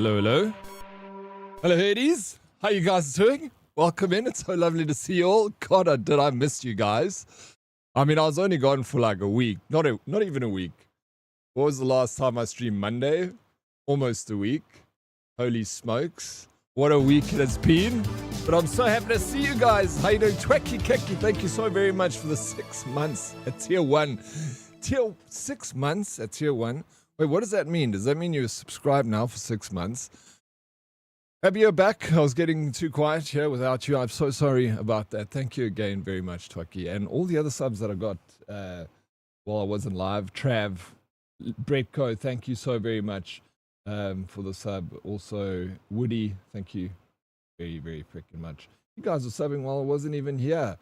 Hello, hello. Hello, Hades. How you guys doing? Welcome in. It's so lovely to see you all. God, did I miss you guys. I mean, I was only gone for like a week. Not even a week. What was the last time I streamed? Monday? Almost a week. Holy smokes. What a week it has been. But I'm so happy to see you guys. How you doing? Tweki Keki, thank you so very much for the 6 months at tier 1. 6 months at tier 1? Wait, what does that mean? Does that mean you're subscribed now for 6 months? Happy you're back. I was getting too quiet here without you. I'm so sorry about that. Thank you again very much, Tweki. And all the other subs that I got while I wasn't live. Trav, Bretko, thank you so very much for the sub. Also, Woody, thank you very, very freaking much. You guys were subbing while I wasn't even here.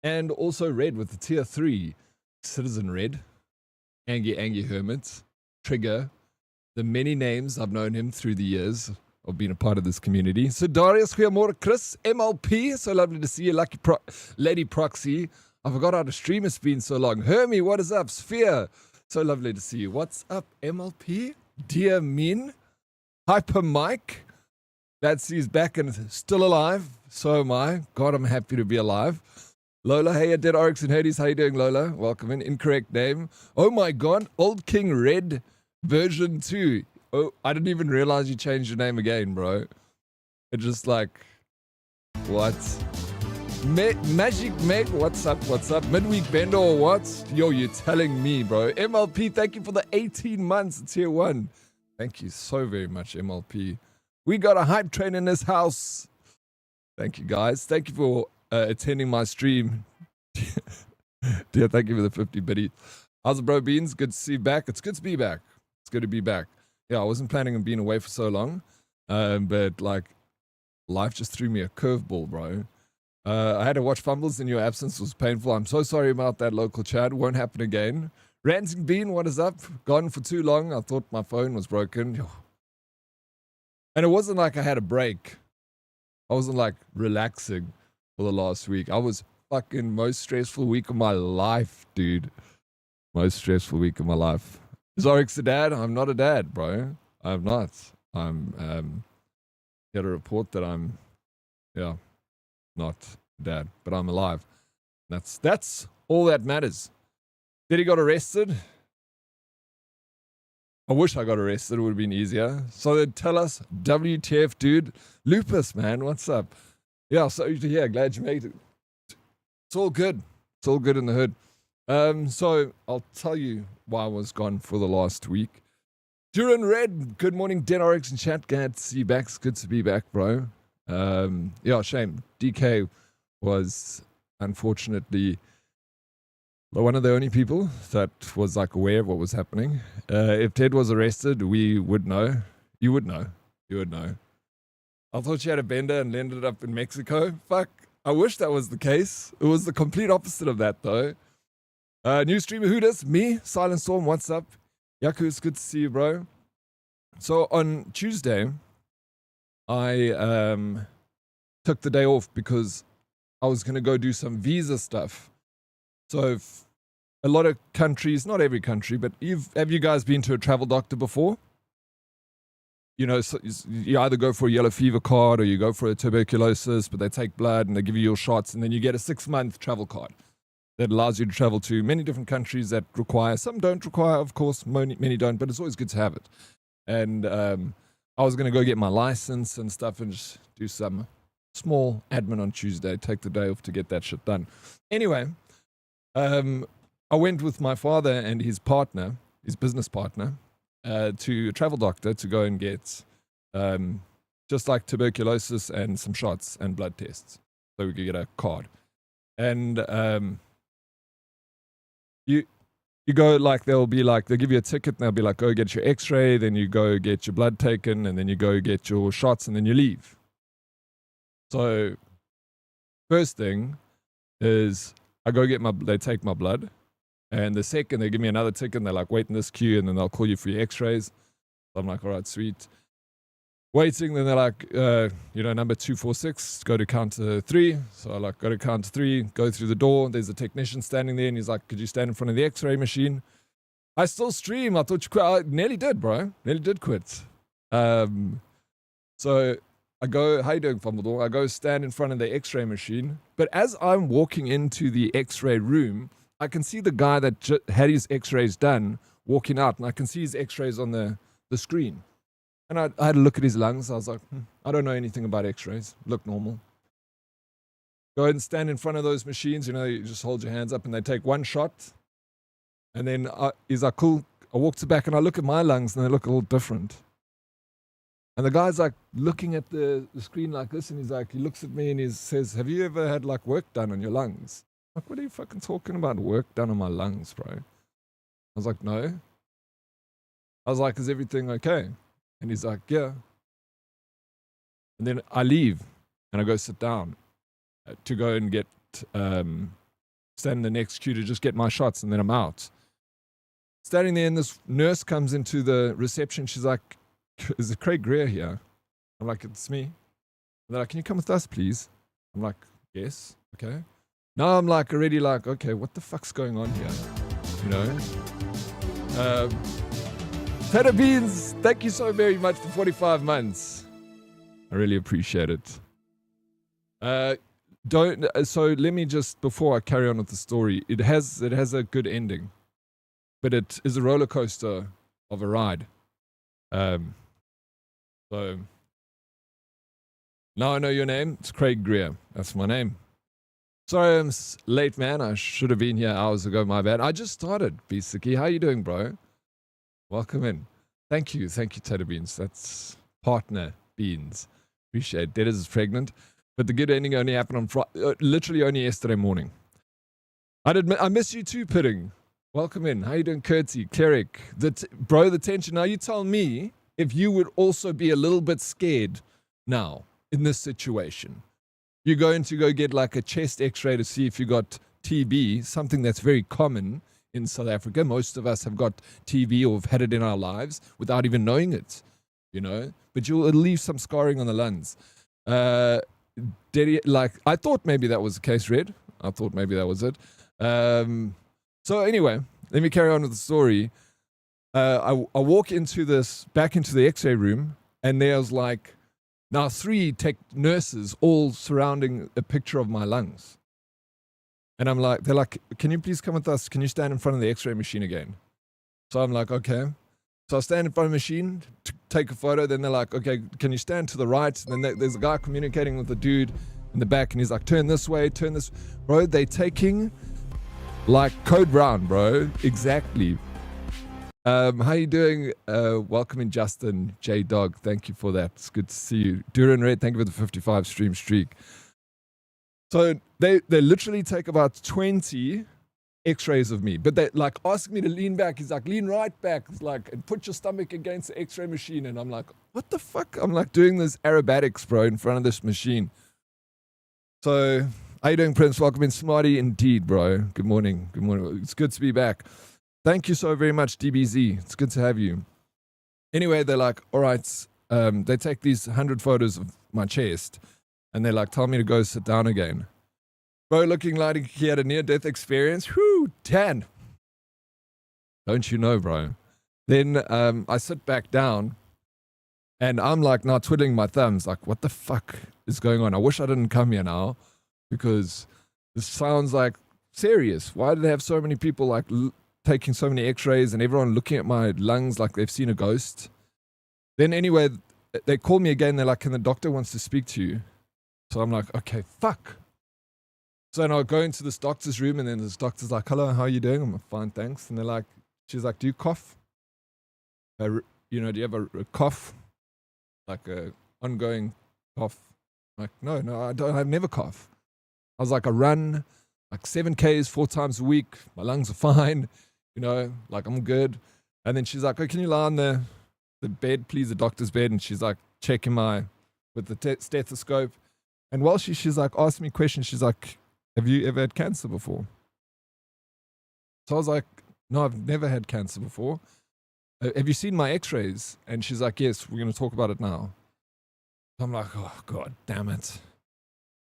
And also Red with the tier 3. Citizen Red. Angie Hermit. Trigger. The many names I've known him through the years of being a part of this community. So Darius, goeiemorgen, Chris, MLP, so lovely to see you, Lucky Lady Proxy. I forgot how to stream, it's been so long. Hermie, what is up? Sphere, so lovely to see you. What's up, MLP? Dear Min, Hyper Mike, that's he's back and still alive. So am I. God, I'm happy to be alive. Lola, hey, Dead Oryx and Hades, how you doing, Lola? Welcome in. Incorrect name. Oh my God, Old King Red version 2. Oh, I didn't even realize you changed your name again, bro. It's just like, what? Magic Meg, what's up? Midweek Bender or what? Yo, you're telling me, bro. MLP, thank you for the 18 months at tier 1. Thank you so very much, MLP. We got a hype train in this house. Thank you, guys. Thank you for attending my stream. Dear, thank you for the 50 biddies. How's it, bro, Beans? Good to see you back. It's good to be back. It's good to be back. Yeah, I wasn't planning on being away for so long, but like life just threw me a curveball, bro. I had to watch fumbles in your absence. It was painful. I'm so sorry about that, local chat. Won't happen again. Ranting Bean, what is up? Gone for too long. I thought my phone was broken. And it wasn't like I had a break. I wasn't like relaxing for the last week. I was fucking most stressful week of my life, dude. Most stressful week of my life. Is Oryx a dad? I'm not a dad, bro. I'm not. I'm here to report that I'm, yeah, not a dad, but I'm alive. That's all that matters. Did he got arrested? I wish I got arrested. It would have been easier. So they'd tell us, WTF, dude. Lupus, man, what's up? Yeah, so yeah, glad you made it. It's all good. It's all good in the hood. So I'll tell you why I was gone for the last week. Duran Red, good morning, Dead Oryx and chat. Glad to see you back. It's good to be back, bro. Yeah, shame. DK was unfortunately one of the only people that was like aware of what was happening. If Ted was arrested, we would know. You would know. You would know. I thought you had a bender and ended up in Mexico. Fuck. I wish that was the case. It was the complete opposite of that, though. New streamer, who does? Me, Silent Storm, what's up? Yaku, it's good to see you, bro. So on Tuesday, I took the day off because I was going to go do some visa stuff. So a lot of countries, not every country, but have you guys been to a travel doctor before? You know, so you either go for a yellow fever card or you go for a tuberculosis, but they take blood and they give you your shots, and then you get a 6-month travel card that allows you to travel to many different countries that require, some don't require, of course, many don't, but it's always good to have it. And I was going to go get my license and stuff and just do some small admin on Tuesday, take the day off to get that shit done. Anyway, I went with my father and his partner, his business partner, to a travel doctor to go and get just like tuberculosis and some shots and blood tests so we could get a card. And you go, like, they'll give you a ticket and they'll be like, go get your x-ray, then you go get your blood taken, and then you go get your shots, and then you leave. So first thing is I go get they take my blood, and the second they give me another ticket and they're like, wait in this queue, and then they'll call you for your x-rays. So I'm like, all right, sweet. Waiting, then they're like, number 246, go to counter 3. So I like go to counter 3, go through the door. There's a technician standing there, and he's like, could you stand in front of the x-ray machine? I still stream. I thought you quit. I nearly did, bro. Nearly did quit. So I go, how you doing, Fumbledore? I go stand in front of the x-ray machine. But as I'm walking into the x-ray room, I can see the guy that had his x-rays done walking out, and I can see his x-rays on the screen. And I had a look at his lungs. I was like, I don't know anything about x-rays. Look normal. Go ahead and stand in front of those machines. You know, you just hold your hands up and they take one shot. And then he's like, cool. I walk to back and I look at my lungs and they look all different. And the guy's like looking at the screen like this, and he's like, he looks at me and he says, have you ever had like work done on your lungs? I'm like, what are you fucking talking about, work done on my lungs, bro? I was like, no. I was like, is everything okay? And he's like, yeah. And then I leave and I go sit down to go and get, stand in the next queue to just get my shots, and then I'm out. Standing there, and this nurse comes into the reception. She's like, is it Craig Greer here? I'm like, it's me. And they're like, can you come with us, please? I'm like, yes, okay. Now I'm like already like, okay, what the fuck's going on here? You know? Tater Beans, thank you so very much for 45 months. I really appreciate it. So let me just, before I carry on with the story, it has a good ending, but it is a roller coaster of a ride. So now I know your name. It's Craig Greer. That's my name. Sorry I'm late, man. I should have been here hours ago. My bad. I just started, basically. How you doing, bro? Welcome in. Thank you, Tater Beans. That's partner Beans. Appreciate it. Dead is pregnant. But the good ending only happened on Friday, literally only yesterday morning. I miss you too, Pudding. Welcome in. How you doing, Curtsy, Cleric? Bro, the tension. Now you tell me if you would also be a little bit scared now in this situation. You're going to go get like a chest x-ray to see if you got TB, something that's very common in South Africa. Most of us have got TB or have had it in our lives without even knowing it, you know, but it'll leave some scarring on the lungs. Like, I thought maybe that was the case, Red. I thought maybe that was it. So anyway, let me carry on with the story. I walk back into the x-ray room, and there's like now 3 nurses all surrounding a picture of my lungs. And I'm like, they're like, can you please come with us? Can you stand in front of the x-ray machine again? So I'm like, okay. So I stand in front of the machine to take a photo. Then they're like, okay, can you stand to the right? And then there's a guy communicating with the dude in the back, and he's like, turn this way, turn this. Bro, they taking like Code Brown, bro. Exactly. How you doing? Welcome in, Justin J Dog. Thank you for that. It's good to see you. Duran Red, thank you for the 55 stream streak. So they literally take about 20 x-rays of me, but they like ask me to lean back. He's like, lean right back. It's like, and put your stomach against the x-ray machine. And I'm like, what the fuck? I'm like doing this aerobatics, bro, in front of this machine. So how you doing, Prince? Welcome in, Smarty. Indeed, bro. Good morning. Good morning. It's good to be back. Thank you so very much, DBZ. It's good to have you. Anyway, they're like, all right. They take these 100 photos of my chest, and they're like, tell me to go sit down again. Bro, looking like he had a near-death experience. Whew, 10. Don't you know, bro? Then I sit back down, and I'm like now twiddling my thumbs, like, what the fuck is going on? I wish I didn't come here now, because this sounds like serious. Why do they have so many people like taking so many x-rays and everyone looking at my lungs like they've seen a ghost? Then anyway, they call me again. They're like, can the doctor wants to speak to you? So I'm like, okay, fuck. So then I go into this doctor's room, and then this doctor's like, hello, how are you doing? I'm like, fine, thanks. And they're like, she's like, do you cough? Do you have a cough? Like a ongoing cough? I'm like, no, I don't. I've never cough. I was like, I run like 7 Ks 4 times a week. My lungs are fine. Like I'm good. And then she's like, oh, can you lie on the bed, please, the doctor's bed? And she's like checking with the stethoscope. And while she's like asking me questions, she's like, have you ever had cancer before? So I was like, no, I've never had cancer before. Have you seen my x-rays? And she's like, yes, we're going to talk about it now. I'm like, oh, God damn it.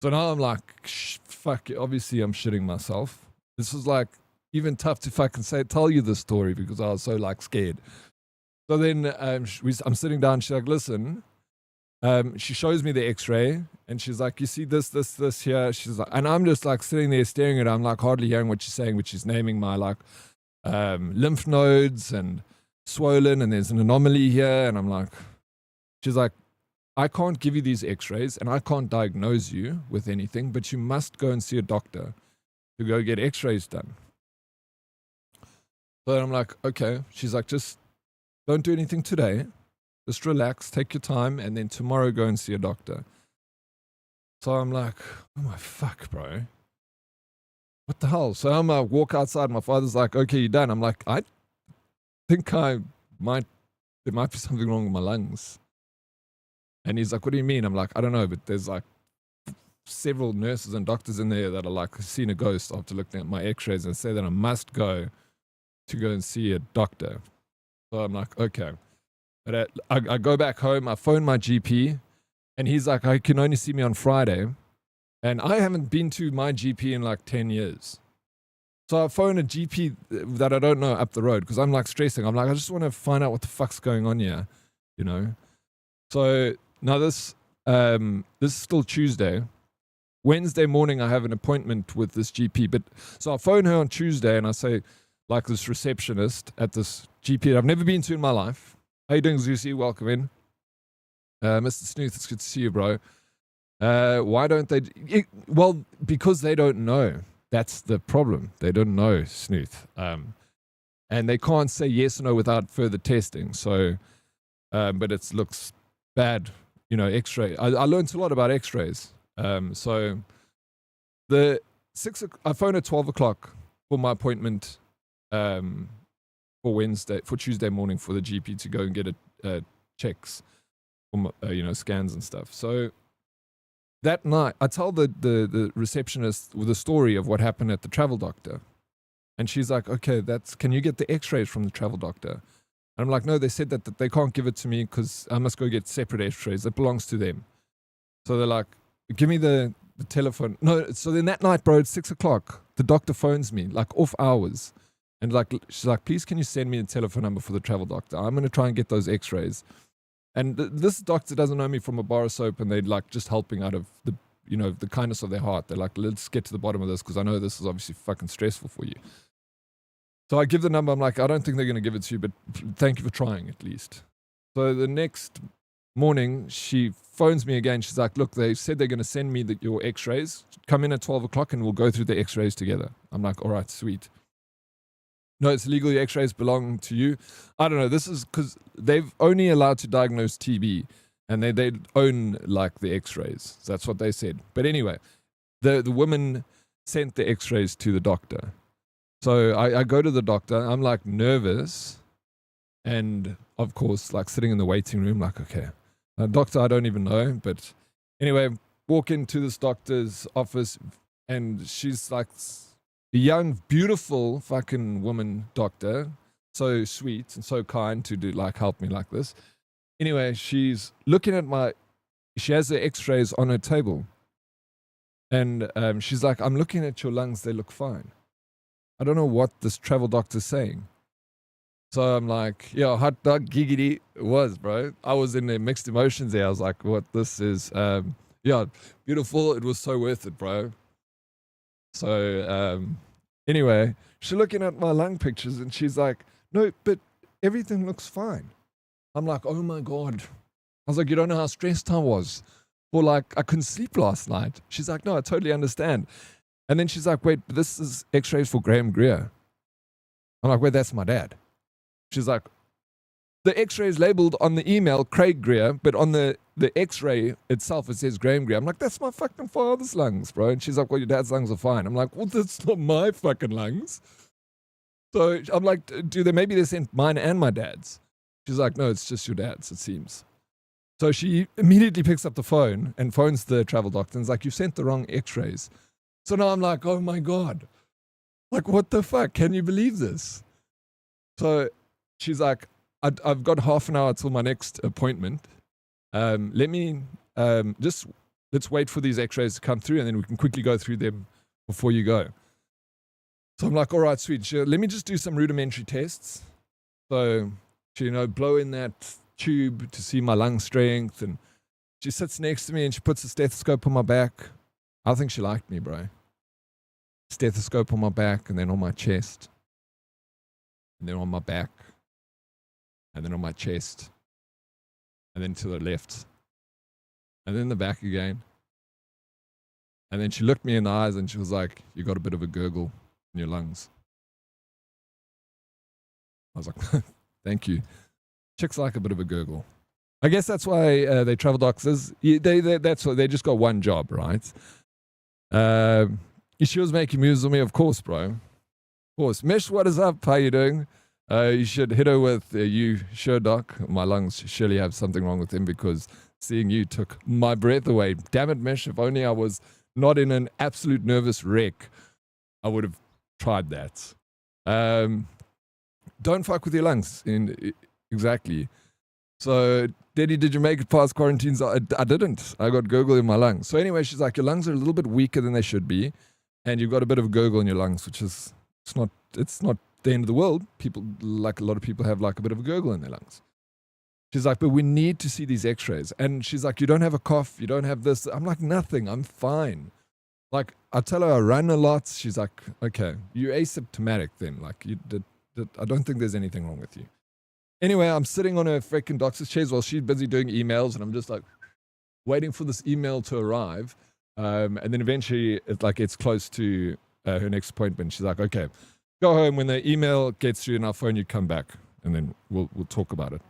So now I'm like, fuck it. Obviously, I'm shitting myself. This was like even tough to fucking tell you this story because I was so like scared. So then I'm sitting down. She's like, listen. She shows me the X-ray, and she's like, you see this here. She's like, and I'm just like sitting there staring at her. I'm like hardly hearing what she's saying, but she's naming my like lymph nodes and swollen, and there's an anomaly here. And I'm like, she's like, I can't give you these X-rays, and I can't diagnose you with anything, but you must go and see a doctor to go get X-rays done. So I'm like, okay. She's like, just don't do anything today. Just relax, take your time, and then tomorrow go and see a doctor. So I'm like, oh my fuck, bro. What the hell? So I'm like, walk outside. My father's like, okay, you done? I'm like, I think there might be something wrong with my lungs. And he's like, what do you mean? I'm like, I don't know, but there's like several nurses and doctors in there that are like seen a ghost after looking at my X-rays and say that I must go and see a doctor. So I'm like, okay. But I go back home, I phone my GP, and he's like, I can only see me on Friday. And I haven't been to my GP in like 10 years. So I phone a GP that I don't know up the road because I'm like stressing. I'm like, I just want to find out what the fuck's going on here, you know? So now this is still Tuesday. Wednesday morning, I have an appointment with this GP. But so I phone her on Tuesday and I say, like this receptionist at this GP that I've never been to in my life. How you doing, Zusi? Welcome in. Mr. Snooth, it's good to see you, bro. Why don't they... Well, because they don't know. That's the problem. They don't know, Snooth. And they can't say yes or no without further testing. So, but it looks bad, you know, X-ray. I learned a lot about X-rays. So, I phone at 12 o'clock for my appointment for Tuesday morning for the GP to go and get checks, scans and stuff. So that night, I tell the receptionist the story of what happened at the travel doctor, and she's like, "Okay, can you get the X-rays from the travel doctor?" And I'm like, "No, they said that they can't give it to me because I must go get separate X-rays. It belongs to them." So they're like, "Give me the telephone." No, so then that night, bro, it's 6 o'clock. The doctor phones me like off hours. And like, she's like, please, can you send me the telephone number for the travel doctor? I'm going to try and get those X-rays. And this doctor doesn't know me from a bar of soap, and they're like just helping out of the kindness of their heart. They're like, let's get to the bottom of this because I know this is obviously fucking stressful for you. So I give the number. I'm like, I don't think they're going to give it to you, but thank you for trying at least. So the next morning, she phones me again. She's like, look, they said they're going to send me your X-rays. Come in at 12 o'clock and we'll go through the X-rays together. I'm like, all right, sweet. No, it's illegal. Your X-rays belong to you. I don't know. This is because they've only allowed to diagnose TB, and they own like the X-rays. So that's what they said. But anyway, the woman sent the X-rays to the doctor. So I go to the doctor. I'm like nervous, and of course, like sitting in the waiting room, like, okay, doctor, I don't even know. But anyway, walk into this doctor's office, and she's like a young, beautiful fucking woman doctor, so sweet and so kind to do like help me like this. Anyway, she's looking at she has the X-rays on her table, and she's like, I'm looking at your lungs, they look fine. I don't know what this travel doctor's saying. So I'm like, yo, hot dog giggity. It was, bro. I was in the mixed emotions there. I was like, what this is, yeah, beautiful. It was so worth it, bro. So anyway, she's looking at my lung pictures and she's like, no, but everything looks fine. I'm like, oh my God. I was like, you don't know how stressed I was. Or like, I couldn't sleep last night. She's like, no, I totally understand. And then she's like, wait, this is X-rays for Graham Greer. I'm like, wait, that's my dad. She's like, the X-ray is labeled on the email Craig Greer, but on the X-ray itself it says Graham Greer. I'm like, that's my fucking father's lungs, bro. And she's like, well, your dad's lungs are fine. I'm like, well, that's not my fucking lungs. So I'm like, maybe they sent mine and my dad's. She's like, no, it's just your dad's, it seems. So she immediately picks up the phone and phones the travel doctor and is like, you sent the wrong X-rays. So now I'm like, oh my God. Like, what the fuck? Can you believe this? So she's like, I've got half an hour till my next appointment. Let's wait for these X-rays to come through and then we can quickly go through them before you go. So I'm like, all right, sweet. Sure. Let me just do some rudimentary tests. So She, blow in that tube to see my lung strength. And she sits next to me and she puts a stethoscope on my back. I think she liked me, bro. Stethoscope on my back and then on my chest. And then on my back. And then on my chest. And then to the left. And then the back again. And then she looked me in the eyes and she was like, you got a bit of a gurgle in your lungs. I was like, thank you. Chicks like a bit of a gurgle. I guess that's why they travel doctors. That's why they just got one job, right? She was making moves on me, of course, bro. Of course. Mish, what is up? How you doing? You should hit her with you, sure, doc. My lungs surely have something wrong with them because seeing you took my breath away. Damn it, Mish. If only I was not in an absolute nervous wreck, I would have tried that. Don't fuck with your lungs. Exactly. So, Daddy, did you make it past quarantines? I didn't. I got gurgle in my lungs. So anyway, she's like, your lungs are a little bit weaker than they should be, and you've got a bit of a gurgle in your lungs, which is it's not the end of the world. People, like a lot of people, have like a bit of a gurgle in their lungs. She's like, but we need to see these x-rays. And she's like, you don't have a cough, you don't have this. I'm like, nothing, I'm fine. Like, I tell her I run a lot. She's like, okay, you're asymptomatic then. Like, I don't think there's anything wrong with you. Anyway, I'm sitting on a freaking doctor's chair while she's busy doing emails, and I'm just like waiting for this email to arrive. And then eventually it's close to her next appointment. She's like, okay, go home. When the email gets through and I'll phone you, come back, and then we'll talk about it.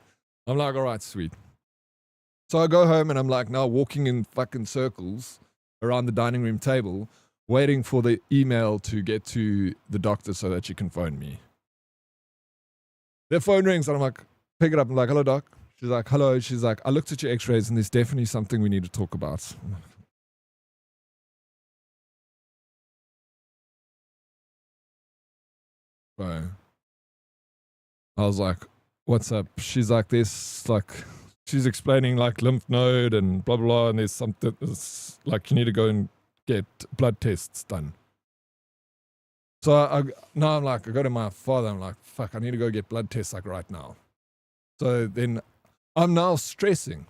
I'm like, all right, sweet. So I go home and I'm like now walking in fucking circles around the dining room table, waiting for the email to get to the doctor so that she can phone me. Their phone rings and I'm like, pick it up. I'm like, hello, doc. She's like, hello. She's like, I looked at your x-rays and there's definitely something we need to talk about. So I was like, what's up? She's like, this, like, she's explaining like lymph node and blah, blah, blah. And there's something that's like, you need to go and get blood tests done. So now I'm like, I go to my father. I'm like, fuck, I need to go get blood tests like right now. So then I'm now stressing,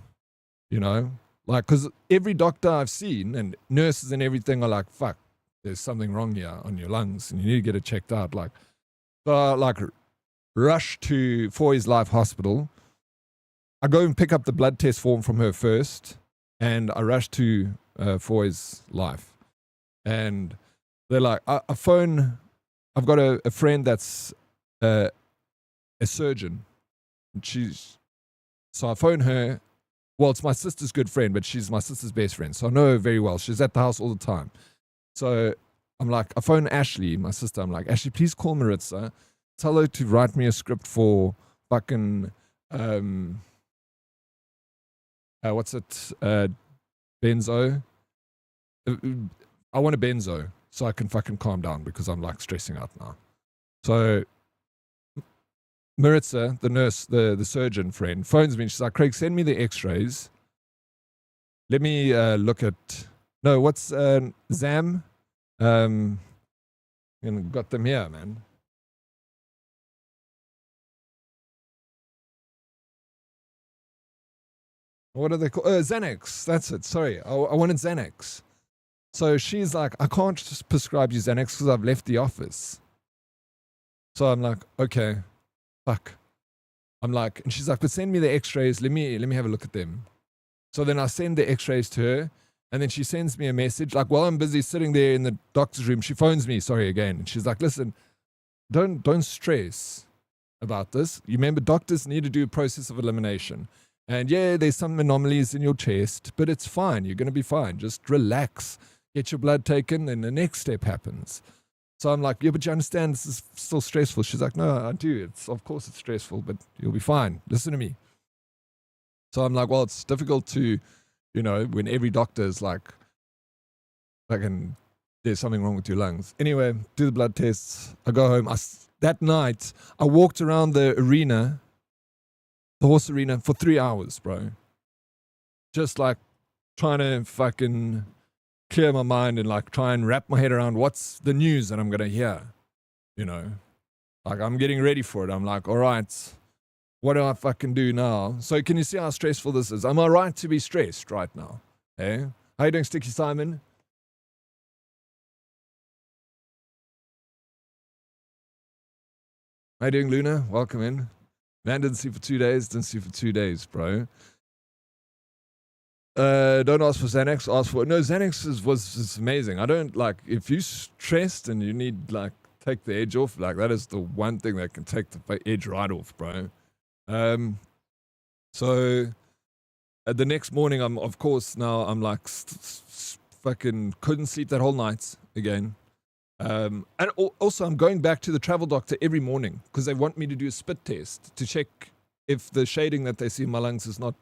like, because every doctor I've seen and nurses and everything are like, fuck, there's something wrong here on your lungs and you need to get it checked out. Like, so I like rush to Foy's Life Hospital. I go and pick up the blood test form from her first, and I rush to Foy's Life. And they're like, I phone, I've got a friend that's a surgeon. So I phone her. Well, it's my sister's good friend, but she's my sister's best friend. So I know her very well. She's at the house all the time. So I'm like, I phone Ashley, my sister. I'm like, Ashley, please call Maritza. Tell her to write me a script for fucking, what's it? Benzo. I want a benzo so I can fucking calm down because I'm like stressing out now. So Maritza, the nurse, the surgeon friend, phones me and she's like, Craig, send me the x-rays. Let me look at, no, what's Zam? And got them here, man. What are they called? Xanax. That's it. Sorry. I wanted Xanax. So she's like, I can't just prescribe you Xanax because I've left the office. So I'm like, okay, fuck. I'm like, and she's like, but send me the x-rays. Let me have a look at them. So then I send the x-rays to her, and then she sends me a message. Like, while I'm busy sitting there in the doctor's room, she phones me, sorry again. And she's like, listen, don't stress about this. You remember, doctors need to do a process of elimination. And yeah, there's some anomalies in your chest, but it's fine. You're going to be fine. Just relax. Get your blood taken, and the next step happens. So I'm like, yeah, but you understand this is still stressful. She's like, no, I do. Of course it's stressful, but you'll be fine. Listen to me. So I'm like, well, it's difficult to, when every doctor is like, there's something wrong with your lungs. Anyway, do the blood tests. I go home. That night, I walked around the arena, the horse arena, for 3 hours, bro. Just like trying to fucking clear my mind and like try and wrap my head around what's the news that I'm going to hear, Like I'm getting ready for it. I'm like, all right, what do I fucking do now? So can you see how stressful this is? Am I right to be stressed right now? Hey? How you doing, Sticky Simon? How you doing, Luna? Welcome in. Man, didn't see for 2 days. Didn't see for 2 days, bro. Don't ask for Xanax. Ask for... No, Xanax was amazing. I don't, like, if you're stressed and you need, like, take the edge off, like, that is the one thing that can take the edge right off, bro. So... the next morning, I'm like, fucking couldn't sleep that whole night again. And also, I'm going back to the travel doctor every morning because they want me to do a spit test to check if the shading that they see in my lungs is not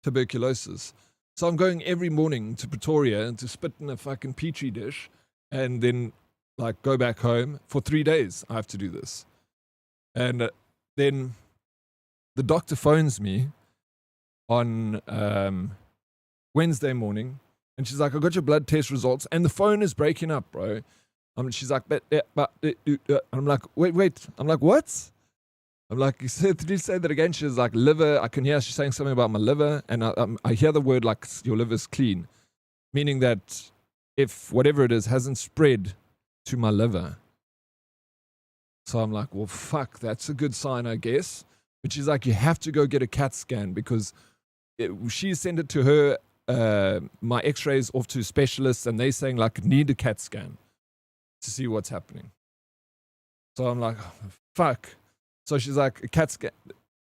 tuberculosis. So I'm going every morning to Pretoria to spit in a fucking petri dish and then, like, go back home. For 3 days, I have to do this. And then the doctor phones me on Wednesday morning, and she's like, I got your blood test results, and the phone is breaking up, bro. She's like, I'm like, wait. I'm like, what? I'm like, did you say that again? She's like, liver. I can hear she's saying something about my liver, and I hear the word like your liver's clean, meaning that if whatever it is hasn't spread to my liver. So I'm like, well, fuck, that's a good sign, I guess. But she's like, you have to go get a CAT scan because she sent it to her, my x-rays off to specialists, and they saying like, need a CAT scan to see what's happening. So I'm like, oh, fuck. So she's like, a CAT scan,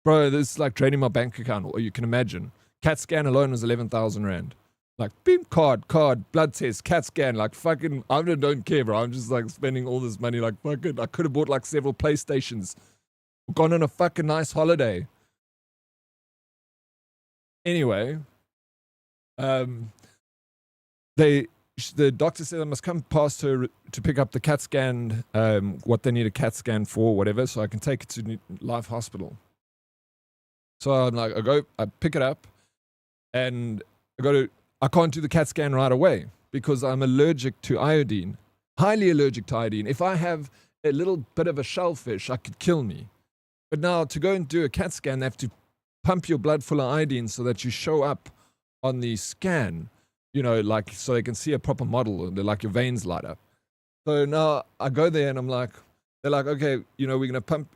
bro, this is like draining my bank account, or you can imagine. CAT scan alone was 11,000 rand. Like, beam, card, blood test, CAT scan, like fucking, I don't care, bro. I'm just like spending all this money, like fucking, I could have bought like several PlayStations, gone on a fucking nice holiday. Anyway, the doctor said I must come past her to pick up the CAT scan, what they need a CAT scan for, whatever, so I can take it to Life Hospital. So I'm like, I pick it up, and I can't do the CAT scan right away because I'm allergic to iodine, highly allergic to iodine. If I have a little bit of a shellfish, I could kill me. But now to go and do a CAT scan, they have to pump your blood full of iodine so that you show up on the scan, you know, like, so they can see a proper model, and like your veins light up. So now I go there and I'm like, they're like, okay, you know, we're going to pump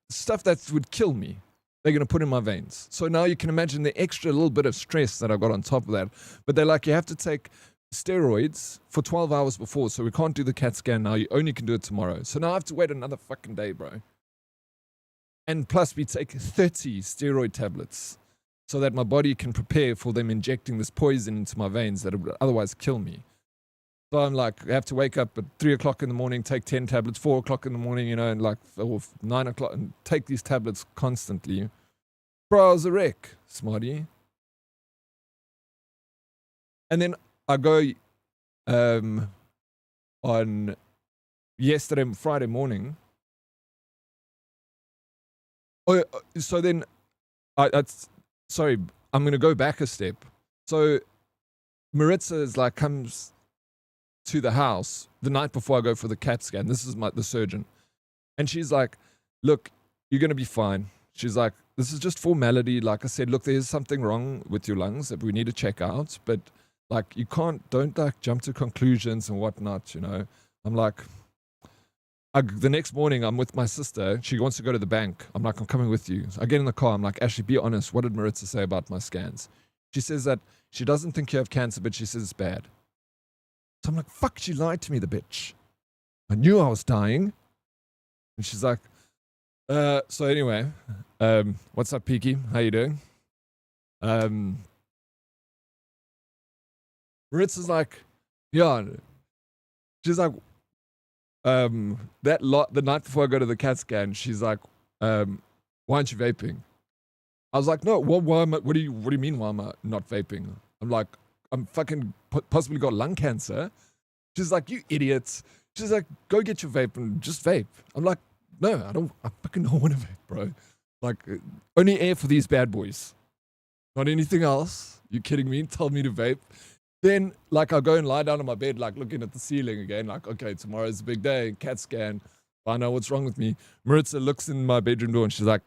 stuff that would kill me. They're going to put in my veins. So now you can imagine the extra little bit of stress that I've got on top of that. But they're like, you have to take steroids for 12 hours before, so we can't do the CAT scan now. You only can do it tomorrow. So now I have to wait another fucking day, bro. And plus, we take 30 steroid tablets so that my body can prepare for them injecting this poison into my veins that would otherwise kill me. So I'm like, I have to wake up at 3 o'clock in the morning, take 10 tablets, 4 o'clock in the morning, you know, and like, or 9 o'clock, and take these tablets constantly. Bro, I was a wreck, smarty. And then I go on yesterday, Friday morning. Oh, so then, sorry, I'm going to go back a step. So Maritza is like, comes to the house the night before I go for the CAT scan. This is the surgeon. And she's like, look, you're going to be fine. She's like, this is just formality. Like I said, look, there's something wrong with your lungs that we need to check out. But like, don't like jump to conclusions and whatnot, you know. I'm like, the next morning, I'm with my sister. She wants to go to the bank. I'm like, I'm coming with you. So I get in the car. I'm like, Ashley, be honest. What did Maritza say about my scans? She says that she doesn't think you have cancer, but she says it's bad. So I'm like, fuck, she lied to me, the bitch. I knew I was dying. And she's like, so anyway, what's up, Peaky? How you doing? Maritza's like, yeah. She's like, the night before I go to the CAT scan, she's like, why aren't you vaping? I was like, no, what do you mean why am I not vaping? I'm like, I'm fucking possibly got lung cancer. She's like, you idiots. She's like, go get your vape and just vape. I'm like, no, I fucking don't want to vape, bro. Like, only air for these bad boys. Not anything else. You kidding me? Tell me to vape. Then, like, I'll go and lie down on my bed, like, looking at the ceiling again, like, okay, tomorrow's a big day, CAT scan, find out what's wrong with me. Maritza looks in my bedroom door and she's like,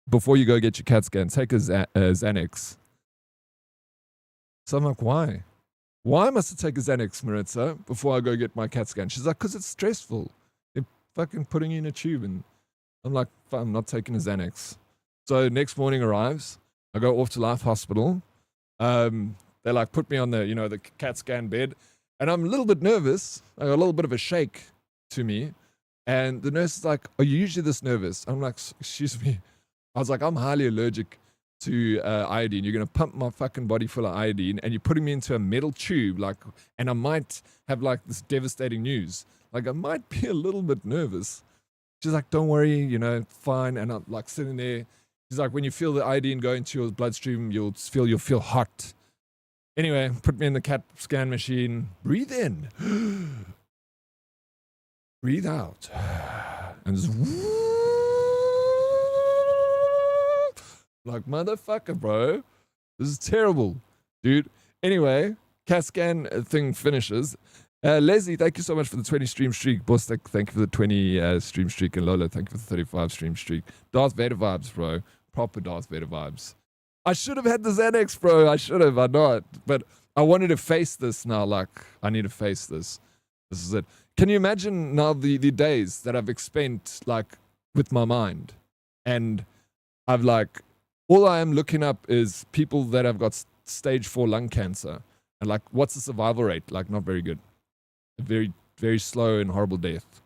before you go get your CAT scan, take a Xanax. So I'm like, why? Why must I take a Xanax, Maritza, before I go get my CAT scan? She's like, because it's stressful. They're fucking putting you in a tube. And I'm like, I'm not taking a Xanax. So next morning arrives. I go off to Life Hospital. They like put me on the, the CAT scan bed. And I'm a little bit nervous. I got a little bit of a shake to me. And the nurse is like, are you usually this nervous? I'm like, excuse me. I was like, I'm highly allergic to iodine. You're going to pump my fucking body full of iodine and you're putting me into a metal tube. And I might have this devastating news. I might be a little bit nervous. She's like, don't worry, fine. And I'm sitting there. She's like, when you feel the iodine go into your bloodstream, you'll feel hot. Anyway, put me in the CAT scan machine. Breathe in. Breathe out. And just motherfucker, bro. This is terrible, dude. Anyway, CAT scan thing finishes. Leslie, thank you so much for the 20 stream streak. Boss, thank you for the 20 stream streak. And Lola, thank you for the 35 stream streak. Darth Vader vibes, bro. Proper Darth Vader vibes. I should have had the Xanax, bro. I should have. I not. But I wanted to face this now. I need to face this. This is it. Can you imagine now the days that I've spent, with my mind? And I've, all I am looking up is people that have got stage 4 lung cancer. And, what's the survival rate? Not very good. A very, very slow and horrible death.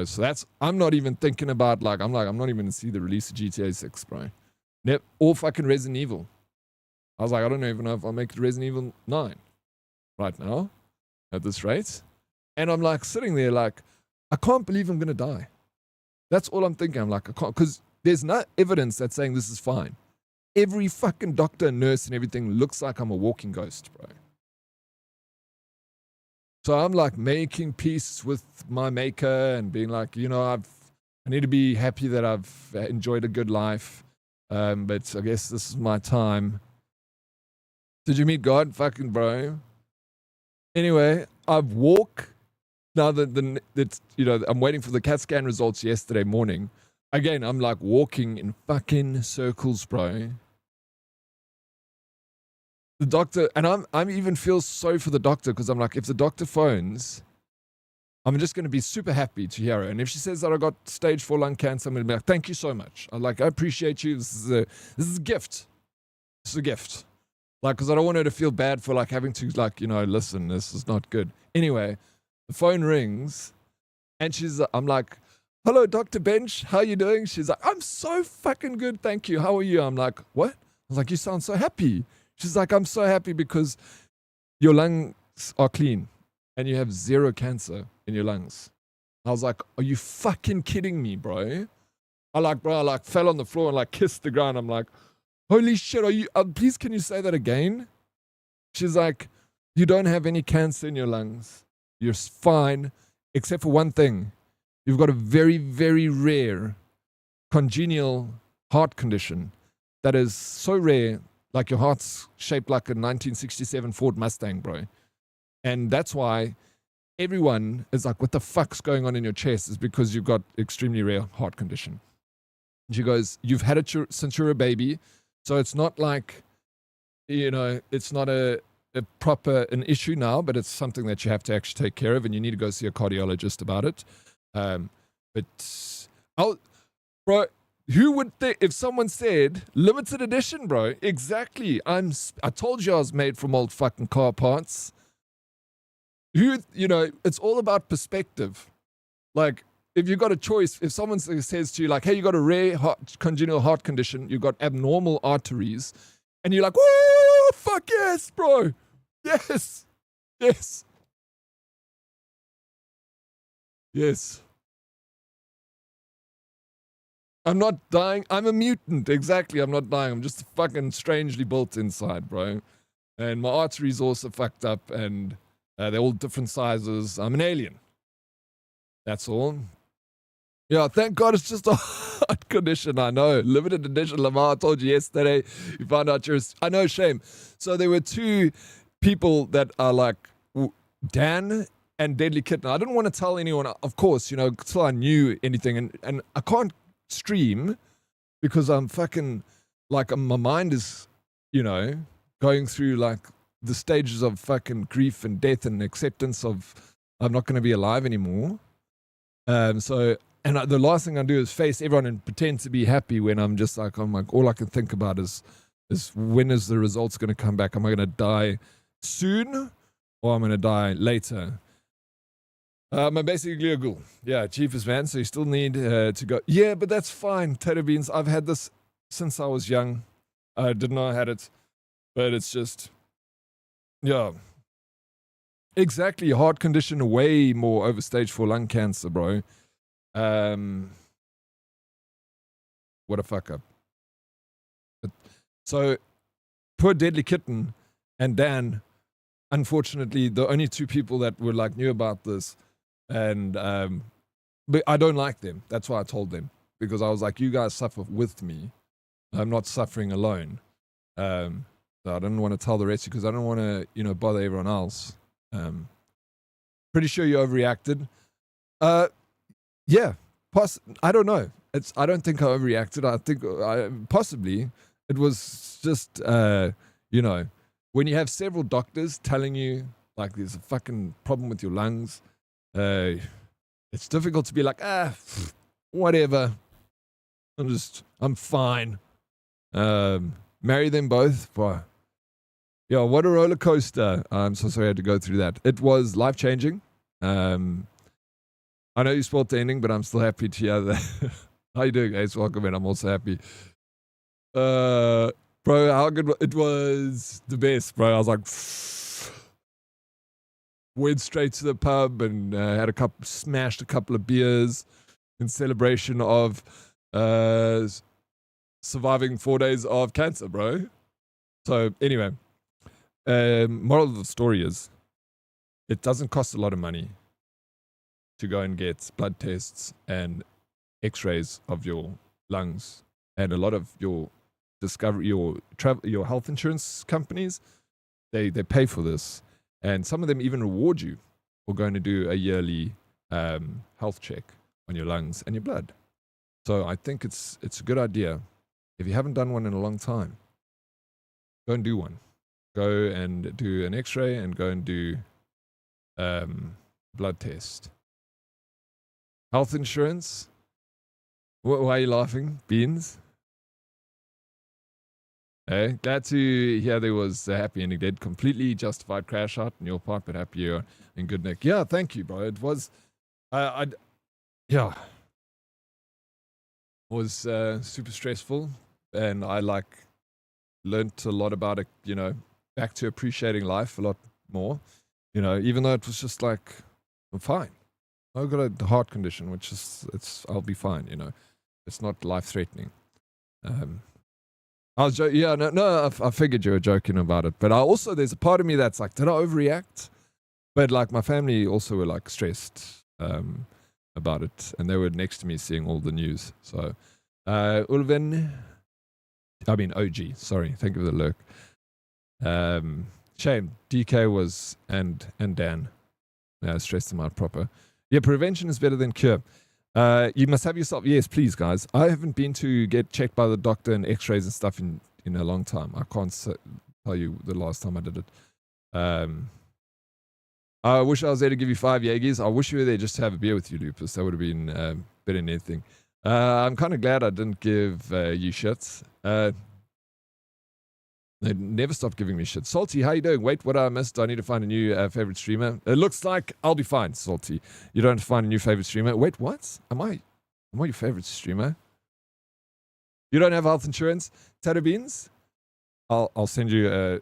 So I'm not even thinking about, I'm not even going to see the release of GTA 6, bro. Or fucking Resident Evil. I was like, I don't even know if I'll make it Resident Evil 9 right now at this rate. And I'm sitting there I can't believe I'm going to die. That's all I'm thinking. I'm I can't, because there's no evidence that's saying this is fine. Every fucking doctor and nurse and everything looks like I'm a walking ghost, bro. So I'm making peace with my maker and being I need to be happy that I've enjoyed a good life. But I guess this is my time. Did you meet God? Fucking bro. Anyway, I've walked. Now that I'm waiting for the CAT scan results yesterday morning. Again, I'm walking in fucking circles, bro. The doctor, and I'm even feel sorry for the doctor because I'm if the doctor phones, I'm just going to be super happy to hear her. And if she says that I got stage 4 lung cancer, I'm going to be like, thank you so much. I appreciate you. This is a gift. This is a gift. Because I don't want her to feel bad for having to listen, this is not good. Anyway, the phone rings and I'm like, hello, Dr. Bench. How you doing? She's like, I'm so fucking good. Thank you. How are you? I'm like, what? I was like, you sound so happy. She's like, I'm so happy because your lungs are clean and you have 0 cancer in your lungs. I was like, are you fucking kidding me, bro? I fell on the floor and kissed the ground. I'm like, holy shit, are you, please can you say that again? She's like, you don't have any cancer in your lungs. You're fine, except for one thing. You've got a very, very rare congenial heart condition that is so rare, your heart's shaped like a 1967 Ford Mustang, bro. And that's why everyone is like, what the fuck's going on in your chest? Is because you've got extremely rare heart condition. And she goes, you've had it since you're a baby, so it's not it's not a an issue now, but it's something that you have to actually take care of, and you need to go see a cardiologist about it. Bro, who would think if someone said limited edition, bro? Exactly. I told you I was made from old fucking car parts. It's all about perspective. If you got a choice, if someone says to you, hey, you got a rare congenital heart condition, you got abnormal arteries, and you're like, whoa, fuck yes, bro. Yes. Yes. Yes. I'm not dying. I'm a mutant. Exactly. I'm not dying. I'm just fucking strangely built inside, bro. And my arteries also fucked up, and they're all different sizes. I'm an alien. That's all. Yeah, thank God it's just a heart condition. I know. Limited edition, Lamar. I told you yesterday. You found out I know, shame. So there were 2 people that are Dan and Deadly Kitten. I didn't want to tell anyone, of course, until I knew anything. And I can't stream because I'm fucking, like, my mind is, you know, going through, like, the stages of fucking grief and death and acceptance of I'm not going to be alive anymore. So, and the last thing I do is face everyone and pretend to be happy when I'm just like, I'm like, all I can think about is when is the results going to come back? Am I going to die soon or I'm going to die later? I'm basically a ghoul. Yeah, cheapest man, so you still need to go. Yeah, but that's fine, Tater Beans. I've had this since I was young. I didn't know I had it, but it's just, yeah. Exactly, heart condition, way more over stage 4 lung cancer, bro. What a fuck up. So, poor Deadly Kitten and Dan, unfortunately, the only two people that were like knew about this, and but I don't like them. That's why I told them, because I was like, you guys suffer with me. I'm not suffering alone. So I didn't want to tell the rest because I don't want to, you know, bother everyone else. Pretty sure you overreacted. Yeah, I don't know. I don't think I overreacted. I think possibly it was just, you know, when you have several doctors telling you like there's a fucking problem with your lungs, it's difficult to be like, whatever. I'm fine. Marry them both. Boy. Yeah, what a roller coaster. I'm so sorry I had to go through that. It was life-changing. I know you spoiled the ending, but I'm still happy to hear that. How you doing, Ace? Welcome in. I'm also happy. Bro, how good it was. The best, bro. I was like, went straight to the pub and smashed a couple of beers in celebration of surviving 4 days of cancer, bro. So anyway, moral of the story is, it doesn't cost a lot of money to go and get blood tests and x-rays of your lungs, and a lot of your your health insurance companies, they pay for this, and some of them even reward you for going to do a yearly health check on your lungs and your blood. So I think it's a good idea. If you haven't done one in a long time, go and do one. Go and do an x-ray and go and do blood test. Health insurance. Why are you laughing, Beans? Hey, glad to hear there was a happy ending. Did completely justified crash out on your part, but happy you're in good nick. Yeah, thank you, bro. It was, yeah, was super stressful, and I learned a lot about it. You know, back to appreciating life a lot more. You know, even though it was just like, I'm fine. I've got a heart condition, which is I'll be fine. You know, it's not life threatening. I was joking. Yeah, no. I figured you were joking about it, but there's a part of me that's like, did I overreact? But like, my family also were like stressed about it, and they were next to me seeing all the news. So, OG. Sorry, thank you for the lurk. Shame. DK was and Dan stressed them out proper. Yeah, prevention is better than cure. You must have yourself. Yes, please, guys. I haven't been to get checked by the doctor and x-rays and stuff in a long time. I can't tell you the last time I did it. I wish I was there to give you 5 Jaegers. I wish you were there just to have a beer with you, Lupus. That would have been better than anything. I'm kind of glad I didn't give you shits. They never stop giving me shit. Salty, how you doing? Wait, what I missed? I need to find a new favorite streamer. It looks like I'll be fine, Salty. You don't have to find a new favorite streamer. Wait, what? Am I your favorite streamer? You don't have health insurance? Tato Beans? I'll send you a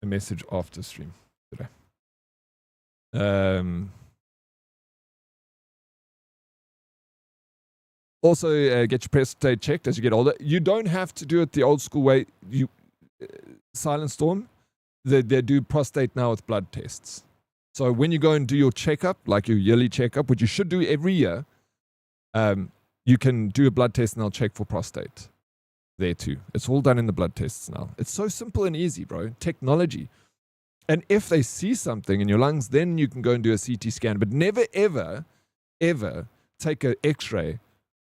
message after stream today. Also, get your prostate checked as you get older. You don't have to do it the old school way. Silent Storm, they do prostate now with blood tests. So when you go and do your checkup, like your yearly checkup, which you should do every year, you can do a blood test and they'll check for prostate there too. It's all done in the blood tests now. It's so simple and easy, bro. Technology. And if they see something in your lungs, then you can go and do a CT scan. But never, ever, ever take an x-ray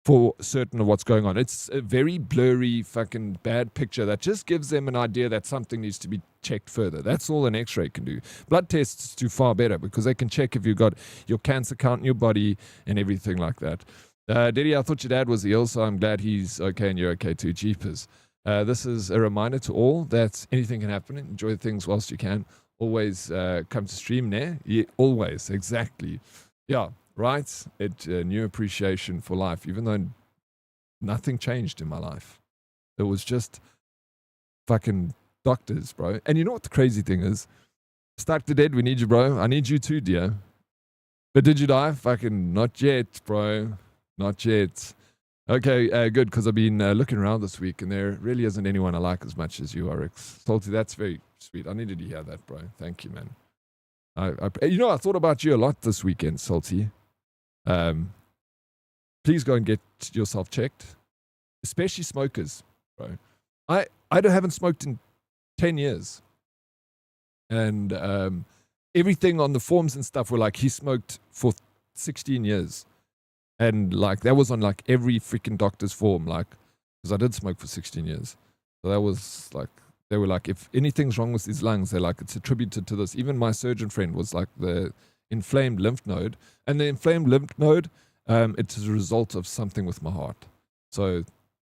for certain of what's going on. It's a very blurry, fucking bad picture that just gives them an idea that something needs to be checked further. That's all an X-ray can do. Blood tests do far better because they can check if you've got your cancer count in your body and everything like that. Diddy, I thought your dad was ill, so I'm glad he's okay and you're okay too. Jeepers. This is a reminder to all that anything can happen. Enjoy things whilst you can. Always come to stream there. Yeah, always, exactly. Yeah. Right? New appreciation for life, even though nothing changed in my life. It was just fucking doctors, bro. And you know what the crazy thing is? Stark the Dead, we need you, bro. I need you too, dear. But did you die? Fucking not yet, bro. Not yet. Okay, good, because I've been looking around this week, and there really isn't anyone I like as much as you, Oryx. Salty, that's very sweet. I needed to hear that, bro. Thank you, man. I thought about you a lot this weekend, Salty. Please go and get yourself checked, especially smokers, bro. I haven't smoked in 10 years, and everything on the forms and stuff were like he smoked for 16 years, and like that was on like every freaking doctor's form, like because I did smoke for 16 years, so that was like they were like if anything's wrong with his lungs, they're like it's attributed to this. Even my surgeon friend was like the inflamed lymph node, and the inflamed lymph node, it's a result of something with my heart. So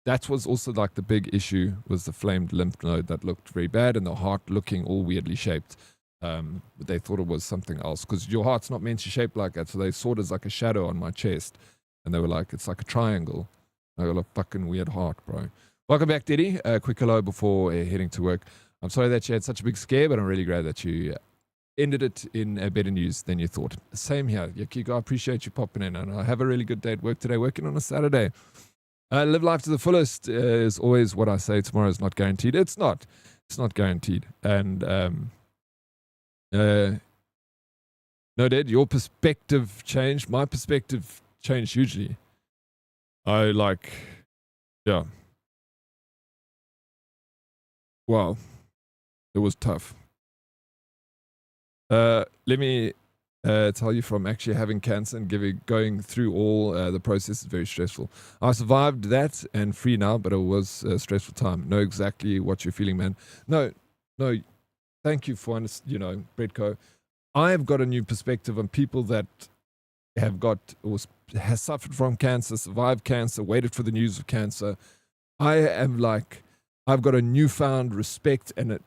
that was also like the big issue, was the inflamed lymph node that looked very bad, and the heart looking all weirdly shaped. They thought it was something else because your heart's not meant to shape like that. So they saw it as like a shadow on my chest, and they were like, it's like a triangle. I got a fucking weird heart, bro. Welcome back, Diddy. Quick hello before heading to work. I'm sorry that you had such a big scare, but I'm really glad that you ended it in better news than you thought. Same here, Yakiko. I appreciate you popping in, and I have a really good day at work today, working on a Saturday. Live life to the fullest is always what I say. Tomorrow is not guaranteed. It's not guaranteed. And no, Dad, your perspective changed. My perspective changed hugely. Yeah. Wow. It was tough. Let me tell you, from actually having cancer and going through all the process is very stressful. I survived that and free now, but it was a stressful time. Know exactly what you're feeling, man. No, thank you for, Bredco. I've got a new perspective on people that has suffered from cancer, survived cancer, waited for the news of cancer. I've got a newfound respect and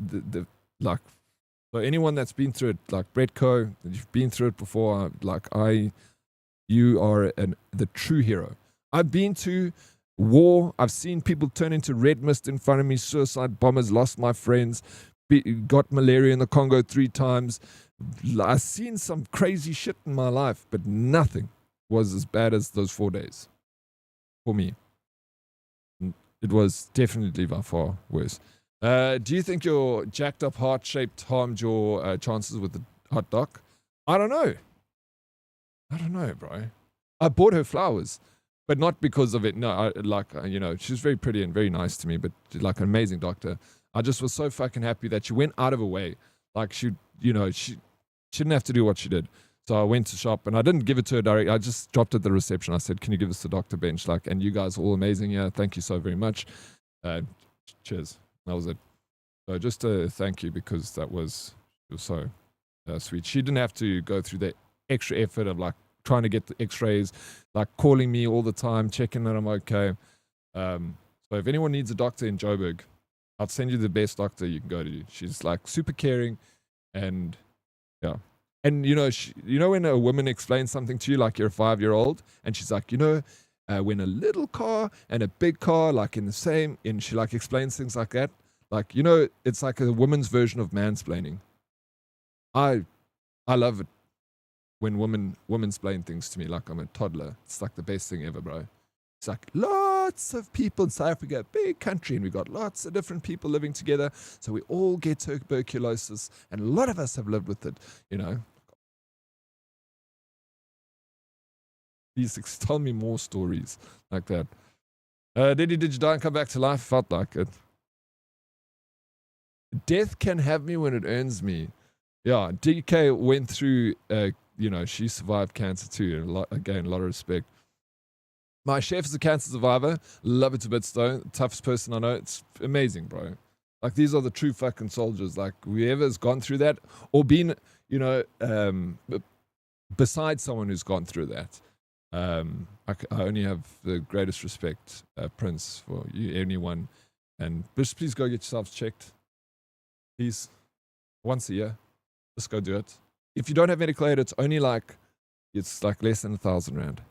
so anyone that's been through it, like Bredco, you've been through it before, you are the true hero. I've been to war. I've seen people turn into red mist in front of me, suicide bombers, lost my friends, got malaria in the Congo 3 times. I've seen some crazy shit in my life, but nothing was as bad as those 4 days for me. It was definitely by far worse. Do you think your jacked up heart shaped harmed your chances with the hot doc? I don't know, bro. I bought her flowers, but not because of it. No, she was very pretty and very nice to me, but like an amazing doctor. I just was so fucking happy that she went out of her way. Like she didn't have to do what she did. So I went to shop and I didn't give it to her direct. I just dropped it at the reception. I said, "Can you give this to Dr. Bench?" And you guys are all amazing here. Thank you so very much. Cheers. That was it. So just to thank you, because it was so sweet. She didn't have to go through the extra effort of trying to get the x-rays, calling me all the time, checking that I'm okay. So if anyone needs a doctor in Joburg, I'll send you the best doctor you can go to. She's super caring, and yeah. And when a woman explains something to you, like you're a 5-year-old, and she's like, when a little car and a big car, in the same, and she explains things like that. It's like a woman's version of mansplaining. I love it when women explain things to me like I'm a toddler. It's the best thing ever, bro. It's lots of people in South Africa, big country, and we've got lots of different people living together. So we all get tuberculosis, and a lot of us have lived with it, Please tell me more stories like that. Did you die and come back to life? Felt like it. Death can have me when it earns me. Yeah, DK went through, she survived cancer too. A lot of respect. My chef is a cancer survivor. Love it to bits, though. Toughest person I know. It's amazing, bro. Like, these are the true fucking soldiers. Like, whoever's gone through that or been, you know, beside someone who's gone through that. I only have the greatest respect, Prince, for you, anyone. And just please go get yourselves checked. Please. Once a year. Just go do it. If you don't have medical aid, it's like less than 1,000 rand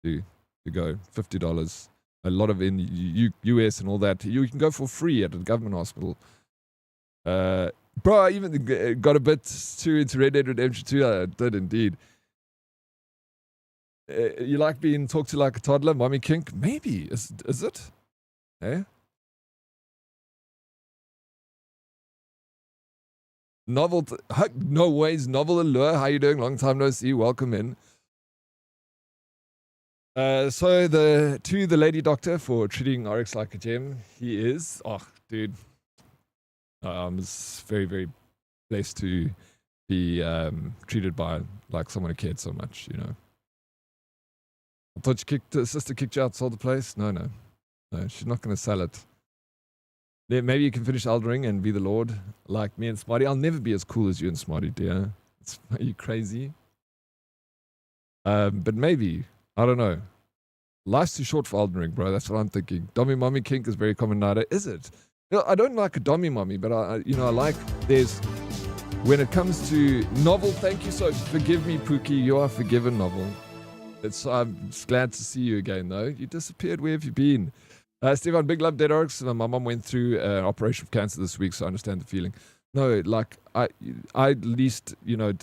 to go. $50. A lot of in US and all that. You can go for free at a government hospital. Bro, I even got a bit too into Red Dead Redemption 2. I did indeed. You like being talked to like a toddler, mommy kink? Maybe. Is it? Eh? Novel, no ways, Novel Allure. How you doing? Long time no see. Welcome in. So the lady doctor for treating Oryx like a gem. He is. Oh, dude. I'm just very, very blessed to be treated by like someone who cared so much, you know. I thought sister kicked you out, sold the place. No, she's not going to sell it. Maybe you can finish Elden Ring and be the Lord like me and Smarty. I'll never be as cool as you and Smarty, dear. Are you crazy? But maybe. I don't know. Life's too short for Elden Ring, bro. That's what I'm thinking. Dommy mommy kink is very common nowadays. Is it? You know, I don't like a dommy mommy, but I like when it comes to Novel, thank you so forgive me, Pookie. You are forgiven, Novel. I'm just glad to see you again, though. You disappeared. Where have you been? Stefan, big love, Dead Oryx. My mom went through an operation for cancer this week, so I understand the feeling. No, like, I at least, you know,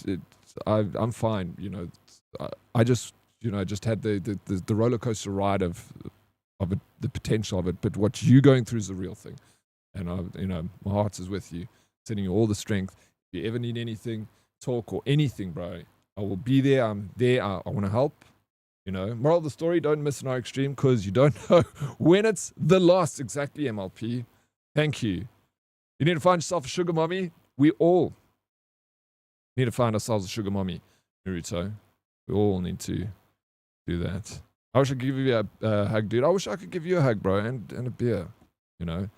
I'm fine, you know. I just, you know, just had the roller coaster ride of it, the potential of it, but what you going through is the real thing. And, you know, my heart is with you, sending you all the strength. If you ever need anything, talk or anything, bro, I will be there. I'm there. I want to help. You know, moral of the story, don't miss an Oryx stream because you don't know when it's the last. Exactly, MLP. Thank you. You need to find yourself a sugar mommy. We all need to find ourselves a sugar mommy, Naruto. We all need to do that. I wish I could give you a hug, dude. I wish I could give you a hug, bro, and a beer, you know.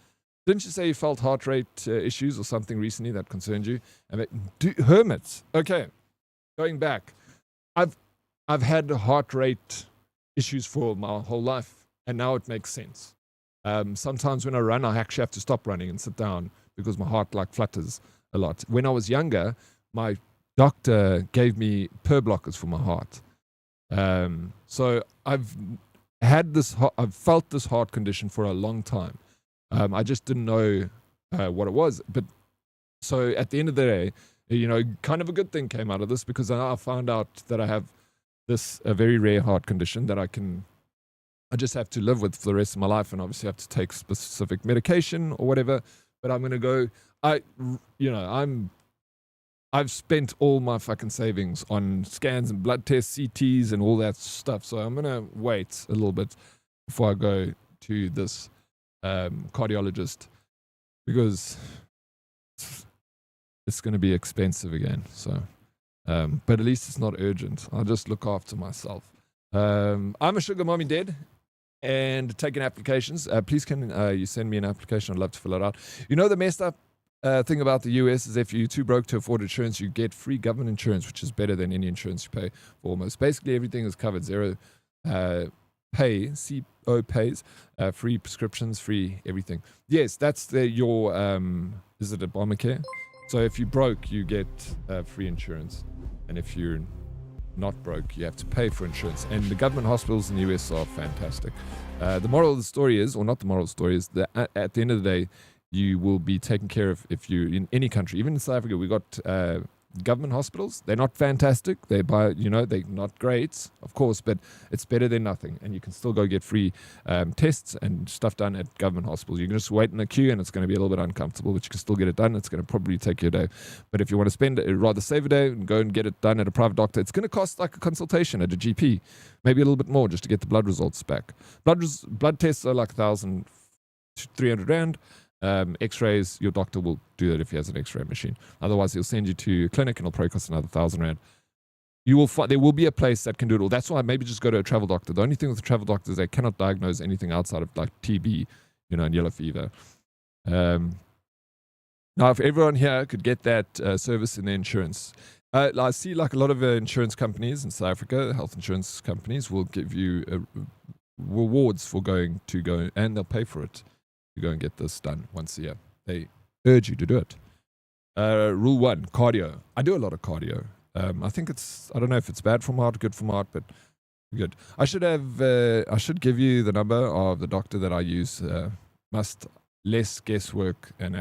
Didn't you say you felt heart rate issues or something recently that concerned you? Hermits. Okay, going back. I've had heart rate issues for my whole life, and now it makes sense. Sometimes when I run, I actually have to stop running and sit down because my heart like flutters a lot. When I was younger, my doctor gave me PER blockers for my heart. So I've felt this heart condition for a long time. I just didn't know what it was. But so at the end of the day, you know, kind of a good thing came out of this because I found out that I have a very rare heart condition that I just have to live with for the rest of my life, and obviously have to take specific medication or whatever. But I'm going to go, I've spent all my fucking savings on scans and blood tests, CTs and all that stuff. So I'm going to wait a little bit before I go to this cardiologist because it's going to be expensive again. So, but at least it's not urgent. I'll just look after myself. I'm a sugar mommy dead and taking applications. Please can you send me an application? I'd love to fill it out. You know, the messed up thing about the US is if you're too broke to afford insurance, you get free government insurance, which is better than any insurance you pay for almost. Basically, everything is covered. Zero pay, CO pays, free prescriptions, free everything. Yes, that's your, is it Obamacare? So if you're broke, you get free insurance. And if you're not broke, you have to pay for insurance. And the government hospitals in the US are fantastic. The moral of the story is, or not the moral of the story, is that at the end of the day, you will be taken care of if you're in any country. Even in South Africa, we got government hospitals. They're not fantastic. They're not great, of course, but it's better than nothing. And you can still go get free tests and stuff done at government hospitals. You can just wait in a queue, and it's going to be a little bit uncomfortable, but you can still get it done. It's going to probably take you a day. But if you want to rather save a day and go and get it done at a private doctor, it's going to cost like a consultation at a GP, maybe a little bit more just to get the blood results back. Blood tests are like 1,000 to 300 rand. X-rays, your doctor will do that if he has an X-ray machine. Otherwise, he'll send you to a clinic and it'll probably cost another 1,000 rand. You will find there will be a place that can do it all. That's why maybe just go to a travel doctor. The only thing with the travel doctor is they cannot diagnose anything outside of like TB, and yellow fever. Now, if everyone here could get that service in their insurance, I see like a lot of insurance companies in South Africa, health insurance companies will give you rewards for going, and they'll pay for it to go and get this done once a year. They urge you to do it. Rule 1, cardio. I do a lot of cardio. I think I don't know if it's bad for my heart, good for my heart, but good. I should give you the number of the doctor that I use. Less guesswork and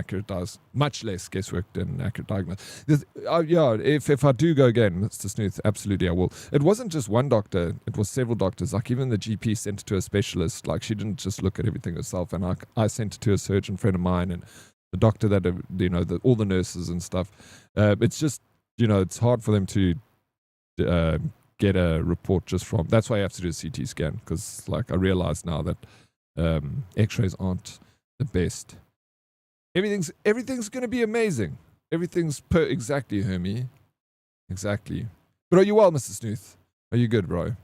much less guesswork than accurate diagnosis. Yeah, if I do go again, Mr. Snooth, absolutely I will. It wasn't just one doctor, it was several doctors. Like even the GP sent it to a specialist. Like she didn't just look at everything herself, and I sent it to a surgeon friend of mine and the doctor that, all the nurses and stuff. It's just, it's hard for them to get a report just from, that's why I have to do a CT scan, because like I realize now that x-rays aren't the best. Everything's going to be amazing. Everything's exactly, Hermie. Exactly. But are you well, Mr. Snooth? Are you good, bro?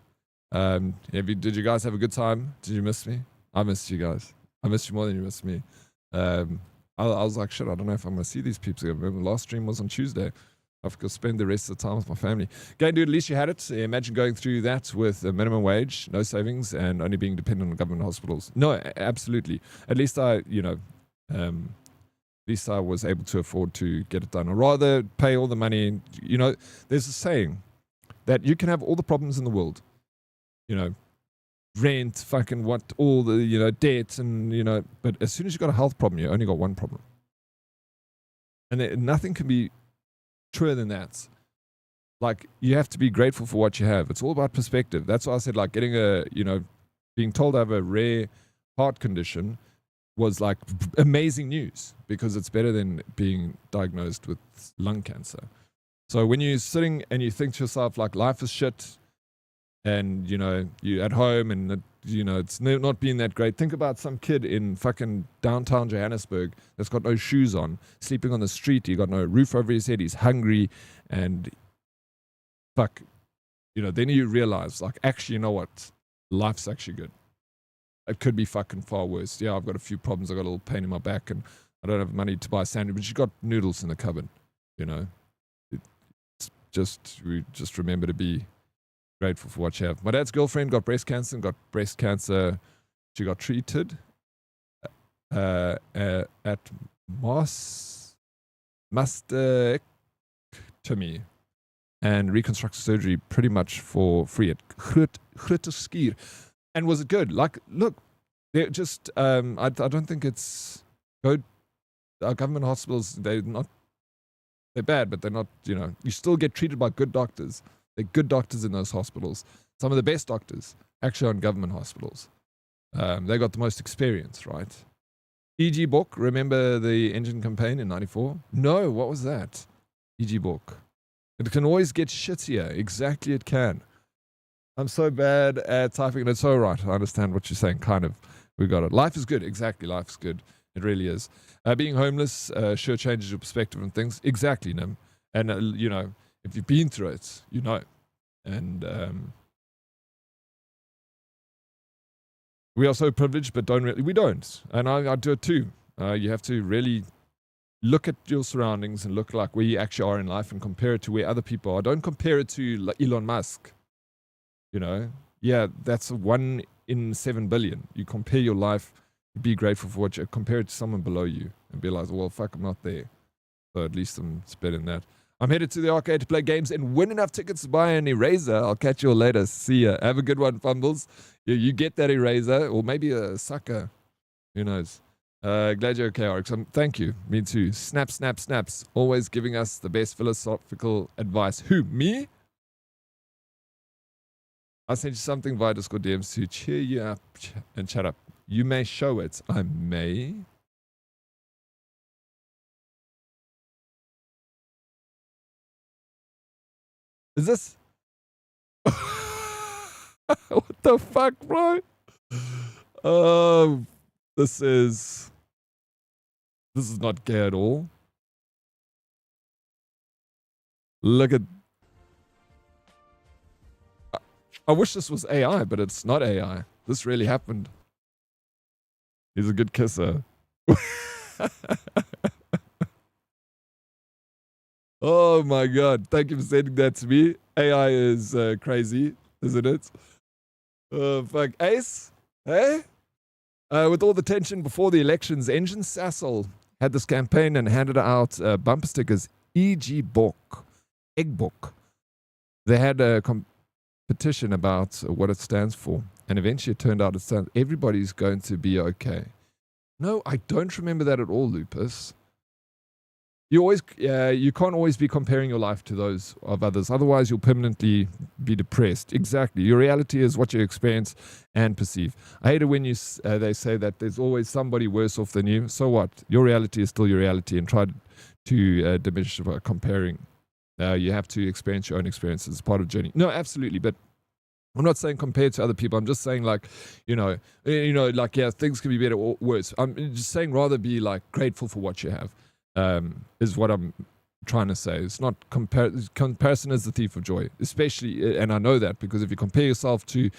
Did you guys have a good time? Did you miss me? I missed you guys. I missed you more than you missed me. I was like, shit, I don't know if I'm going to see these peeps again. Remember, the last stream was on Tuesday. I've got to spend the rest of the time with my family. Game dude, at least you had it. Imagine going through that with a minimum wage, no savings, and only being dependent on government hospitals. No, absolutely. At least I was able to afford to get it done. I'd rather pay all the money. There's a saying that you can have all the problems in the world. Rent, fucking what, all the, debt, and, but as soon as you've got a health problem, you only got one problem. And nothing can be truer than that. Like, you have to be grateful for what you have. It's all about perspective. That's why I said, like, being told I have a rare heart condition was like amazing news, because it's better than being diagnosed with lung cancer. So when you're sitting and you think to yourself, like, life is shit, and you're at home and it's not being that great, think about some kid in fucking downtown Johannesburg that's got no shoes on, sleeping on the street. He got no roof over his head, he's hungry, and then you realize, like, actually, you know what, life's actually good. It could be fucking far worse. Yeah, I've got a few problems. I've got a little pain in my back and I don't have money to buy a sandwich, but you've got noodles in the cupboard. We just remember to be grateful for what you have. My dad's girlfriend got breast cancer she got treated at mastectomy and reconstructive surgery pretty much for free at Groote Schuur. And was it good? Like, look, they're just I don't think it's good. Our government hospitals, they're bad, but they're not, you still get treated by good doctors. They're good doctors in those hospitals. Some of the best doctors actually are in government hospitals. They got the most experience, right? E.G. Book, remember the engine campaign in 94? No, what was that? E.G. Book. It can always get shittier. Exactly, it can. I'm so bad at typing, and it's so right. I understand what you're saying, kind of. We got it. Life is good. Exactly, life is good. It really is. Being homeless sure changes your perspective on things. Exactly, Nim. And, if you've been through it, And we are so privileged, but we don't. And I do it too. You have to really look at your surroundings and look like where you actually are in life and compare it to where other people are. Don't compare it to Elon Musk. Yeah, that's 1 in 7 billion. You compare your life, be grateful for what you compare it to someone below you and be like, well, fuck, I'm not there. So at least it's better than that. I'm headed to the arcade to play games and win enough tickets to buy an eraser. I'll catch you all later. See ya. Have a good one, Fumbles. You get that eraser, or maybe a sucker. Who knows? Glad you're okay, Oryx. Thank you. Me too. Snap, snap, snaps. Always giving us the best philosophical advice. Who? Me? I sent you something via Discord DMs to cheer you up and shut up. You may show it. I may. Is this? What the fuck, bro? This is not gay at all. Look at. I wish this was AI, but it's not AI. This really happened. He's a good kisser. Oh my God. Thank you for sending that to me. AI is crazy, isn't it? Fuck. Ace? Hey? With all the tension before the elections, Engine Sassel had this campaign and handed out bumper stickers, E.G. Book, Egg Book. They had a competition about what it stands for, and eventually it turned out it stands, everybody's going to be okay. No, I don't remember that at all, Lupus. You can't always be comparing your life to those of others. Otherwise, you'll permanently be depressed. Exactly. Your reality is what you experience and perceive. I hate it when they say that there's always somebody worse off than you. So what? Your reality is still your reality, and try to diminish by comparing. You have to experience your own experiences as part of the journey. No, absolutely. But I'm not saying compared to other people. I'm just saying, like, like, yeah, things can be better or worse. I'm just saying rather be like grateful for what you have. Is what I'm trying to say. It's not comparison is the thief of joy, especially, and I know that because if you compare yourself to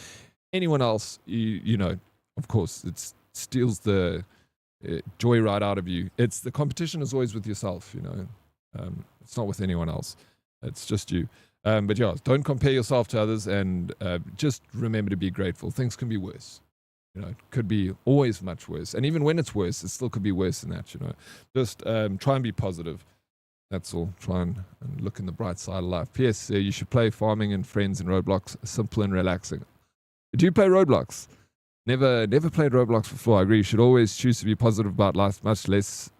anyone else, you know, of course, it steals the joy right out of you. It's the competition is always with yourself, you know. It's not with anyone else. It's just you. But yeah, don't compare yourself to others, and just remember to be grateful. Things can be worse. You know, it could be always much worse. And even when it's worse, it still could be worse than that, you know. Just try and be positive. That's all. Try and look in the bright side of life. P.S. You should play Farming and Friends in Roblox. Simple and relaxing. Do you play Roblox? Never played Roblox before. I agree. You should always choose to be positive about life. Much less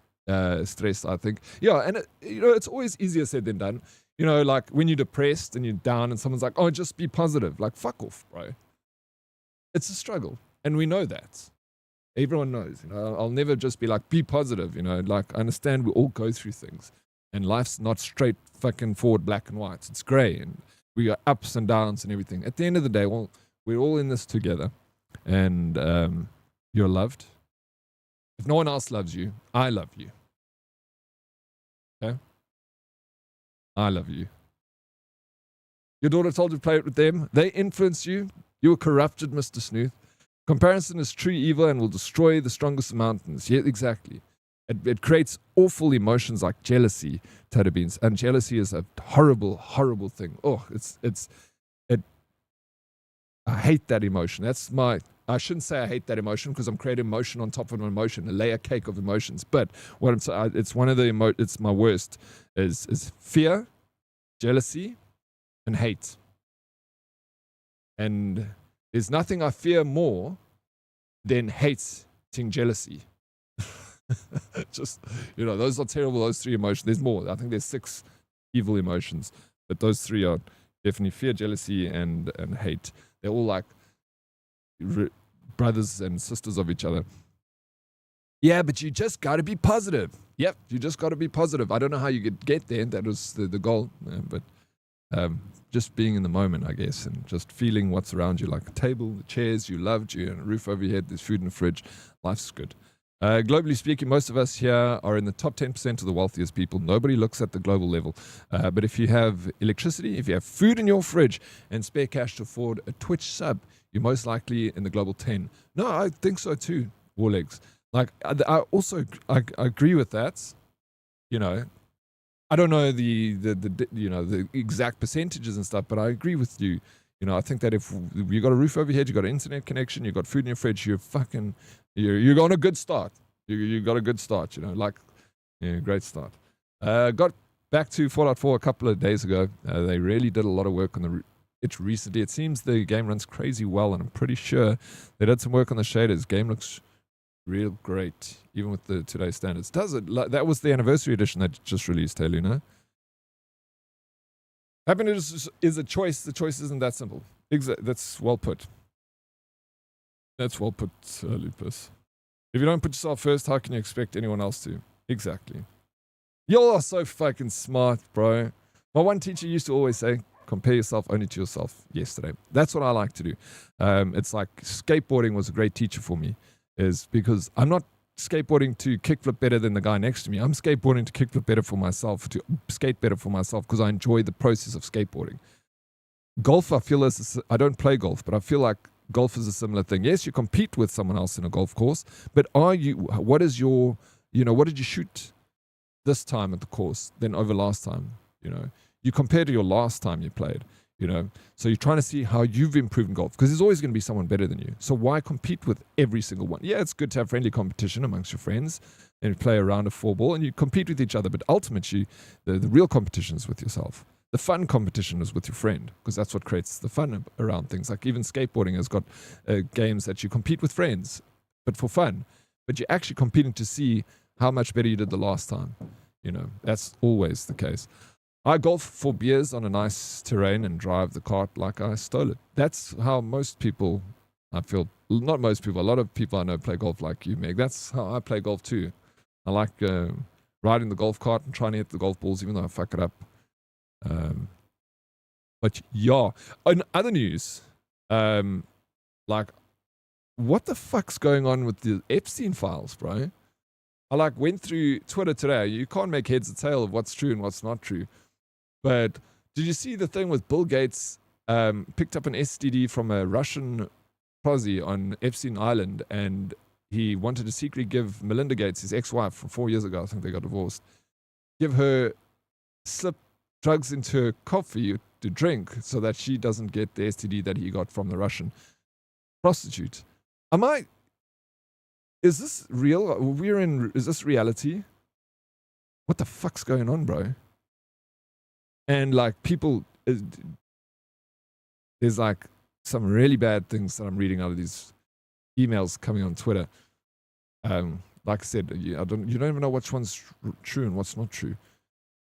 stress, I think. Yeah, and it's always easier said than done. You know, like when you're depressed and you're down and someone's like, oh, just be positive. Like, fuck off, bro. It's a struggle. And we know that. Everyone knows. You know, I'll never just be like, be positive. You know, like, I understand we all go through things. And life's not straight fucking forward black and white. It's grey. And we got ups and downs and everything. At the end of the day, well, we're all in this together. And you're loved. If no one else loves you, I love you. Okay? I love you. Your daughter told you to play it with them. They influenced you. You were corrupted, Mr. Snooth. Comparison is true evil and will destroy the strongest mountains. Yeah, exactly. It creates awful emotions like jealousy, Tato Beans. And jealousy is a horrible, horrible thing. Oh, I hate that emotion. I shouldn't say I hate that emotion because I'm creating emotion on top of an emotion, a layer cake of emotions. But what I'm saying, it's one of the it's my worst is fear, jealousy, and hate. And there's nothing I fear more than hating jealousy. Just, you know, those are terrible, those three emotions. There's more. I think there's 6 evil emotions. But those 3 are definitely fear, jealousy, and hate. They're all like brothers and sisters of each other. Yeah, but you just got to be positive. Yep, you just got to be positive. I don't know how you could get there. That was the goal. But just being in the moment, I guess, and just feeling what's around you, like a table, the chairs you loved, you, and a roof over your head, there's food in the fridge. Life's good. Globally speaking, most of us here are in the top 10% of the wealthiest people. Nobody looks at the global level. But if you have electricity, if you have food in your fridge and spare cash to afford a Twitch sub, you're most likely in the global 10. No, I think so too, Warlegs. Like, I agree with that. You know, I don't know the exact percentages and stuff, but I agree with you. You know, I think that if you got a roof over your head, you got an internet connection, you got food in your fridge, you're on a good start. You got a good start. You know, like, yeah, great start. Got back to Fallout 4 a couple of days ago. They really did a lot of work on it recently. It seems the game runs crazy well, and I'm pretty sure they did some work on the shaders. Game looks real great, even with the today's standards. Does it? That was the anniversary edition that just released, hey, Luna. Happiness is a choice. The choice isn't that simple. That's well put. That's well put, Lupus. If you don't put yourself first, how can you expect anyone else to? Exactly. Y'all are so fucking smart, bro. My one teacher used to always say, compare yourself only to yourself yesterday. That's what I like to do. It's like skateboarding was a great teacher for me, is because I'm not skateboarding to kickflip better than the guy next to me. I'm skateboarding to kickflip better for myself, to skate better for myself, because I enjoy the process of skateboarding. golf, I feel I don't play golf, but I feel like golf is a similar thing. Yes, you compete with someone else in a golf course, but what is your, what did you shoot this time at the course than over last time? You compare to your last time you played, so you're trying to see how you've improved in golf, because there's always going to be someone better than you. So why compete with every single one? Yeah, it's good to have friendly competition amongst your friends and you play a round of 4-ball and you compete with each other, but ultimately the real competition is with yourself. The fun competition is with your friend, because that's what creates the fun around things. Like even skateboarding has got games that you compete with friends, but for fun. But you're actually competing to see how much better you did the last time. That's always the case. I golf for beers on a nice terrain and drive the cart like I stole it. That's how most people, I feel, not most people, a lot of people I know play golf like you, Meg. That's how I play golf too. I like riding the golf cart and trying to hit the golf balls, even though I fuck it up. But yeah, in other news, like, what the fuck's going on with the Epstein files, bro? I went through Twitter today. You can't make heads or tail of what's true and what's not true. But did you see the thing with Bill Gates picked up an STD from a Russian posse on Epstein Island, and he wanted to secretly give Melinda Gates, his ex-wife from 4 years ago, I think they got divorced, slip drugs into her coffee to drink so that she doesn't get the STD that he got from the Russian prostitute. Is this real? Is this reality? What the fuck's going on, bro? And people, there's some really bad things that I'm reading out of these emails coming on Twitter. Like I said, you don't even know which one's true and what's not true.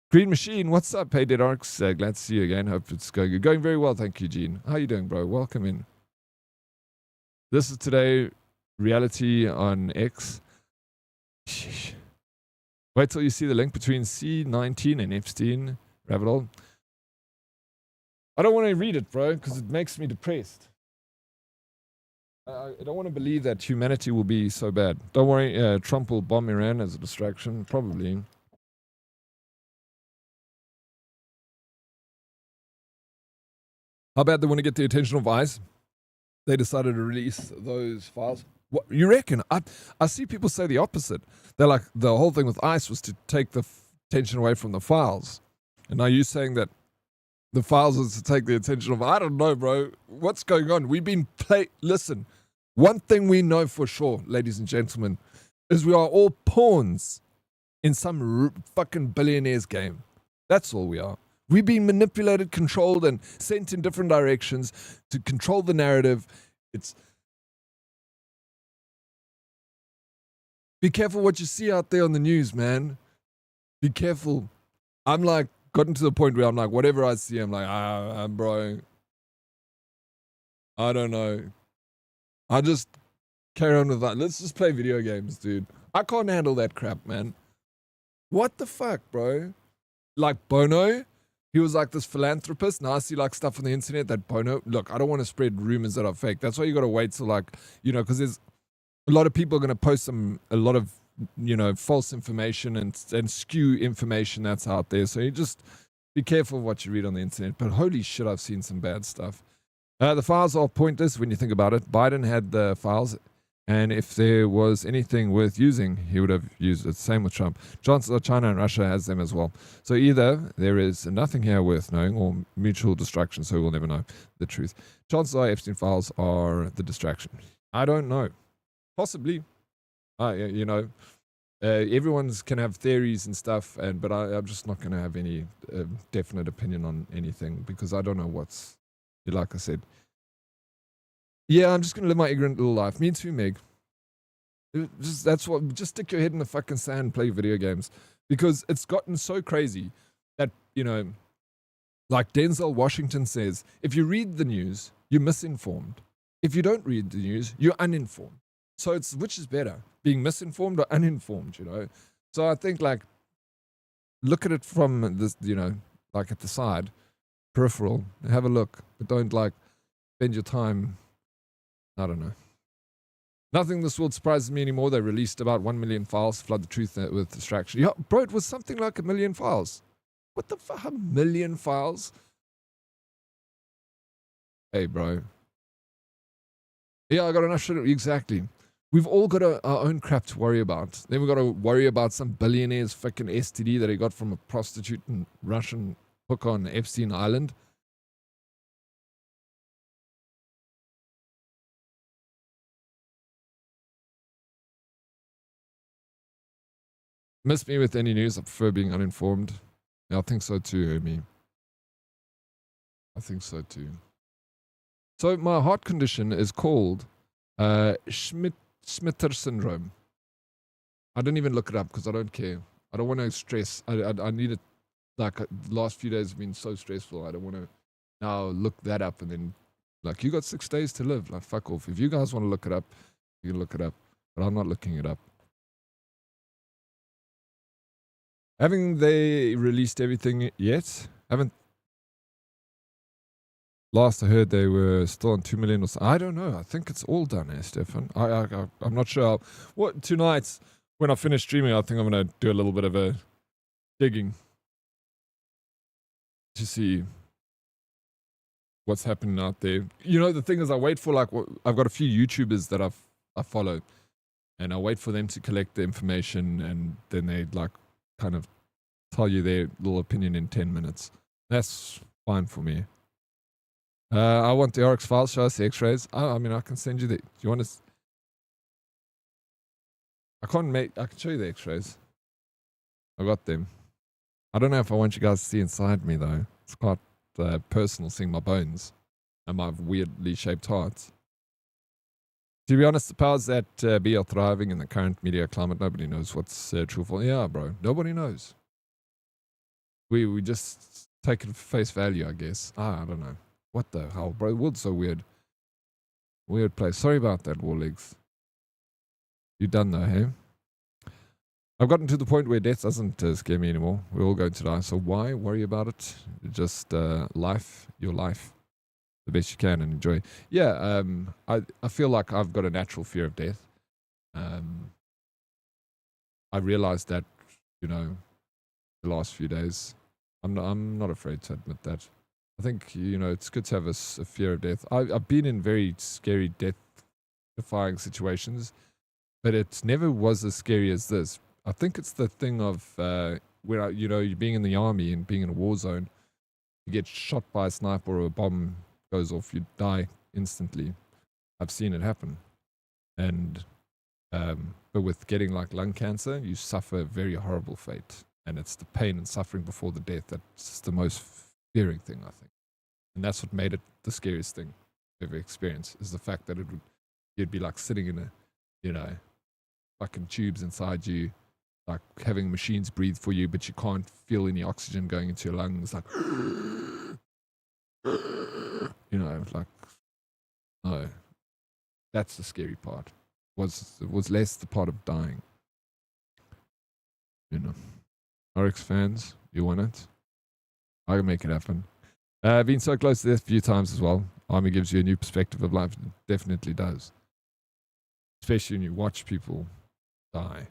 Green Machine, what's up? Hey, Dead Oryx, glad to see you again. Hope it's going good. Going very well, thank you, Gene. How you doing, bro? Welcome in. This is today, reality on X. Sheesh. Wait till you see the link between C19 and Epstein rabbit hole. I don't want to read it, bro, because it makes me depressed. I don't want to believe that humanity will be so bad. Don't worry, Trump will bomb Iran as a distraction, probably. How bad they want to get the attention of ICE? They decided to release those files. What you reckon? I see people say the opposite. They're like, the whole thing with ICE was to take the attention away from the files. And are you saying that the files was to take the attention of, I don't know, bro. What's going on? We've been Listen, one thing we know for sure, ladies and gentlemen, is we are all pawns in some fucking billionaire's game. That's all we are. We've been manipulated, controlled, and sent in different directions to control the narrative. Be careful what you see out there on the news, man. Be careful. I'm gotten to the point where I'm whatever I see, I'm bro, I don't know. I just carry on with that. Let's just play video games, dude. I can't handle that crap, man. What the fuck, bro? Bono, he was this philanthropist. Now I see stuff on the internet that Bono, look, I don't want to spread rumors that are fake. That's why you got to wait till because there's a lot of people are going to post a lot of, false information and skew information that's out there. So you just be careful of what you read on the internet. But holy shit, I've seen some bad stuff. The files are pointless when you think about it. Biden had the files, and if there was anything worth using, he would have used it. Same with Trump. Chances are China and Russia has them as well. So either there is nothing here worth knowing or mutual distraction, so we'll never know the truth. Chances are Epstein files are the distraction. I don't know. Possibly. Everyone's can have theories and stuff, but I'm just not going to have any definite opinion on anything because I don't know what's, like I said. Yeah, I'm just going to live my ignorant little life. Me too, Meg. Just stick your head in the fucking sand and play video games because it's gotten so crazy that, like Denzel Washington says, if you read the news, you're misinformed. If you don't read the news, you're uninformed. So which is better, being misinformed or uninformed, So I think look at it from this, at the side, peripheral, have a look, but don't spend your time, I don't know. Nothing in this world surprises me anymore. They released about 1 million files to flood the truth with distraction. Yeah, bro, it was something like 1 million files. What the fuck, 1 million files? Hey, bro. Yeah, I got enough shit. Exactly. We've all got our own crap to worry about. Then we got to worry about some billionaire's fucking STD that he got from a prostitute and Russian hooker on Epstein Island. Miss me with any news. I prefer being uninformed. Yeah, I think so too, Hermie. I think so too. So my heart condition is called Schmitter syndrome. I didn't even look it up because I don't care. I don't want to stress. I need it. Like the last few days have been so stressful. I don't want to now look that up and then like you got 6 days to live. Like fuck off. If you guys want to look it up, you can look it up. But I'm not looking it up. Haven't they released everything yet? Haven't. Last I heard they were still on 2 million or so. I don't know. I think it's all done, Stefan. I'm not sure. What tonight when I finish streaming, I think I'm gonna do a little bit of a digging to see what's happening out there. You know, the thing is, I wait for like I've got a few YouTubers that I follow, and I wait for them to collect the information, and then they like kind of tell you their little opinion in 10 minutes. That's fine for me. I want the Oryx files. Show us the X-rays. I mean, I can send you the. Do you want to? I can show you the X-rays. I got them. I don't know if I want you guys to see inside me though. It's quite personal, seeing my bones and my weirdly shaped heart. To be honest, the powers that be are thriving in the current media climate. Nobody knows what's truthful. Yeah, bro. Nobody knows. We just take it for face value, I guess. I don't know. What the hell, bro? The world's so weird. Weird place. Sorry about that, Warlegs. You done though, hey? I've gotten to the point where death doesn't scare me anymore. We're all going to die, so why worry about it? Just life, your life, the best you can and enjoy. Yeah, I feel like I've got a natural fear of death. I realized that, you know, the last few days. I'm not afraid to admit that. I think, you know, it's good to have a fear of death. I've been in very scary death-defying situations, but it never was as scary as this. I think it's the thing of where, you know, you're being in the army and being in a war zone, you get shot by a sniper or a bomb goes off, you die instantly. I've seen it happen. And, but with getting like lung cancer, you suffer a very horrible fate. And it's the pain and suffering before the death that's the most fearing thing, I think. And that's what made it the scariest thing I've ever experienced, is the fact that you'd be like sitting in a, you know, fucking tubes inside you, like having machines breathe for you, but you can't feel any oxygen going into your lungs, like, you know, like, no, that's the scary part. It was less the part of dying, you know. Oryx fans, you want it? I can make it happen. I've been so close to death a few times as well. Army gives you a new perspective of life. It definitely does. Especially when you watch people die.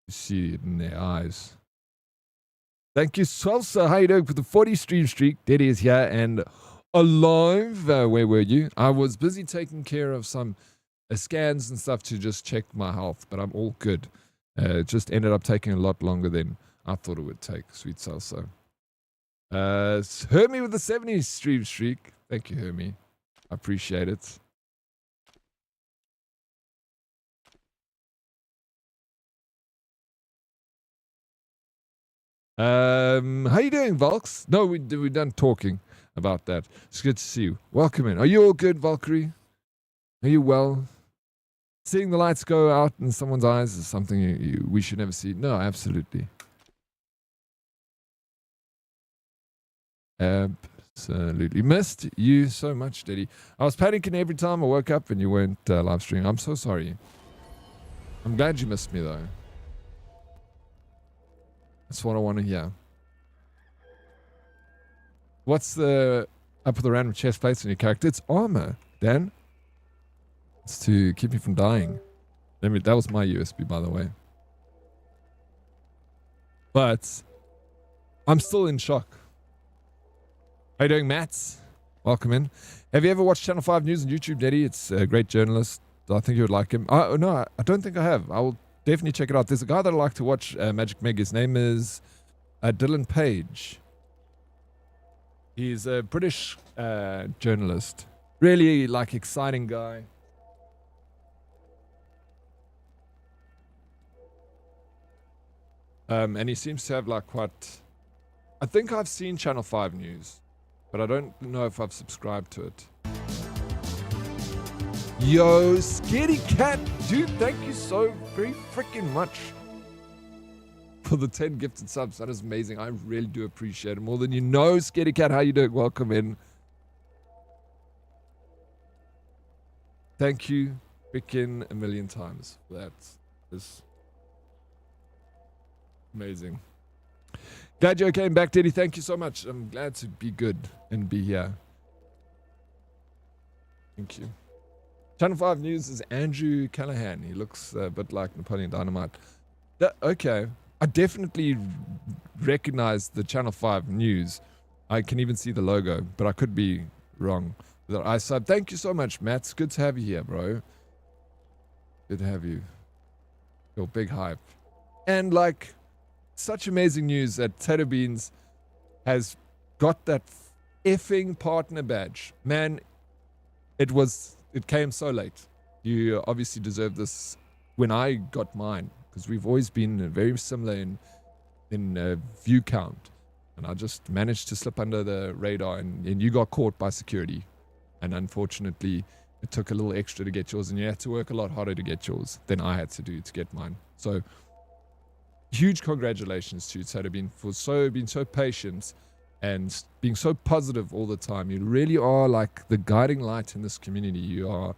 You see it in their eyes. Thank you, Salsa. How you doing for the 40 stream streak? Daddy is here and alive. Where were you? I was busy taking care of some scans and stuff to just check my health, but I'm all good. It just ended up taking a lot longer than I thought it would take. Sweet Salsa. Hermie with the 70 stream streak. Thank you, Hermie. I appreciate it. How you doing, Valks? No, we're done talking about that. It's good to see you. Welcome in. Are you all good, Valkyrie? Are you well? Seeing the lights go out in someone's eyes is something we should never see. No, absolutely. Absolutely. Missed you so much, Daddy. I was panicking every time I woke up and you weren't live streaming. I'm so sorry. I'm glad you missed me, though. That's what I want to hear. What's the up with the random chest plates on your character? It's armor, Dan. It's to keep me from dying. That was my USB, by the way. But I'm still in shock. How you doing, Mats? Welcome in. Have you ever watched Channel 5 News on YouTube, Daddy? It's a great journalist. I think you would like him. No, I don't think I have. I will definitely check it out. There's a guy that I like to watch, Magic Meg. His name is Dylan Page. He's a British journalist. Really, like, exciting guy. And he seems to have, like, quite... I think I've seen Channel 5 News, but I don't know if I've subscribed to it. Yo, Scaredy Cat, dude, thank you so very freaking much for the 10 gifted subs. That is amazing. I really do appreciate it more than you know. Scaredy Cat, how you doing? Welcome in. Thank you freaking a million times for that. It's amazing. Glad you came back, Daddy. Thank you so much. I'm glad to be good and be here. Thank you. Channel 5 News is Andrew Callahan. He looks a bit like Napoleon Dynamite. Okay. I definitely recognize the Channel 5 News. I can even see the logo, but I could be wrong. I sub. Thank you so much, Matt. It's good to have you here, bro. Good to have you. Your big hype. And like, such amazing news that Tater Beans has got that effing partner badge. Man, it came so late. You obviously deserve this when I got mine, because we've always been very similar in view count. And I just managed to slip under the radar, and you got caught by security. And unfortunately, it took a little extra to get yours, and you had to work a lot harder to get yours than I had to do to get mine. So, huge congratulations to you, Tater Bean, for being so patient and being so positive all the time. You really are like the guiding light in this community. You are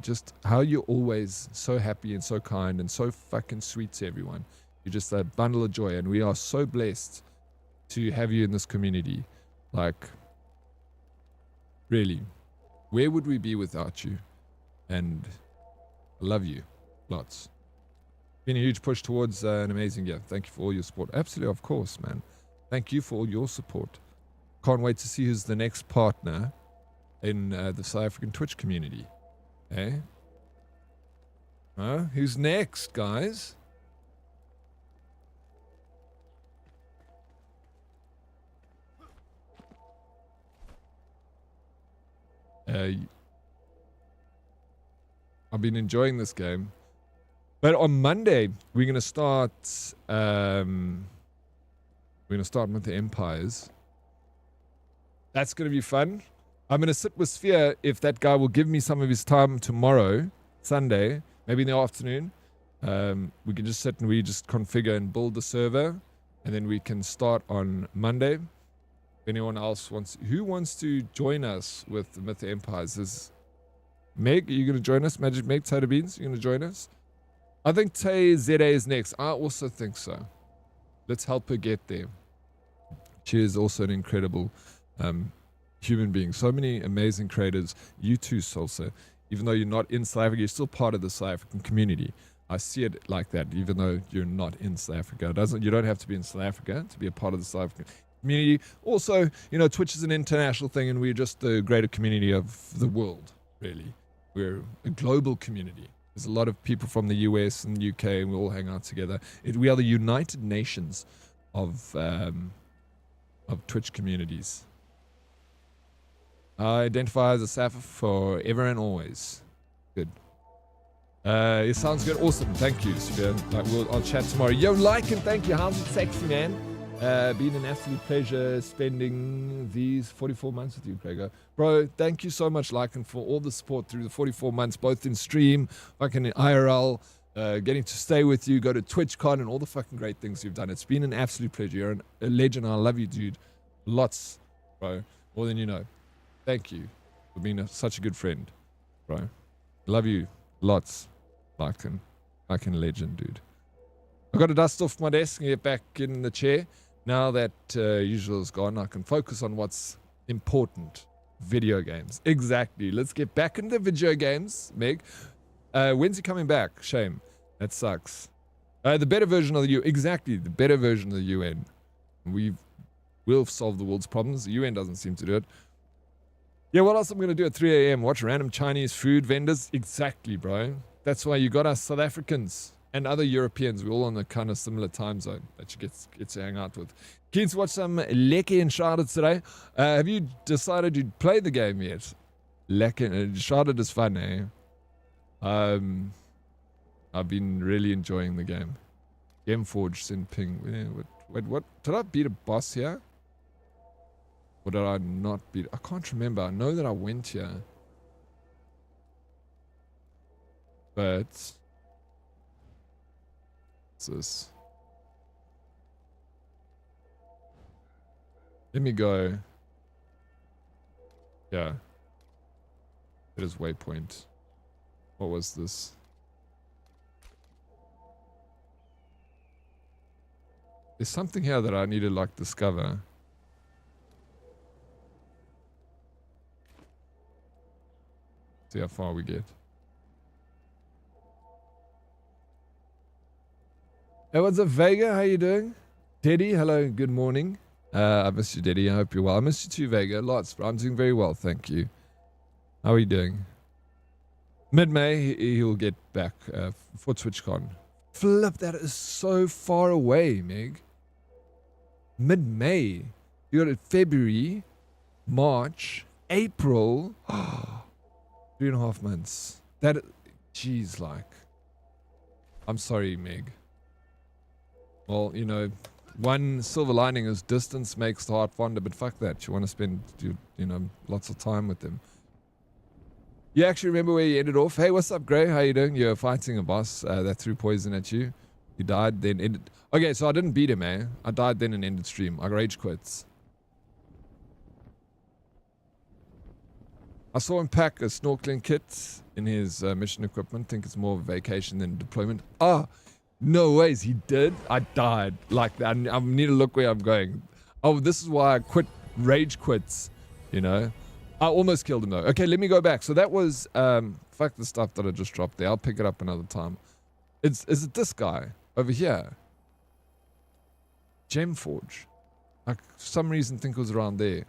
just how you're always so happy and so kind and so fucking sweet to everyone. You're just a bundle of joy, and we are so blessed to have you in this community. Like, really, where would we be without you? And I love you lots. Been a huge push towards an amazing year. Thank you for all your support. Absolutely, of course, man. Thank you for all your support. Can't wait to see who's the next partner in the South African Twitch community. Eh? Who's next, guys? I've been enjoying this game. But on Monday, we're going to start with the Empires. That's going to be fun. I'm going to sit with Sphere if that guy will give me some of his time tomorrow, Sunday, maybe in the afternoon. We can just sit and we just configure and build the server, and then we can start on Monday. If anyone else who wants to join us with the Empires? Is Meg, are you going to join us? Magic Meg, Tater Beans, you going to join us? I think Tay ZA is next. I also think so. Let's help her get there. She is also an incredible human being. So many amazing creators. You too, Salsa. Even though you're not in South Africa, you're still part of the South African community. I see it like that, even though you're not in South Africa. You don't have to be in South Africa to be a part of the South African community. Also, Twitch is an international thing, and we're just the greater community of the world, really. We're a global community. There's a lot of people from the US and UK, and we all hang out together. We are the United Nations of Twitch communities. I identify as a Sapphire forever and always. Good. It sounds good. Awesome. Thank you, Sophia. I'll chat tomorrow. Yo, like and thank you. How's it sexy, man? Been an absolute pleasure spending these 44 months with you, Gregor. Bro, thank you so much, Lycan, for all the support through the 44 months, both in stream, fucking in IRL, getting to stay with you, go to TwitchCon, and all the fucking great things you've done. It's been an absolute pleasure. You're a legend. I love you, dude. Lots, bro. More than you know. Thank you for being such a good friend, bro. Love you. Lots. Lycan. Lycan legend, dude. I got to dust off my desk and get back in the chair. Now that usual is gone, I can focus on what's important. Video games. Exactly. Let's get back into video games, Meg. When's he coming back? Shame. That sucks. The better version of the UN. Exactly. The better version of the UN. We'll solve the world's problems. The UN doesn't seem to do it. Yeah, what else I'm going to do at 3 a.m.? Watch random Chinese food vendors? Exactly, bro. That's why you got us South Africans and other Europeans. We're all on a kind of similar time zone that you get to hang out with. Keen to watch some Lecky Enshrouded today. Have you decided you'd play the game yet? Lecky Enshrouded is fun, eh? I've been really enjoying the game. Gameforge sent ping. Wait, what? Did I beat a boss here? Or did I not beat? I can't remember. I know that I went here. But what's this? Let me go. Yeah. It is waypoint. What was this? There's something here that I need to like discover. See how far we get. Hey, what's up, Vega? How you doing? Teddy, hello, good morning. I missed you, Teddy. I hope you're well. I missed you too, Vega. Lots, but I'm doing very well, thank you. How are you doing? Mid-May, he'll get back for TwitchCon. Flip, that is so far away, Meg. Mid-May. You got it February, March, April. 3.5 months. That, geez, like. I'm sorry, Meg. Well, you know, one silver lining is distance makes the heart fonder, but fuck that. You want to spend, you know, lots of time with them. You actually remember where you ended off? Hey, what's up, Gray? How you doing? You're fighting a boss that threw poison at you. You died, then ended. Okay, so I didn't beat him, eh? I died then and ended stream. I rage quits. I saw him pack a snorkeling kit in his mission equipment. Think it's more of a vacation than deployment. Oh, no ways. He did. I died like that. I need to look where I'm going. Oh, this is why I quit. Rage quits, you know. I almost killed him though. Okay, let me go back. So that was fuck the stuff that I just dropped there. I'll pick it up another time. Is it this guy over here? Gemforge. I for some reason think it was around there.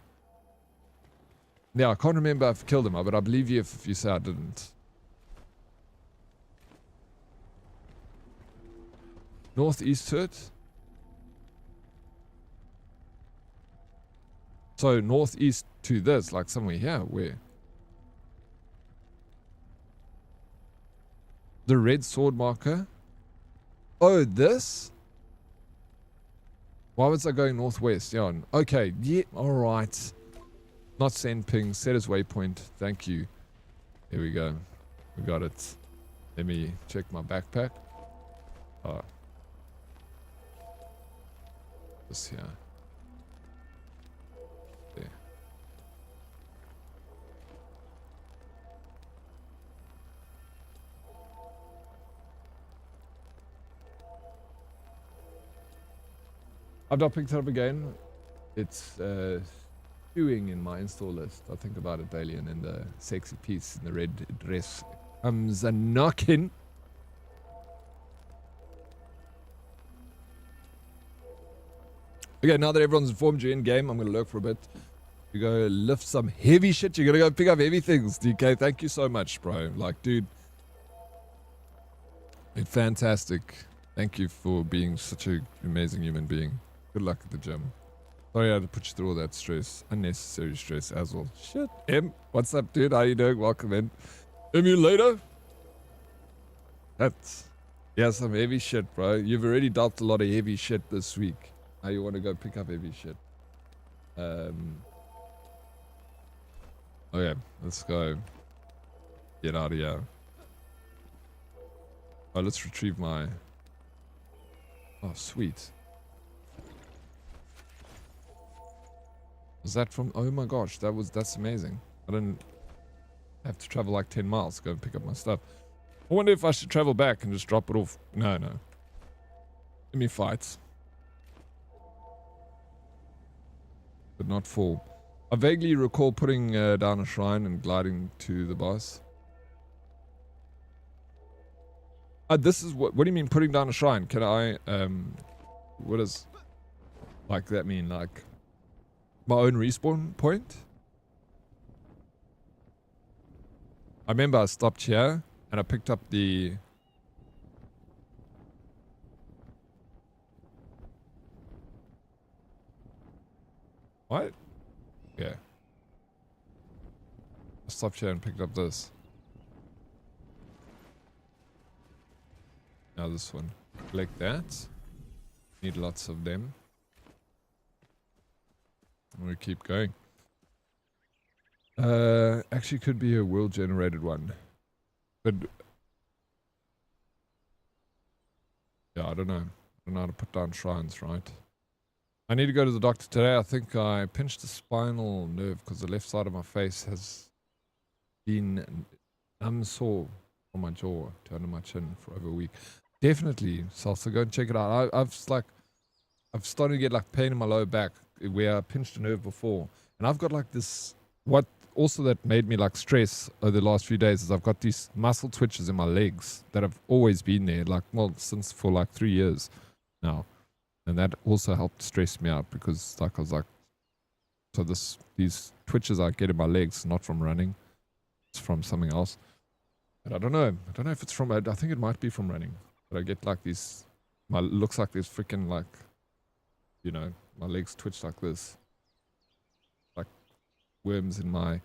Yeah, I can't remember if I killed him, but I believe you if you say I didn't. Northeast to it. So northeast to this, like somewhere here, where? The red sword marker? Oh, this? Why was I going northwest? Yeah, okay, yeah, alright. Not send ping, set as waypoint, thank you. Here we go. We got it. Let me check my backpack. Oh. This here. There. I've not picked it up again. It's stewing in my install list. I think about it daily, and then the sexy piece in the red dress comes a knocking. Okay, now that everyone's informed you in game, I'm gonna lurk for a bit. You go lift some heavy shit. You're gonna go pick up heavy things, DK. Thank you so much, bro. Like, dude, it's fantastic. Thank you for being such an amazing human being. Good luck at the gym. Sorry I had to put you through all that stress. Unnecessary stress as well. Shit. M, what's up, dude? How you doing? Welcome in. Emulator? That's... Yeah, some heavy shit, bro. You've already dealt a lot of heavy shit this week. Now you want to go pick up heavy shit. Okay, let's go. Get out of here. Oh, let's retrieve my... Oh, sweet. Was that from... Oh my gosh, that's amazing. I didn't have to travel like 10 miles to go and pick up my stuff. I wonder if I should travel back and just drop it off. No. Give me fights. But not fall. I vaguely recall putting down a shrine and gliding to the boss. This is what do you mean putting down a shrine? Can I what does like that mean? Like my own respawn point? I remember I stopped here and I picked up the... What? Yeah. I stopped here and picked up this. Now this one. Collect that. Need lots of them. And we keep going. Actually could be a world generated one. But yeah, I don't know. I don't know how to put down shrines, right? I need to go to the doctor today. I think I pinched the spinal nerve because the left side of my face has been sore from my jaw to under my chin for over a week. Definitely, Salsa, go and check it out. I've started to get like pain in my lower back where I pinched a nerve before, and I've got like this. What also that made me like stress over the last few days is I've got these muscle twitches in my legs that have always been there, like since for like 3 years now, and that also helped stress me out because like I was like, so these twitches I get in my legs not from running, it's from something else. But I don't know if it's from. I think it might be from running. But I get like these. Looks like there's freaking like, you know, my legs twitch like this, like worms in my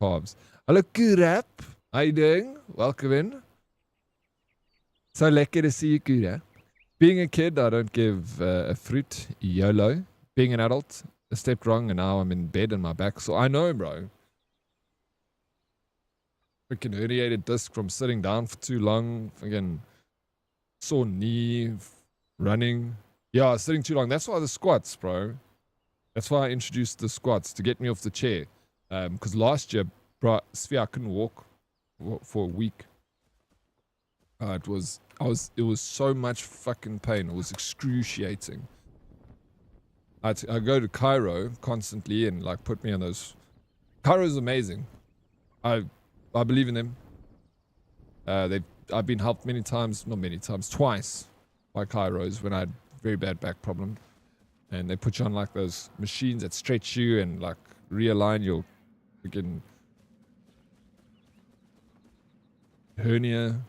calves. Hello, Kurap. How you doing? Welcome in. So lekker to see you, Kurap. Being a kid, I don't give a fruit. YOLO. Being an adult, I stepped wrong and now I'm in bed and my back. So I know, bro. Freaking herniated disc from sitting down for too long. Freaking sore knee, running. Yeah, sitting too long. That's why the squats, bro. That's why I introduced the squats to get me off the chair. Because last year, bro, Sphere, I couldn't walk for a week. It was so much fucking pain. It was excruciating. I go to Cairo constantly and like put me on those. Cairo is amazing. I believe in them. I've been helped twice by Kairos when I had very bad back problem, and they put you on like those machines that stretch you and like realign your freaking hernia,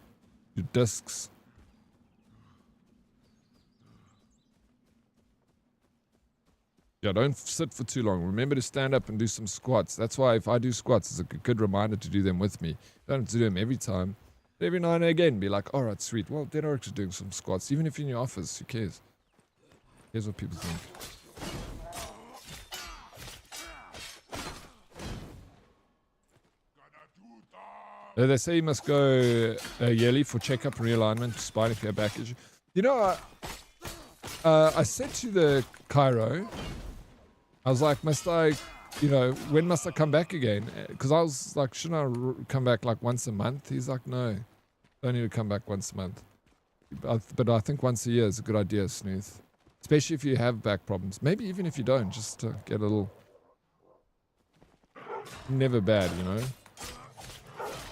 your discs. Yeah, don't sit for too long. Remember to stand up and do some squats. That's why if I do squats, it's a good reminder to do them with me. Don't have to do them every time. But every now and again, be like, all right, sweet. Well, Dead Oryx is doing some squats. Even if you're in your office, who cares? Here's what people think. They say you must go yearly for checkup and realignment, spine if you have back issue. You know, I said to the Cairo, I was like, must I, you know, when must I come back again? Because I was like, shouldn't I come back like once a month? He's like, no, don't need to come back once a month. But I think once a year is a good idea, Snooth. Especially if you have back problems. Maybe even if you don't, just to get a little... Never bad, you know?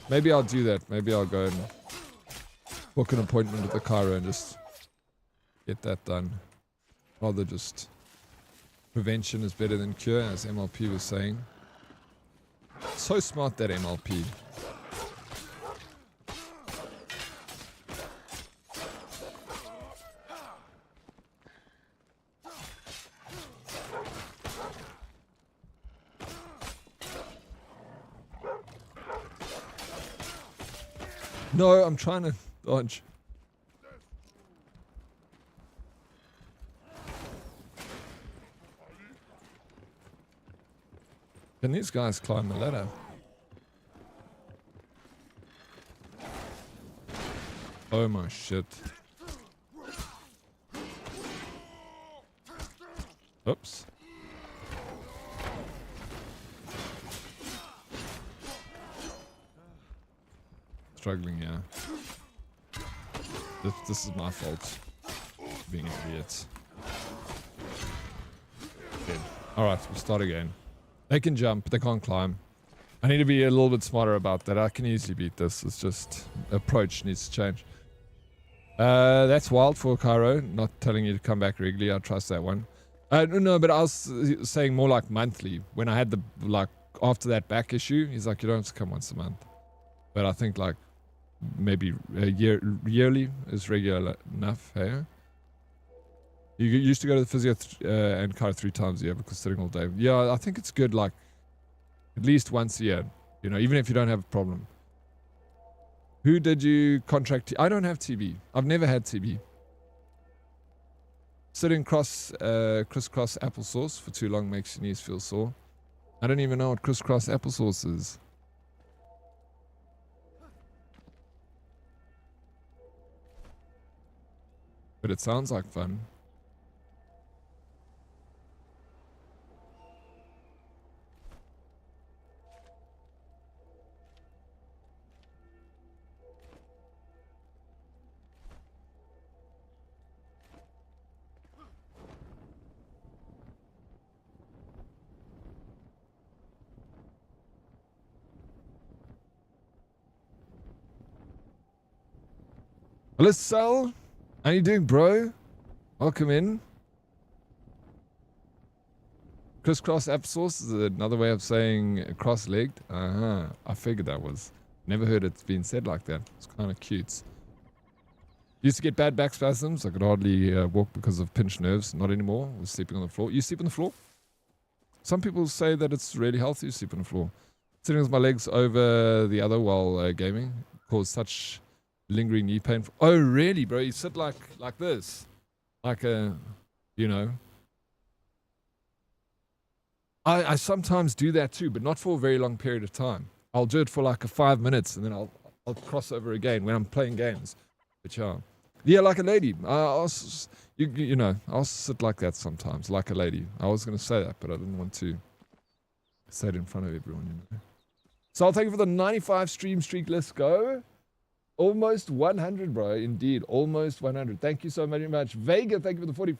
Maybe I'll do that. Maybe I'll go and book an appointment with the Cairo and just get that done. Rather just... Prevention is better than cure, as MLP was saying. So smart, that MLP. No, I'm trying to dodge. Can these guys climb the ladder? Oh my shit. Oops. Struggling, yeah. This is my fault. Being an idiot. Good. Alright, we'll start again. They can jump, but they can't climb. I need to be a little bit smarter about that. I can easily beat this. It's just approach needs to change. That's wild for Cairo. Not telling you to come back regularly. I trust that one. No, but I was saying more like monthly. When I had the, like, after that back issue, he's like, you don't have to come once a month. But I think like maybe yearly is regular enough. Hey, you used to go to the physio and kind of 3 times a year because sitting all day. Yeah, I think it's good like at least once a year. You know, even if you don't have a problem. Who did you contract? I don't have TB. I've never had TB. Sitting crisscross applesauce for too long makes your knees feel sore. I don't even know what crisscross applesauce is. But it sounds like fun. Hello, Sal. How you doing, bro? Welcome in. Crisscross applesauce is another way of saying cross-legged. I figured that was. Never heard it being said like that. It's kind of cute. Used to get bad back spasms. I could hardly walk because of pinched nerves. Not anymore. I was sleeping on the floor. You sleep on the floor? Some people say that it's really healthy to sleep on the floor. Sitting with my legs over the other while gaming caused such lingering knee pain. Oh, really, bro? You sit like this? Like a, you know. I sometimes do that too, but not for a very long period of time. I'll do it for like 5 minutes and then I'll cross over again when I'm playing games. But yeah, like a lady. You know, I'll sit like that sometimes, like a lady. I was going to say that, but I didn't want to say it in front of everyone, you know. So I'll thank you for the 95 stream streak. Let's go. Almost 100, bro. Indeed, almost 100. Thank you so very much. Vega, thank you for the 40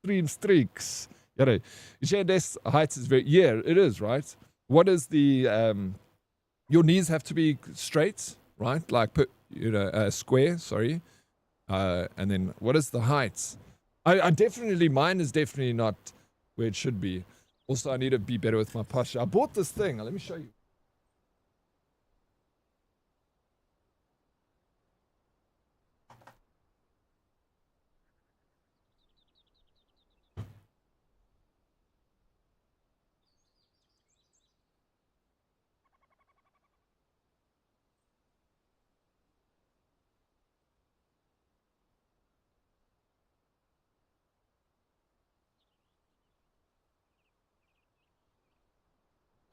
stream streaks. You share desk heights is very, yeah, it is, right? What is the, your knees have to be straight, right? Like, square, sorry. And then what is the height? I definitely, mine is definitely not where it should be. Also, I need to be better with my posture. I bought this thing. Let me show you.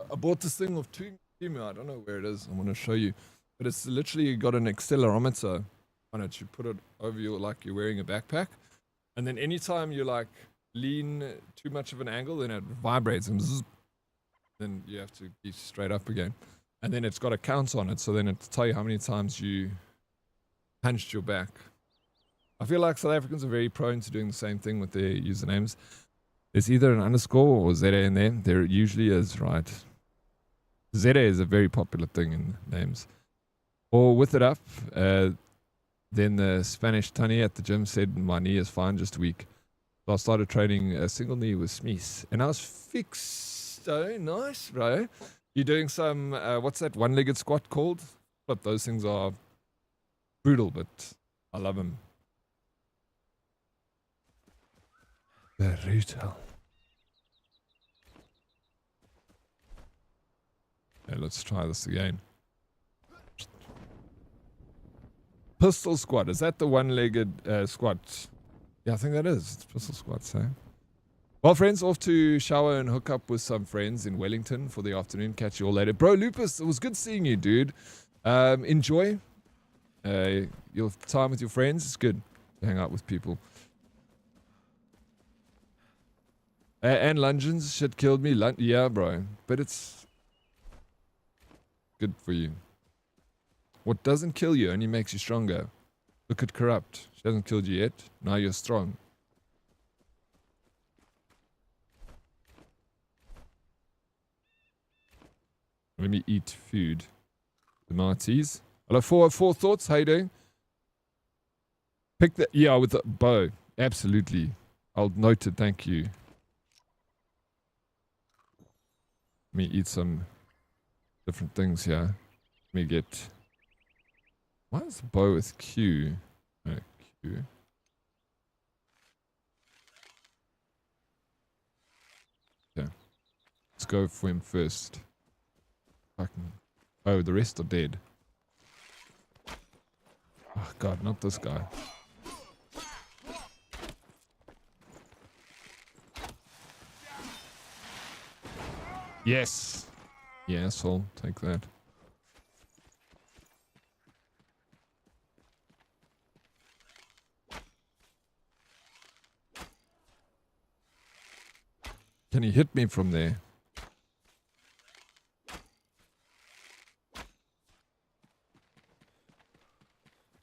I bought this thing with two. I don't know where it is. I'm going to show you. But it's literally got an accelerometer on it. You put it over your, like you're wearing a backpack. And then anytime you like lean too much of an angle, then it vibrates and zzz, then you have to be straight up again. And then it's got a count on it. So then it'll tell you how many times you hunched your back. I feel like South Africans are very prone to doing the same thing with their usernames. There's either an underscore or ZA in there. There usually is, right? ZA is a very popular thing in names. Or with it up, then the Spanish Tani at the gym said my knee is fine, just weak. So I started training a single knee with Smith. And I was fixed. Oh, nice, bro. You're doing some, what's that one-legged squat called? But those things are brutal, but I love them. Brutal. Okay, let's try this again. Pistol squat. Is that the one-legged squat? Yeah, I think that is. It's pistol squat, so. Well, friends, off to shower and hook up with some friends in Wellington for the afternoon. Catch you all later. Bro, Lupus, it was good seeing you, dude. Enjoy your time with your friends. It's good to hang out with people. And lungeons shit killed me. Yeah, bro. But it's good for you. What doesn't kill you only makes you stronger. Look at Corrupt. She hasn't killed you yet. Now you're strong. Let me eat food. The Marties. Hello, four thoughts. How you doing? Pick the, yeah, with the bow. Absolutely. I'll note it. Thank you. Let me eat some different things here. Let me get Why is bow with Q? No, Q. Yeah. Let's go for him first. Fucking. Oh, the rest are dead. Oh god, not this guy. Yes! Yes, I'll take that. Can he hit me from there?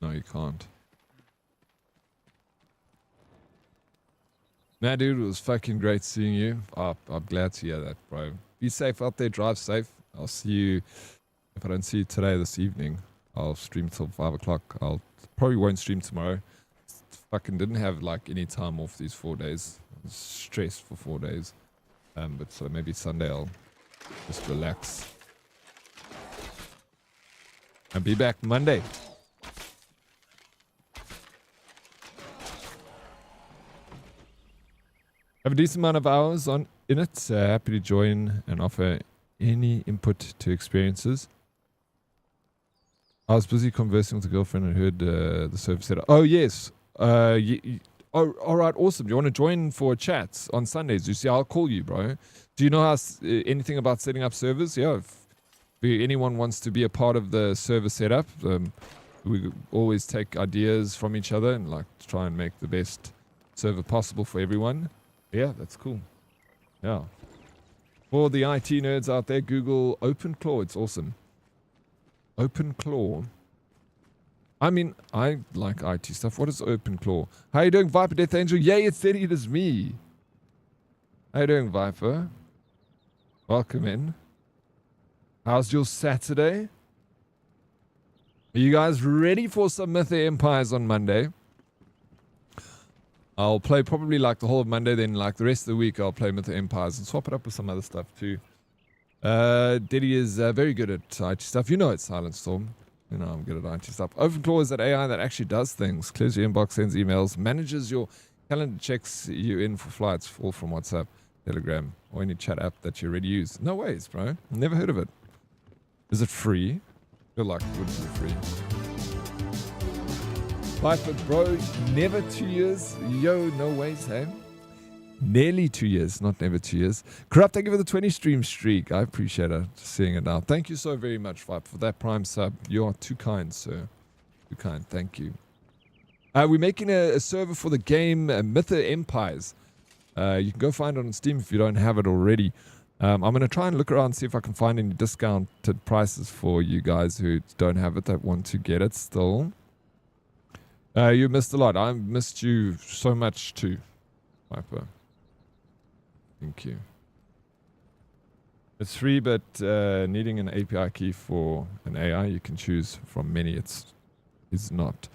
No, you can't. Nah, dude, it was fucking great seeing you. Oh, I'm glad to hear that, bro. Be safe out there, drive safe. I'll see you. If I don't see you today, this evening, I'll stream till 5 o'clock. I'll probably won't stream tomorrow. Fucking didn't have like any time off these 4 days. I was stressed for 4 days. But so maybe Sunday I'll just relax. And be back Monday. Have a decent amount of hours in it. Happy to join and offer any input to experiences. I was busy conversing with a girlfriend and heard the server said, oh, yes. Oh, all right, awesome. Do you want to join for chats on Sundays? You see, I'll call you, bro. Do you know how, anything about setting up servers? Yeah, if anyone wants to be a part of the server setup, we always take ideas from each other and like try and make the best server possible for everyone. Yeah, that's cool. Yeah. For the IT nerds out there, Google OpenClaw. It's awesome. OpenClaw. I mean, I like IT stuff. What is OpenClaw? How you doing, Viper Death Angel? Yay, it's Eddie. It is me. How you doing, Viper? Welcome in. How's your Saturday? Are you guys ready for some Myth of Empires on Monday? I'll play probably like the whole of Monday, then like the rest of the week I'll play Myth of Empires and swap it up with some other stuff too. Diddy is very good at IT stuff. You know it's Silent Storm. You know I'm good at IT stuff. OpenClaw is that AI that actually does things. Clears your inbox, sends emails, manages your calendar, checks you in for flights, all from WhatsApp, Telegram, or any chat app that you already use. No ways, bro. Never heard of it. Is it free? Good luck. Would it be free? Viper, bro, never 2 years. Yo, no ways, hey? Nearly 2 years, not never 2 years. Corrupt, thank you for the 20 stream streak. I appreciate it, seeing it now. Thank you so very much, Viper, for that Prime sub. You are too kind, sir. Too kind, thank you. We're making a server for the game Myth of Empires. You can go find it on Steam if you don't have it already. I'm going to try and look around and see if I can find any discounted prices for you guys who don't have it that want to get it still. You missed a lot. I missed you so much too, Viper. Thank you. It's free, but needing an API key for an AI you can choose from many. It's not.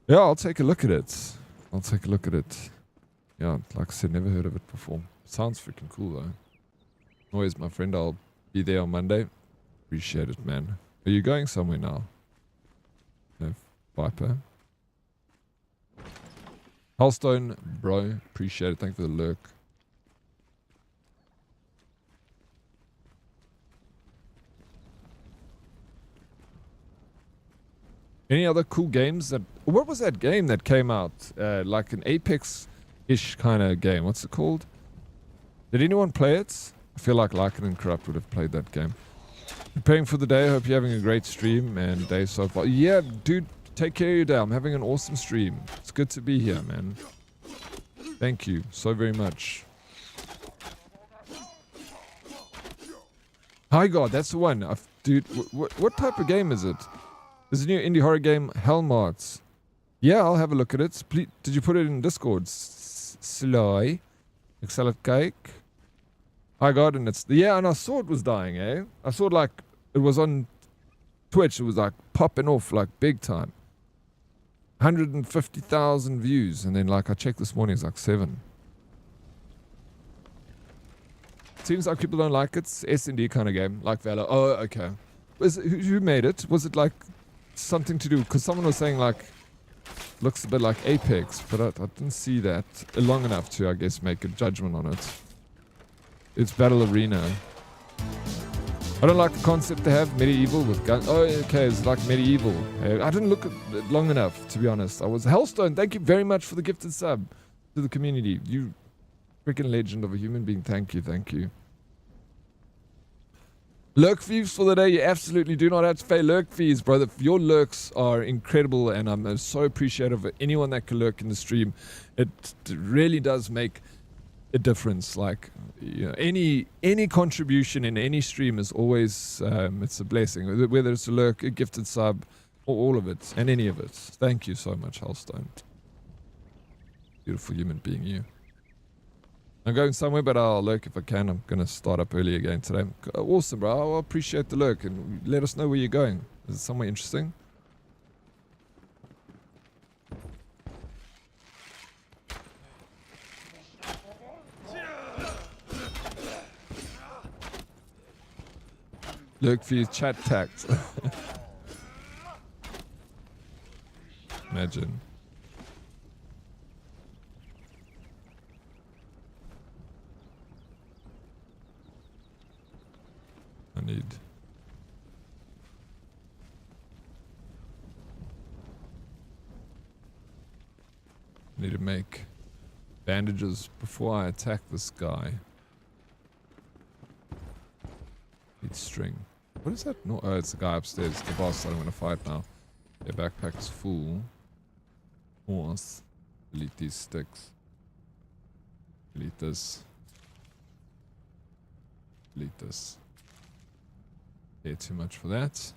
Yeah, I'll take a look at it. I'll take a look at it. Yeah, like I said, never heard of it before. Sounds freaking cool though. Always, my friend. I'll be there on Monday. Appreciate it, man. Are you going somewhere now? No, Viper. Hellstone, bro, appreciate it. Thank you for the lurk. Any other cool games that... What was that game that came out? Like an Apex-ish kind of game. What's it called? Did anyone play it? I feel like Lycan and Corrupt would have played that game. Preparing for the day. Hope you're having a great stream and day so far. Yeah, dude. Take care of your day. I'm having an awesome stream. It's good to be here, man. Thank you so very much. Hi God, that's the one. Dude, what type of game is it? There's a new indie horror game, Hellmarts. Yeah, I'll have a look at it. Please, did you put it in Discord? Sly. Excel cake. Hi God, and it's... Yeah, and I saw it was dying, eh? I saw it like... It was on Twitch. It was like popping off like big time. 150,000 views, and then like I checked this morning, it's like 7. Seems like people don't like it. It's S&D kind of game, like Valor. Oh, okay. Who made it? Was it like something to do, because someone was saying like, looks a bit like Apex, but I didn't see that long enough to, I guess, make a judgment on it. It's Battle Arena. I don't like the concept they have, medieval with guns. Oh, okay, it's like medieval. I didn't look at it long enough, to be honest. I was Hellstone. Thank you very much for the gifted sub to the community. You freaking legend of a human being. Thank you, thank you. Lurk fees for the day. You absolutely do not have to pay lurk fees, brother. Your lurks are incredible, and I'm so appreciative of anyone that can lurk in the stream. It really does make a difference. Like, you know, any contribution in any stream is always it's a blessing, whether it's a lurk, a gifted sub, or all of it, and any of it. Thank you so much, Hellstone. Beautiful human being, you. I'm going somewhere, but I'll lurk if I can. I'm going to start up early again today. Awesome, bro. I appreciate the lurk, and let us know where you're going. Is it somewhere interesting? Lurk for your chat tax. Imagine. I need to make bandages before I attack this guy. Need string. What is that? No, oh, it's the guy upstairs. The boss that I'm gonna fight now. Their backpack's full. Horse. Delete these sticks. Delete this. Delete this. Yeah, too much for that.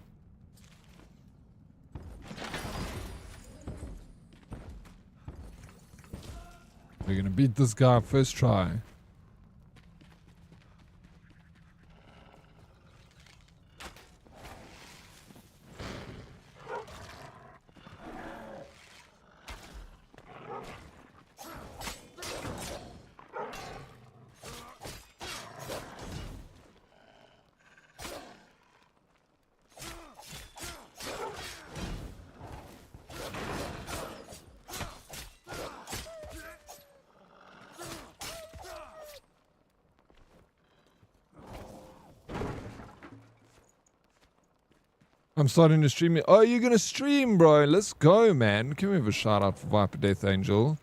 We're gonna beat this guy first try. I'm starting to stream it. Oh, you're gonna stream, bro. Let's go, man. Can we have a shout out for Viper Death Angel?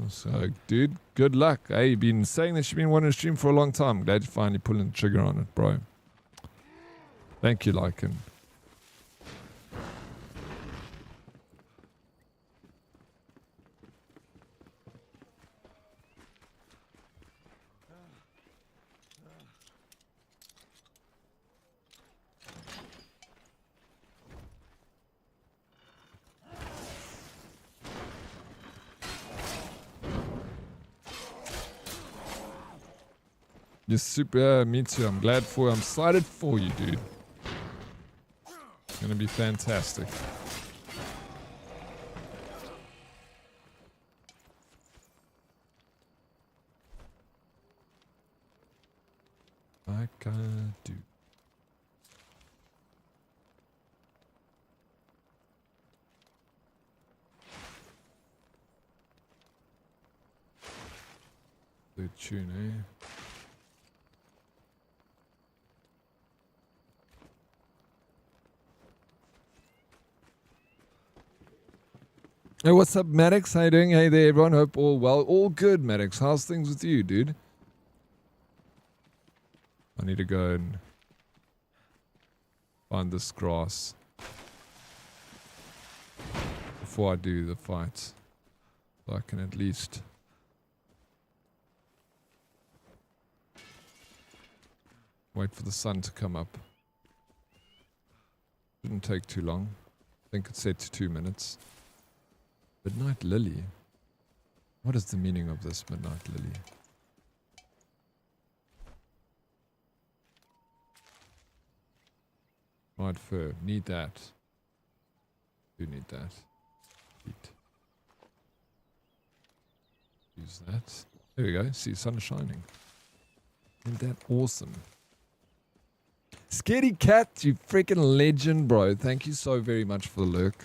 So, dude, good luck. Hey, you've been saying that you've been wanting to stream for a long time. Glad you're finally pulling the trigger on it, bro. Thank you, Lycan. You're super, me too. I'm glad for you. I'm excited for you, dude. It's gonna be fantastic. I can do. Good tune, eh? Hey, what's up, Maddox? How you doing? Hey there, everyone. Hope all well. All good, Maddox. How's things with you, dude? I need to go and find this grass before I do the fight. So I can at least wait for the sun to come up. Shouldn't take too long. I think it's set to 2 minutes. Midnight Lily. What is the meaning of this Midnight Lily? White fur. Need that. Do need that. Eat. Use that. There we go. See, sun is shining. Isn't that awesome? Scaredy Cat, you freaking legend, bro. Thank you so very much for the lurk.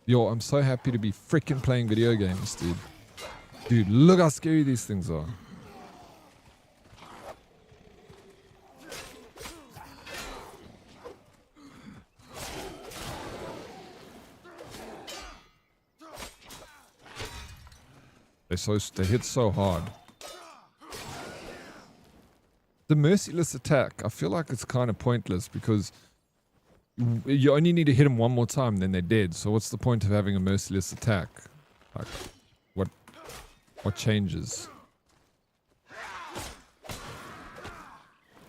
Yo, I'm so happy to be freaking playing video games, dude. Dude, look how scary these things are. They hit so hard. The merciless attack, I feel like it's kind of pointless because you only need to hit them one more time, then they're dead. So what's the point of having a merciless attack? Like, what changes?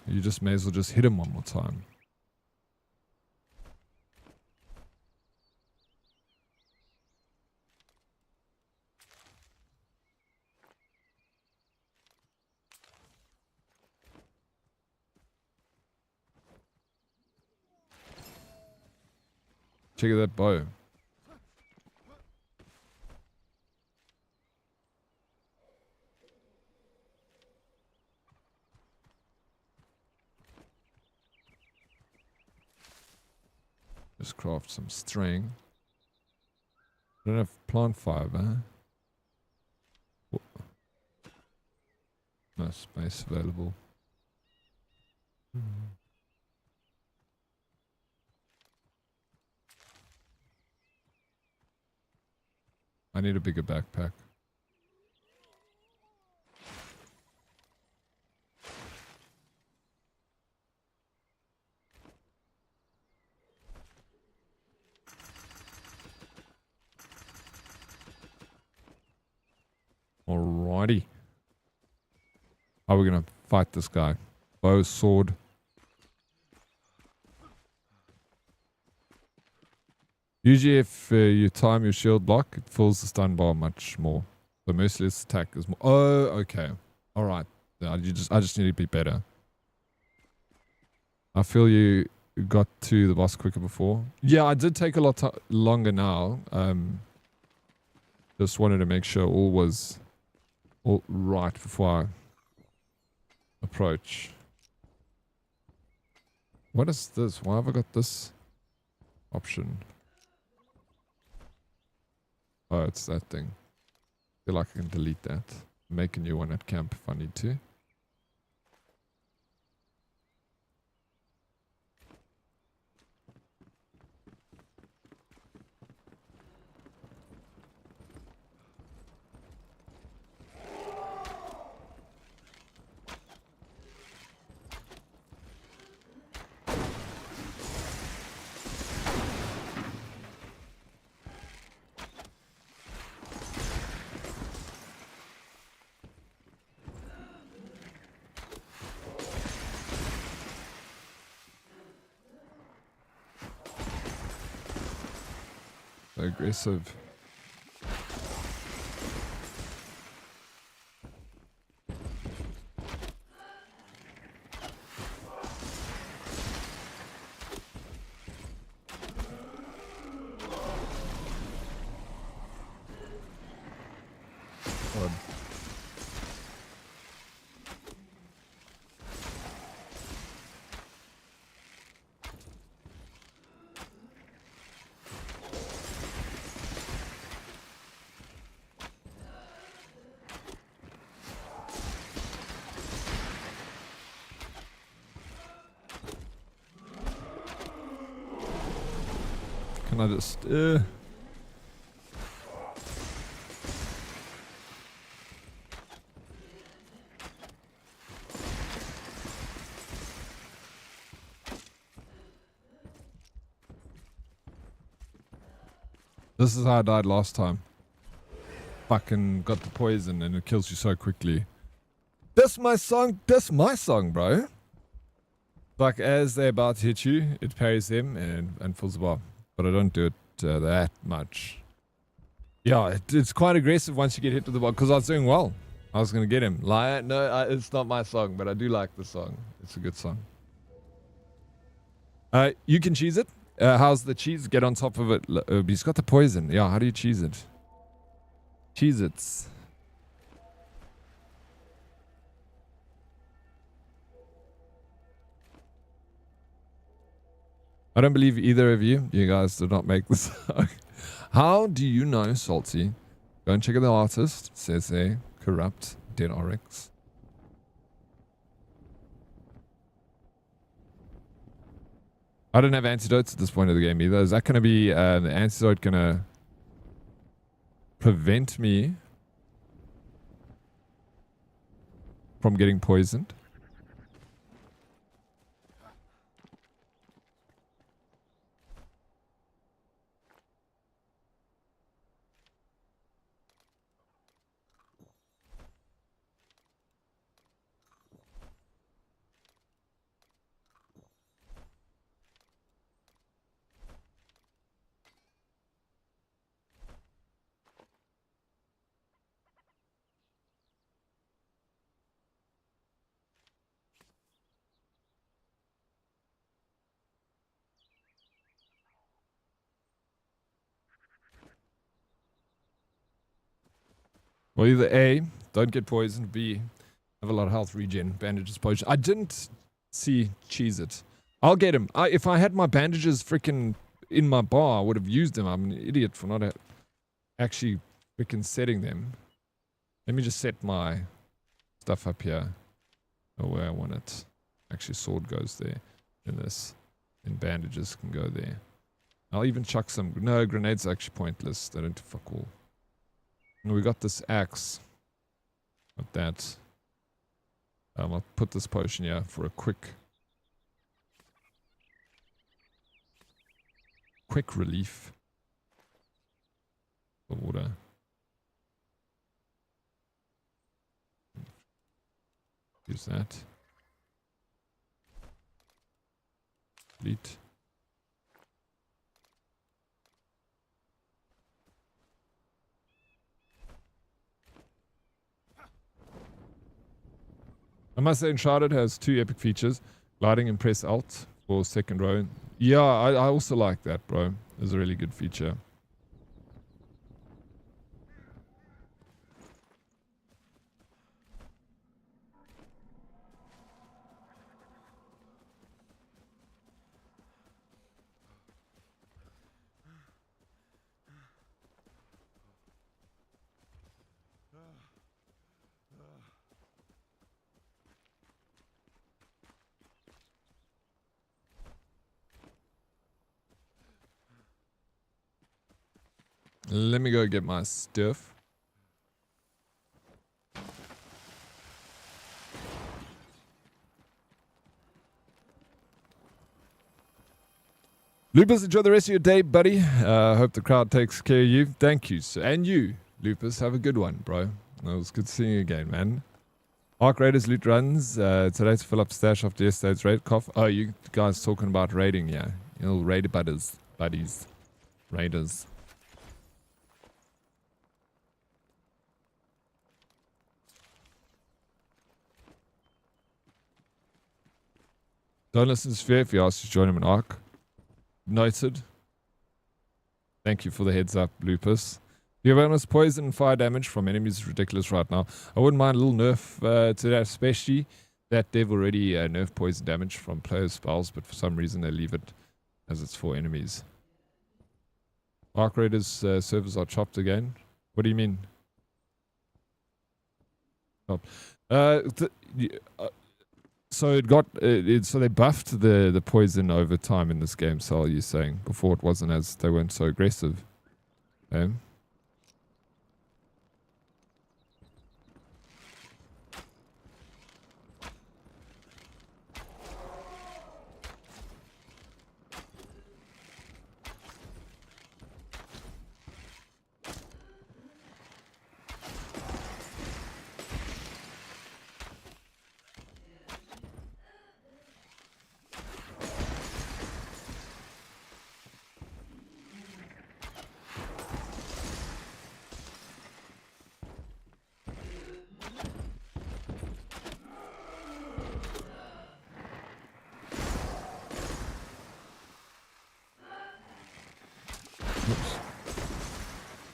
You just may as well just hit him one more time. Check out that bow. Just craft some string. I don't have plant fiber. No space available. I need a bigger backpack. Alrighty. How are we gonna fight this guy? Bow, sword. Usually if you time your shield block, it fills the stun bar much more. The merciless attack is more... Oh, okay. Alright. I just need to be better. I feel you got to the boss quicker before. Yeah, I did take a lot longer now. Just wanted to make sure all was all right before I approach. What is this? Why have I got this option? Oh, it's that thing. I feel like I can delete that. Make a new one at camp if I need to. Aggressive. God. Can I just... This is how I died last time. Fucking got the poison and it kills you so quickly. This my song, bro. Like as they're about to hit you, it parries them and fills the bar. But I don't do it that much. Yeah, it's quite aggressive once you get hit with the bar. Because I was doing well. I was going to get him. Liar? No, it's not my song, but I do like the song. It's a good song. You can cheese it. How's the cheese? Get on top of it. He's got the poison. Yeah, how do you cheese it? Cheese it. I don't believe either of you. You guys did not make this. How do you know, Salty? Go and check out the artist. Says there, corrupt Dead Oryx. I don't have antidotes at this point of the game either. Is that going to be the antidote going to prevent me from getting poisoned? Well, either A, don't get poisoned, B, have a lot of health regen, bandages, potion. I didn't see cheese it. I'll get him. If I had my bandages freaking in my bar, I would have used them. I'm an idiot for not actually freaking setting them. Let me just set my stuff up here. Oh, where I want it. Actually, sword goes there. And this. And bandages can go there. I'll even chuck some. No, grenades are actually pointless. They don't do fuck all. And we got this axe. Got that. I'll put this potion here for a quick relief. The water. Use that. Delete. I must say Enshrouded has 2 epic features. Gliding and press Alt for second row. Yeah, I also like that, bro. It's a really good feature. Let me go get my stuff. Lupus, enjoy the rest of your day, buddy. Hope the crowd takes care of you. Thank you, sir. And you, Lupus, have a good one, bro. It was good seeing you again, man. Arc Raiders loot runs today to fill up stash after yesterday's raid. Cough. Oh, you guys talking about raiding, yeah. You little raider buddies. Raiders. Don't listen to Sphere if you ask to join him in Arc. Noted. Thank you for the heads up, Lupus. The awareness, poison, and fire damage from enemies is ridiculous right now. I wouldn't mind a little nerf to that, especially that they've already nerfed poison damage from player spells, but for some reason they leave it as it's for enemies. Arc Raiders servers are chopped again. What do you mean? Chopped. So it got so they buffed the poison over time in this game. So are you saying before it wasn't as they weren't so aggressive? Okay.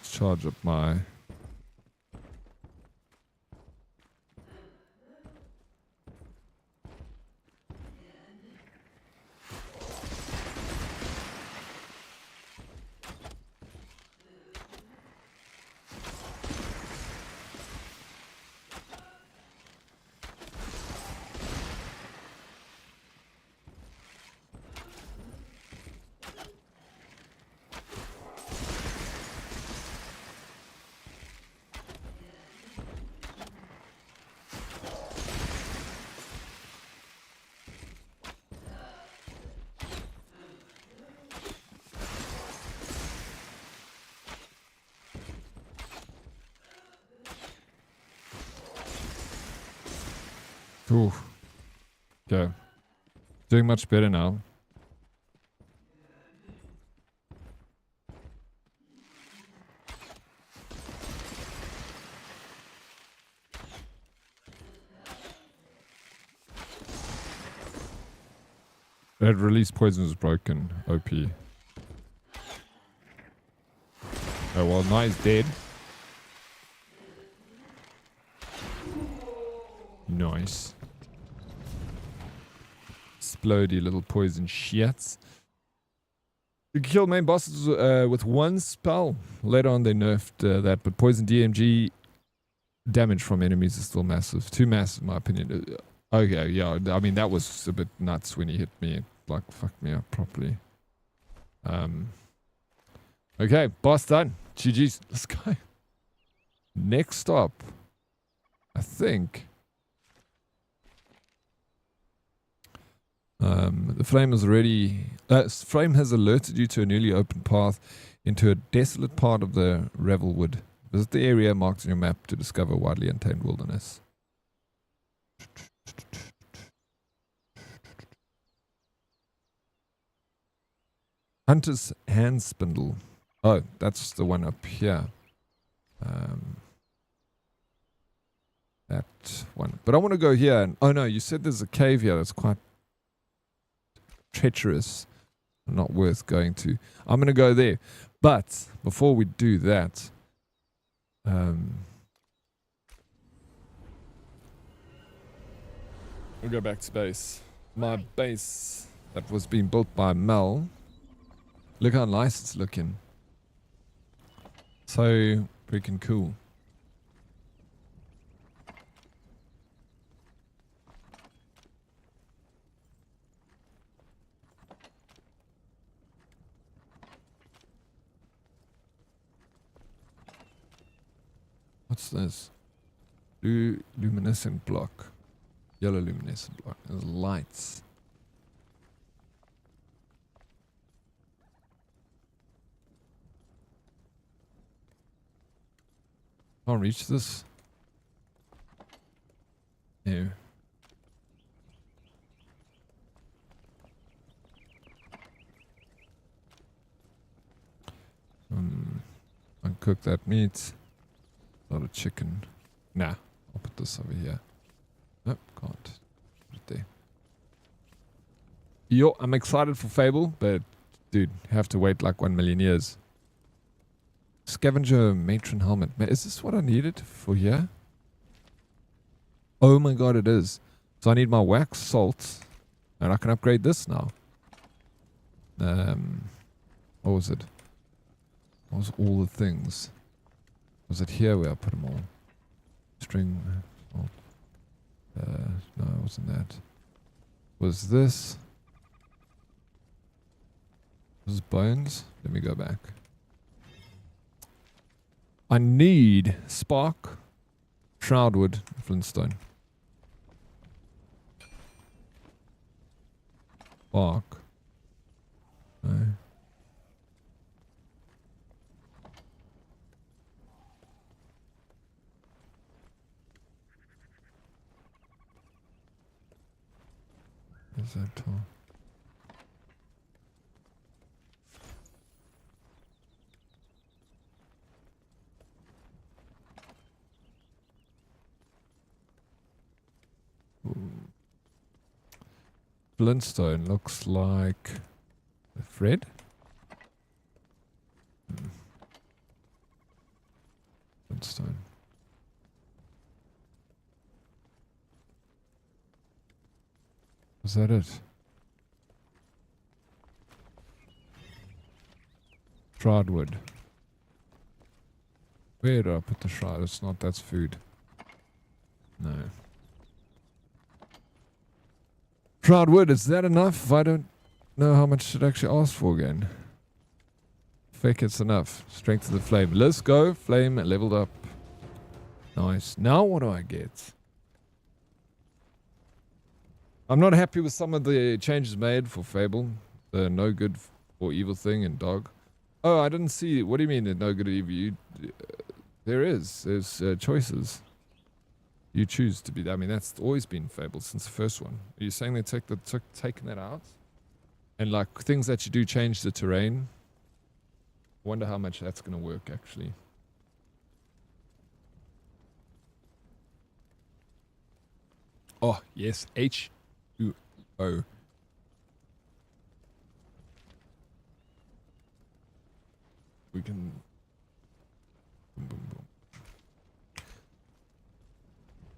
Charge up my Ooh. Okay. Doing much better now. That release poison was broken. OP. Oh well, now he's dead. Nice. Explodey little poison shits. You can kill main bosses with one spell. Later on they nerfed that, but poison DMG damage from enemies is still massive. Too massive in my opinion. Okay, yeah, I mean that was a bit nuts when he hit me. It, like, fucked me up properly. Okay, boss done. GG's. Let's go. Next stop, I think. The flame is already... flame has alerted you to a newly opened path into a desolate part of the Revelwood. Visit the area marked on your map to discover widely untamed wilderness. Hunter's hand spindle. Oh, that's the one up here. That one. But I want to go here. And, oh no, you said there's a cave here that's quite treacherous. Not worth going to. I'm going to go there. But before we do that, we'll go back to base. My base that was being built by Mel. Look how nice it's looking. So freaking cool. What's this? Luminescent block. Yellow luminescent block. There's lights. Can't reach this. No. Uncook that meat. Not a chicken. Nah, I'll put this over here. Nope, can't. Put it there. Yo, I'm excited for Fable, but dude, you have to wait like 1 million years. Scavenger matron helmet. Is this what I needed for here? Oh my god, it is. So I need my wax salt. And I can upgrade this now. What was it? What was all the things? Was it here where I put them all? String salt. No, it wasn't that. Was this? Was bones? Let me go back. I need spark, shroud wood, flintstone. Spark. No. Is that tall? Flintstone looks like a thread. Flintstone. Was that it? Shroud wood. Where do I put the shroud? It's not, that's food. No. Shroud wood, is that enough? I don't know how much it actually asks for again. Fake it's enough. Strength of the flame. Let's go. Flame leveled up. Nice. Now what do I get? I'm not happy with some of the changes made for Fable. The no good or evil thing and dog. Oh, I didn't see. What do you mean the no good or evil? There is. There's choices. You choose to be. I mean, that's always been Fable since the first one. Are you saying they taken that out? And like things that you do change the terrain. I wonder how much that's going to work actually. Oh yes, H2O. We can. Boom, boom, boom.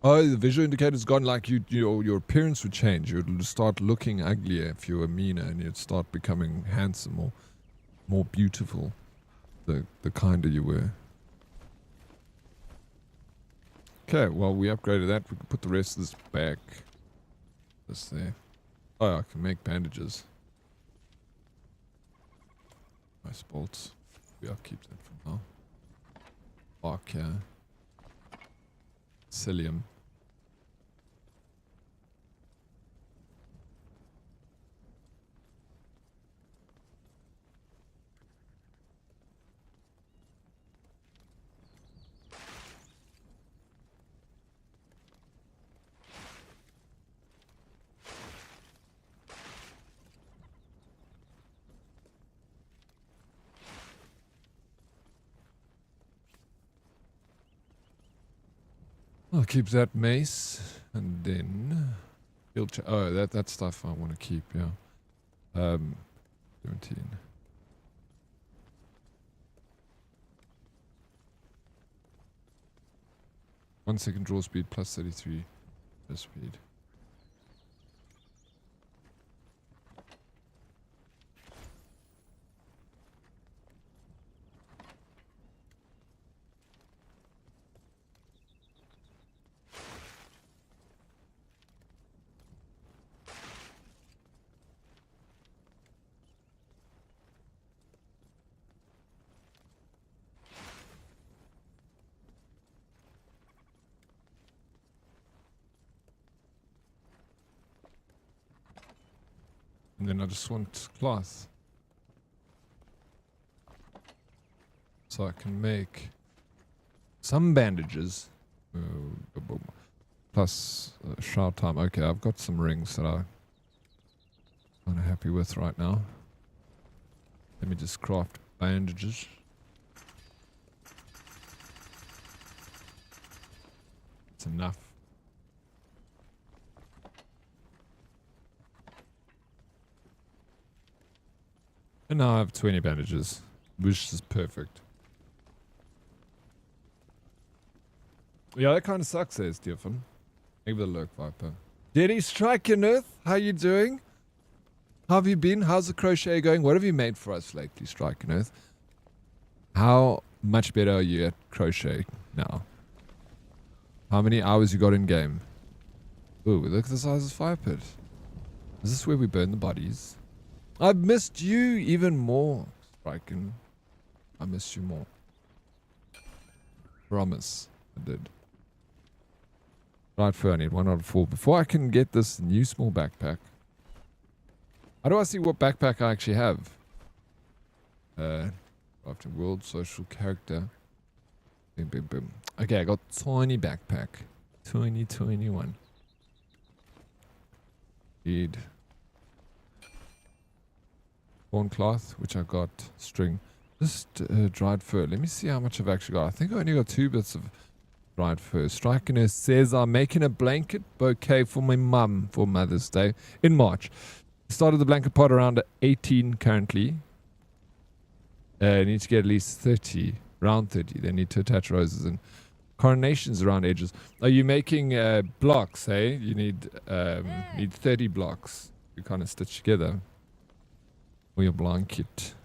Oh, the visual indicator's gone. Like your appearance would change. You'd start looking uglier if you were meaner, and you'd start becoming handsome or more beautiful. The kinder you were. Okay, well we upgraded that. We can put the rest of this back. This there. Oh, I can make bandages. Nice bolts. Yeah, I'll keep that for now. Bark, yeah. Psyllium. I'll keep that mace, and then oh, that stuff I want to keep. Yeah, 17. 1 second draw speed plus 33 burst speed. And then I just want cloth. So I can make some bandages. Plus shroud time. Okay, I've got some rings that I'm kind of happy with right now. Let me just craft bandages. It's enough. And now I have 20 bandages, which is perfect. Yeah, that kind of sucks, says Stefan. Maybe the lurk viper. Daddy Strike in Earth, how you doing? How have you been? How's the crochet going? What have you made for us lately, Strike in Earth? How much better are you at crochet now? How many hours you got in game? Ooh, look at the size of the fire pit. Is this where we burn the bodies? I've missed you even more, Striken. I missed you more. Promise, I did. Right, I need 1 out of 4. Before I can get this new small backpack. How do I see what backpack I actually have? After world, social character. Boom, boom, boom. Okay, I got tiny backpack. Tiny one. Need corn cloth, which I got string. Just dried fur. Let me see how much I've actually got. I think I only got 2 bits of dried fur. Striker says I'm making a blanket bouquet for my mum for Mother's Day in March. Started the blanket pot around 18 currently. Need to get at least 30, around 30. They need to attach roses and coronations around edges. Are you making blocks, hey? You need 30 blocks to kind of stitch together. Or your blanket.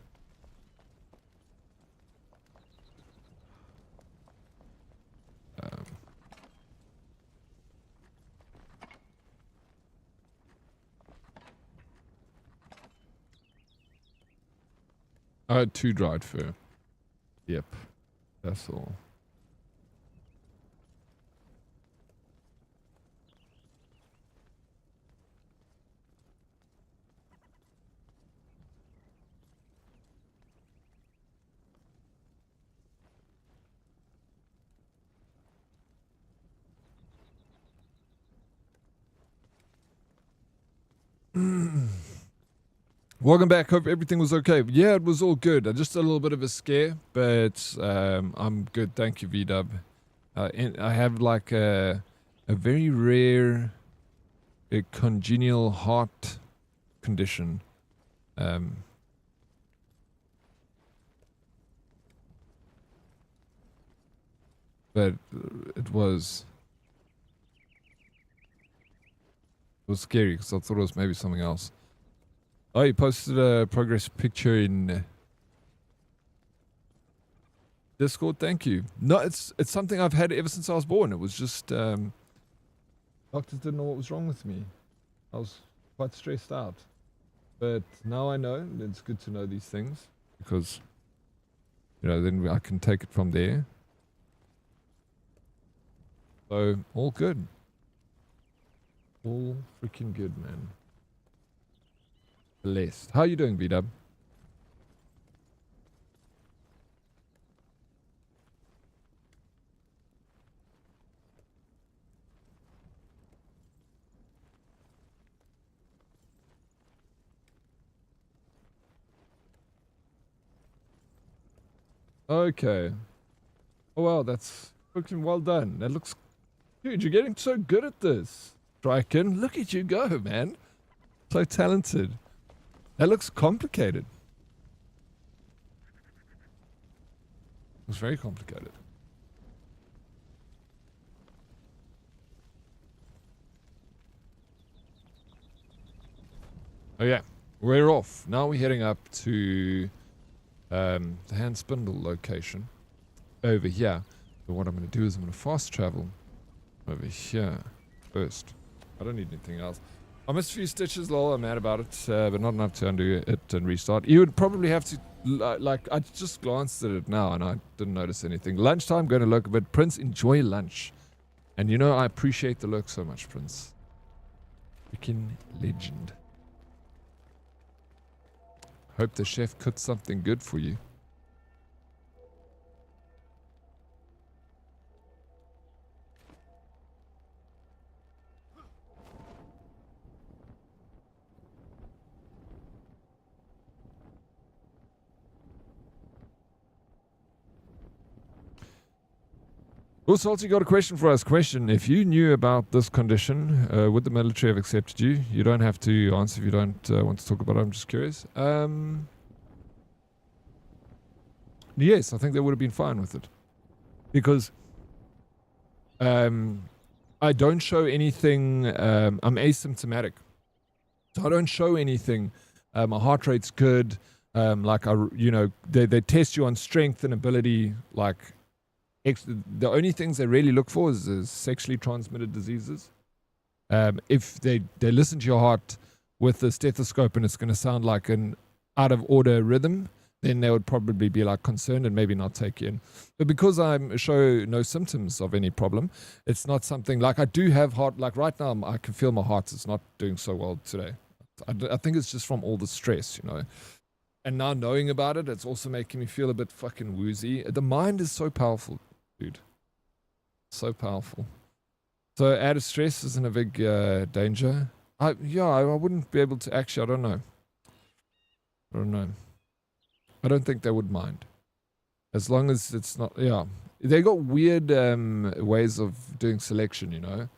I had 2 dried fur. Yep. That's all. Welcome back. Hope everything was okay. Yeah, it was all good. Just a little bit of a scare, but I'm good. Thank you, VW. I have like a very rare congenial heart condition. But it was scary because I thought it was maybe something else. Oh, you posted a progress picture in Discord. Thank you. No, it's something I've had ever since I was born. It was just doctors didn't know what was wrong with me. I was quite stressed out, but now I know. It's good to know these things because then I can take it from there. So all good. All freaking good, man. Blessed. How are you doing, B-Dub? Okay. Oh wow, that's freaking well done. That looks... Dude, you're getting so good at this. Triken, look at you go, man. So talented. That looks complicated. It's very complicated. Oh yeah, we're off. Now we're heading up to the hand spindle location over here. But what I'm going to do is I'm going to fast travel over here first. I don't need anything else. I missed a few stitches, lol, I'm mad about it, but not enough to undo it and restart. You would probably have to, like, I just glanced at it now and I didn't notice anything. Lunchtime, going to lurk a bit. Prince, enjoy lunch. And I appreciate the lurk so much, Prince. Freaking legend. Hope the chef cooked something good for you. Oh, Salty got a question for us. Question: if you knew about this condition, would the military have accepted you? You don't have to answer if you don't want to talk about it. I'm just curious. Yes, I think they would have been fine with it. Because I don't show anything. I'm asymptomatic. So I don't show anything. My heart rate's good. Like, they test you on strength and ability, like... the only things they really look for is sexually transmitted diseases. If they listen to your heart with the stethoscope and it's going to sound like an out of order rhythm, then they would probably be like concerned and maybe not take you in. But because I show no symptoms of any problem, it's not something like I do have heart, like right now I can feel my heart is not doing so well today. I think it's just from all the stress, And now knowing about it, it's also making me feel a bit fucking woozy. The mind is so powerful, dude. So powerful. So added stress isn't a big danger. I wouldn't be able to actually, I don't know. I don't think they would mind. As long as it's not, yeah. They got weird ways of doing selection,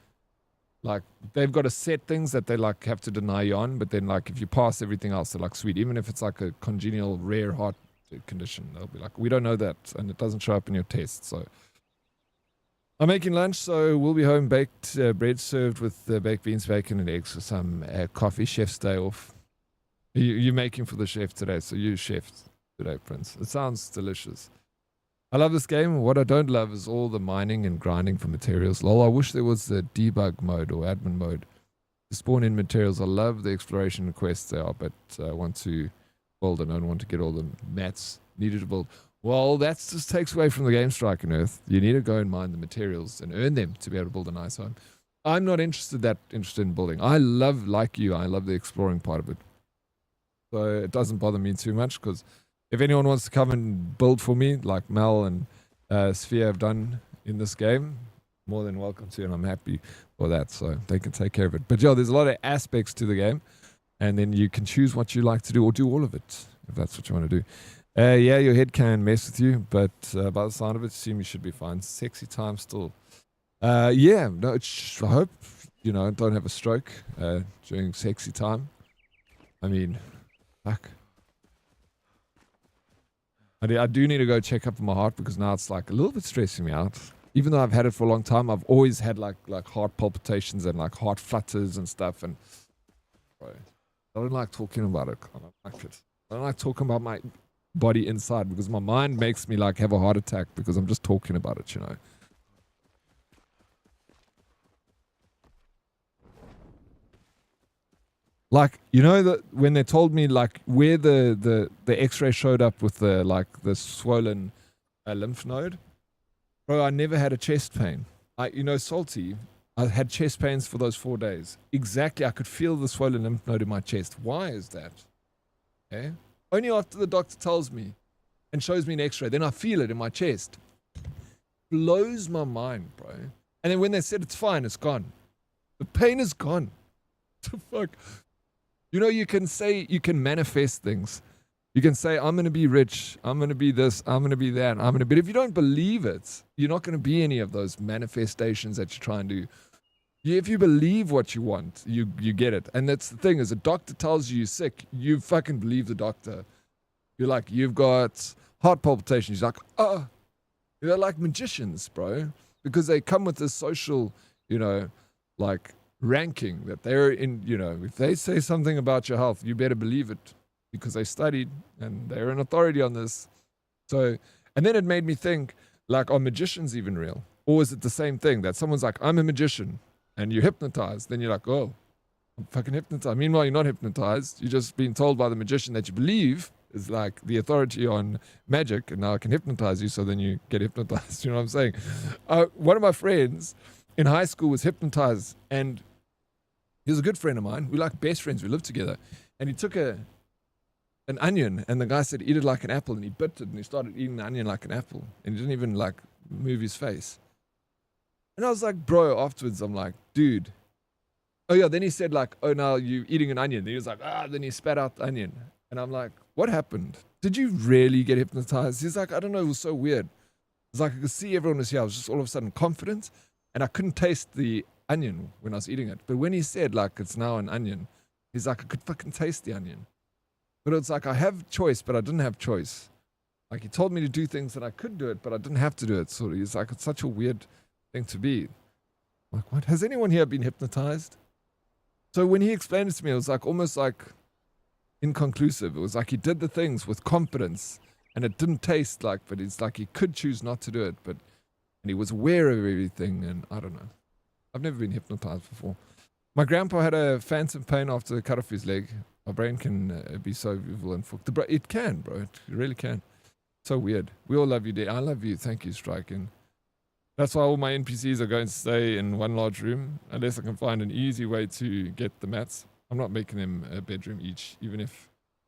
Like, they've got to set things that they, like, have to deny you on, but then, like, if you pass everything else, they're like, sweet. Even if it's, like, a congenial, rare heart condition, they'll be like, we don't know that, and it doesn't show up in your test, so. I'm making lunch, so we'll be home, baked bread served with baked beans, bacon, and eggs for some coffee. Chef's day off. You're making for the chef today, so you chefed today, Prince. It sounds delicious. I love this game. What I don't love is all the mining and grinding for materials. Lol, I wish there was a debug mode or admin mode to spawn in materials. I love the exploration quests they are, but I want to build and I don't want to get all the mats needed to build. Well, that just takes away from the game strike on Earth. You need to go and mine the materials and earn them to be able to build a nice home. I'm not interested in building. I love, like you, I love the exploring part of it. So it doesn't bother me too much because if anyone wants to come and build for me, like Mel and Sphere have done in this game, more than welcome to, and I'm happy for that, so they can take care of it. But yeah, there's a lot of aspects to the game, And then you can choose what you like to do or do all of it, if that's what you want to do. Yeah, your head can mess with you, but by the sound of it, assume you should be fine. Sexy time still. Yeah, no, I hope, don't have a stroke during sexy time. I mean, fuck. I do need to go check up on my heart because now it's like a little bit stressing me out. Even though I've had it for a long time, I've always had like heart palpitations and like heart flutters and stuff. And bro, I don't like talking about it. I don't like it. I don't like talking about my body inside because my mind makes me like have a heart attack because I'm just talking about it, Like, that when they told me like where the x-ray showed up with the swollen lymph node, bro, I never had a chest pain. Salty, I had chest pains for those 4 days. Exactly, I could feel the swollen lymph node in my chest. Why is that? Okay? Only after the doctor tells me and shows me an x-ray, then I feel it in my chest. Blows my mind, bro. And then when they said it's fine, it's gone. The pain is gone. The fuck? You can manifest things. You can say, I'm going to be rich. I'm going to be this. I'm going to be that. But if you don't believe it, you're not going to be any of those manifestations that you try and do. If you believe what you want, you get it. And that's the thing is a doctor tells you you're sick. You fucking believe the doctor. You're like, you've got heart palpitations. You're like, they're like magicians, bro. Because they come with this social, ranking that they're in, if they say something about your health, you better believe it because they studied and they're an authority on this. So, and then it made me think, like, are magicians even real? Or is it the same thing that someone's like, I'm a magician and you're hypnotized? Then you're like, oh, I'm fucking hypnotized. Meanwhile, you're not hypnotized. You're just being told by the magician that you believe is like the authority on magic and now I can hypnotize you. So then you get hypnotized. You know what I'm saying? One of my friends in high school was hypnotized and he was a good friend of mine. We're like best friends. We lived together. And he took an onion and the guy said, eat it like an apple. And he bit it and he started eating the onion like an apple. And he didn't even like move his face. And I was like, bro, afterwards, I'm like, dude. Oh yeah, then he said like, oh, now you're eating an onion. Then he was like, then he spat out the onion. And I'm like, what happened? Did you really get hypnotized? He's like, I don't know. It was so weird. It's like I could see everyone was here. I was just all of a sudden confident and I couldn't taste the onion when I was eating it. But when he said like it's now an onion, he's like, I could fucking taste the onion. But it's like I have choice, but I didn't have choice. Like he told me to do things that I could do it, but I didn't have to do it. So he's like, it's such a weird thing to be. Like, what? Has anyone here been hypnotized? So when he explained it to me, it was like almost like inconclusive. It was like he did the things with confidence and it didn't taste like, but it's like he could choose not to do it, but and he was aware of everything and I don't know. I've never been hypnotized before. My grandpa had a phantom pain after the cut off his leg. My brain can be so evil and fucked. It can, bro. It really can. So weird. We all love you, dear. I love you. Thank you, Striking. That's why all my NPCs are going to stay in one large room, unless I can find an easy way to get the mats. I'm not making them a bedroom each, even if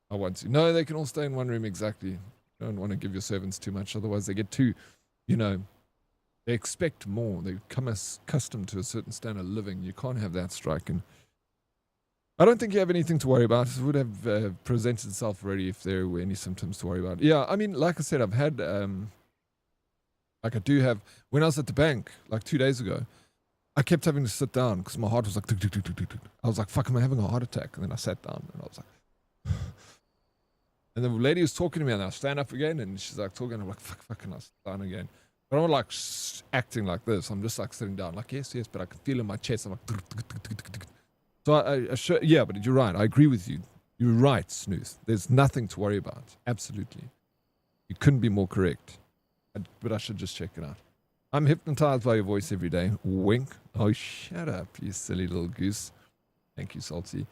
I want to. No, they can all stay in one room exactly. You don't want to give your servants too much, otherwise they get too, they expect more. They become accustomed to a certain standard of living. You can't have that, Striking. I don't think you have anything to worry about. It would have presented itself already if there were any symptoms to worry about. Yeah, I mean, like I said, I've had, I do have, when I was at the bank, like 2 days ago, I kept having to sit down because my heart was like, I was like, fuck, am I having a heart attack? And then I sat down and I was like, and the lady was talking to me and I stand up again and she's like talking, and I'm like, fuck, and I sit down again. But I'm not like acting like this. I'm just like sitting down, like, yes, but I can feel in my chest. I'm like, so yeah, but you're right. I agree with you. You're right, Snooth. There's nothing to worry about. Absolutely. You couldn't be more correct. But I should just check it out. I'm hypnotized by your voice every day. Wink. Oh, shut up, you silly little goose. Thank you, Salty.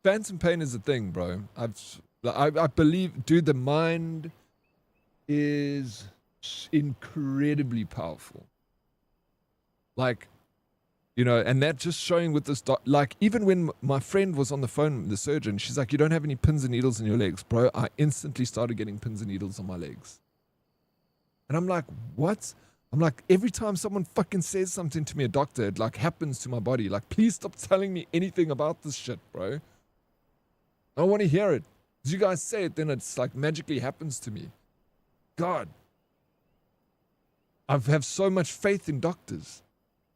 Phantom pain is a thing, bro. I believe, dude, the mind is incredibly powerful. Like, and that just showing with this, like, even when my friend was on the phone, the surgeon, she's like, you don't have any pins and needles in your legs, bro. I instantly started getting pins and needles on my legs. And I'm like, what? I'm like, every time someone fucking says something to me, a doctor, it like happens to my body. Like, please stop telling me anything about this shit, bro. I don't want to hear it. As you guys say it, then it's like magically happens to me. God. I have so much faith in doctors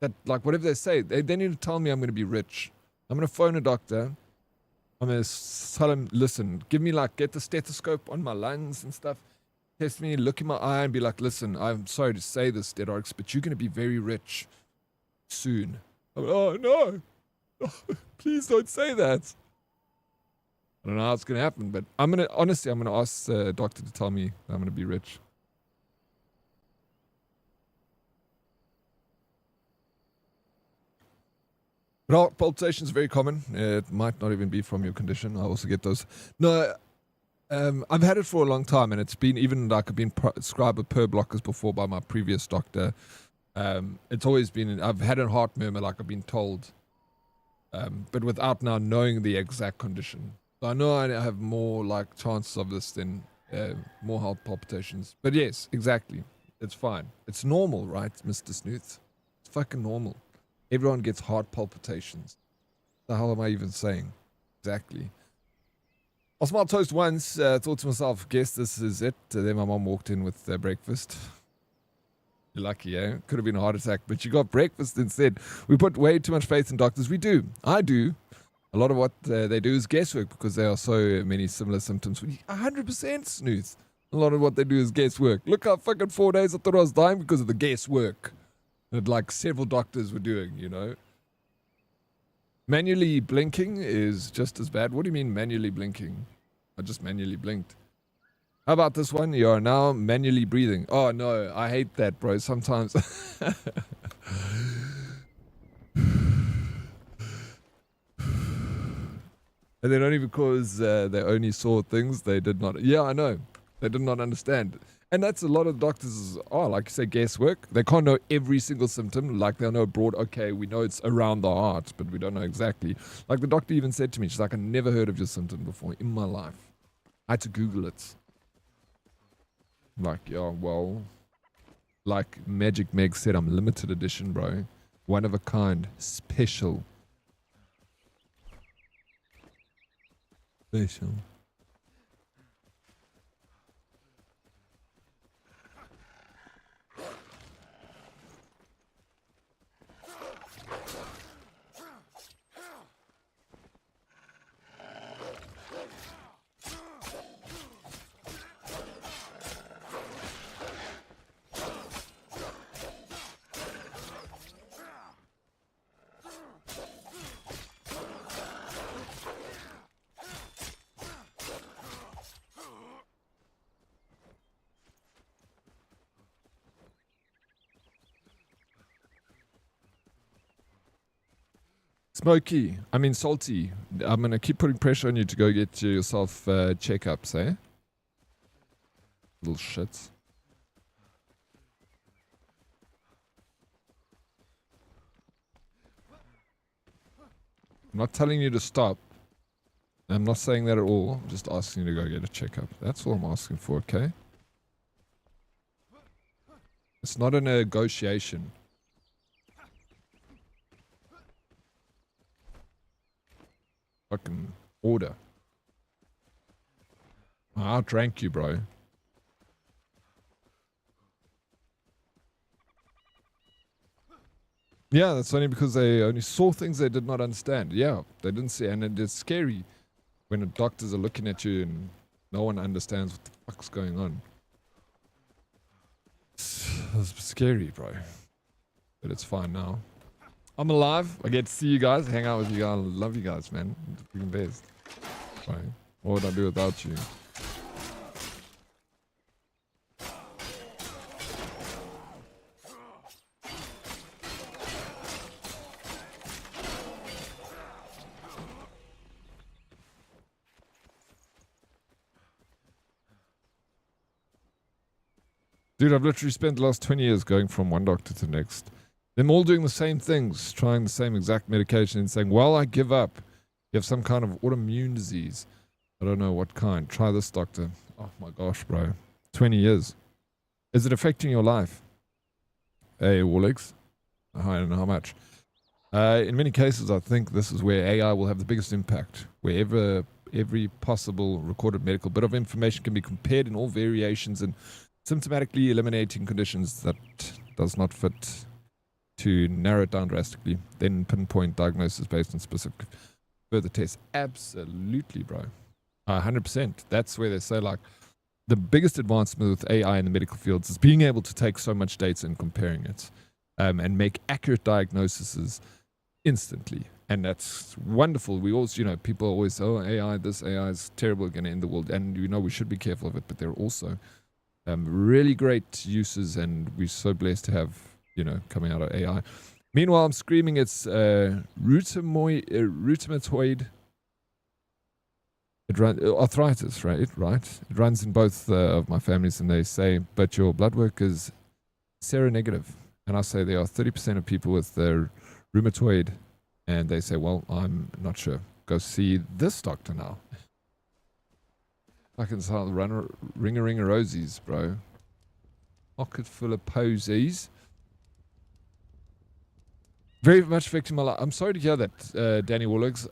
that, like, whatever they say, they need to tell me I'm going to be rich. I'm going to phone a doctor. I'm going to tell him, listen, give me, like, get the stethoscope on my lungs and stuff. Test me, look in my eye and be like, listen, I'm sorry to say this, Dead Oryx, but you're going to be very rich soon. I'm like, oh, no. Oh, please don't say that. I don't know how it's going to happen, but I'm going to ask the doctor to tell me I'm going to be rich. But heart palpitation is very common. It might not even be from your condition. I also get those. No, I've had it for a long time, and it's been even like I've been prescribed with PER blockers before by my previous doctor. It's always been, I've had a heart murmur like I've been told, but without now knowing the exact condition. So I know I have more like chances of this than more heart palpitations. But yes, exactly. It's fine. It's normal, right, Mr. Snooth? It's fucking normal. Everyone gets heart palpitations. The hell am I even saying? Exactly. I smiled toast once, thought to myself, guess this is it. Then my mom walked in with breakfast. You're lucky, eh? Could have been a heart attack, but you got breakfast instead. We put way too much faith in doctors. We do. I do. A lot of what they do is guesswork because there are so many similar symptoms. 100% Snooth. A lot of what they do is guesswork. Look how fucking 4 days I thought I was dying because of the guesswork that like several doctors were doing, you know. Manually blinking is just as bad. What do you mean manually blinking? I just manually blinked. How about this one? You are now manually breathing. Oh no, I hate that, bro. Sometimes. And then only because they only saw things they did not. Yeah, I know. They did not understand. And that's a lot of doctors are, like you say, guesswork. They can't know every single symptom. Like they'll know broad, okay, we know it's around the heart, but we don't know exactly. Like the doctor even said to me, she's like, I never heard of your symptom before in my life. I had to Google it. I'm like, yeah, well, like Magic Meg said, I'm limited edition, bro. One of a kind. Special. Special. Smoky, I mean salty. I'm going to keep putting pressure on you to go get yourself checkups, eh? Little shits. I'm not telling you to stop. I'm not saying that at all. I'm just asking you to go get a checkup. That's all I'm asking for, okay? It's not a negotiation. Fucking order. I outdrank you, bro. Yeah, that's only because they only saw things they did not understand. Yeah, they didn't see, and it's scary when the doctors are looking at you and no one understands what the fuck's going on. It's scary, bro. But it's fine now. I'm alive. I get to see you guys, hang out with you guys. I love you guys, man. You're the best. Right. What would I do without you? Dude, I've literally spent the last 20 years going from one doctor to the next. Them all doing the same things, trying the same exact medication and saying, well, I give up. You have some kind of autoimmune disease. I don't know what kind. Try this, doctor. Oh my gosh, bro. 20 years. Is it affecting your life? Hey, Warlegs. I don't know how much. In many cases, I think this is where AI will have the biggest impact. Wherever every possible recorded medical bit of information can be compared in all variations and symptomatically eliminating conditions that does not fit to narrow it down drastically, then pinpoint diagnosis based on specific further tests. Absolutely, bro. 100%. That's where they say, like, the biggest advancement with AI in the medical fields is being able to take so much data and comparing it and make accurate diagnoses instantly. And that's wonderful. We always, people always say, oh, AI, this AI is terrible, going to end the world. And, we should be careful of it. But there are also really great uses, and we're so blessed to have, coming out of AI. Meanwhile, I'm screaming it's rheumatoid arthritis, right? Right. It runs in both of my families, and they say, but your blood work is seronegative. And I say there are 30% of people with rheumatoid, and they say, well, I'm not sure. Go see this doctor now. I can start ring-a-ring-a-rosies, bro. Pocket full of posies. Very much affecting my life. I'm sorry to hear that, Danny Warlocks.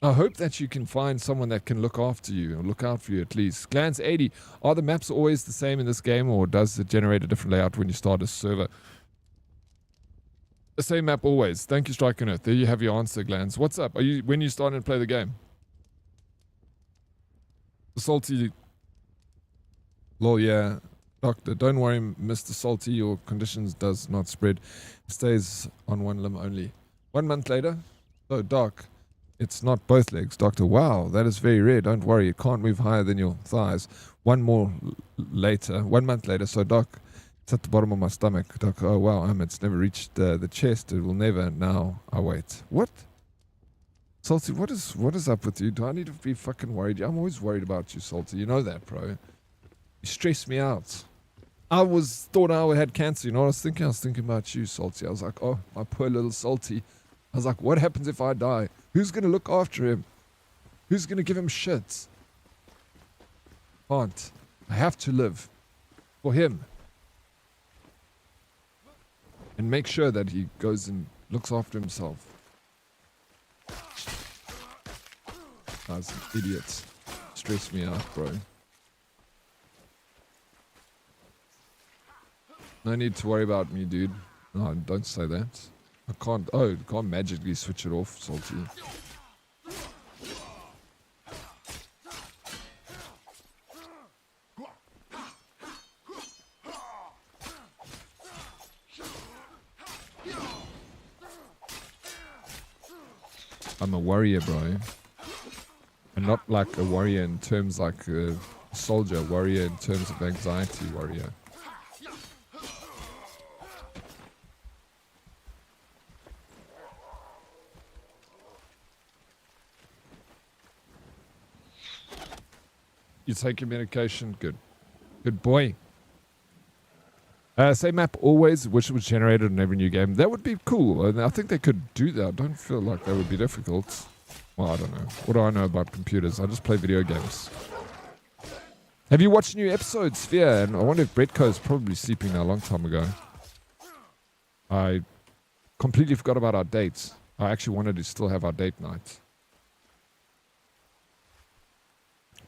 I hope that you can find someone that can look after you, or look out for you at least. Glance 80. Are the maps always the same in this game, or does it generate a different layout when you start a server? The same map always. Thank you, Striker Earth. There you have your answer, Glance. What's up? When you starting to play the game? Salty. Lol, yeah. Doctor, don't worry, Mr. Salty. Your conditions does not spread. It stays on one limb only. 1 month later. So, Doc, it's not both legs. Doctor, wow, that is very rare. Don't worry, it can't move higher than your thighs. 1 month later. So, Doc, it's at the bottom of my stomach. Doc, oh wow, it's never reached the chest. It will never. Now I wait. What? Salty, what is up with you? Do I need to be fucking worried? I'm always worried about you, Salty. You know that, bro. You stress me out. I thought I had cancer. You know what I was thinking? I was thinking about you, Salty. I was like, oh, my poor little Salty. I was like, what happens if I die? Who's going to look after him? Who's going to give him shit? Can't. I have to live for him. And make sure that he goes and looks after himself. That's an idiot. Stress me out, bro. No need to worry about me, dude. No, don't say that. I can't magically switch it off, Salty. I'm a warrior, bro. And not like a warrior in terms like a soldier, warrior in terms of anxiety warrior. You take your medication? Good. Good boy. Same map always. Wish it was generated in every new game. That would be cool. I think they could do that. I don't feel like that would be difficult. Well, I don't know. What do I know about computers? I just play video games. Have you watched new episodes, Sphere? And I wonder if Brettco's probably sleeping now a long time ago. I completely forgot about our dates. I actually wanted to still have our date night.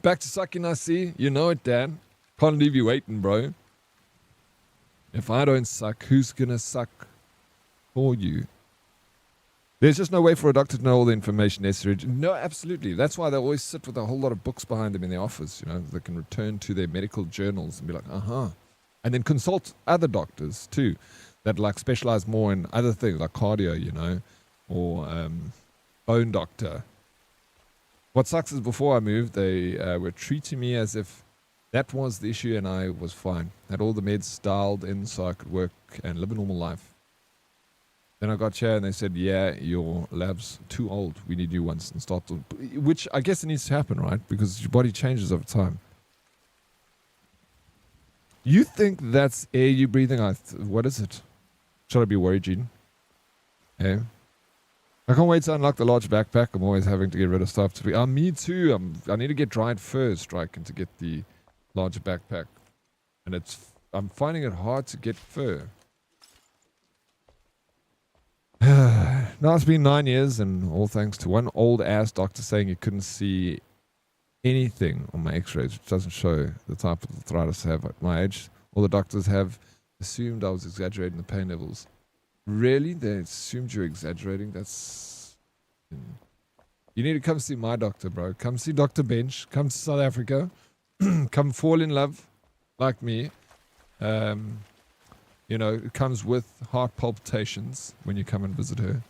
Back to sucking, I see. You know it, Dan. Can't leave you waiting, bro. If I don't suck, who's gonna suck for you? There's just no way for a doctor to know all the information necessary. No, absolutely. That's why they always sit with a whole lot of books behind them in their office. They can return to their medical journals and be like, and then consult other doctors too, that like specialize more in other things like cardio, or bone doctor. What sucks is before I moved, they were treating me as if that was the issue and I was fine. Had all the meds dialed in so I could work and live a normal life. Then I got here and they said, yeah, your lab's too old. We need new ones. And start to, which I guess it needs to happen, right? Because your body changes over time. You think that's air you breathing? What is it? Should I be worried, Gene? Eh? I can't wait to unlock the large backpack. I'm always having to get rid of stuff. Me too. I need to get dried furs, and to get the larger backpack. And I'm finding it hard to get fur. Now it's been 9 years, and all thanks to one old ass doctor saying he couldn't see anything on my x-rays, which doesn't show the type of arthritis I have at my age. All the doctors have assumed I was exaggerating the pain levels. Really? They assumed you're exaggerating? That's... You need to come see my doctor, bro. Come see Dr. Bench. Come to South Africa. Come fall in love like me. You know, it comes with heart palpitations when you come and visit her.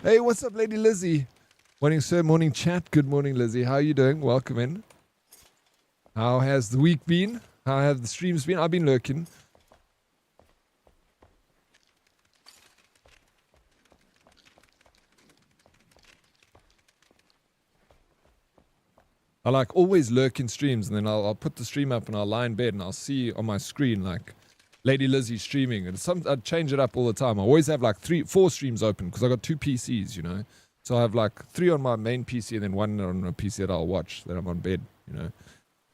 Hey, what's up, Lady Lizzie? Morning, sir. Morning, chat. Good morning, Lizzie. How are you doing? Welcome in. How has the week been? How have the streams been? I've been lurking. I like always lurk in streams, and then I'll put the stream up and I'll lie in bed and I'll see on my screen like Lady Lizzie streaming, and I change it up all the time. I always have like 4 streams open because I got 2 PCs, you know. So I have like 3 on my main PC and then 1 on a PC that I'll watch. Then I'm on bed, you know.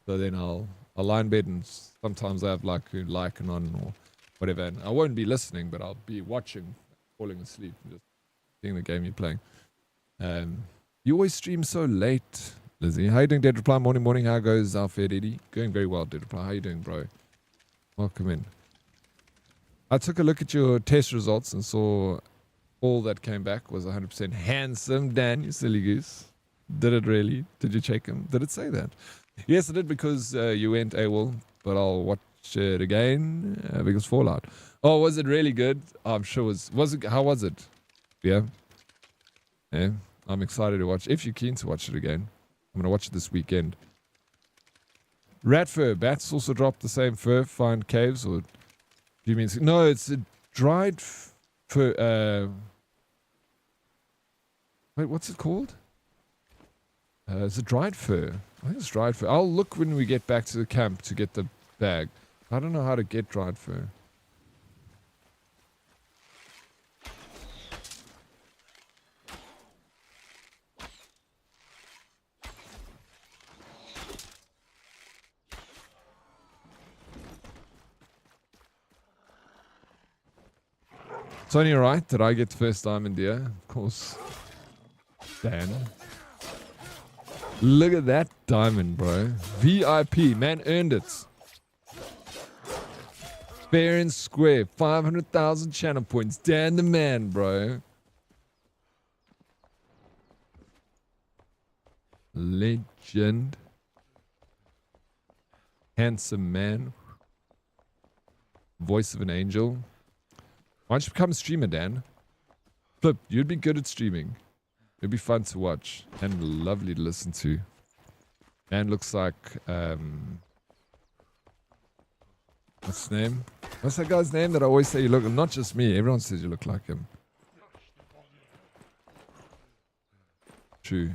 So then I'll lie in bed, and sometimes I have like an on or whatever. And I won't be listening, but I'll be watching, falling asleep, and just seeing the game you're playing. You always stream so late, Lizzie. How you doing, Dead Reply? Morning. How goes Alfred Eddie? Going very well, Dead Reply. How you doing, bro? Welcome in. I took a look at your test results and saw all that came back was 100% handsome. Dan, you silly goose. Did it really? Did you check him? Did it say that? Yes, I did, because you went AWOL, but I'll watch it again because Fallout. Oh, was it really good? I'm sure it was it? How was it? Yeah. I'm excited to watch. If you're keen to watch it again, I'm going to watch it this weekend. Rat fur. Bats also drop the same fur. Find caves, or do you mean... No, it's a dried fur. Wait, what's it called? It's a dried fur. I think it's dried fur. I'll look when we get back to the camp to get the bag. I don't know how to get dried fur. It's only right that I get the first diamond, dear. Of course. Dan. Look at that diamond, bro. VIP. Man earned it. Fair and square. 500,000 channel points. Dan the man, bro. Legend. Handsome man. Voice of an angel. Why don't you become a streamer, Dan? Flip, you'd be good at streaming. It'd be fun to watch and lovely to listen to. Dan looks like, what's his name? What's that guy's name that I always say you look, not just me, everyone says you look like him. True.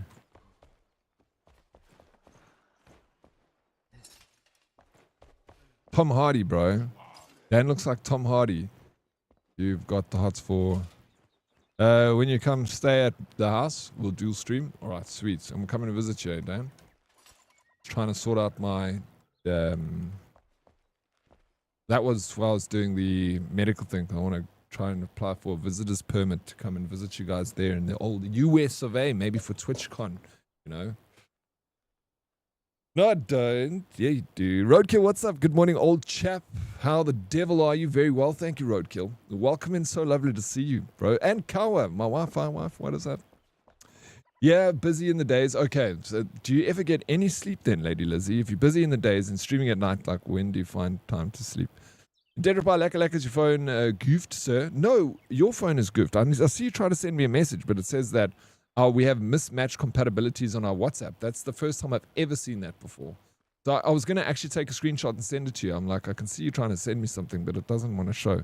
Tom Hardy, bro. Dan looks like Tom Hardy. You've got the hots for... when you come stay at the house, we'll dual stream. Alright, sweet. I'm coming to visit you, Dan. Trying to sort out my... that was while I was doing the medical thing. I want to try and apply for a visitor's permit to come and visit you guys there in the old US of A, maybe for TwitchCon, you know. No, I don't. Yeah, you do. Roadkill, what's up? Good morning, old chap. How the devil are you? Very well, thank you, Roadkill. Welcome in. So lovely to see you, bro. And Kawa, my Wi-Fi wife. What is that? Yeah, busy in the days. Okay, so do you ever get any sleep then, Lady Lizzie? If you're busy in the days and streaming at night, like when do you find time to sleep? Dead Reply, Laka, is your phone goofed, sir? No, your phone is goofed. I see you try to send me a message, but it says that we have mismatched compatibilities on our WhatsApp. That's the first time I've ever seen that before. So I was going to actually take a screenshot and send it to you. I'm like, I can see you trying to send me something, but it doesn't want to show.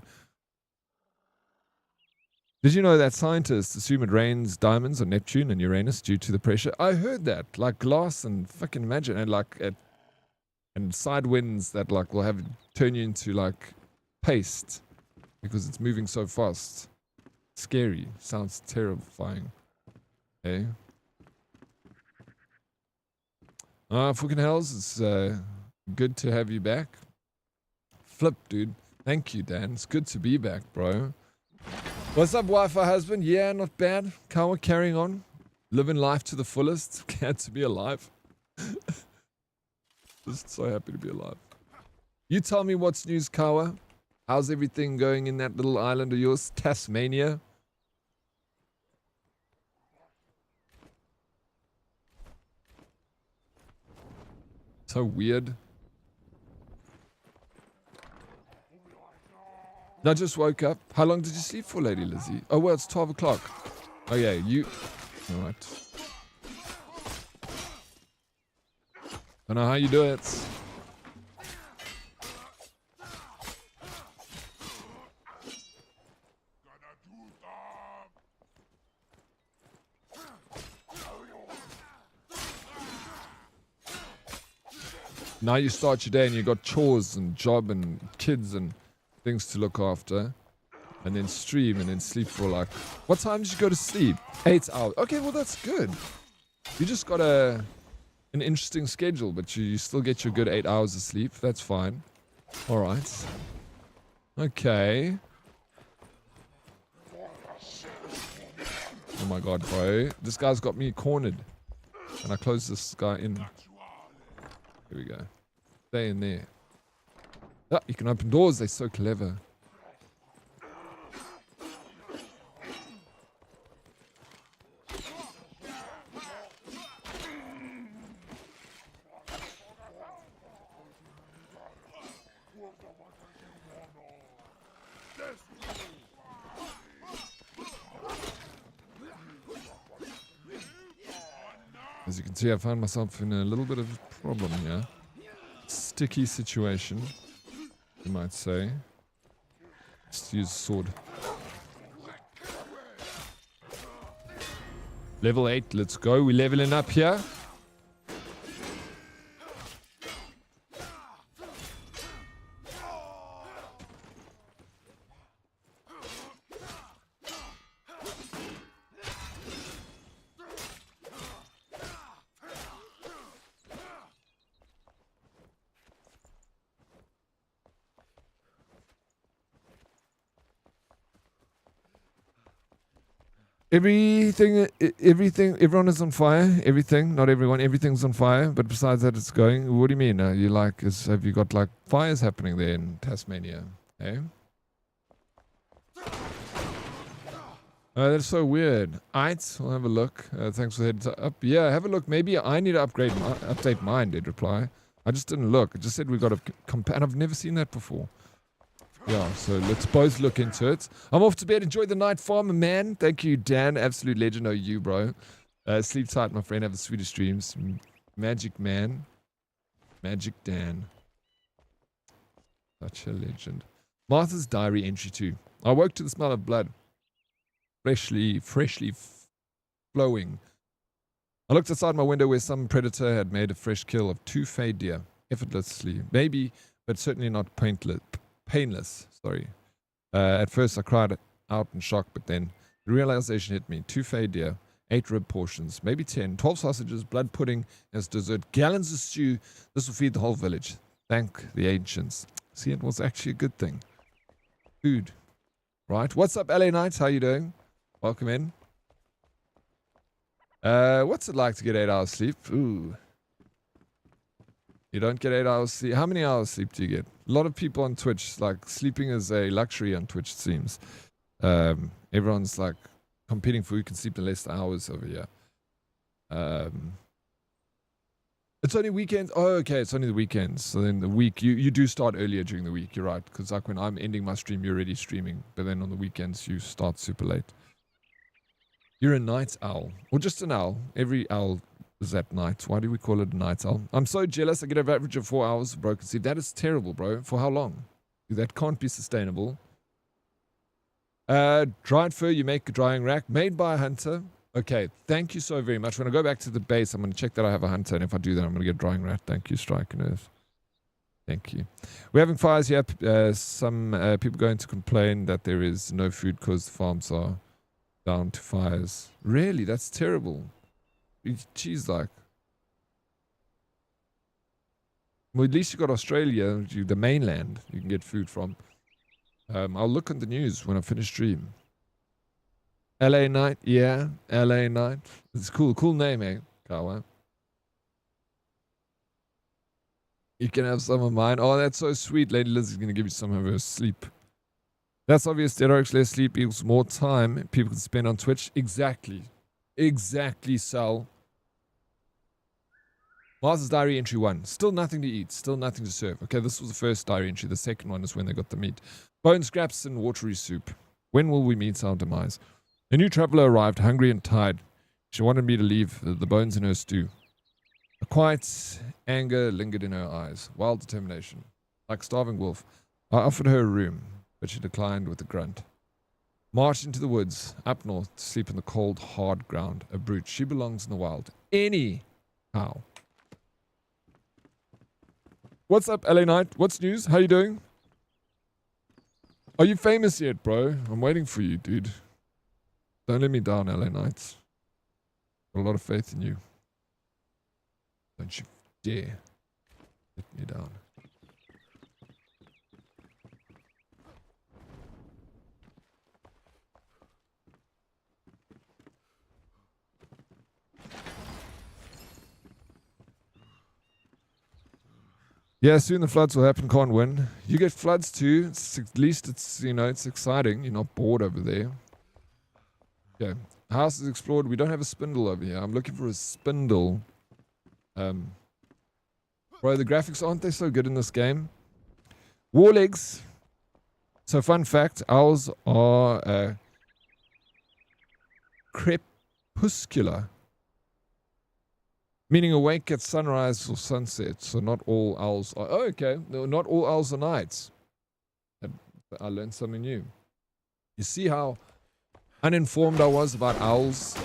Did you know that scientists assume it rains diamonds on Neptune and Uranus due to the pressure? I heard that. Like glass and fucking imagine. And like and side winds that like will have turn you into like paced because it's moving so fast. Scary. Sounds terrifying. Okay. Fucking hells, it's good to have you back. Flip, dude. Thank you, Dan. It's good to be back, bro. What's up, Wi-Fi husband? Yeah, not bad. Kawa, carrying on. Living life to the fullest. Glad to be alive. Just so happy to be alive. You tell me what's news, Kawa. How's everything going in that little island of yours, Tasmania? So weird. I just woke up. How long did you sleep for, Lady Lizzie? Oh, well, it's 12 o'clock. Oh, yeah, you... Alright. Don't know how you do it. Now you start your day and you got chores and job and kids and things to look after. And then stream and then sleep for like... What time did you go to sleep? 8 hours. Okay, well that's good. You just got an interesting schedule, but you still get your good 8 hours of sleep. That's fine. Alright. Okay. Oh my god, bro. This guy's got me cornered. And I close this guy in. Here we go. Stay in there. Ah, you can open doors. They're so clever. As you can see, I find myself in a little bit of a problem here. Sticky situation, you might say. Let's use sword. Level 8, let's go. We're leveling up here. Everyone is on fire. Everything, not everyone, everything's on fire. But besides that, it's going. What do you mean? Have you got like fires happening there in Tasmania? Eh? That's so weird. Alright, we'll have a look. Thanks for the heads up. Yeah, have a look. Maybe I need to update mine, did reply. I just didn't look. It just said we got a and I've never seen that before. Yeah, so let's both look into it. I'm off to bed. Enjoy the night, farmer man. Thank you, Dan. Absolute legend. Oh, you, bro. Sleep tight, my friend. Have the sweetest dreams. Magic man. Magic Dan. Such a legend. Martha's diary entry 2. I woke to the smell of blood. Freshly flowing. I looked outside my window where some predator had made a fresh kill of 2 fey deer. Effortlessly. Maybe, but certainly not painless, sorry. At first I cried out in shock, but then the realization hit me. 2 fey deer, 8 rib portions, maybe 10, 12 sausages, blood pudding as dessert, gallons of stew. This will feed the whole village. Thank the ancients. See, it was actually a good thing. Food. Right. What's up, LA Knights? How you doing? Welcome in. What's it like to get 8 hours sleep? Ooh. You don't get 8 hours sleep. How many hours sleep do you get? A lot of people on Twitch, like, sleeping is a luxury on Twitch, it seems. Everyone's, like, competing for who can sleep in less hours over here. It's only weekends. Oh, okay, it's only the weekends. So then the week, you do start earlier during the week, you're right. Because, like, when I'm ending my stream, you're already streaming. But then on the weekends, you start super late. You're a night owl. Or just an owl. Every owl is at night. Why do we call it a night owl? I'm so jealous. I get an average of 4 hours of broken sleep. That is terrible, bro. For how long? That can't be sustainable. Dried fur, you make a drying rack. Made by a hunter. Okay, thank you so very much. When I go back to the base, I'm going to check that I have a hunter. And if I do that, I'm going to get a drying rack. Thank you, Strike and Earth. Thank you. We're having fires here. Some people going to complain that there is no food because the farms are down to fires. Really? That's terrible. Jeez, like. Well, at least you got Australia, the mainland, you can get food from. I'll look on the news when I finish stream. LA Night, yeah, LA Night. It's cool, cool name, eh, Kawa? You can have some of mine. Oh, that's so sweet. Lady Liz is going to give you some of her sleep. That's obvious. Dead Oryx, less sleep equals more time people can spend on Twitch. Exactly. Exactly, Sal. Mars's Diary entry 1. Still nothing to eat. Still nothing to serve. Okay, this was the first diary entry. The second one is when they got the meat. Bone scraps and watery soup. When will we meet our demise? A new traveler arrived, hungry and tired. She wanted me to leave the bones in her stew. A quiet anger lingered in her eyes. Wild determination. Like a starving wolf. I offered her a room, but she declined with a grunt. Marched into the woods, up north, to sleep in the cold, hard ground. A brute. She belongs in the wild. Anyhow. What's up, LA Knight? What's news? How you doing? Are you famous yet, bro? I'm waiting for you, dude. Don't let me down, LA Knights. Got a lot of faith in you. Don't you dare let me down. Yeah, soon the floods will happen. Can't win. You get floods too. At least it's, you know, it's exciting. You're not bored over there. Okay. House is explored. We don't have a spindle over here. I'm looking for a spindle. Bro, the graphics, aren't they so good in this game? War legs. So fun fact, owls are crepuscular. Meaning awake at sunrise or sunset. So not all owls are... Oh, okay. No, not all owls are nights. I learned something new. You see how uninformed I was about owls?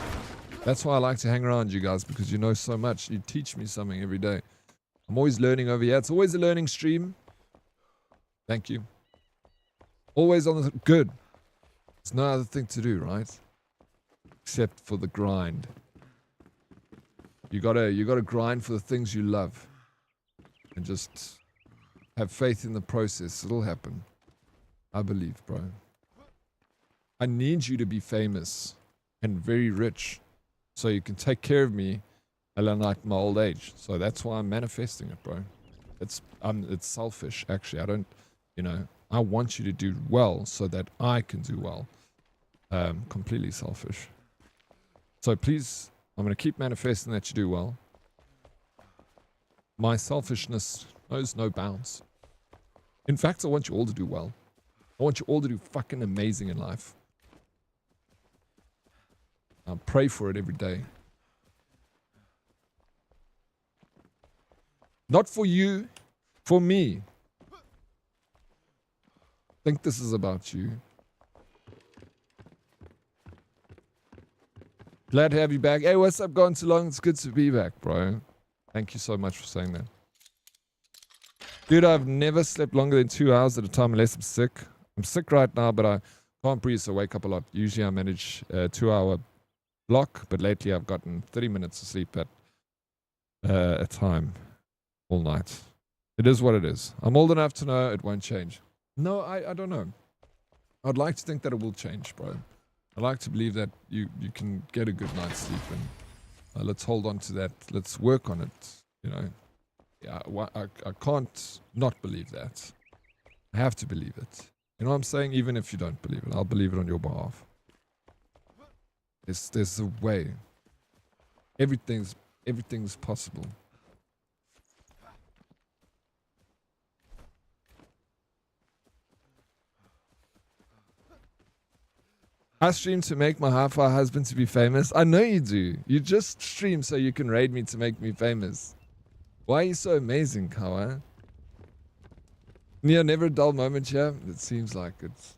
That's why I like to hang around you guys, because you know so much. You teach me something every day. I'm always learning over here. It's always a learning stream. Thank you. Always on the... Good. There's no other thing to do, right? Except for the grind. You gotta grind for the things you love. And just have faith in the process. It'll happen. I believe, bro. I need you to be famous and very rich so you can take care of me like my old age. So that's why I'm manifesting it, bro. It's selfish, actually. I don't, you know, I want you to do well so that I can do well. Completely selfish. So please, I'm going to keep manifesting that you do well. My selfishness knows no bounds. In fact, I want you all to do well. I want you all to do fucking amazing in life. I pray for it every day. Not for you, for me. I think this is about you. Glad to have you back. Hey, what's up? Gone too long. It's good to be back, bro. Thank you so much for saying that. Dude, I've never slept longer than 2 hours at a time unless I'm sick. I'm sick right now, but I can't breathe, so I wake up a lot. Usually I manage a 2-hour block, but lately I've gotten 30 minutes of sleep at a time all night. It is what it is. I'm old enough to know it won't change. No, I don't know. I'd like to think that it will change, bro. I like to believe that you can get a good night's sleep, and let's hold on to that. Let's work on it, you know. Yeah, I can't not believe that. I have to believe it. You know what I'm saying? Even if you don't believe it, I'll believe it on your behalf. There's a way. Everything's possible. I stream to make my hi-fi husband to be famous. I know you do. You just stream so you can raid me to make me famous. Why are you so amazing, Kawa? Never a dull moment here. It seems like it's...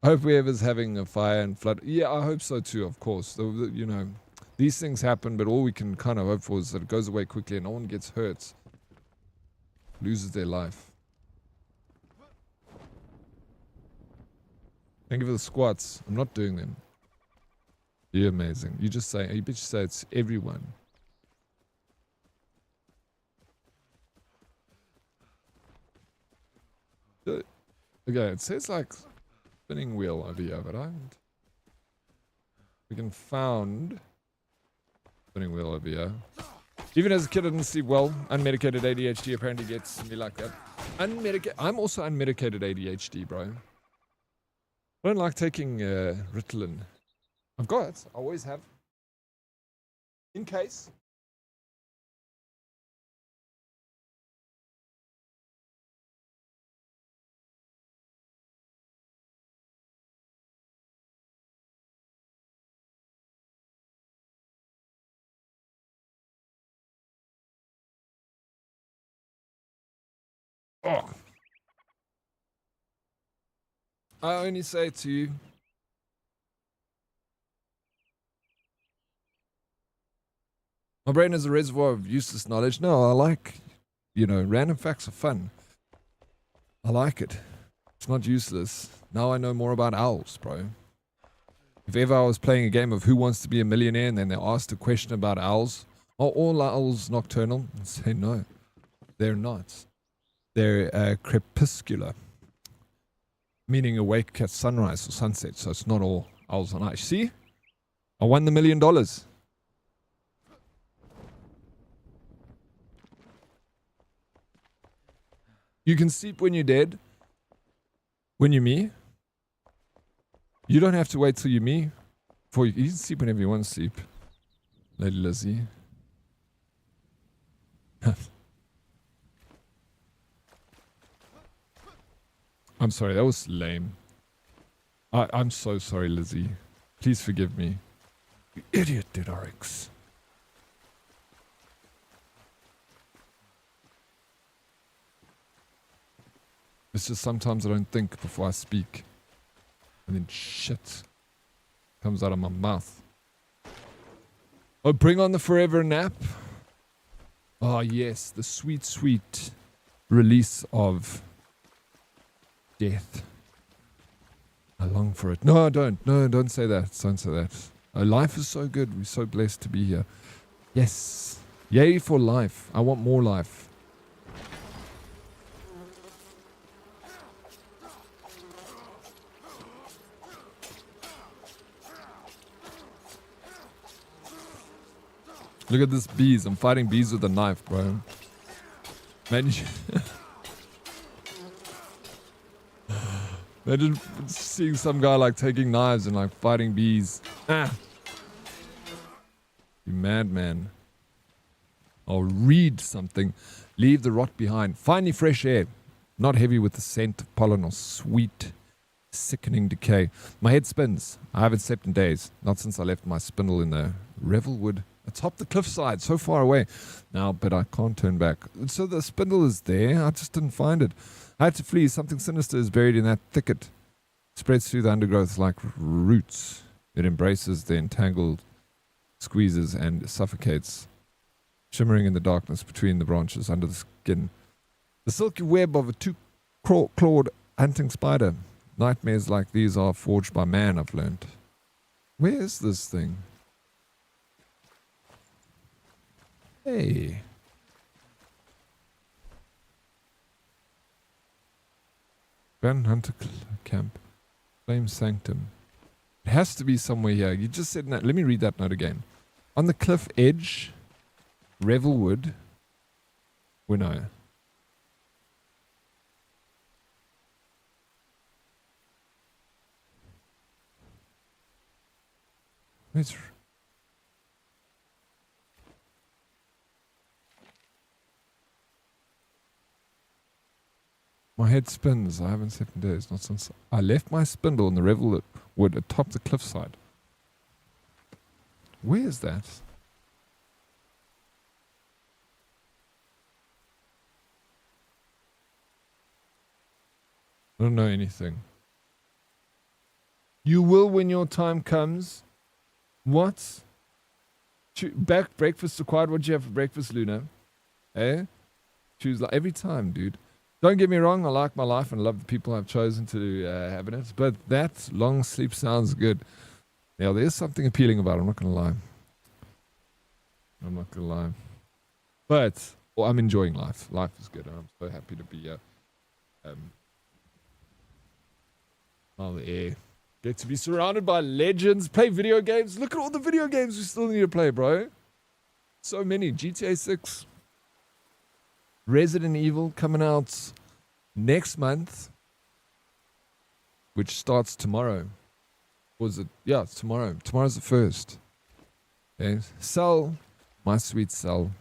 I hope whoever's having a fire and flood... Yeah, I hope so too, of course. You know, these things happen, but all we can kind of hope for is that it goes away quickly and no one gets hurt. loses their life. Thank you for the squats. I'm not doing them. You're amazing. You just say, you bitch say it's everyone. Okay, it says like spinning wheel over here, but I haven't. We can found spinning wheel over here. Even as a kid, I didn't sleep well. Unmedicated ADHD apparently gets me like that. I'm also unmedicated ADHD, bro. I don't like taking Ritalin. I've got it. I always have. In case. Oh. I only say to you, my brain is a reservoir of useless knowledge. No, I like, random facts are fun. I like it. It's not useless. Now I know more about owls, bro. If ever I was playing a game of Who Wants to Be a Millionaire and then they asked a question about owls, are all owls nocturnal? I'd say no. They're not. They're crepuscular. Meaning awake at sunrise or sunset, so it's not all owls are night. See? I won the $1 million. You can sleep when you're dead. When you're me. You don't have to wait till you're me. You can sleep whenever you want to sleep. Lady Lizzie. I'm sorry, that was lame. I'm so sorry, Lizzie. Please forgive me. You idiot, Dead Oryx. It's just sometimes I don't think before I speak. And then shit comes out of my mouth. Oh, bring on the forever nap. Oh, yes. The sweet, sweet release of death. I long for it. No, don't. No, don't say that. Don't say that. Oh, life is so good. We're so blessed to be here. Yes. Yay for life. I want more life. Look at this bees. I'm fighting bees with a knife, bro. Man, imagine seeing some guy like taking knives and like fighting bees. Ah. You madman. I'll read something. Leave the rot behind. Finally fresh air. Not heavy with the scent of pollen or sweet, sickening decay. My head spins. I haven't slept in days. Not since I left my spindle in the Revelwood atop the cliffside, so far away now, but I can't turn back. So the spindle is there. I just didn't find it. I had to flee. Something sinister is buried in that thicket. It spreads through the undergrowth like roots. It embraces the entangled, squeezes and suffocates, shimmering in the darkness between the branches under the skin. The silky web of a two-clawed hunting spider. Nightmares like these are forged by man, I've learned. Where is this thing? Hey. Grand Hunter Camp. Flame Sanctum. It has to be somewhere here. You just said that. Let me read that note again. On the cliff edge, Revelwood. Well, no. It's... My head spins. I haven't slept in days. Not since I left my spindle in the Revelwood atop the cliffside. Where is that? I don't know anything. You will when your time comes. What? Back breakfast required. What did you have for breakfast, Luna? Eh? choose like every time, dude. Don't get me wrong, I like my life and love the people I've chosen to have in it, but that long sleep sounds good. Now, there's something appealing about it, I'm not going to lie. I'm not going to lie. But I'm enjoying life. Life is good, and I'm so happy to be on the air. Get to be surrounded by legends, play video games. Look at all the video games we still need to play, bro. So many. GTA 6. Resident Evil coming out next month, which starts tomorrow. Was it? Yeah, it's tomorrow. Tomorrow's the 1st. Okay. Cell, my sweet Cell.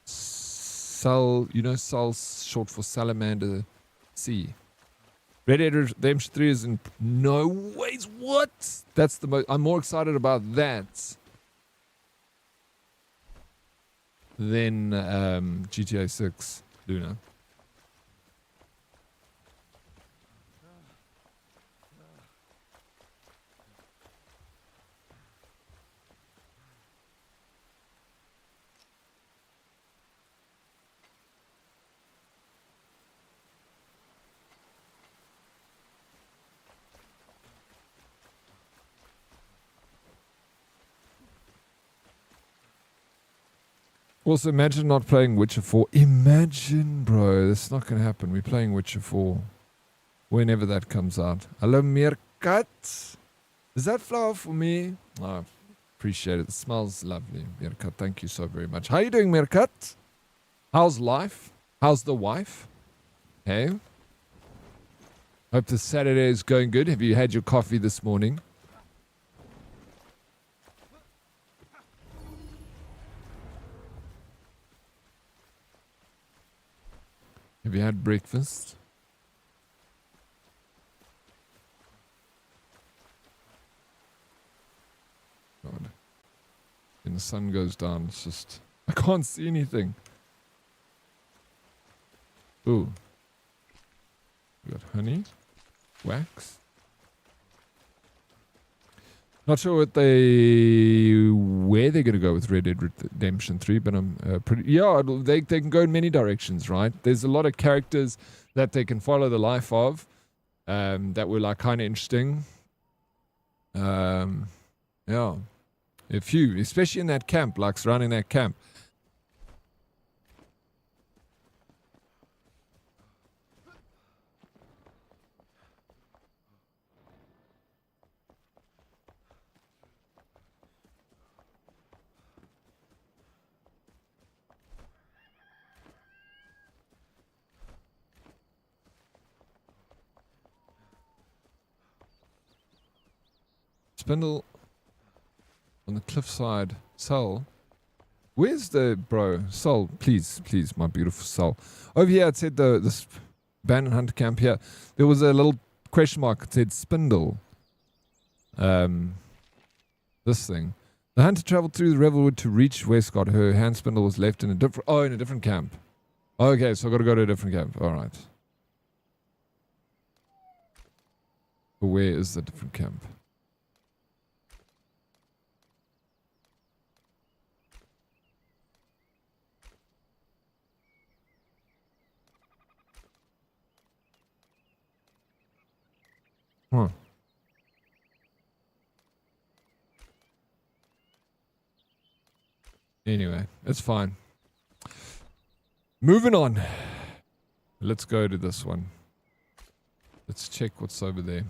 Cell, you know, Cell's short for Salamander C. Red Dead Redemption 3 is in no ways. What? That's the most. I'm more excited about that than GTA 6 Luna. Also, imagine not playing Witcher 4. Imagine, bro. That's not going to happen. We're playing Witcher 4 whenever that comes out. Hello, Mirkat. Is that flower for me? Oh, appreciate it. It smells lovely, Mirkat. Thank you so very much. How you doing, Mirkat? How's life? How's the wife? Hey? Hope the Saturday is going good. Have you had your coffee this morning? Have you had breakfast? God. When the sun goes down, it's just... I can't see anything. Ooh. We got honey. Wax. Not sure where they're going to go with Red Dead Redemption 3, but I'm pretty... Yeah, they can go in many directions, right? There's a lot of characters that they can follow the life of that were like kind of interesting. Yeah. A few, especially in that camp, like surrounding that camp. Spindle on the cliffside. Soul. Where's the bro? Soul, please, please, my beautiful soul. Over here it said this abandoned hunter camp here. There was a little question mark. It said Spindle. This thing. The hunter traveled through the Revelwood to reach Westcott. Her hand spindle was left in a different camp. Okay, so I gotta go to a different camp. Alright. Where is the different camp? Huh. Anyway, it's fine. Moving on. Let's go to this one. Let's check what's over there.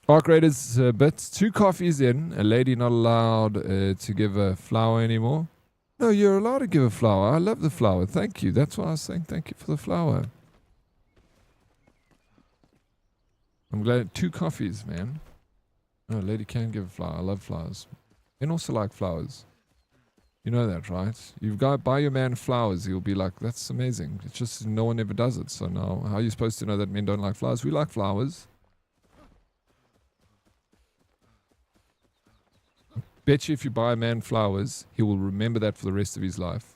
Arc Raiders bits. 2 coffees in. A lady not allowed to give a flower anymore. No, you're allowed to give a flower. I love the flower. Thank you. That's why I was saying thank you for the flower. I'm glad. 2 coffees, man. Oh, a lady can give a flower. I love flowers. And also like flowers. You know that, right? You've got to buy your man flowers. He'll be like, that's amazing. It's just no one ever does it. So now, how are you supposed to know that men don't like flowers? We like flowers. Bet you if you buy a man flowers, he will remember that for the rest of his life.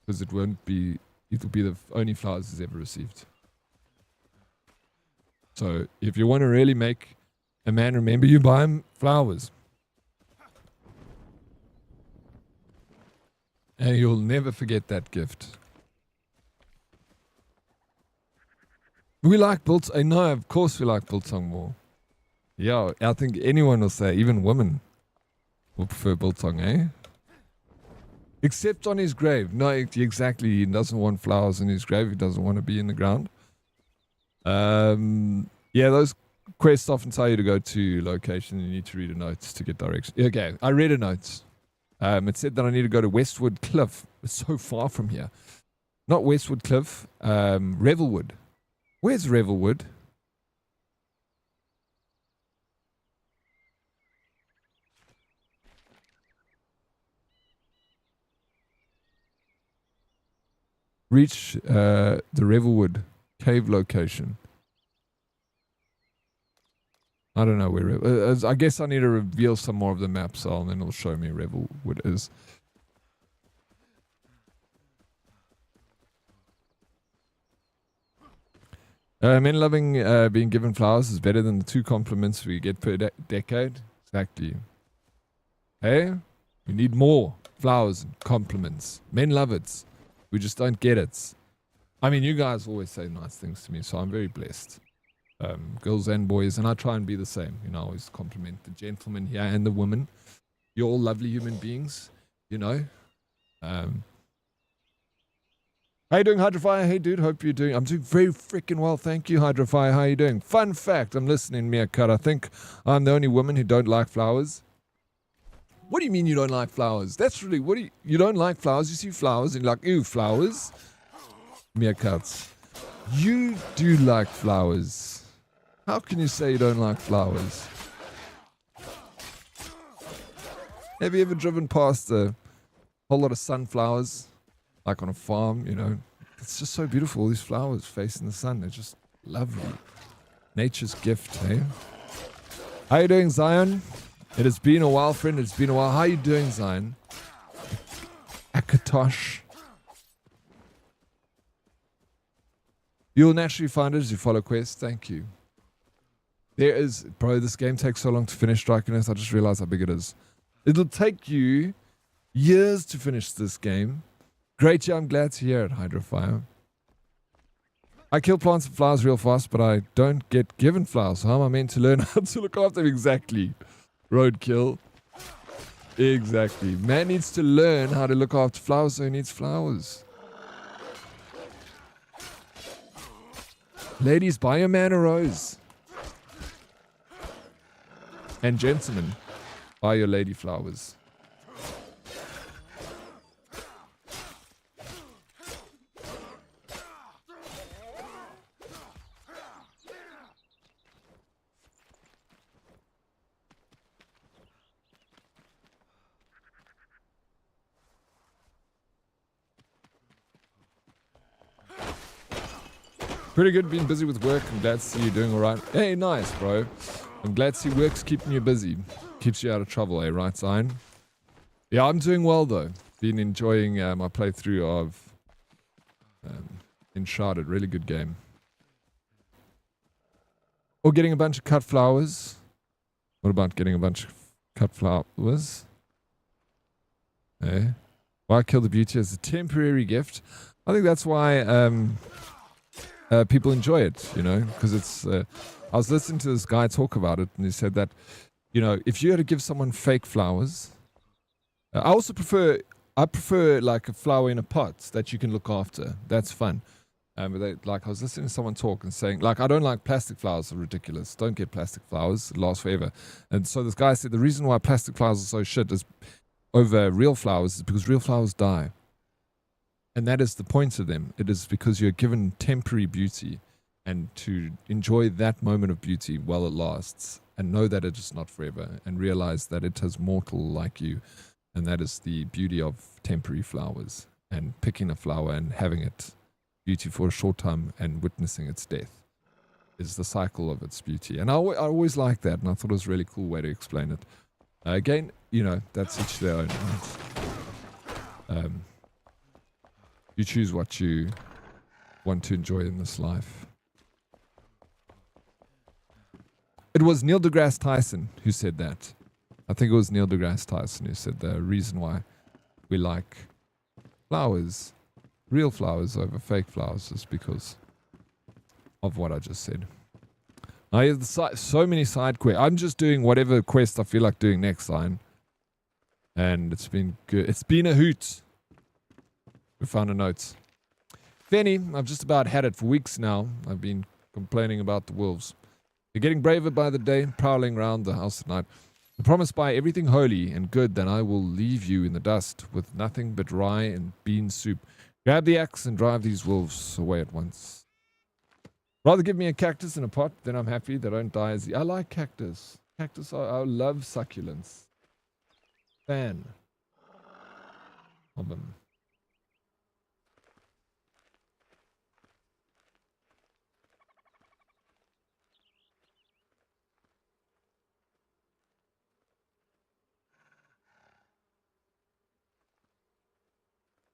Because it'll be the only flowers he's ever received. So, if you want to really make a man remember you, buy him flowers. And you'll never forget that gift. We like Biltong. No, of course we like Biltong more. Yeah, I think anyone will say, even women will prefer Biltong, eh? Except on his grave. No, exactly. He doesn't want flowers in his grave. He doesn't want to be in the ground. Yeah, those quests often tell you to go to location. You need to read a note to get directions. Okay, I read a note. It said that I need to go to Westwood Cliff. It's so far from here. Not Westwood Cliff. Revelwood. Where's Revelwood? Reach the Revelwood cave location. I don't know where. I guess I need to reveal some more of the map, so and then it'll show me Revelwood is. Men loving being given flowers is better than the 2 compliments we get per decade. Exactly. Hey, we need more flowers and compliments. Men love it. We just don't get it. I mean, you guys always say nice things to me, so I'm very blessed. Girls and boys, and I try and be the same. You know, I always compliment the gentlemen here and the women. You're all lovely human beings, you know. How you doing, Hydrofire? Hey, dude, hope you're doing... I'm doing very freaking well, thank you, Hydrofire. How you doing? Fun fact, I'm listening, Mia Cut. I think I'm the only woman who don't like flowers. What do you mean you don't like flowers? That's really... What do you don't like flowers? You see flowers and you're like, ew, flowers? Mia Cuts. You do like flowers. How can you say you don't like flowers? Have you ever driven past a whole lot of sunflowers? Like on a farm, you know? It's just so beautiful, these flowers facing the sun. They're just lovely. Nature's gift, eh? How you doing, Zion? It has been a while, friend. It's been a while. How you doing, Zion? Akatosh. You'll naturally find it as you follow quests. Thank you. There is... Bro, this game takes so long to finish, Striking Earth. I just realized how big it is. It'll take you years to finish this game. Great, yeah, I'm glad to hear it, Hydrofire. I kill plants and flowers real fast, but I don't get given flowers. So how am I meant to learn how to look after them? Exactly. Roadkill. Exactly. Man needs to learn how to look after flowers, so he needs flowers. Ladies, buy your man a rose. And gentlemen, buy your lady flowers. Pretty good, being busy with work. I'm glad to see you doing alright. Hey, nice, bro. I'm glad to see work's keeping you busy. Keeps you out of trouble, eh, right, Zion? Yeah, I'm doing well, though. Been enjoying my playthrough of Enshrouded. Really good game. Or getting a bunch of cut flowers. What about getting a bunch of cut flowers? Eh? Why kill the beauty as a temporary gift? I think that's why... people enjoy it, you know, because it's... I was listening to this guy talk about it, and he said that, you know, if you had to give someone fake flowers... I prefer like a flower in a pot that you can look after. That's fun. But I was listening to someone talk and saying, like, I don't like plastic flowers. They're ridiculous. Don't get plastic flowers. It lasts forever. And so this guy said the reason why plastic flowers are so shit is over real flowers is because real flowers die. And that is the point of them. It is because you're given temporary beauty, and to enjoy that moment of beauty while it lasts, and know that it is not forever, and realize that it is mortal like you. And that is the beauty of temporary flowers, and picking a flower and having it beauty for a short time and witnessing its death is the cycle of its beauty. And I always liked that, and I thought it was a really cool way to explain it. Again, you know, that's each their own. Right? You choose what you want to enjoy in this life. It was Neil deGrasse Tyson who said that. I think it was Neil deGrasse Tyson who said the reason why we like flowers, real flowers over fake flowers, just because of what I just said. I have so many side quests. I'm just doing whatever quest I feel like doing next time. And it's been good. It's been a hoot. We found a note. Fanny, I've just about had it for weeks now. I've been complaining about the wolves. They're getting braver by the day, prowling around the house at night. I promise by everything holy and good that I will leave you in the dust with nothing but rye and bean soup. Grab the axe and drive these wolves away at once. Rather give me a cactus in a pot, then I'm happy they don't die as I like cactus. Cactus, I love succulents. Fan of them.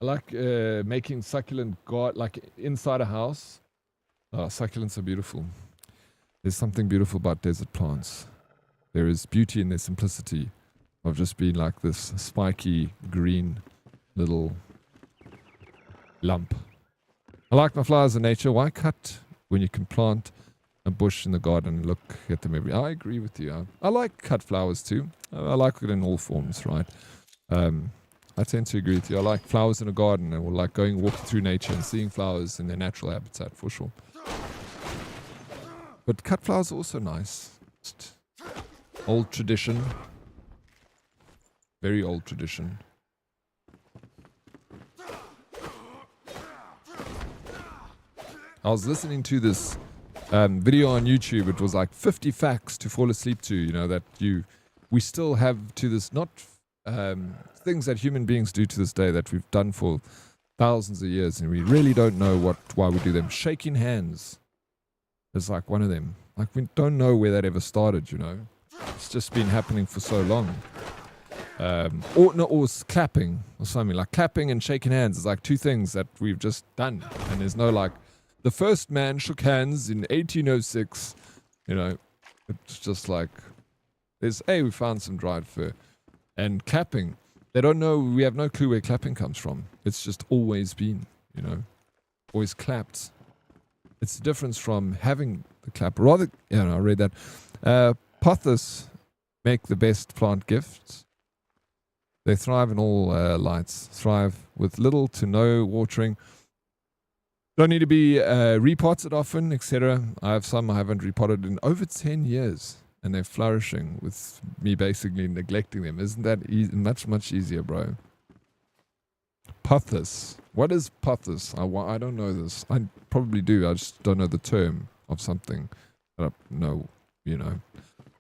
I like making succulent like inside a house. Oh, succulents are beautiful. There's something beautiful about desert plants. There is beauty in their simplicity of just being like this spiky green little lump. I like my flowers in nature. Why cut when you can plant a bush in the garden and look at them every... I agree with you. I like cut flowers too. I like it in all forms, right? I tend to agree with you. I like flowers in a garden and like going walking through nature and seeing flowers in their natural habitat for sure. But cut flowers are also nice. Just old tradition. Very old tradition. I was listening to this video on YouTube. It was like 50 facts to fall asleep to, you know, that we still have to this, not things that human beings do to this day that we've done for thousands of years, and we really don't know why we do them. Shaking hands is like one of them. Like, we don't know where that ever started, you know. It's just been happening for so long. Or clapping or something. Like clapping and shaking hands is like two things that we've just done. And there's no like, the first man shook hands in 1806. You know, it's just like, we found some dried fur. And clapping, they don't know, we have no clue where clapping comes from. It's just always been, you know, always clapped. It's the difference from having the clap. Rather, you know, I read that. Pothos make the best plant gifts. They thrive in all lights, thrive with little to no watering. Don't need to be repotted often, etc. I have some I haven't repotted in over 10 years. And they're flourishing with me basically neglecting them. Isn't that much easier, bro? Pothos. What is pothos? I don't know this. I probably do. I just don't know the term of something. No, you know.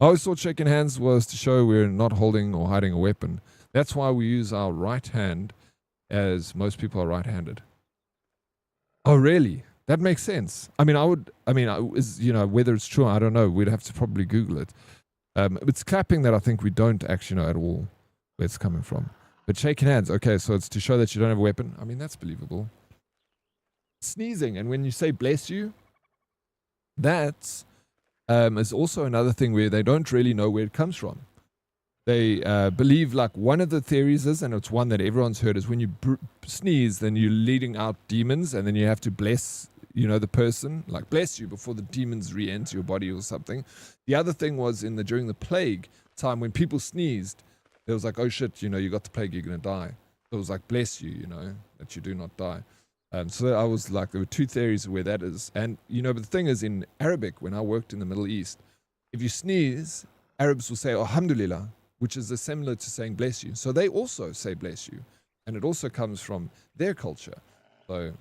I always thought shaking hands was to show we're not holding or hiding a weapon. That's why we use our right hand, as most people are right-handed. Oh, really? That makes sense. I mean, you know, whether it's true, I don't know. We'd have to probably Google it. It's clapping that I think we don't actually know at all where it's coming from. But shaking hands, okay, so it's to show that you don't have a weapon. I mean, that's believable. Sneezing, and when you say bless you, that is also another thing where they don't really know where it comes from. They believe, like, one of the theories is, and it's one that everyone's heard, is when you sneeze, then you're leading out demons, and then you have to bless, you know, the person, like bless you before the demons re-enter your body or something. The other thing was during the plague time when people sneezed, it was like, oh shit, you know, you got the plague, you're gonna die. It was like, bless you, you know, that you do not die. So I was like, there were two theories of where that is. And, you know, but the thing is, in Arabic, when I worked in the Middle East, if you sneeze, Arabs will say, alhamdulillah, which is similar to saying bless you. So they also say bless you. And it also comes from their culture. So,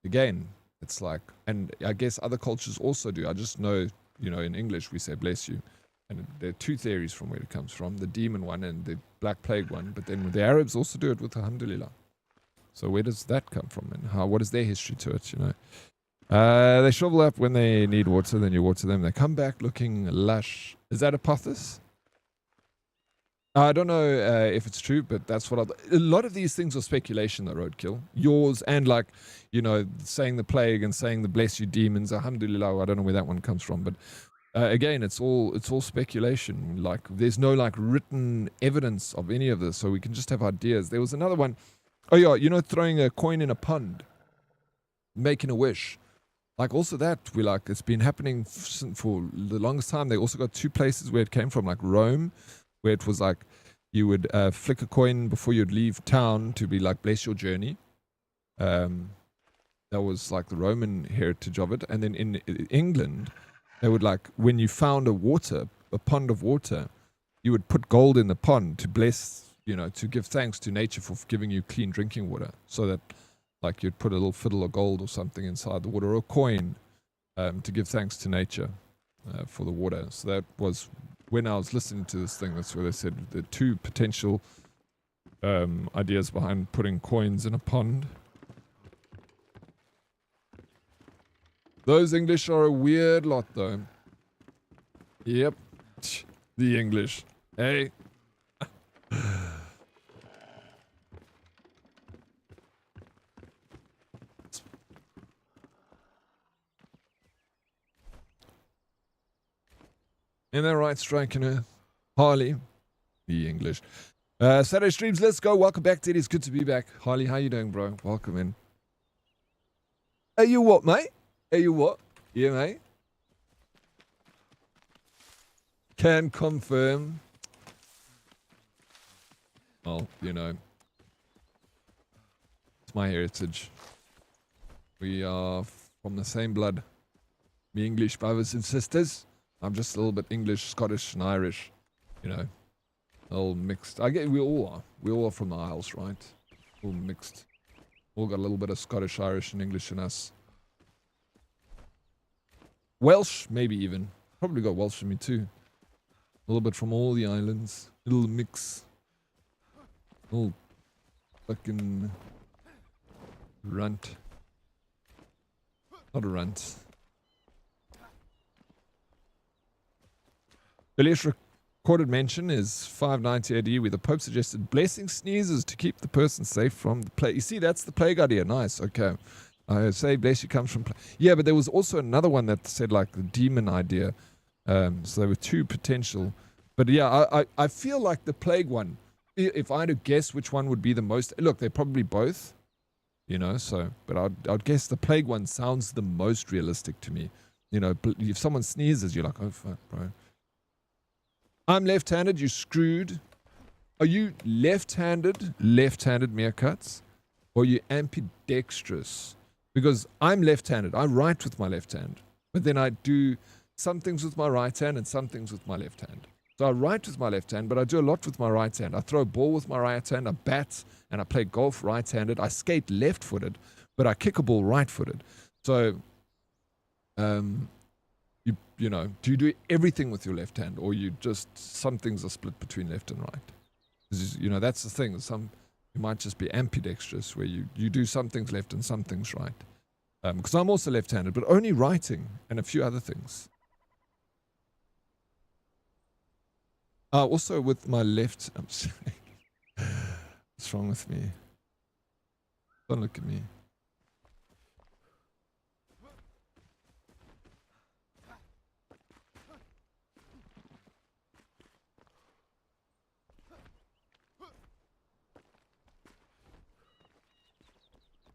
again, it's like, and I guess other cultures also do. I just know, you know, in English we say bless you. And there are two theories from where it comes from, the demon one and the Black Plague one. But then the Arabs also do it with alhamdulillah. So where does that come from? And what is their history to it, you know? They shrivel up when they need water, then you water them. They come back looking lush. Is that a pothos? I don't know if it's true, but that's what a lot of these things are speculation, though, Roadkill. Yours and, like, you know, saying the plague and saying the bless you demons, alhamdulillah, I don't know where that one comes from. But again, it's all speculation. Like, there's no, like, written evidence of any of this, so we can just have ideas. There was another one Oh yeah, you know, throwing a coin in a pond, making a wish. Like also that we like it's been happening for the longest time. They also got two places where it came from, like Rome, where it was like you would flick a coin before you'd leave town to be like bless your journey. That was like the Roman heritage of it. And then in England, they would like when you found a pond of water, you would put gold in the pond to bless, you know, to give thanks to nature for giving you clean drinking water, so that like you'd put a little fiddle of gold or something inside the water, or a coin, to give thanks to nature for the water. So that was when I was listening to this thing. That's where they said the two potential ideas behind putting coins in a pond. Those English are a weird lot, though. Yep, the English. Hey. Ain't that right, striking her? Harley. The English. Saturday streams, let's go. Welcome back, Teddy. It's good to be back. Harley, how you doing, bro? Welcome in. Hey, you what, mate? Hey, you what? Yeah, mate. Can confirm. Well, you know. It's my heritage. We are from the same blood. Me English brothers and sisters. I'm just a little bit English, Scottish, and Irish. You know. All mixed. I get we all are. We all are from the Isles, right? All mixed. All got a little bit of Scottish, Irish, and English in us. Welsh, maybe even. Probably got Welsh in me too. A little bit from all the islands. Little mix. Little fucking runt. Not a runt. Earliest recorded mention is 590 AD, where the Pope suggested blessing sneezes to keep the person safe from the plague. You see, that's the plague idea. Nice. Okay. I say bless you comes from... Yeah, but there was also another one that said like the demon idea. So there were two potential. But yeah, I feel like the plague one, if I had to guess which one would be the most... Look, they're probably both, you know, so... But I'd guess the plague one sounds the most realistic to me. You know, if someone sneezes, you're like, oh, fuck, bro. I'm left-handed, you screwed. Are you left-handed meerkats? Or are you ambidextrous? Because I'm left-handed. I write with my left hand. But then I do some things with my right hand and some things with my left hand. So I write with my left hand, but I do a lot with my right hand. I throw a ball with my right hand, I bat, and I play golf right-handed. I skate left-footed, but I kick a ball right-footed. So, you know, do you do everything with your left hand, or you just, some things are split between left and right? You know, that's the thing. You might just be ambidextrous, where you do some things left and some things right. Because I'm also left-handed, but only writing and a few other things. Also with my left... I'm sorry. What's wrong with me? Don't look at me.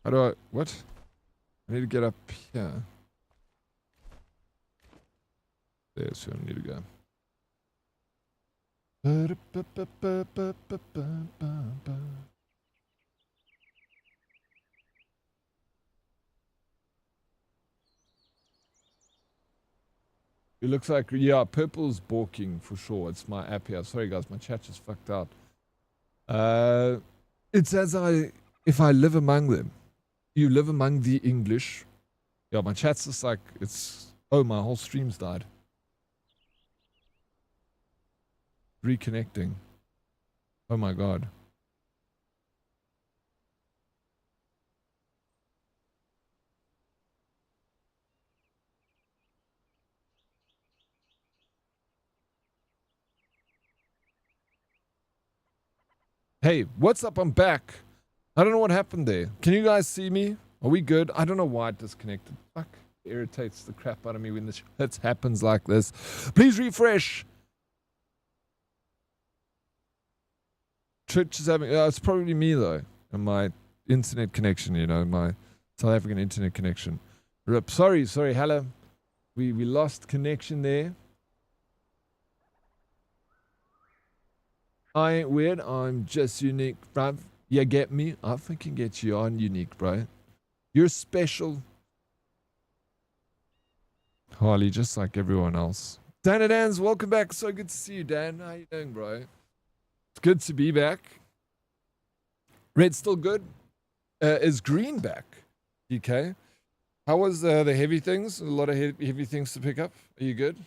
How do I... What? I need to get up here. There's where I need to go. It looks like... Yeah, purple's balking for sure. It's my app here. Sorry guys, my chat just fucked out. It's as if I live among them. You live among the English. Yeah, my chat's just like, it's... Oh, my whole stream's died. Reconnecting. Oh my god. Hey, what's up? I'm back. I don't know what happened there. Can you guys see me? Are we good? I don't know why it disconnected. Fuck. It irritates the crap out of me when this happens like this. Please refresh. Twitch is having... it's probably me though. and my internet connection, you know, my South African internet connection. Rip. Sorry, hello. We lost connection there. I ain't weird, I'm just unique, bruv. You get me? I fucking get you on unique, bro. You're special. Harley, just like everyone else. Dan and Dan's, welcome back. So good to see you, Dan. How you doing, bro? It's good to be back. Red's still good. Is Green back? DK. How was the heavy things? A lot of heavy things to pick up. Are you good?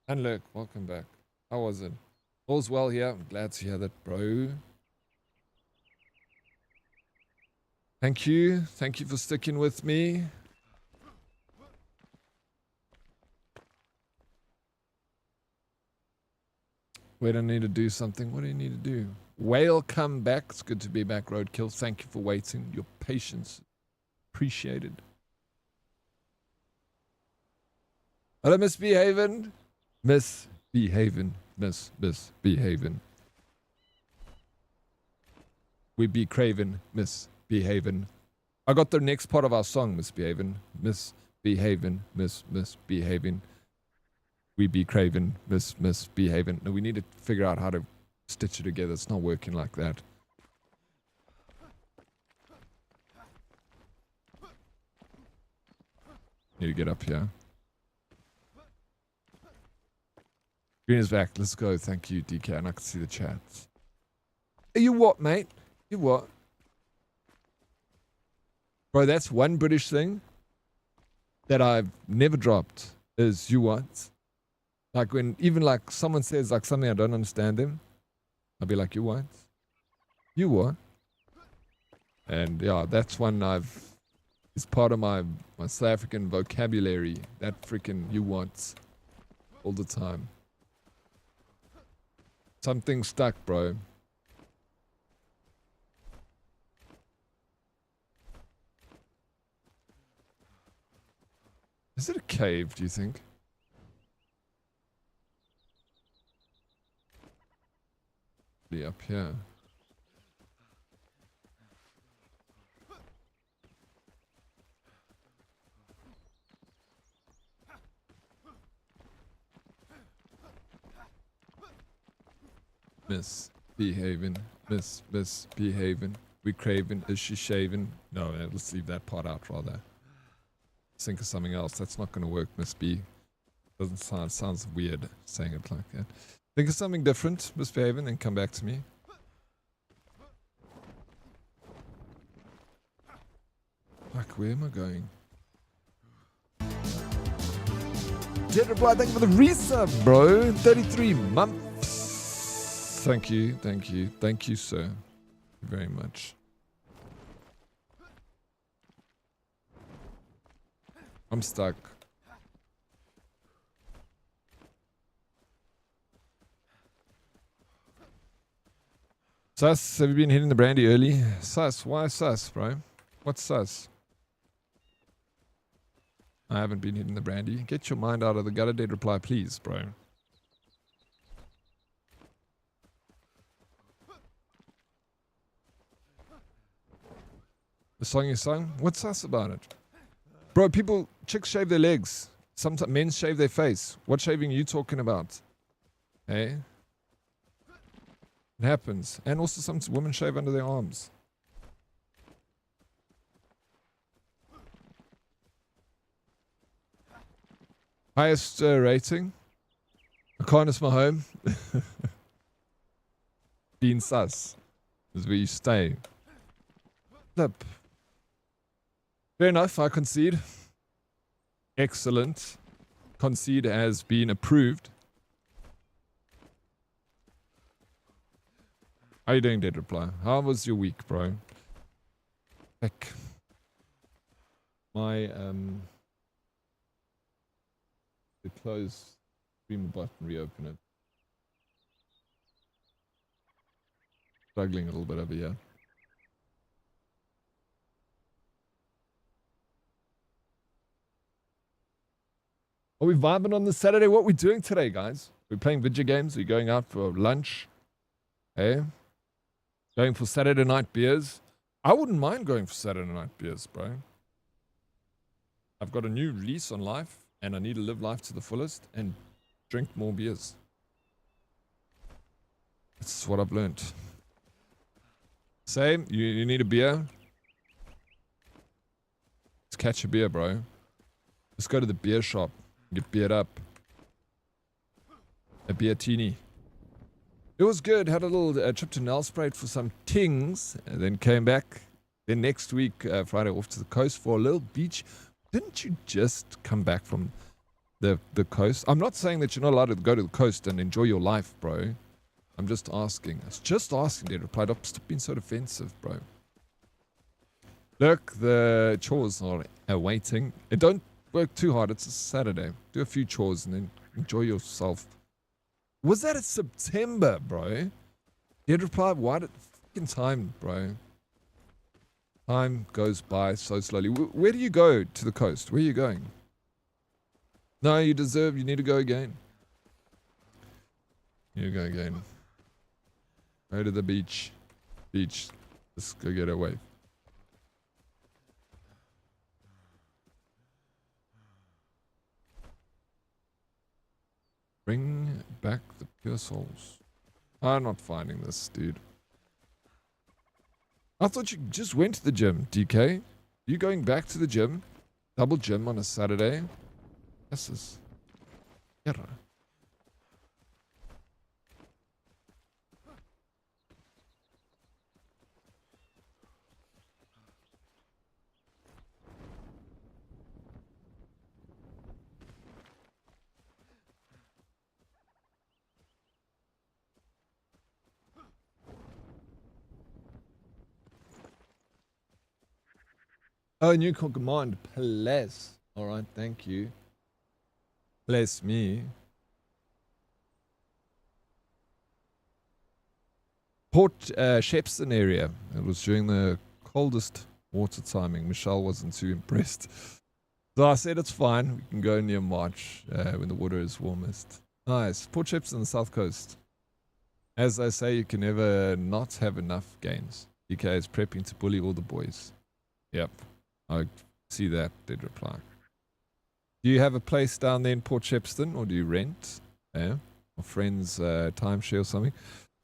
And look, welcome back. How was it? All's well here. I'm glad to hear that, bro. Thank you. Thank you for sticking with me. Wait, I need to do something. What do you need to do? Whale, come back. It's good to be back, Roadkill. Thank you for waiting. Your patience. Appreciated. Hello, Misbehavin'. Misbehavin'. Misbehavin'. We be craven, misbehavin'. I got the next part of our song, misbehavin'. Misbehavin'. Misbehavin'. We be craven, misbehaving. No, we need to figure out how to stitch it together. It's not working like that. Need to get up here. Green is back. Let's go. Thank you, DK. And I can see the chats. You what, mate? You what? Bro, that's one British thing that I've never dropped is you what? Like when even like someone says like something I don't understand them, I'll be like, you what? You what? And yeah, that's one it's part of my South African vocabulary. That freaking you what all the time. Something stuck, bro. Is it a cave, do you think? Up here. Misbehaving. Misbehaving. We craving. Is she shaving? No, let's leave that part out rather. Think of something else. That's not going to work, Miss B. Doesn't sounds weird saying it like that. Think of something different, misbehaving, and come back to me. Fuck, where am I going? Dead Reply, thank you for the resub, bro. 33 months. Thank you, thank you, thank you, sir. Thank you very much. I'm stuck. Sus, have you been hitting the brandy early? Sus, why sus, bro? What's sus? I haven't been hitting the brandy. Get your mind out of the gutter. Dead Reply, please, bro. The song you sung? What's sus about it? Bro, chicks shave their legs. Sometimes men shave their face. What shaving are you talking about? Hey? It happens. And also some women shave under their arms. Highest rating? Aquinas, my home. Being sus. Is where you stay. Flip. Fair enough, I concede. Excellent. Concede has been approved. How you doing, Dead Reply? How was your week, bro? Heck. My, the close stream button, reopen it. Struggling a little bit over here. Are we vibing on this Saturday? What are we doing today, guys? We're playing video games. We're going out for lunch. Hey? Going for Saturday night beers. I wouldn't mind going for Saturday night beers, bro. I've got a new lease on life, and I need to live life to the fullest and drink more beers. That's what I've learned. Same, you need a beer? Let's catch a beer, bro. Let's go to the beer shop. Get beered up. A beer teeny. It was good. Had a little trip to Nelspruit for some tings. And then came back. Then next week, Friday, off to the coast for a little beach. Didn't you just come back from the coast? I'm not saying that you're not allowed to go to the coast and enjoy your life, bro. I'm just asking. It's just asking, Dead replied. Stop being so defensive, bro. Look, the chores are awaiting. And don't work too hard. It's a Saturday. Do a few chores and then enjoy yourself. Was that in September, bro? Dead replied, why did fucking time, bro? Time goes by so slowly. Where do you go to the coast? Where are you going? No, you need to go again. You go again. Go to the beach. Beach. Let's go get away. Bring back the pure souls. I'm not finding this, dude. I thought you just went to the gym, DK. You going back to the gym? Double gym on a Saturday? This is... Oh, new command. Bless. Alright, thank you. Bless me. Port Shepston area. It was during the coldest water timing. Michelle wasn't too impressed. So I said it's fine. We can go near March when the water is warmest. Nice. Port Shepston on the south coast. As I say, you can never not have enough gains. DK is prepping to bully all the boys. Yep. I see that, did reply. Do you have a place down there in Port Shepston, or do you rent? Yeah, or friends timeshare or something?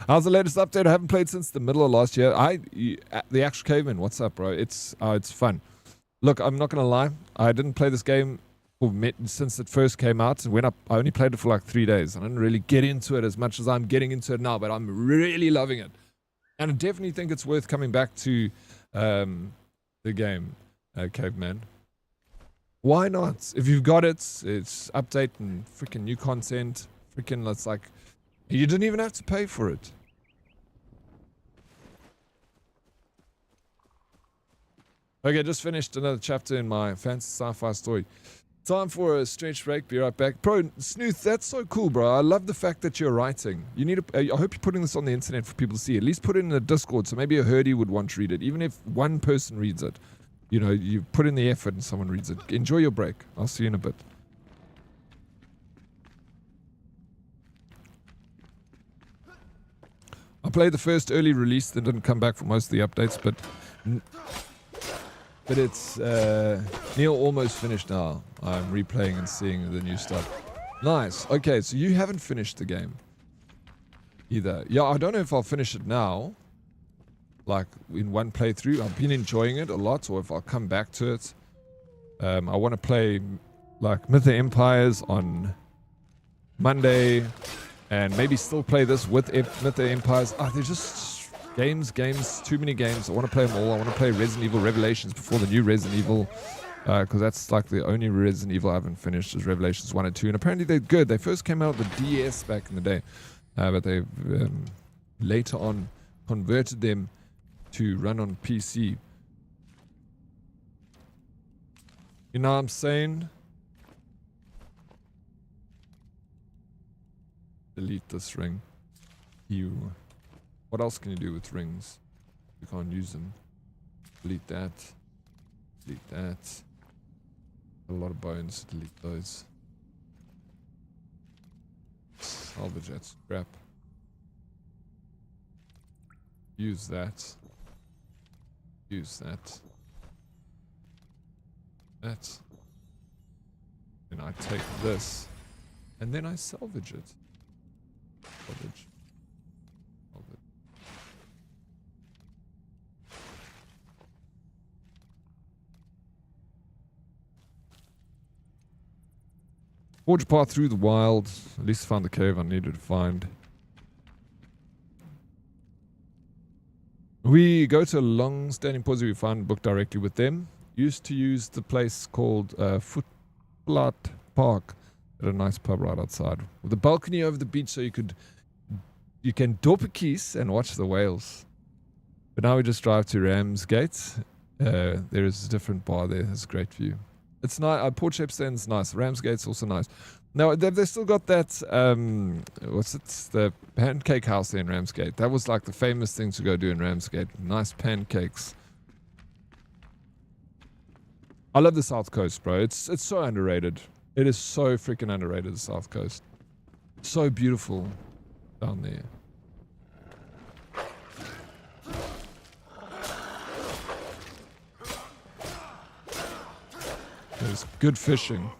How's the latest update? I haven't played since the middle of last year. The Actual Caveman, what's up, bro? It's fun. Look, I'm not gonna lie. I didn't play this game since it first came out. I only played it for like 3 days. I didn't really get into it as much as I'm getting into it now, but I'm really loving it, and I definitely think it's worth coming back to the game. Caveman. Why not? If you've got it, it's update and freaking new content. Freaking, it's like, you didn't even have to pay for it. Okay, just finished another chapter in my fancy sci-fi story. Time for a stretch break. Be right back. Bro, Snooth, that's so cool, bro. I love the fact that you're writing. You need to, I hope you're putting this on the internet for people to see. At least put it in a Discord so maybe a herdie would want to read it. Even if one person reads it. You know, you put in the effort and someone reads it. Enjoy your break. I'll see you in a bit. I played the first early release that didn't come back for most of the updates, but it's Neil almost finished now. I'm replaying and seeing the new stuff. Nice. Okay, so you haven't finished the game either. Yeah, I don't know if I'll finish it now. Like in one playthrough. I've been enjoying it a lot, or if I'll come back to it. I want to play like Myth of Empires on Monday, and maybe still play this with Myth of Empires. There's just games, too many games. I want to play them all. I want to play Resident Evil Revelations before the new Resident Evil, because that's like the only Resident Evil I haven't finished is Revelations 1 and 2, and apparently they're good. They first came out with the DS back in the day, but they've later on converted them to run on PC. You know what I'm saying? Delete this ring. You. What else can you do with rings? You can't use them. Delete that. Delete that. A lot of bones. Delete those. Salvage that scrap. Use that. use that. That. And I take this. And then I salvage it. Salvage. Salvage. Forge path through the wild. At least found the cave I needed to find. We go to a long-standing posse. We found a book directly with them. Used to use the place called Footblot Park at a nice pub right outside with a balcony over the beach, so you can dorp a keys and watch the whales. But now we just drive to Ramsgate. There is a different bar there. It's a great view. It's nice. Port Shepstone's nice. Ramsgate's also nice. Now they've still got that. What's it? The pancake house there in Ramsgate. That was like the famous thing to go do in Ramsgate. Nice pancakes. I love the South Coast, bro. It's so underrated. It is so freaking underrated, the South Coast. So beautiful down there. There's good fishing.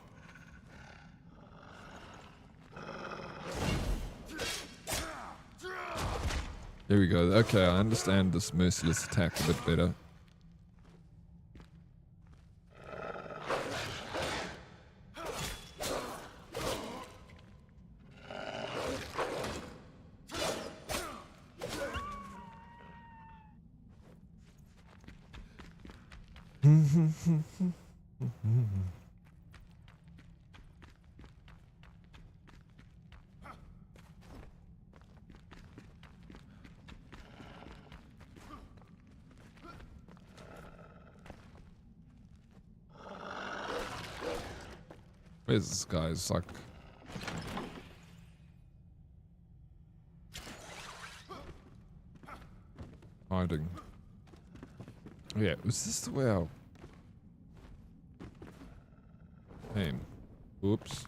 There we go. Okay, I understand this merciless attack a bit better. Where's this guy? It's like... hiding. Yeah, was this the way I... came? Oops.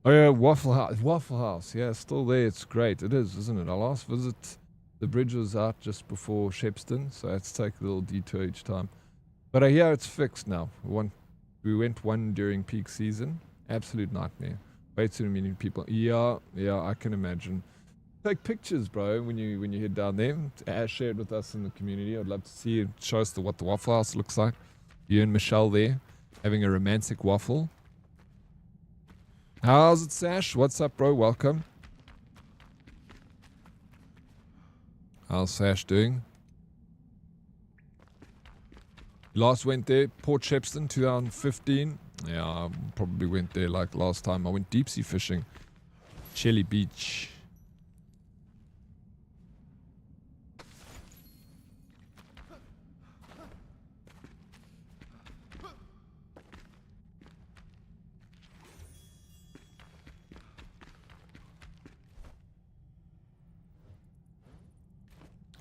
Oh yeah, Waffle House. Waffle House, yeah, still there. It's great. It is, isn't it? Our last visit, the bridge was out just before Shepstone, so I had to take a little detour each time. But I hear it's fixed now. We went one during peak season. Absolute nightmare. Way too many people. Yeah, I can imagine. Take pictures, bro, when you head down there. Share it with us in the community. I'd love to see you. Show us what the Waffle House looks like. You and Michelle there, having a romantic waffle. How's it, Sash? What's up, bro? Welcome. How's Sash doing? Last went there, Port Shepstone, 2015. Yeah, I probably went there like last time. I went deep sea fishing. Shelly Beach.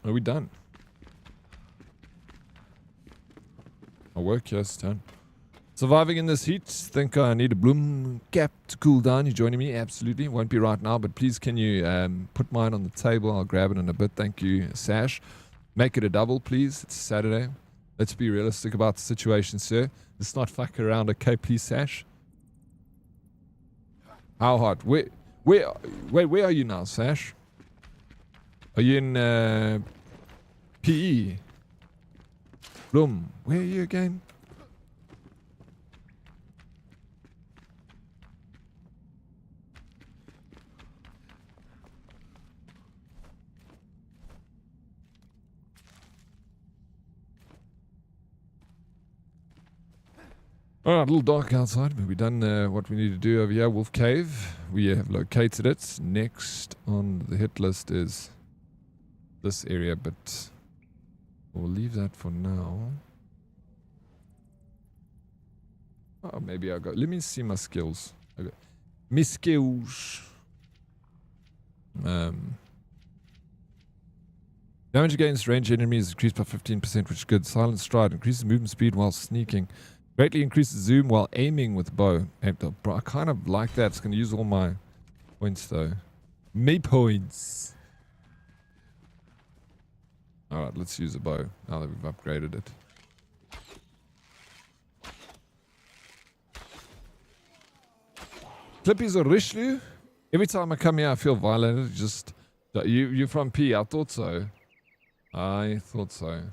Are we done? My work here is done. Surviving in this heat. Think I need a bloom cap to cool down. You joining me? Absolutely. Won't be right now, but please can you put mine on the table? I'll grab it in a bit. Thank you, Sash. Make it a double, please. It's Saturday. Let's be realistic about the situation, sir. Let's not fuck around, okay, please, Sash? How hot? Where are you now, Sash? Are you in PE? Bloom, where are you again? Alright, a little dark outside, but we've done what we need to do over here. Wolf Cave. We have located it. Next on the hit list is this area, but we'll leave that for now. Oh, maybe I'll go. Let me see my skills. Okay. My skills. Damage against ranged enemies increased by 15%, which is good. Silent Stride increases movement speed while sneaking. Greatly increases zoom while aiming with bow. Bro, I kind of like that. It's going to use all my points though. Me points. Alright, let's use a bow now that we've upgraded it. Clippies or Richelieu? Every time I come here, I feel violated. Just you're from P. I thought so. I thought so.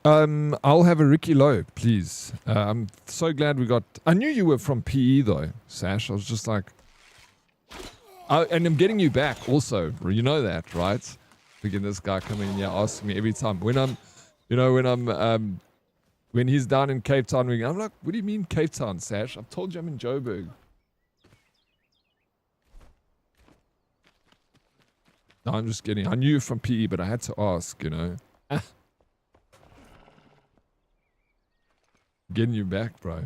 I'll have a Ricky Lowe, please. I'm so glad we got. I knew you were from PE though, Sash. I was just like, and I'm getting you back also. You know that, right? Again, this guy coming in here asking me every time when I'm, when he's down in Cape Town. I'm like, what do you mean Cape Town, Sash? I've told you I'm in Joburg. No, I'm just kidding. I knew you from PE, but I had to ask, you know. Getting you back, bro.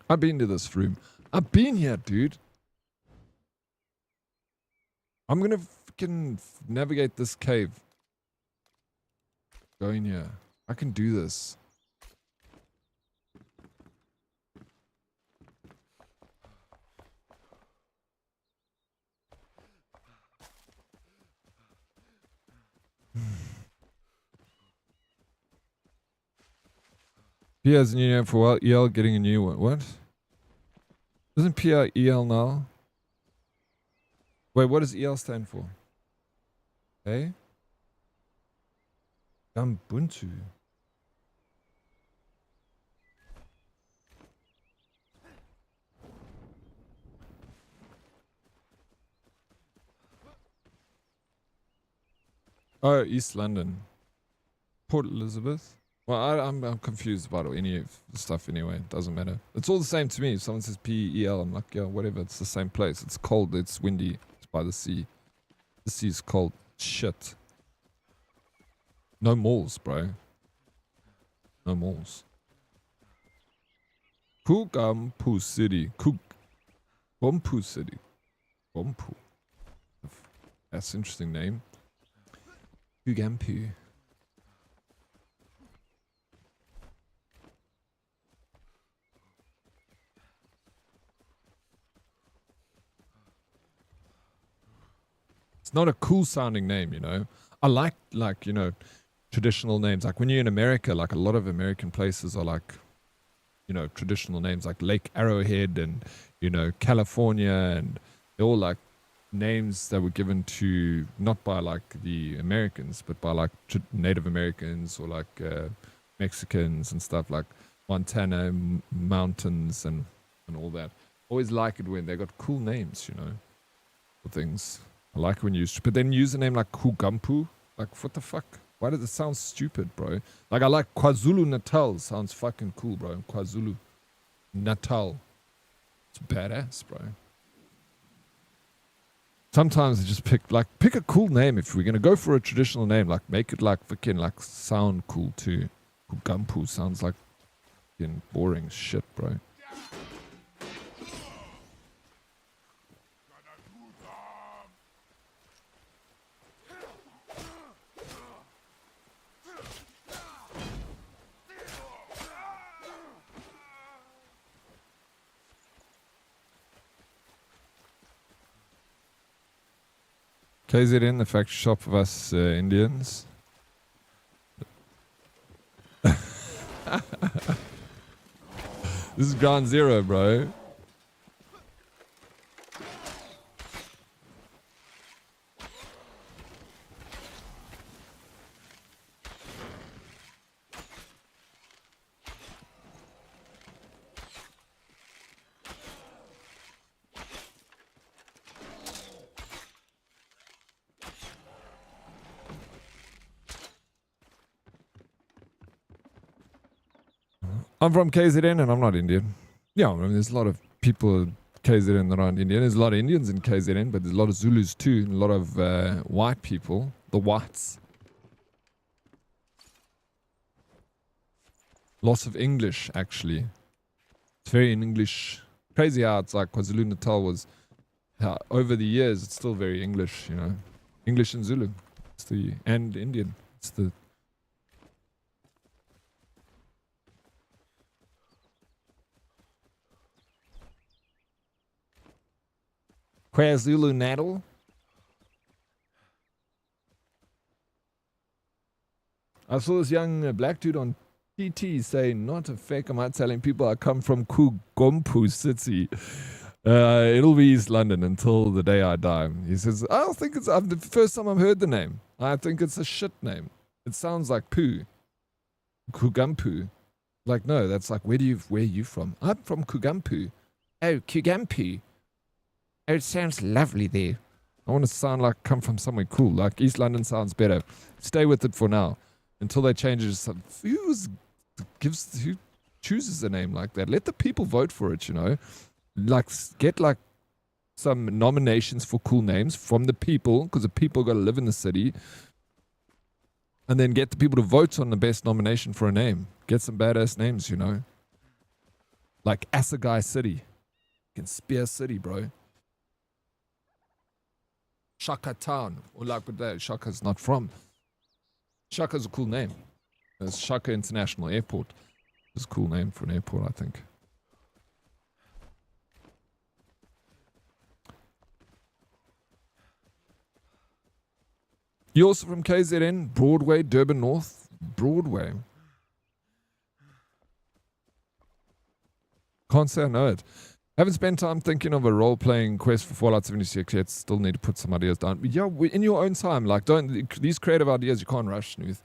I've been to this room. I've been here, dude. I'm gonna fucking navigate this cave. Go in here. I can do this. P has a new name for a while. EL getting a new one. What? Isn't PR EL now? Wait, what does EL stand for? Hey? Ubuntu. Oh, East London. Port Elizabeth. Well, I'm confused about any of the stuff anyway. It doesn't matter. It's all the same to me. If someone says PEL, I'm like, yeah, whatever. It's the same place. It's cold. It's windy. It's by the sea. The sea's cold. Shit. No malls, bro. No malls. Kugampu City. Kugampu City. Gompu. That's an interesting name. Kugampu. It's not a cool sounding name, you know. I like, you know, traditional names. Like when you're in America, like a lot of American places are like, you know, traditional names like Lake Arrowhead and, you know, California, and they're all like names that were given to not by like the Americans, but by like Native Americans or like Mexicans and stuff, like Montana mountains and all that. Always like it when they got cool names, you know, for things. I like when you use, but then use a name like Kugampu. Like, what the fuck? Why does it sound stupid, bro? Like, I like KwaZulu Natal. Sounds fucking cool, bro. KwaZulu Natal. It's badass, bro. Sometimes I just pick a cool name. If we're gonna go for a traditional name, like make it like fucking like sound cool too. Kugampu sounds like fucking boring shit, bro. KZN, the factory shop of us Indians. This is ground zero, bro. I'm from KZN and I'm not Indian. Yeah, I mean, there's a lot of people in KZN that aren't Indian. There's a lot of Indians in KZN, but there's a lot of Zulus too, and a lot of white people, the whites. Lots of English, actually. It's very English. Crazy how it's like KwaZulu-Natal was, over the years, it's still very English, you know. English and Zulu. And Indian. It's the... KwaZulu-Natal. I saw this young black dude on TT saying, not a fake, am I telling people I come from Kugompu City. It'll be East London until the day I die. He says, I don't think it's the first time I've heard the name. I think it's a shit name. It sounds like poo. Kugampu. Like, no, that's like, where are you from? I'm from Kugampu. Oh, Kugampu. Oh, it sounds lovely there. I want to sound like come from somewhere cool. Like East London sounds better. Stay with it for now. Until they change it. Who chooses a name like that? Let the people vote for it, you know. Like, get like some nominations for cool names from the people, because the people got to live in the city. And then get the people to vote on the best nomination for a name. Get some badass names, you know. Like Assegai City. Spear City, bro. Shaka Town. Or like what that Shaka's not from. Shaka's a cool name. There's Shaka International Airport. It's a cool name for an airport, I think. You also from KZN, Broadway, Durban North, Broadway. Can't say I know it. Haven't spent time thinking of a role-playing quest for Fallout 76 yet. Still need to put some ideas down. But yeah, in your own time. Like, these creative ideas you can't rush, Snuth.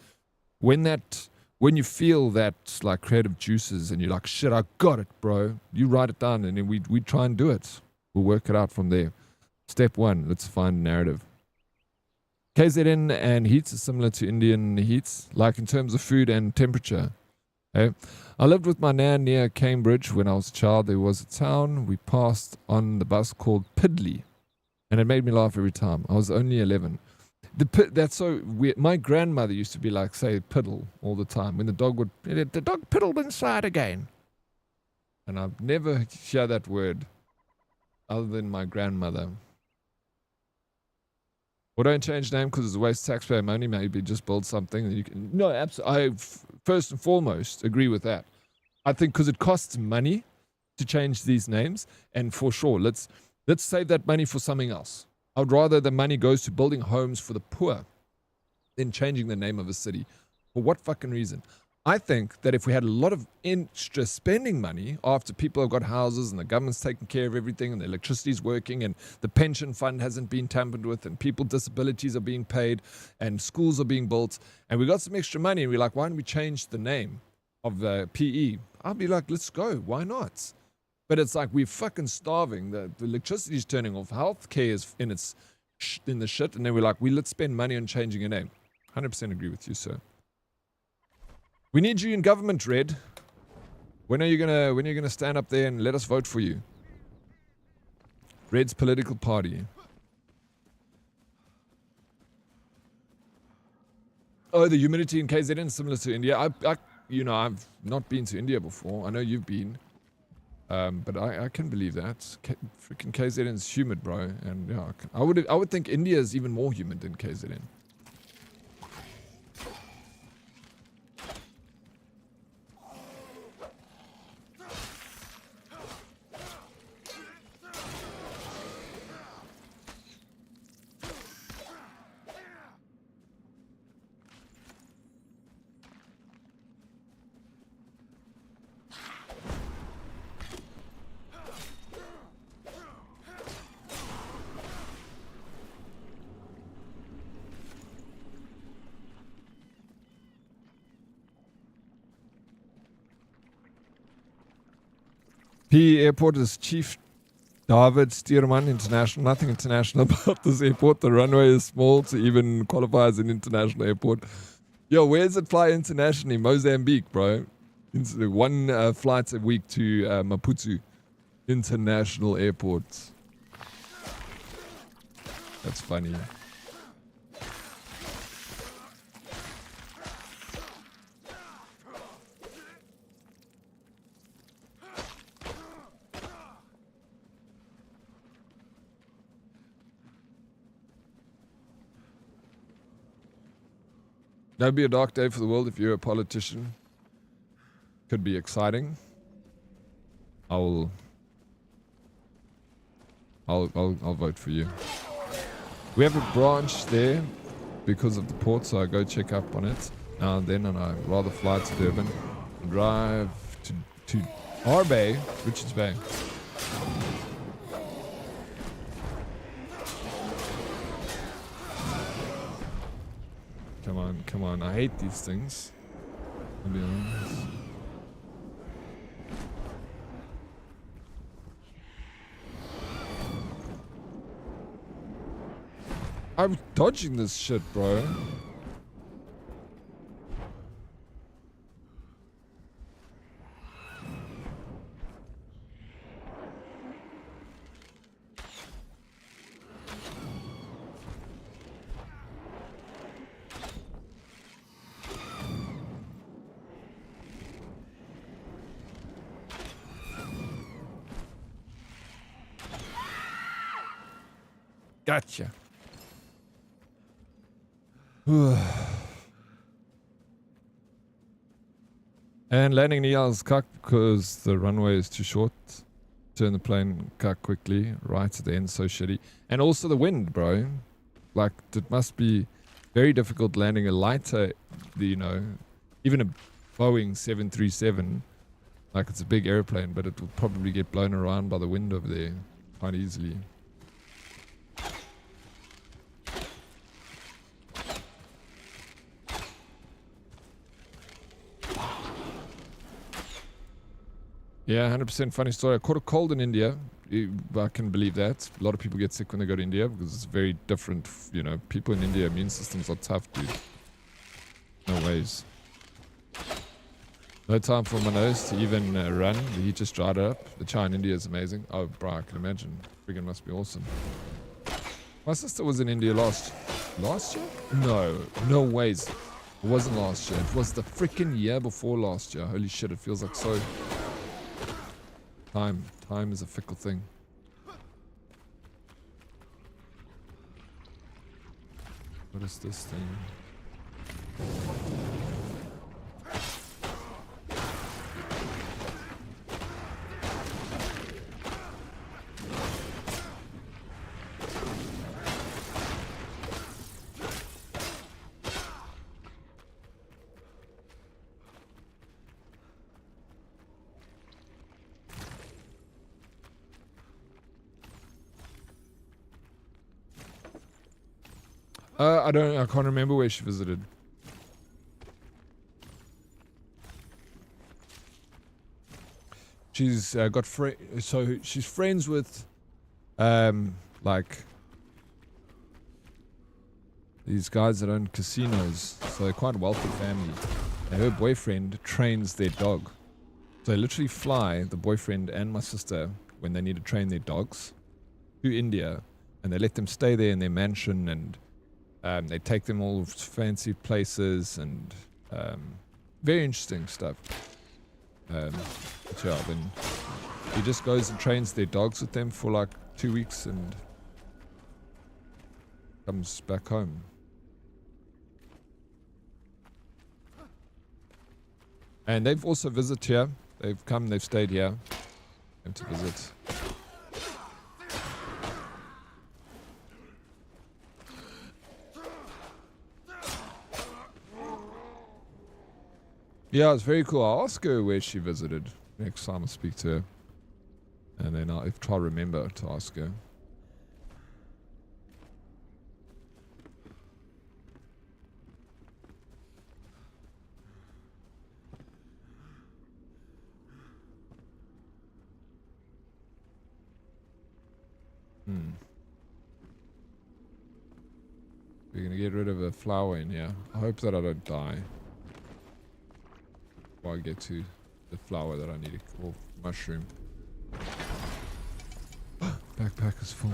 When you feel that like creative juices and you're like, shit, I got it, bro. You write it down and then we try and do it. We'll work it out from there. Step 1, let's find a narrative. KZN and heats are similar to Indian heats, like in terms of food and temperature. Okay? I lived with my nan near Cambridge when I was a child. There was a town we passed on the bus called Pidley, and it made me laugh every time. I was only 11. That's so weird. My grandmother used to be like, say, piddle all the time. When the dog piddled inside again. And I've never heard that word other than my grandmother. Or don't change name because it's a waste of taxpayer money. Maybe just build something that you can. No, absolutely. I first and foremost agree with that. I think because it costs money to change these names, and for sure, let's save that money for something else. I would rather the money goes to building homes for the poor than changing the name of a city. For what fucking reason? I think that if we had a lot of extra spending money after people have got houses and the government's taking care of everything and the electricity's working and the pension fund hasn't been tampered with and people's disabilities are being paid and schools are being built and we got some extra money and we're like, why don't we change the name of the PE? I'll be like, let's go. Why not? But it's like we're fucking starving. The electricity's turning off. Healthcare is in the shit. And then we're like, let's spend money on changing a name. 100% agree with you, sir. We need you in government, Red. When are you gonna stand up there and let us vote for you? Red's political party. Oh, the humidity in KZN is similar to India. I've not been to India before. I know you've been. But I can believe that. Freaking KZN is humid, bro. And yeah, I would think India is even more humid than KZN. PE Airport is Chief David Steerman International. Nothing international about this airport. The runway is small to even qualify as an international airport. Yo, where does it fly internationally? Mozambique, bro. One flight a week to Maputo International Airport. That's funny. That'd be a dark day for the world if you're a politician. Could be exciting. I'll vote for you. We have a branch there because of the port, so I go check up on it now and then, and I rather fly to Durban and drive to our Bay, Richards Bay. Come on, come on. I hate these things. I'll be honest. I'm dodging this shit, bro. Gotcha. And landing Nial's cuck because the runway is too short. Turn the plane cuck quickly, right at the end, so shitty. And also the wind, bro. Like, it must be very difficult landing a lighter, you know, even a Boeing 737. Like, it's a big airplane, but it will probably get blown around by the wind over there quite easily. Yeah, 100% funny story. I caught a cold in India. I can believe that. A lot of people get sick when they go to India because it's very different. You know, people in India, immune systems are tough, dude. No ways. No time for my nose to even run. The heat just dried up. The chai in India is amazing. Oh, bro, I can imagine. Friggin' must be awesome. My sister was in India last year? No ways. It wasn't last year. It was the freaking year before last year. Holy shit, it feels like so... Time is a fickle thing. What is this thing? I can't remember where she visited. She's got so she's friends with, like these guys that own casinos. So they're quite a wealthy family. And her boyfriend trains their dog. So they literally fly the boyfriend and my sister when they need to train their dogs to India, and they let them stay there in their mansion, and they take them all fancy places, and very interesting stuff. But yeah, then he just goes and trains their dogs with them for like 2 weeks and comes back home. And they've also visited here. They've come, they've stayed here. Came to visit. Yeah, it's very cool. I'll ask her where she visited next time I speak to her. And then I'll try to remember to ask her. We're gonna get rid of a flower in here. I hope that I don't die before I get to the flower that I need, or mushroom. Backpack is full.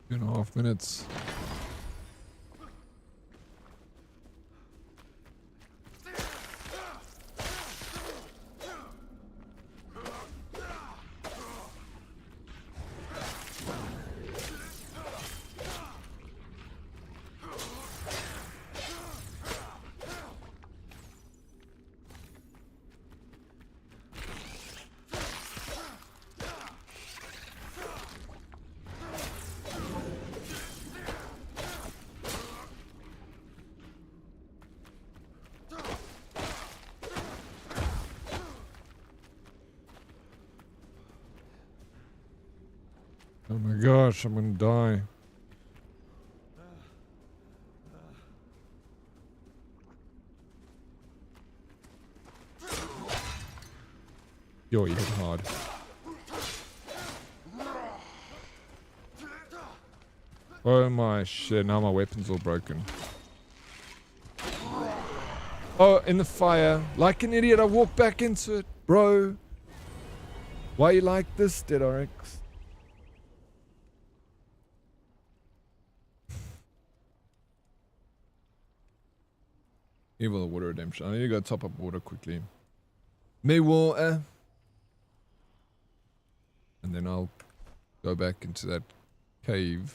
Two and a half minutes. Oh my gosh, I'm gonna die. Yo, you hit hard. Oh my shit, now my weapon's all broken. Oh, in the fire. Like an idiot, I walked back into it. Bro. Why you like this, Dead Oryx? Evil water redemption. I need to go top up water quickly. Me water. And then I'll go back into that cave.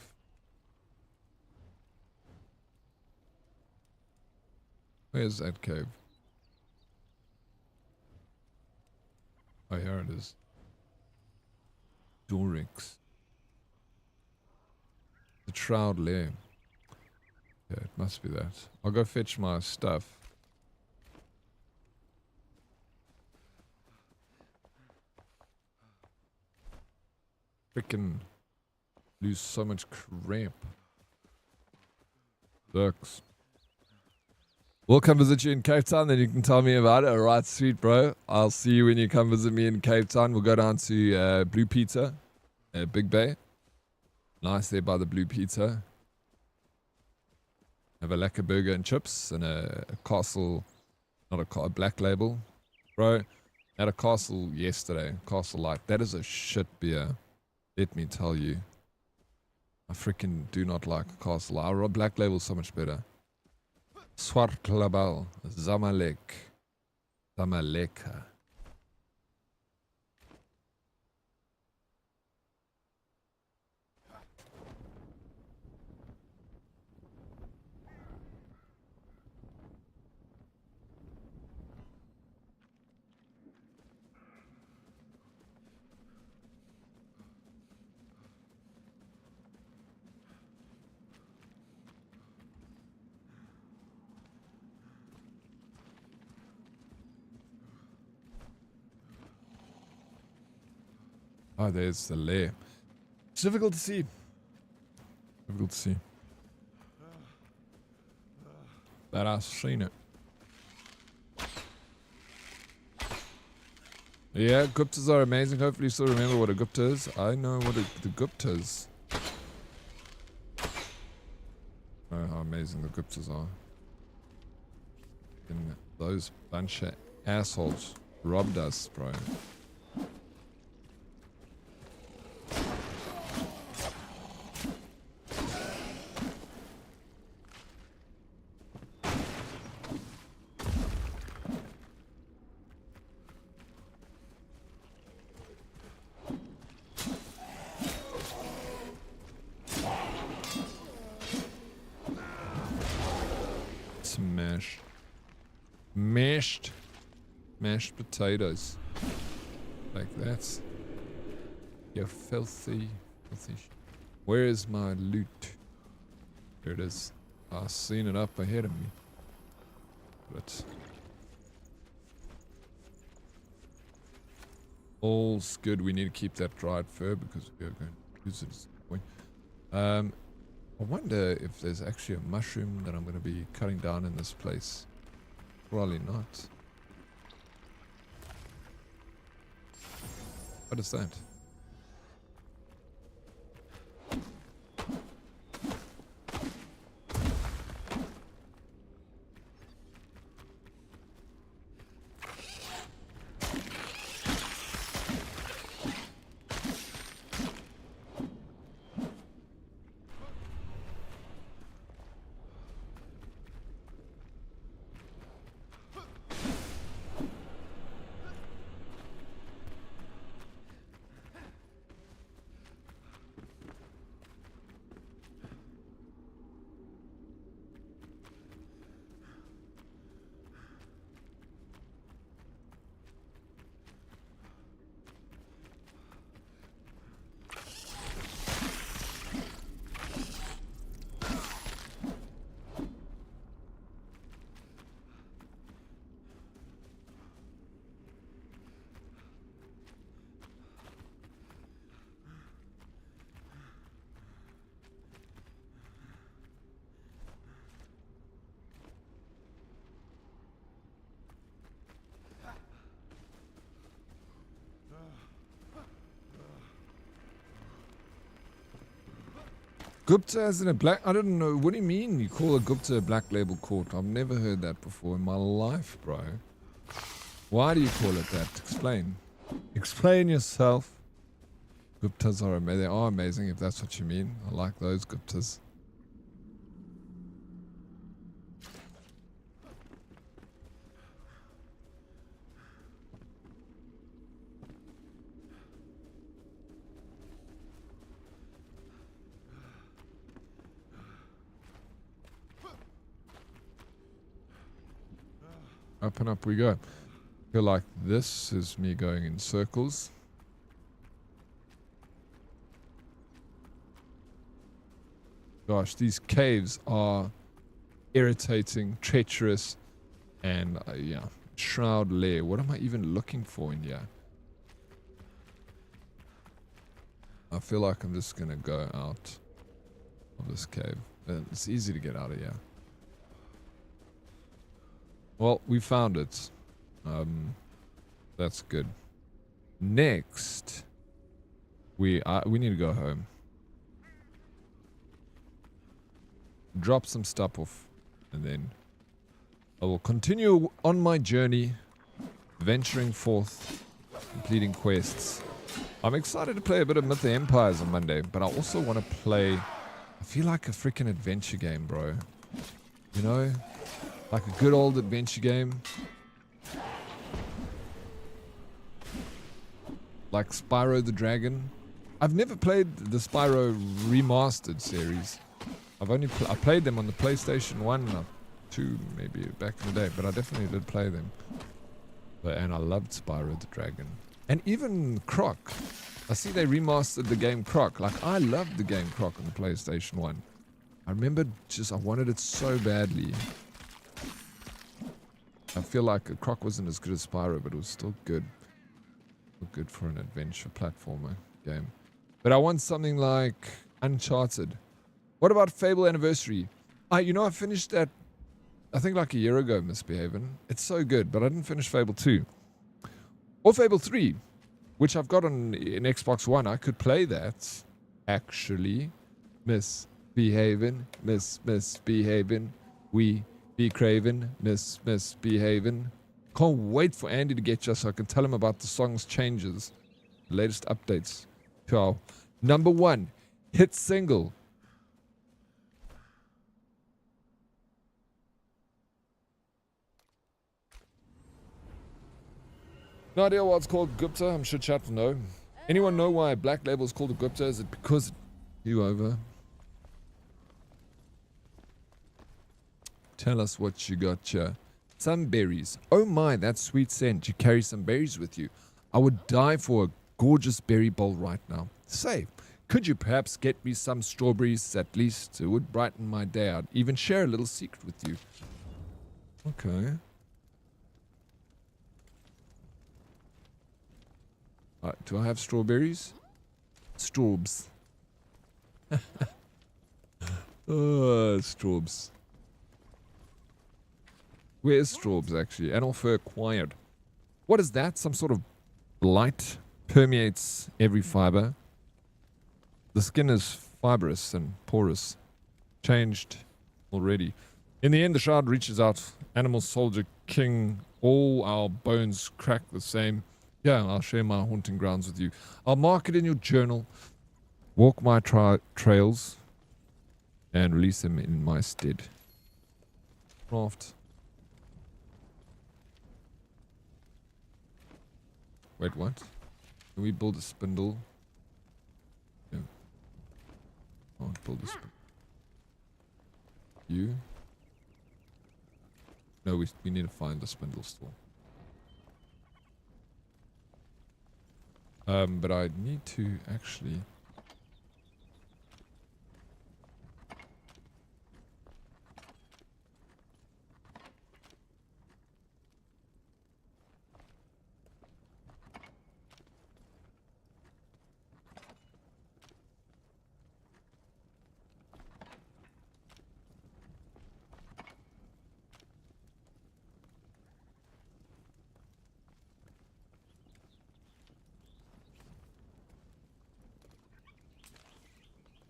Where's that cave? Oh, here it is. Dead Oryx. The Shroud lair. Yeah, it must be that. I'll go fetch my stuff. Frickin' lose so much crap. Sucks. We'll come visit you in Cape Town, then you can tell me about it. Alright, sweet bro. I'll see you when you come visit me in Cape Town. We'll go down to Blue Peter, Big Bay. Nice there by the Blue Peter. Have a lekker burger and chips and a castle, not a black label. Bro, had a castle yesterday, Castle Light. That is a shit beer. Let me tell you. I freaking do not like a Castle Light. Our black label is so much better. Swart Label, Zamalek. Zamaleka. Oh, there's the lair. It's difficult to see. Difficult to see. But I've seen it. Yeah, Guptas are amazing. Hopefully you still remember what a Gupta is. I know what the Gupta is. Oh, how amazing the Guptas are. And those bunch of assholes robbed us, bro. Mashed potatoes. Like that. You filthy Where is my loot? Here it is. I've seen it up ahead of me. But all's good. We need to keep that dried fur because we are going to use it as a point. I wonder if there's actually a mushroom that I'm going to be cutting down in this place. Probably not. What is that? Gupta as in a black... I don't know. What do you mean you call a Gupta a black label court? I've never heard that before in my life, bro. Why do you call it that? Explain. Explain yourself. Guptas are amazing. They are amazing if that's what you mean. I like those Guptas. Up and up we go. I feel like this is me going in circles. Gosh, these caves are irritating, treacherous, and yeah, Shroud lair. What am I even looking for in here? I feel like I'm just gonna go out of this cave. It's easy to get out of here. Well, we found it. That's good. Next, we need to go home. Drop some stuff off, and then I will continue on my journey, venturing forth, completing quests. I'm excited to play a bit of Myth of Empires on Monday, but I also want to play... I feel like a freaking adventure game, bro. You know? Like a good old adventure game. Like Spyro the Dragon. I've never played the Spyro Remastered series. I've only I played them on the PlayStation 1, 2 maybe back in the day, but I definitely did play them. And I loved Spyro the Dragon. And even Croc. I see they remastered the game Croc. Like, I loved the game Croc on the PlayStation 1. I remember I wanted it so badly. I feel like Croc wasn't as good as Spyro, but it was still good. Still good for an adventure platformer game. But I want something like Uncharted. What about Fable Anniversary? You know, I finished that, I think like a year ago, Misbehaving. It's so good, but I didn't finish Fable 2. Or Fable 3, which I've got on in Xbox One. I could play that, actually. Misbehaving. We be craven, misbehaving. Can't wait for Andy to get you so I can tell him about the song's changes. The latest updates to our #1 hit single. No idea why it's called Gupta. I'm sure chat will know. Anyone know why Black Label is called a Gupta? Is it because you over? Tell us what you got here. Some berries. Oh my, that's sweet scent. You carry some berries with you. I would die for a gorgeous berry bowl right now. Say, could you perhaps get me some strawberries at least? It would brighten my day. I'd even share a little secret with you. Okay. Do I have strawberries? Straubs. Straubs. Where is Straubs, actually? Animal fur acquired. What is that? Some sort of blight permeates every fiber. The skin is fibrous and porous. Changed already. In the end, the shroud reaches out. Animal soldier king. All our bones crack the same. Yeah, I'll share my haunting grounds with you. I'll mark it in your journal. Walk my trails. And release them in my stead. Craft. Wait, what? Can we build a spindle? No. Can't build a spindle. You? No, we need to find the spindle store. But I need to actually...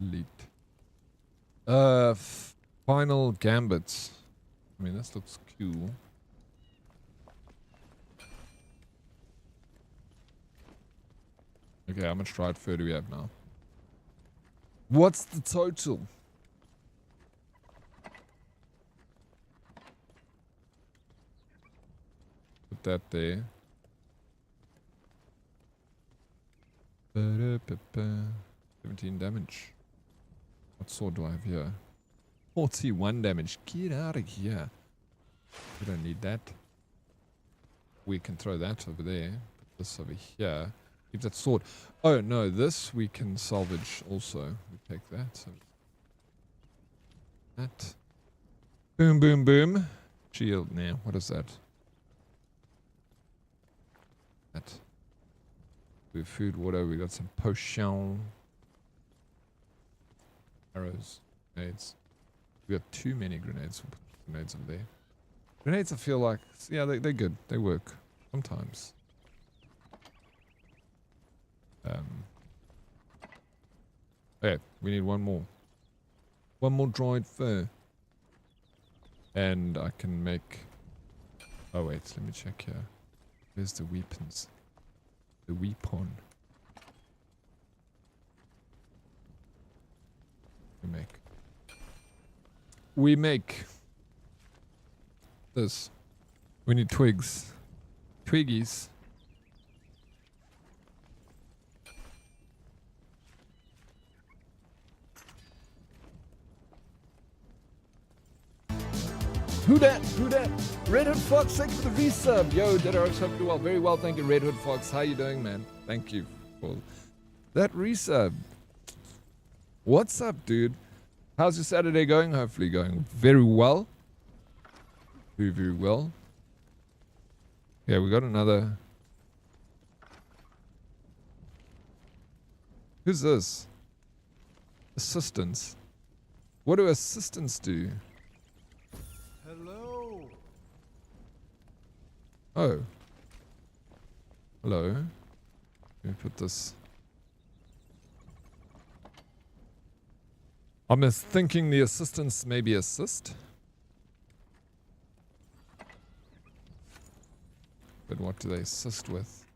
Leaked. Final gambits. I mean, this looks cool. Okay, how much dried fur do we have now? What's the total? Put that there. 17 damage. What sword do I have here? 41 damage. Get out of here. We don't need that. We can throw that over there. Put this over here. Keep that sword. Oh, no. This we can salvage also. We take that. So that. Boom, boom, boom. Shield. Now, what is that? That. We have food, water. We got some potion. Arrows, grenades. We got too many grenades. We'll put grenades over there. Grenades, I feel like, yeah, they're good. They work sometimes. Okay, we need one more. One more dried fur. And I can make... Oh wait, let me check here. Where's the weapons? The weapon. We make this. We need twigs. Twiggies. Who dat? Who dat? Red Hood Fox, thanks for the resub. Yo, Dead Oryx, hope you're well. Very well, thank you, Red Hood Fox. How you doing, man? Thank you for that resub. What's up, dude? How's your Saturday going? Hopefully going very well. Very, very well. Yeah, we got another... Who's this? Assistants. What do assistants do? Hello. Oh. Hello. Let me put this... I'm thinking the assistants maybe assist. But what do they assist with?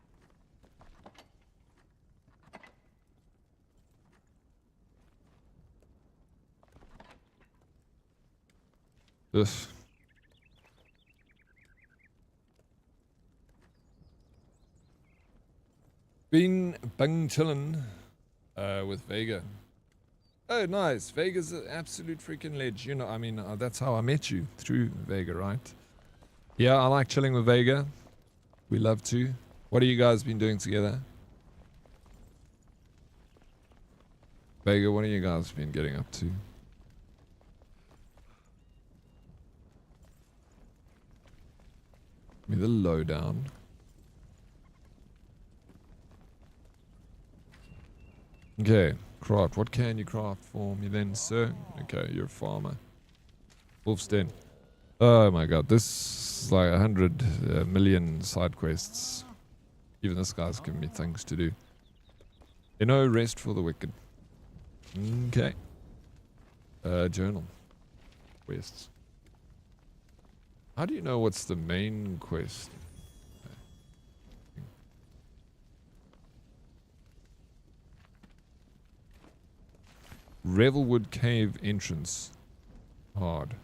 Ugh. Been bang chillin' with Vega. Oh, nice. Vega's an absolute freaking ledge. You know, I mean, that's how I met you, through Vega, right? Yeah, I like chilling with Vega. We love to. What have you guys been doing together? Vega, what have you guys been getting up to? Give me the lowdown. Okay. Craft. What can you craft for me then, sir? Okay, you're a farmer. Wolf's Den. Oh my god, this is like 100 million side quests. Even this guy's giving me things to do. No rest for the wicked. Okay. Journal. Quests. How do you know what's the main quest? Revelwood Cave entrance. Hard.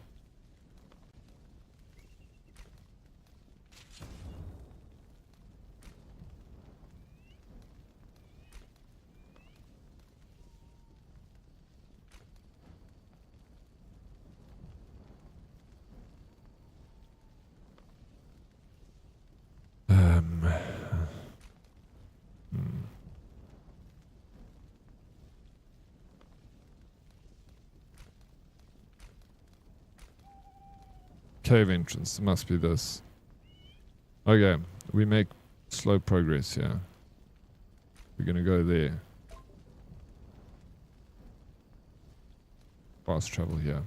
Cave entrance. It must be this. Okay. We make slow progress here. We're going to go there. Fast travel here.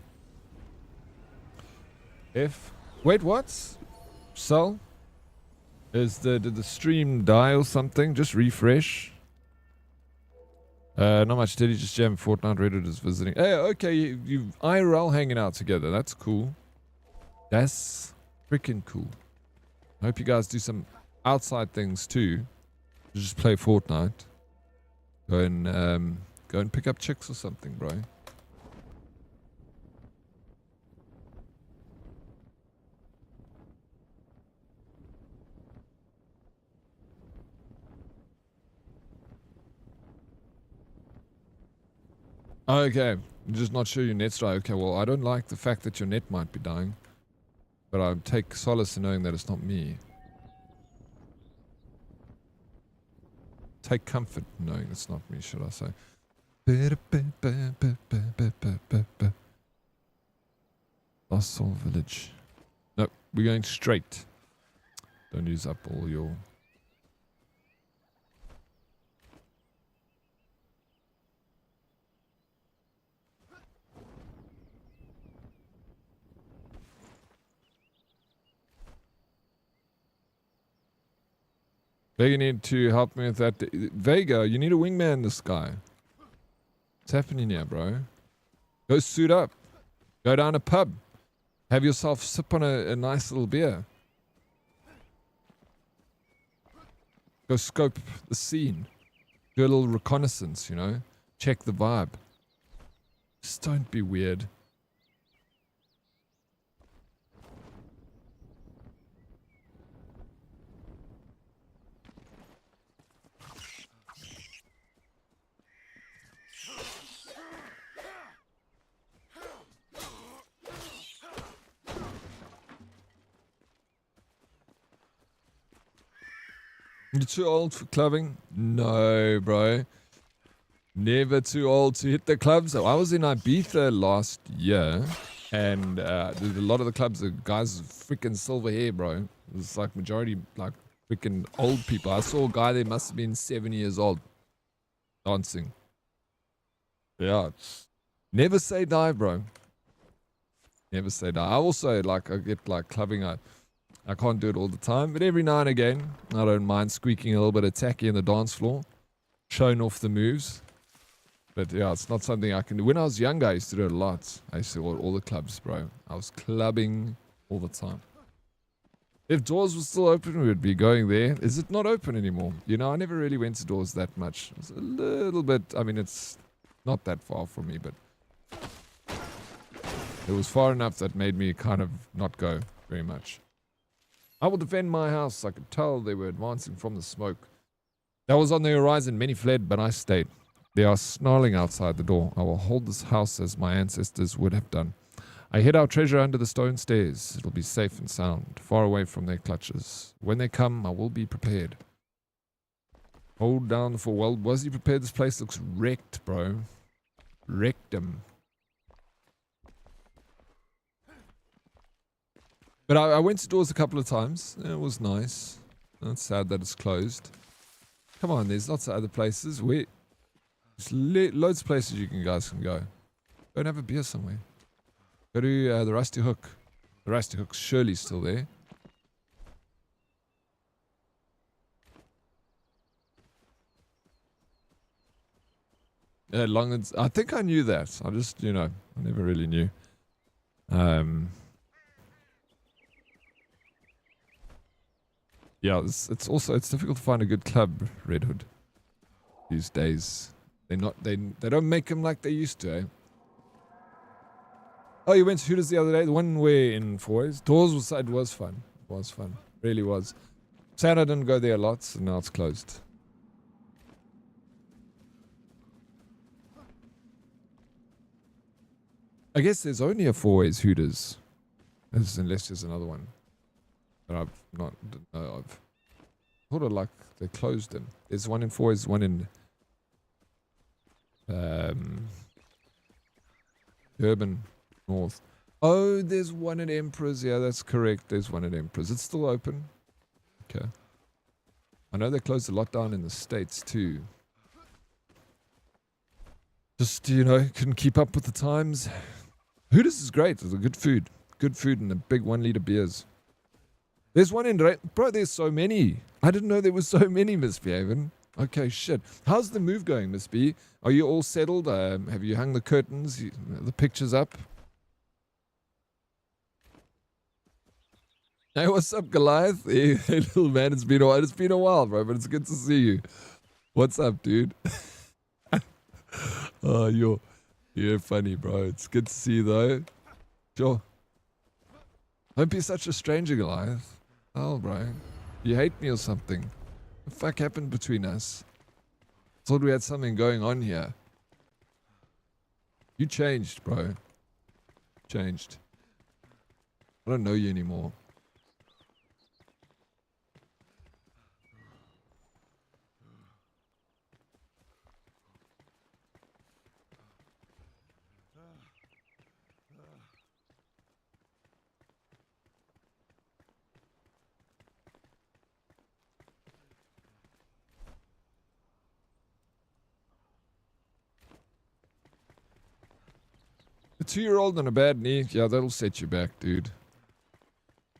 F. Wait, what? Cell? Did the stream die or something? Just refresh. Not much. Did he just jam Fortnite? Reddit is visiting. Hey, okay. You IRL hanging out together. That's cool. That's freaking cool. I hope you guys do some outside things too. Just play Fortnite. Go and pick up chicks or something, bro. Okay, I'm just not sure your net's dying. Okay, well, I don't like the fact that your net might be dying. But I take solace in knowing that it's not me. Take comfort in knowing it's not me, should I say. Lost Soul Village. No, we're going straight. Don't use up all your... Vega need to help me with that. Vega, you need a wingman in the sky. What's happening here, bro? Go suit up. Go down a pub. Have yourself sip on a nice little beer. Go scope the scene. Do a little reconnaissance, you know? Check the vibe. Just don't be weird. You're too old for clubbing? No, bro. Never too old to hit the clubs. I was in Ibiza last year, and a lot of the clubs, the guys with freaking silver hair, bro. It was like majority, like freaking old people. I saw a guy there, must have been 7 years old, dancing. Yeah. Never say die, bro. Never say die. I also, like, I get, like, clubbing. I can't do it all the time, but every now and again, I don't mind squeaking a little bit of tacky in the dance floor, showing off the moves. But yeah, it's not something I can do. When I was younger, I used to do it a lot. I used to go to all the clubs, bro. I was clubbing all the time. If doors were still open, we would be going there. Is it not open anymore? You know, I never really went to doors that much. It's a little bit, I mean, it's not that far from me, but it was far enough that made me kind of not go very much. I will defend my house. I could tell they were advancing from the smoke. That was on the horizon. Many fled, but I stayed. They are snarling outside the door. I will hold this house as my ancestors would have done. I hid our treasure under the stone stairs. It'll be safe and sound, far away from their clutches. When they come, I will be prepared. Hold down for well. Was he prepared? This place looks wrecked, bro. Wrecked him. But I went to doors a couple of times. It was nice. It's sad that it's closed. Come on, there's lots of other places. There's loads of places you guys can go. Go and have a beer somewhere. Go to the Rusty Hook. The Rusty Hook's surely still there. Yeah, I think I knew that. I just, I never really knew. Yeah, it's difficult to find a good club, Red Hood, these days. They don't make them like they used to, eh? Oh, you went to Hooters the other day? The one where in Fours? Doors was fun. It was fun. Really was. Sad I didn't go there a lot, so now it's closed. I guess there's only a Fours Hooters. Unless there's another one that I've not know of. Sort of like they closed them. There's one in Fours, one in Urban North. Oh, there's one at Emperor's. Yeah, that's correct. There's one at Emperor's. It's still open. Okay. I know they closed a lot down in the States too. Just, couldn't keep up with the times. Hooters is great. There's good food. Good food and the big 1 liter beers. There's one in... Bro, there's so many. I didn't know there was so many, Miss Behaven. Okay, shit. How's the move going, Miss B? Are you all settled? Have you hung the curtains? The pictures up? Hey, what's up, Goliath? Hey, little man, it's been a while, bro, but it's good to see you. What's up, dude? Oh, you're funny, bro. It's good to see you, though. Sure. Don't be such a stranger, Goliath. Oh, bro. You hate me or something? What the fuck happened between us? Thought we had something going on here. You changed, bro. Changed. I don't know you anymore. A 2-year-old on a bad knee, yeah, that'll set you back, dude.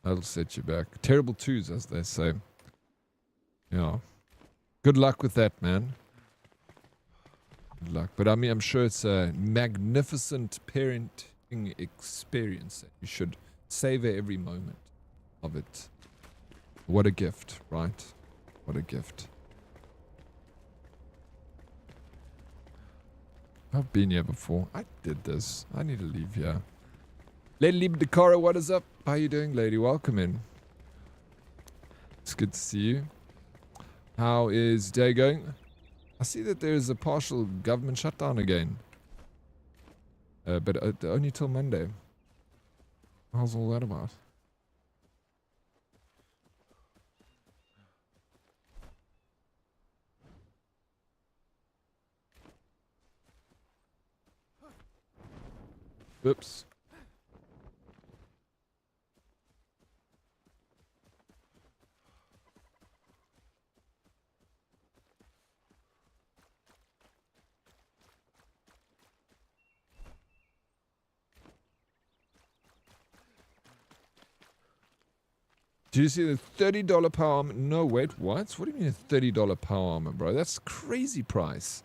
That'll set you back. Terrible twos, as they say. Yeah. Good luck with that, man. Good luck. But I mean, I'm sure it's a magnificent parenting experience. You should savor every moment of it. What a gift, right? What a gift. I've been here before. I did this. I need to leave here. Lady Dakara, what is up? How you doing, lady? Welcome in. It's good to see you. How is day going? I see that there's a partial government shutdown again. But only till Monday. How's all that about? Oops. Do you see the $30 power armor? No, wait, what? What do you mean a $30 power armor, bro? That's a crazy price.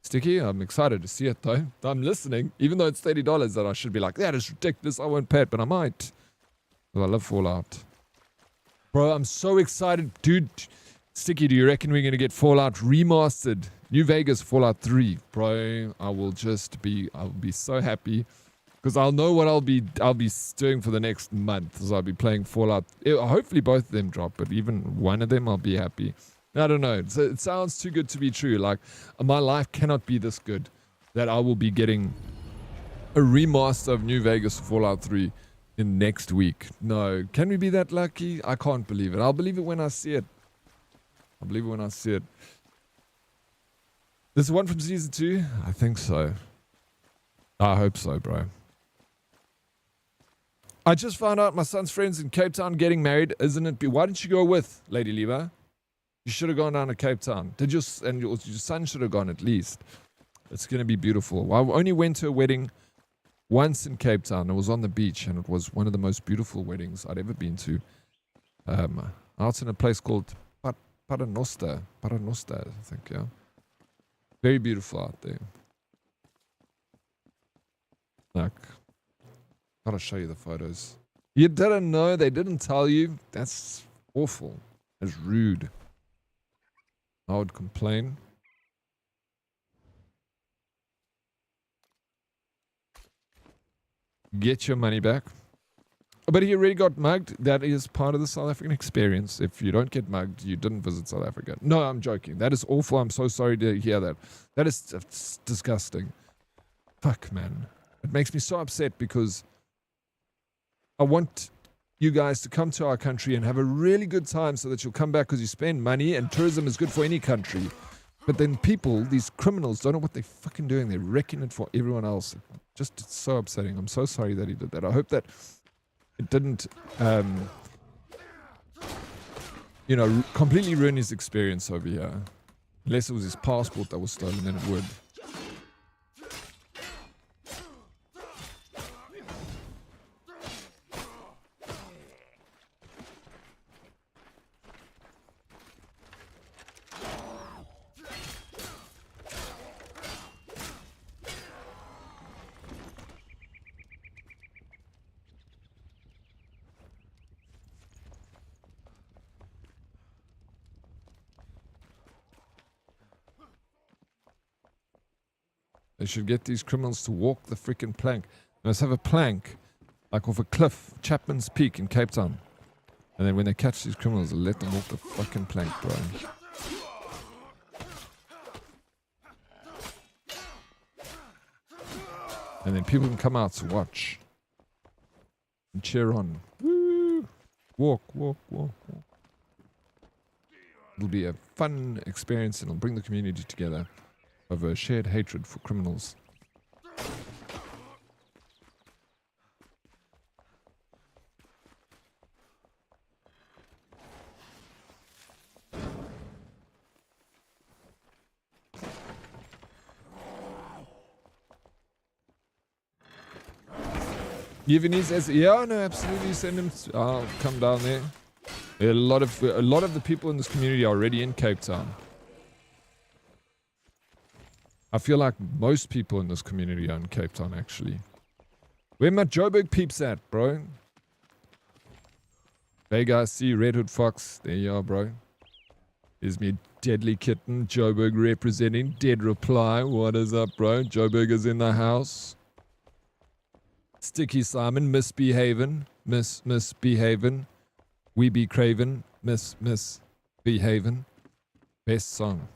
Sticky, I'm excited to see it though. I'm listening. Even though it's $30 that I should be like, that is ridiculous, I won't pay it, but I might. Because I love Fallout. Bro, I'm so excited. Dude, Sticky, do you reckon we're going to get Fallout remastered? New Vegas Fallout 3. Bro, I'll be so happy. Because I'll know what I'll be doing for the next month. So I'll be playing Fallout. Hopefully both of them drop, but even one of them I'll be happy. I don't know. It sounds too good to be true. Like, my life cannot be this good that I will be getting a remaster of New Vegas Fallout 3 in next week. No. Can we be that lucky? I can't believe it. I'll believe it when I see it. I'll believe it when I see it. This is one from season 2? I think so. I hope so, bro. I just found out my son's friends in Cape Town getting married. Isn't it? Why didn't you go with, Lady Leva? You should have gone down to Cape Town. Your son should have gone at least. It's going to be beautiful. I only went to a wedding once in Cape Town. It was on the beach, and it was one of the most beautiful weddings I'd ever been to. Out in a place called Paternoster, I think, yeah. Very beautiful out there. Like, gotta show you the photos. You didn't know? They didn't tell you? That's awful. That's rude. I would complain. Get your money back. But he already got mugged. That is part of the South African experience. If you don't get mugged, you didn't visit South Africa. No, I'm joking. That is awful. I'm so sorry to hear that. That is disgusting. Fuck, man. It makes me so upset because I want you guys to come to our country and have a really good time so that you'll come back because you spend money, and tourism is good for any country. But then people, these criminals, don't know what they're fucking doing. They're wrecking it for everyone else. Just, it's so upsetting. I'm so sorry that he did that. I hope that it didn't, completely ruin his experience over here. Unless it was his passport that was stolen, then it would. They should get these criminals to walk the freaking plank. Let's have a plank, like off a cliff, Chapman's Peak in Cape Town. And then when they catch these criminals, they'll let them walk the fucking plank, bro. And then people can come out to watch. And cheer on. Woo! Walk, walk, walk, walk. It'll be a fun experience and it'll bring the community together over a shared hatred for criminals. Evenese as yeah, no, absolutely send him. I'll come down there. A lot of the people in this community are already in Cape Town. I feel like most people in this community are in Cape Town, actually. Where my Joburg peeps at, bro? Hey guys, see Red Hood Fox. There you are, bro. Here's me, Deadly Kitten. Joburg representing. Dead Reply. What is up, bro? Joburg is in the house. Sticky Simon, misbehaving. Misbehaving. We be craven. Misbehaving. Best song.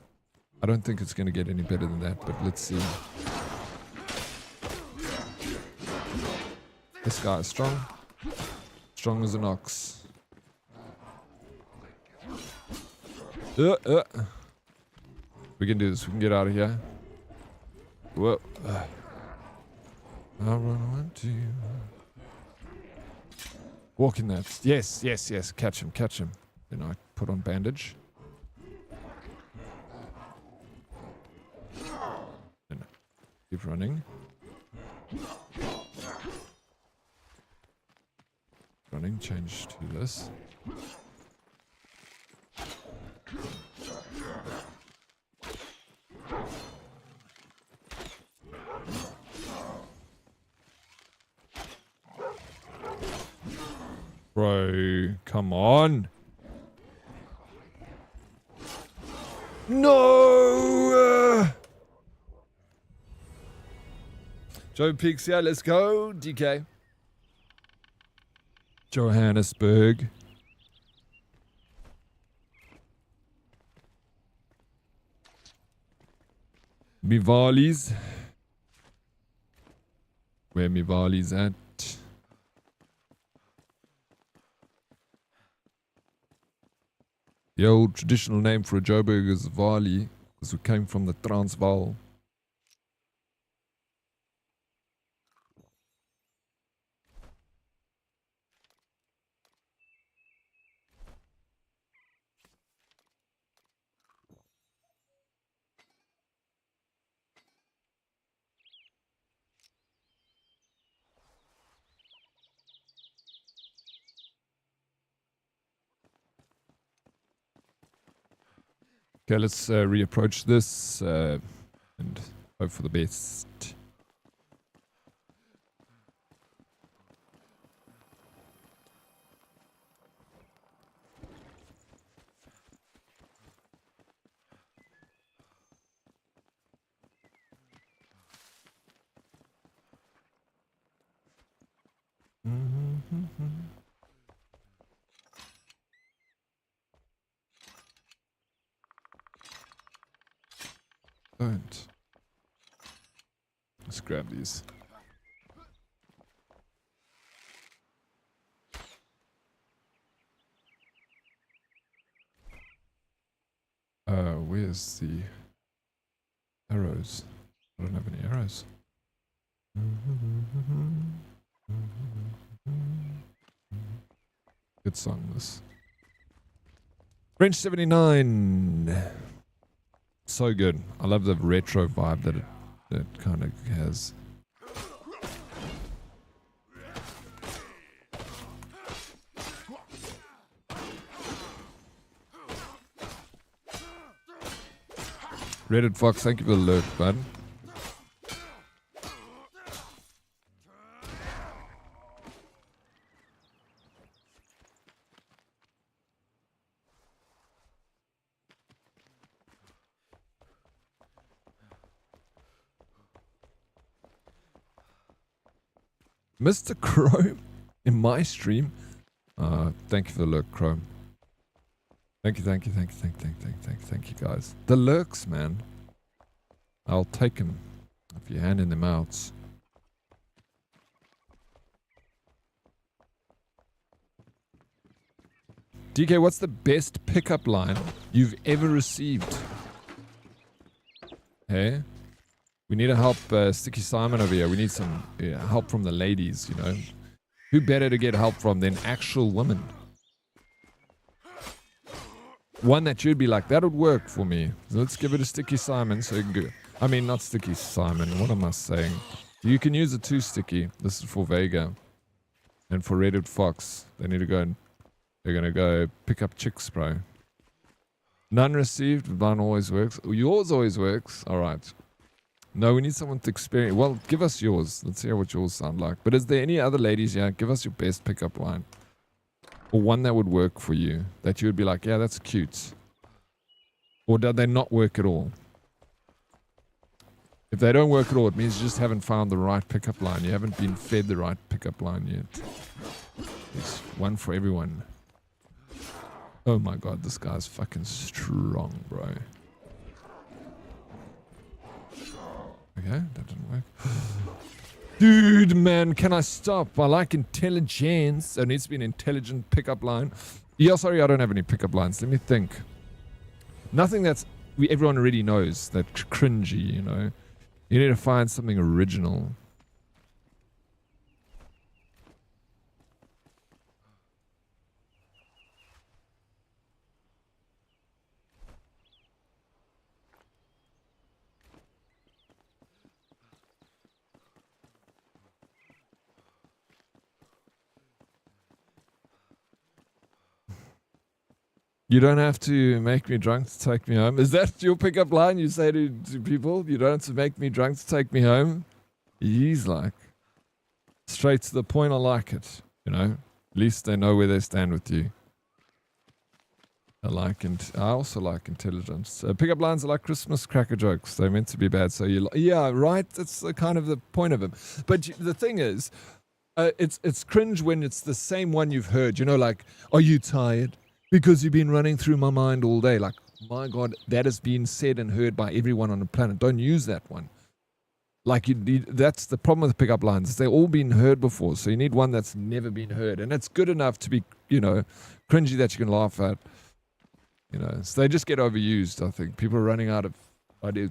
I don't think it's going to get any better than that, but let's see. This guy is strong. Strong as an ox. We can do this. We can get out of here. Whoa. I run to you. Walk in that. Yes. Catch him. Then I put on bandage. Keep running. Change to this. Bro, come on. No! Joe Peaks, yeah, let's go. DK. Johannesburg. Mivali's. Where Mivali's at? The old traditional name for a Joburg is Vali, because we came from the Transvaal. Okay, let's reapproach this and hope for the best. Don't. Let's grab these. Where's the arrows? I don't have any arrows. Good song, this. French 79. So good. I love the retro vibe that it kind of has. Reddit Fox, thank you for the alert, bud. Mr. Chrome in my stream. Thank you for the lurk, Chrome. Thank you guys. The lurks, man. I'll take them if you're handing them out. DK, what's the best pickup line you've ever received? Hey? We need to help Sticky Simon over here. We need some help from the ladies, you know. Who better to get help from than actual women? One that you'd be like, that would work for me. So let's give it a Sticky Simon so you can go. I mean, not Sticky Simon. What am I saying? You can use a 2 Sticky. This is for Vega. And for Reddit Fox. They need to go and they're going to go pick up chicks, bro. None received. Mine always works. Yours always works. All right. No, we need someone to experience. Well, give us yours. Let's hear what yours sound like. But is there any other ladies here? Give us your best pickup line. Or one that would work for you. That you would be like, yeah, that's cute. Or do they not work at all? If they don't work at all, it means you just haven't found the right pickup line. You haven't been fed the right pickup line yet. There's one for everyone. Oh my god, this guy's fucking strong, bro. Okay, that didn't work. Dude, man, can I stop? I like intelligence. There needs to be an intelligent pickup line. Yeah, sorry, I don't have any pickup lines. Let me think. Nothing that's everyone already knows. That cringy, you know. You need to find something original. You don't have to make me drunk to take me home. Is that your pickup line you say to people? You don't have to make me drunk to take me home? He's like, straight to the point. I like it. You know, at least they know where they stand with you. I also like intelligence. Pickup lines are like Christmas cracker jokes. They're meant to be bad. So yeah, right. That's kind of the point of them. But the thing is, it's cringe when it's the same one you've heard. You know, like, are you tired? Because you've been running through my mind all day. Like, my God, that has been said and heard by everyone on the planet. Don't use that one. Like, that's the problem with pickup lines. They've all been heard before. So you need one that's never been heard. And it's good enough to be, you know, cringy that you can laugh at. You know, so they just get overused, I think. People are running out of ideas.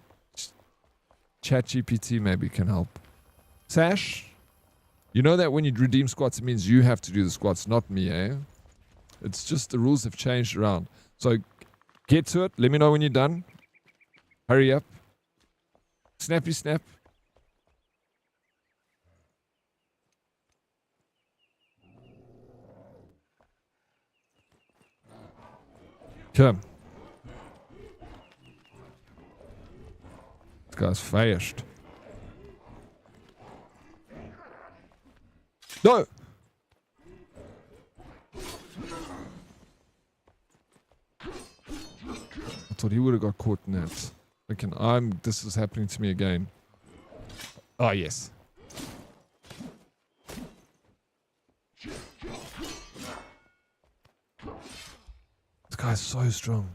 ChatGPT maybe can help. Sash, you know that when you redeem squats, it means you have to do the squats, not me, eh? It's just the rules have changed around. So get to it. Let me know when you're done. Hurry up. Snappy snap. Come. guy's fast. No! I thought he would have got caught in that. Thinking, this is happening to me again. Oh, yes. This guy's so strong.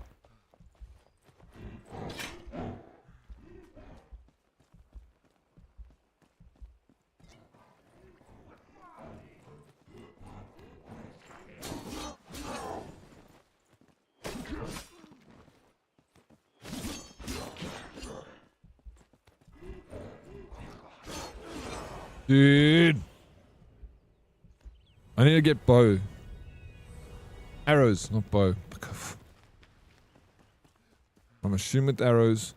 Dude. I need to get bow. Arrows, not bow. I'm assuming with arrows.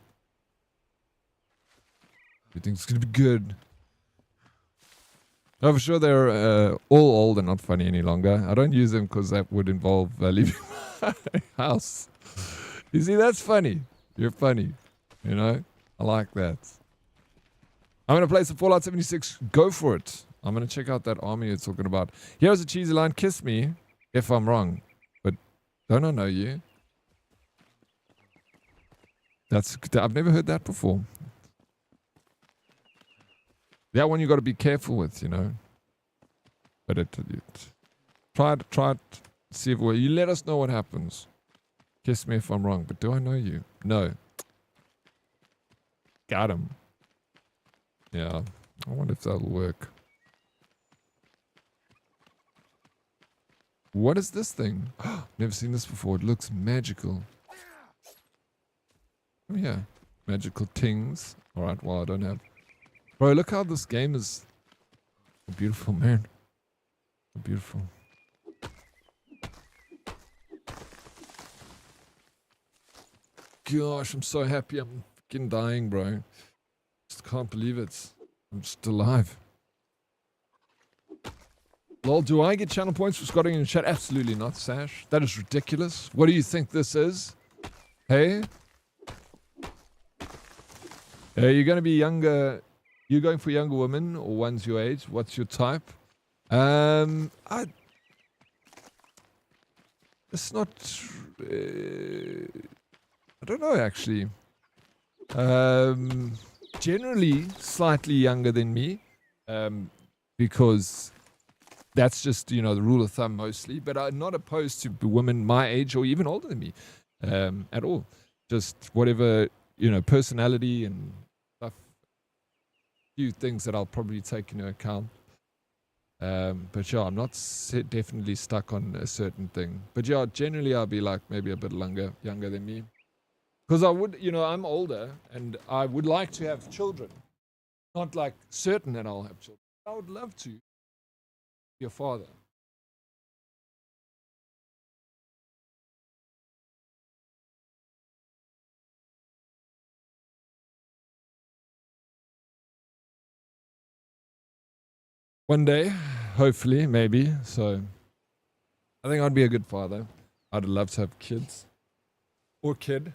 You think it's gonna be good? Oh, for sure they're all old and not funny any longer. I don't use them because that would involve leaving my house. You see, that's funny. You're funny. You know? I like that. I'm going to play some Fallout 76. Go for it. I'm going to check out that army you're talking about. Here's a cheesy line. Kiss me if I'm wrong. But don't I know you? I've never heard that before. That one you got to be careful with, you know. But try it. See if you let us know what happens. Kiss me if I'm wrong. But do I know you? No. Got him. Yeah, I wonder if that'll work. What is this thing? Never seen this before. It looks magical. Oh yeah, magical things. Alright, well I don't have... Bro, look how this game is... So beautiful, man. So beautiful. Gosh, I'm so happy I'm fucking dying, bro. Just can't believe it. I'm just alive. Lol, do I get channel points for squatting in the chat? Absolutely not, Sash. That is ridiculous. What do you think this is? Hey? You're going to be younger... You're going for younger women or ones your age? What's your type? It's not... I don't know, actually. Generally slightly younger than me, because that's just, you know, the rule of thumb mostly, but I'm not opposed to women my age or even older than me, at all. Just whatever, you know, personality and stuff, few things that I'll probably take into account. But yeah, I'm not definitely stuck on a certain thing, but yeah, generally I'll be like maybe a bit younger than me. Because I would, you know, I'm older and I would like to have children. Not like certain that I'll have children. I would love to be a father. One day, hopefully, maybe. So I think I'd be a good father. I'd love to have kids. Or kid.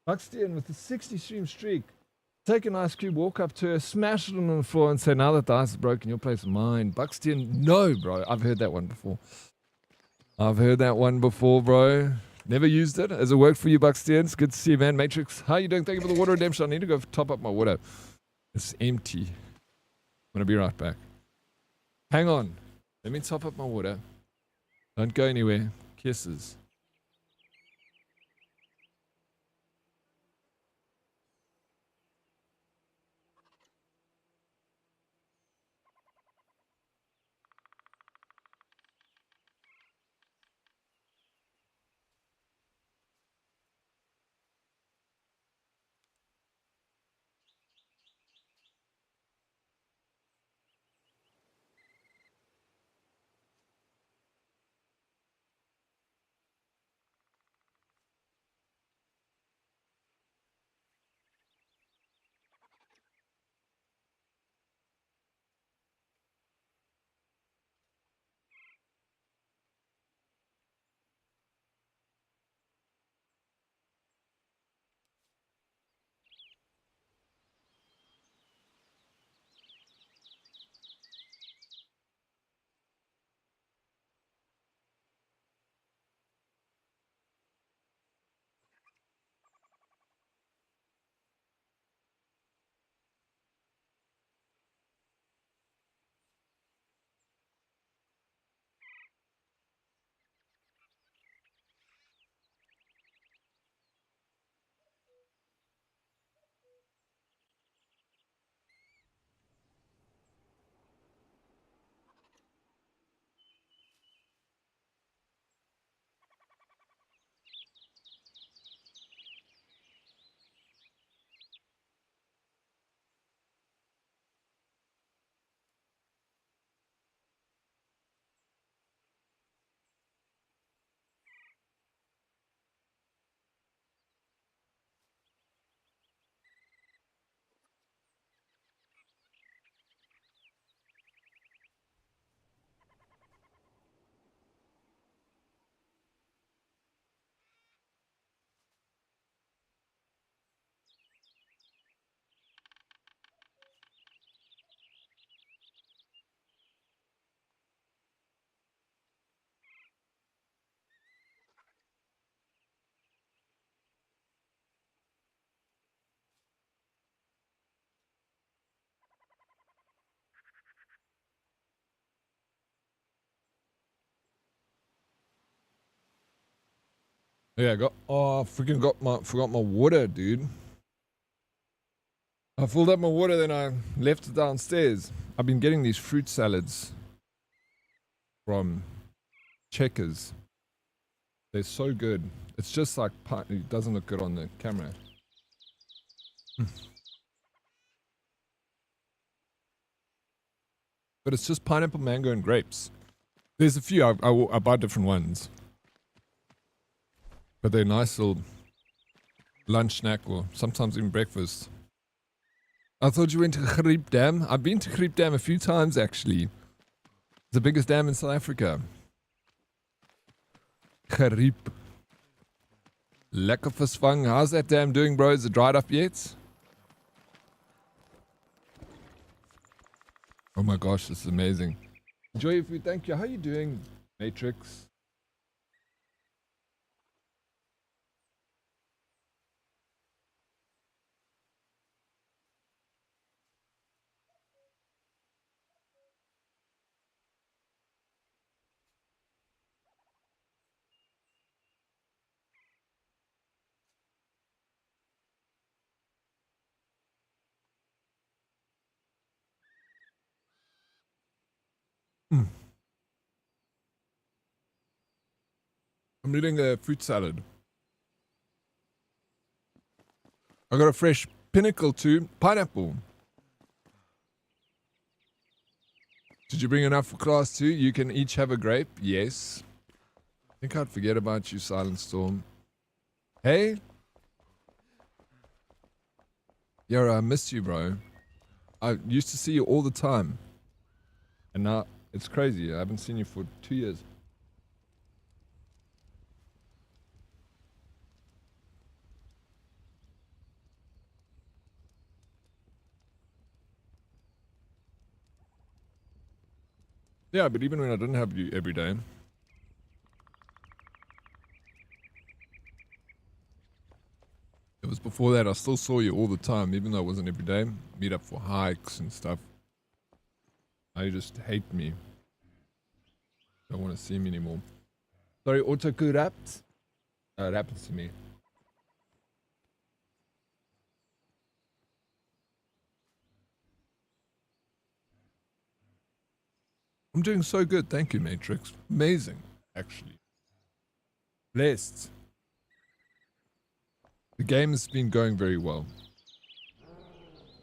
Buxton with the 60 stream streak. Take an ice cube, walk up to her, smash it on the floor and say, now that the ice is broken, your place is mine. Buxton, no, bro. I've heard that one before. Bro. Never used it. Has it worked for you, Buxton? It's good to see you, man. Matrix, how you doing? Thank you for the water redemption. I need to go top up my water. It's empty. I'm going to be right back. Hang on. Let me top up my water. Don't go anywhere. Kisses. Yeah, I freaking forgot my water, dude. I filled up my water, then I left it downstairs. I've been getting these fruit salads from Checkers. They're so good. It's just like, it doesn't look good on the camera. But it's just pineapple, mango, and grapes. There's a few, I buy different ones. But they're nice little lunch snack or sometimes even breakfast. I thought you went to Greep Dam. I've been to Greep Dam a few times actually. It's the biggest dam in South Africa. Greep. Lekker visvang. How's that dam doing, bro? Is it dried up yet? Oh my gosh, this is amazing. Enjoy your food. Thank you. How are you doing, Matrix? I'm eating a fruit salad. I got a fresh Pinnacle too. Pineapple. Did you bring enough for class 2? You can each have a grape. Yes. I think I'd forget about you, Silent Storm. Hey? Yeah, I missed you, bro. I used to see you all the time. And now, it's crazy. I haven't seen you for 2 years. Yeah, but even when I didn't have you every day. It was before that, I still saw you all the time, even though it wasn't every day. Meet up for hikes and stuff. Now you just hate me. Don't want to see me anymore. Sorry, Otaku Rapt. It happens to me. I'm doing so good, thank you, Matrix. Amazing, actually. Blessed. The game has been going very well.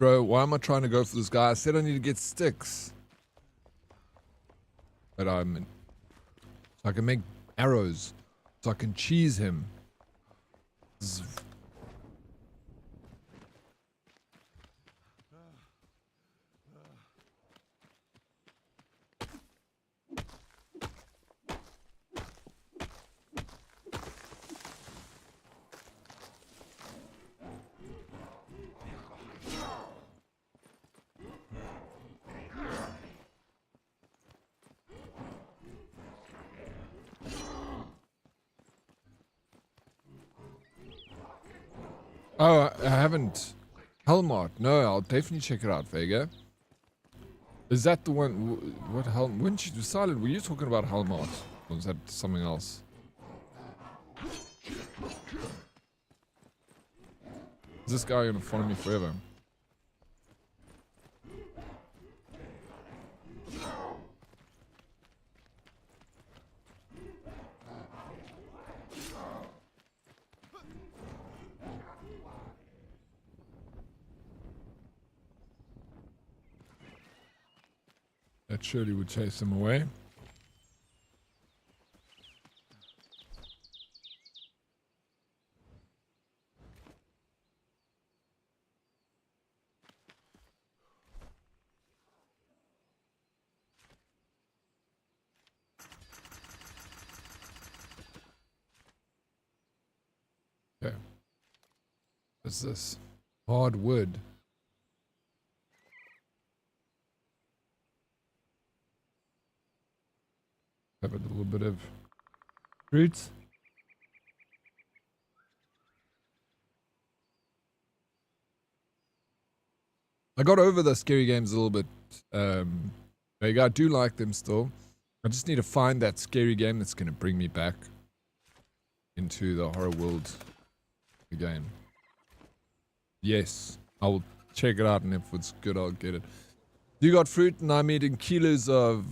Bro, why am I trying to go for this guy? I said I need to get sticks. But so I can make arrows. So I can cheese him. Oh, I haven't. Helmart. No, I'll definitely check it out, Vega. Is that the one? What Helm? When you decided, were you talking about Helmart? Or was that something else? Is this guy gonna follow me forever? That surely would chase him away. Okay. What's this? Hard wood. Have a little bit of fruits. I got over the scary games a little bit. I do like them still. I just need to find that scary game that's going to bring me back. into the horror world again. Yes, I will check it out, and if it's good, I'll get it. You got fruit, and I'm eating kilos of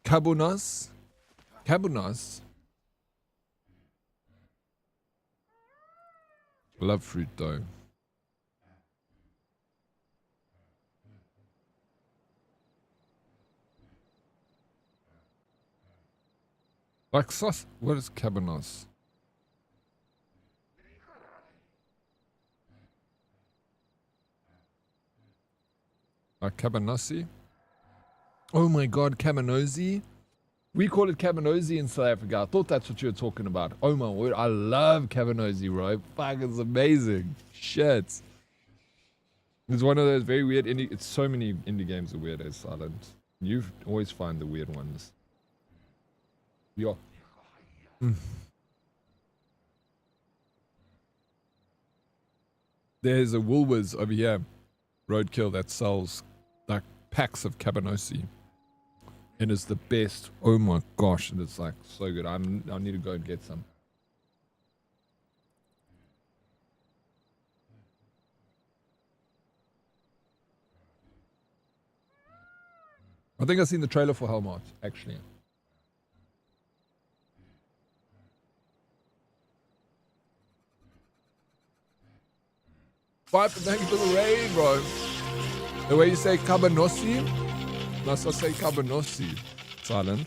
cabunas. Cabunas? I love fruit, though. Like sauce. What is cabanos? Like cabanossi? Oh my god, cabanossi? We call it cabanossi in South Africa. I thought that's what you were talking about. Oh my word, I love cabanossi, bro. Fuck, it's amazing. Shit. It's one of those very weird indie. It's so many indie games are weird as Silent. You always find the weird ones. Yeah. There's a Woolworths over here, roadkill, that sells like packs of cabanossi. And it's the best. Oh my gosh, and it's like so good. I need to go and get some. I think I've seen the trailer for Hellmart, actually. Viper, thank you for the raid, bro. The way you say cabanossi, must I say cabanossi? Silent.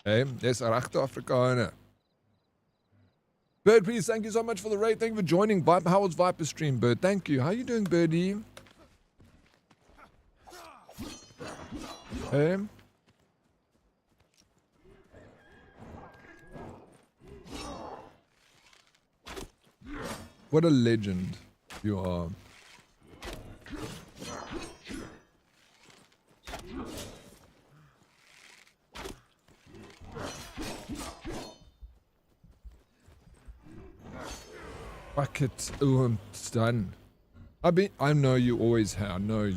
Hey, there's Arachto Afrikaner. Bird, please, thank you so much for the raid. Thank you for joining. Viper, how was Viper stream, Bird? Thank you. How you doing, Birdie? Hey. What a legend you are. Fuck it. Oh, I'm done. I know you always have. I know you.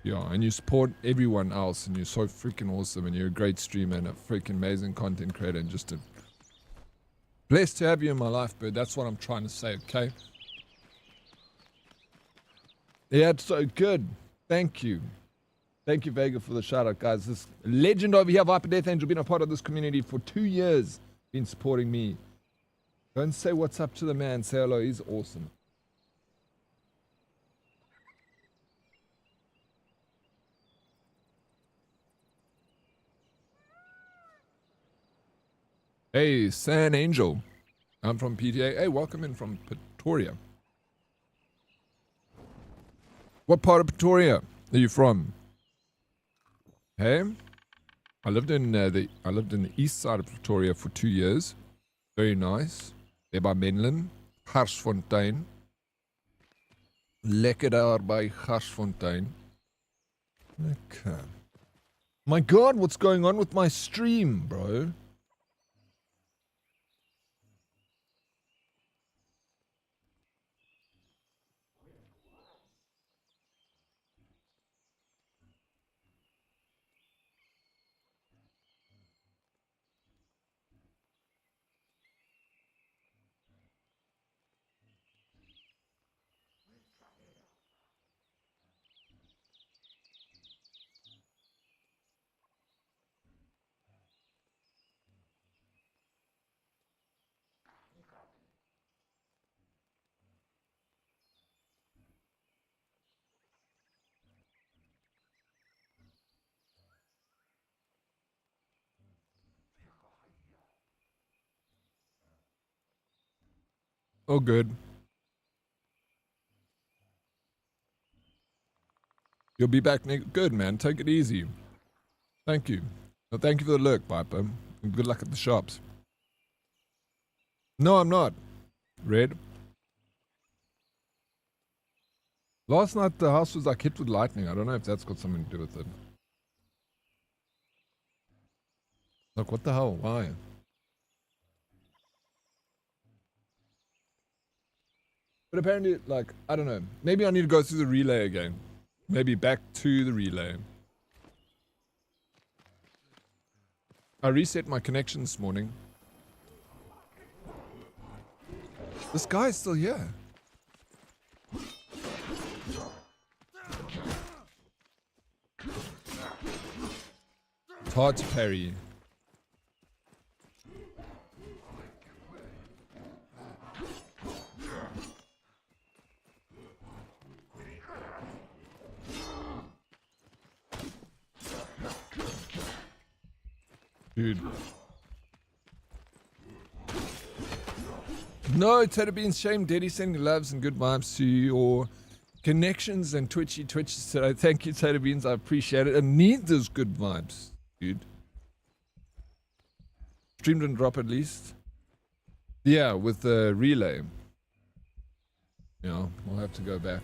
Yeah, and you support everyone else, and you're so freaking awesome, and you're a great streamer and a freaking amazing content creator, and just a blessed to have you in my life, Bird. That's what I'm trying to say, okay? Yeah, it's so good. Thank you. Thank you, Vega, for the shout out, guys. This legend over here, Viper Death Angel, been a part of this community for 2 years, been supporting me. Don't say what's up to the man. Say hello. He's awesome. Hey, San Angel. I'm from PTA. Hey, welcome in from Pretoria. What part of Pretoria are you from? Hey, I lived in the east side of Pretoria for 2 years. Very nice. There by Menlyn, Garsfontein. Lekker daar by Garsfontein. Okay. My God, what's going on with my stream, bro? Oh, good. You'll be back next. Good, man. Take it easy. Thank you. Well, thank you for the lurk, Piper. And good luck at the shops. No, I'm not. Red. Last night the house was like hit with lightning. I don't know if that's got something to do with it. Like, what the hell? Why? But apparently, like, I don't know. Maybe I need to go through the relay again. Maybe back to the relay. I reset my connection this morning. This guy's still here. It's hard to parry. Dude. No, Tater Beans, shame. Daddy sending loves and good vibes to your connections and Twitches today. Thank you, Tater Beans. I appreciate it. I need those good vibes, dude. Stream didn't drop at least. Yeah, with the relay. Yeah, we'll have to go back.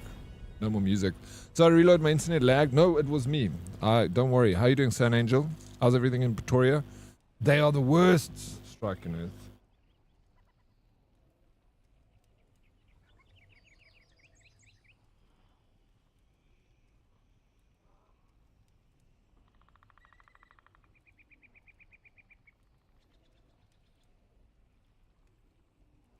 No more music. So I reload my internet lag. No, it was me. Don't worry. How you doing, San Angel? How's everything in Pretoria? They are the worst. Striking Earth.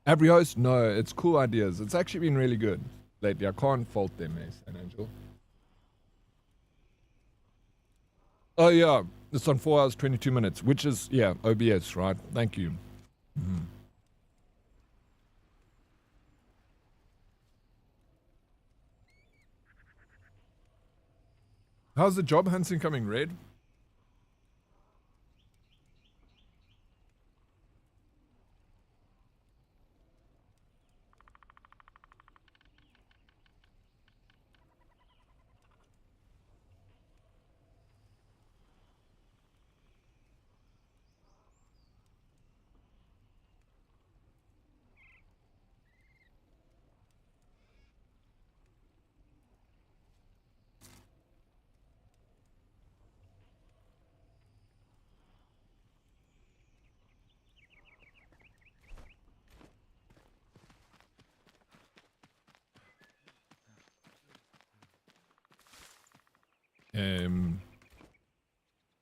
Every host? No, it's cool ideas. It's actually been really good lately. I can't fault them, San Angel. Oh, yeah. It's on 4 hours, 22 minutes, which is, yeah, OBS, right? Thank you. Mm-hmm. How's the job hunting coming, Red?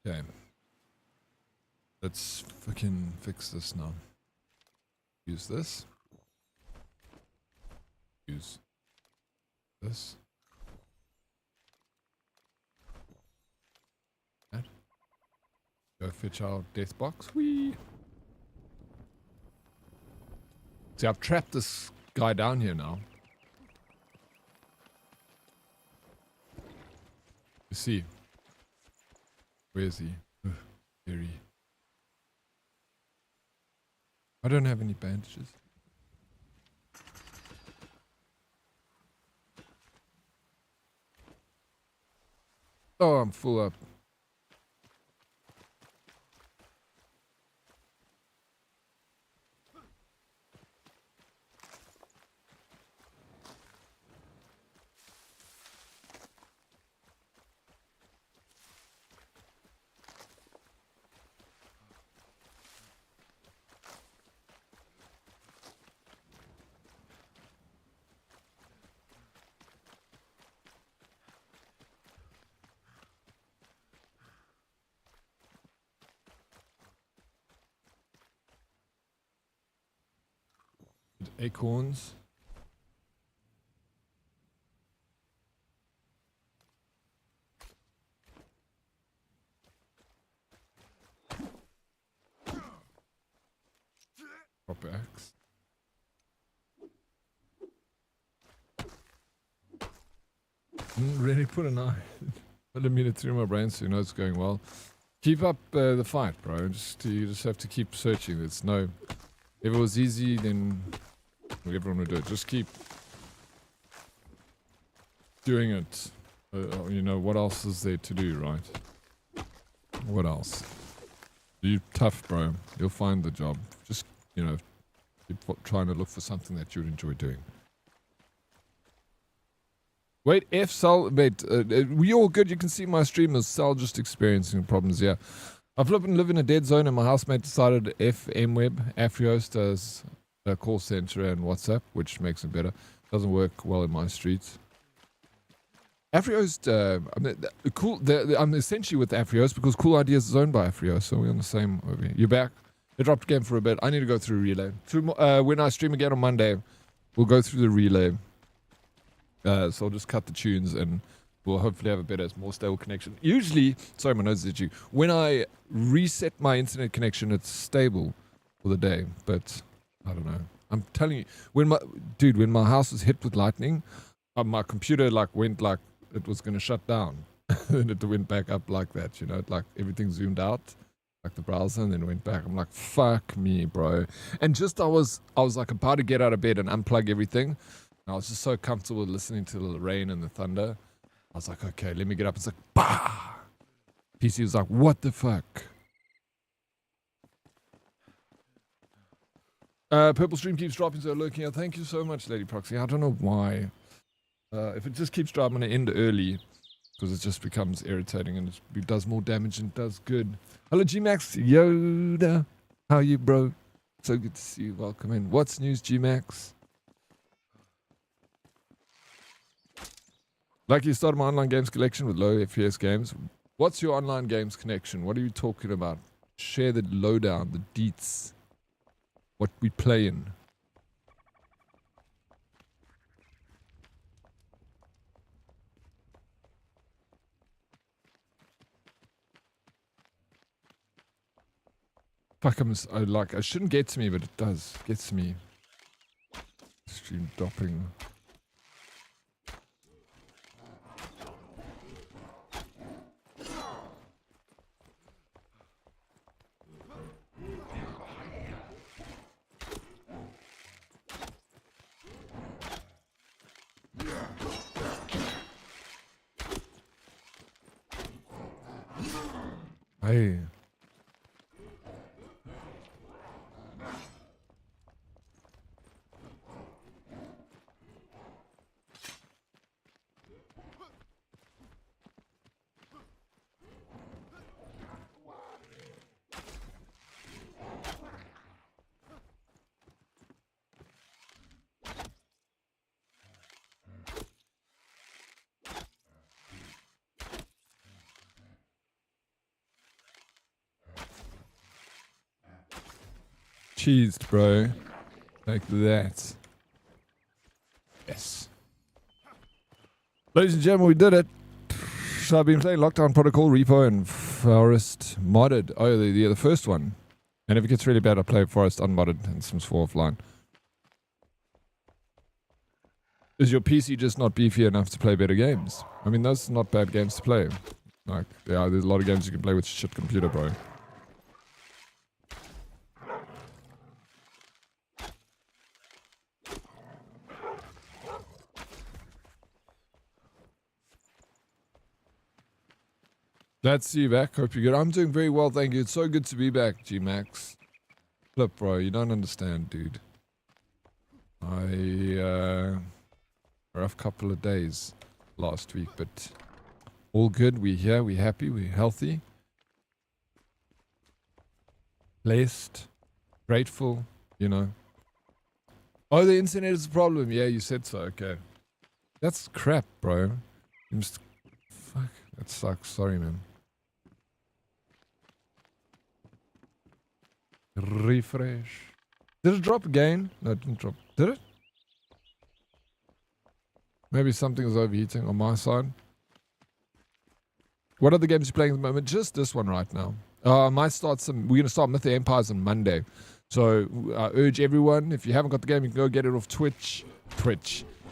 Okay. Let's fucking fix this now. Use this. Use this. That. Go fetch our death box. Whee! See, I've trapped this guy down here now. You see. Where is he? Ugh, very. I don't have any bandages. Oh, I'm full up. Acorns. Proper axe. Really put a knife. Put a minute through my brain so you know it's going well. Keep up the fight, bro. You just have to keep searching. There's no. If it was easy, then everyone would do it. Just keep doing it. You know, what else is there to do, right? What else? You tough, bro. You'll find the job. Just, you know, keep trying to look for something that you would enjoy doing. Wait, Sal, wait, we all good? You can see my streamers. Sal just experiencing problems, yeah. I've lived and live in a dead zone and my housemate decided FMweb, Afrihost, as a call center and WhatsApp, which makes it better. Doesn't work well in my streets. Afrihost, I'm essentially with Afrihost because Cool Ideas is owned by Afrihost, so we're on the same over here. You're back. They dropped again for a bit. I need to go through relay. When I stream again on Monday, we'll go through the relay. So I'll just cut the tunes and we'll hopefully have a better, more stable connection. Usually, sorry, my nose is itchy. When I reset my internet connection, it's stable for the day. But I don't know. I'm telling you, when my house was hit with lightning, my computer went like it was gonna shut down, and it went back up like that. You know, like everything zoomed out, like the browser, and then went back. I'm like, fuck me, bro. And just I was like about to get out of bed and unplug everything. And I was just so comfortable listening to the rain and the thunder. I was like, okay, let me get up. It's like, bah! PC was like, what the fuck? Purple stream keeps dropping, so lurking out. Thank you so much, Lady Proxy. I don't know why. If it just keeps dropping, I'm going to end early. Because it just becomes irritating and it does more damage and does good. Hello, G-Max. Yoda. How you, bro? So good to see you. Welcome in. What's news, G-Max? Like you started my online games collection with low FPS games. What's your online games connection? What are you talking about? Share the lowdown, the deets. What we playing. Fuck, I shouldn't get to me, but it does. Gets to me. Stream dropping. Hey. Cheesed, bro. Like that. Yes. Ladies and gentlemen, we did it. So I've been playing Lockdown Protocol, Repo, and Forest modded. Oh, the first one. And if it gets really bad, I play Forest unmodded and Sims 4 offline. Is your PC just not beefy enough to play better games? I mean, those are not bad games to play. Like, yeah, there's a lot of games you can play with shit computer, bro. Glad to see you back. Hope you're good. I'm doing very well, thank you. It's so good to be back, G-Max. Look, bro, you don't understand, dude. A rough couple of days last week, but all good. We're here, we're happy, we're healthy. Blessed. Grateful, you know. Oh, the internet is a problem. Yeah, you said so. Okay. That's crap, bro. You must... Fuck. That sucks. Sorry, man. Refresh. Did it drop again? No, it didn't drop. Did it? Maybe something is overheating on my side. What other games are you playing at the moment? Just this one right now. I might start some... We're going to start Myth of Empires on Monday. So I urge everyone, if you haven't got the game, you can go get it off Twitch.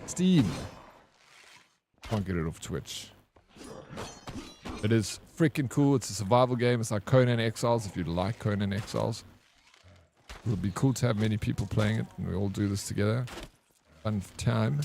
Steam. Can't get it off Twitch. It is freaking cool. It's a survival game. It's like Conan Exiles, if you like Conan Exiles. It would be cool to have many people playing it, and we all do this together. Fun time.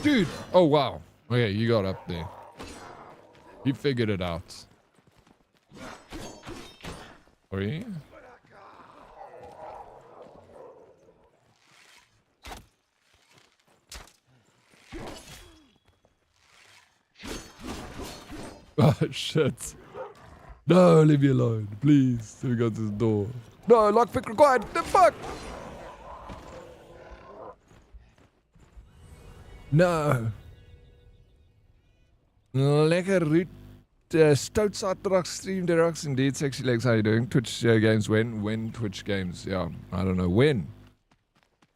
Dude! Oh, wow. Okay, you got up there. You figured it out. Sorry? Oh, shit. No, leave me alone. Please. Let me go to the door. No, lockpick required. The fuck? No. Lekker root. Stout Saturdag stream, Dead Oryx. Indeed, sexy legs. How you doing? Twitch games. When Twitch games? Yeah, I don't know when.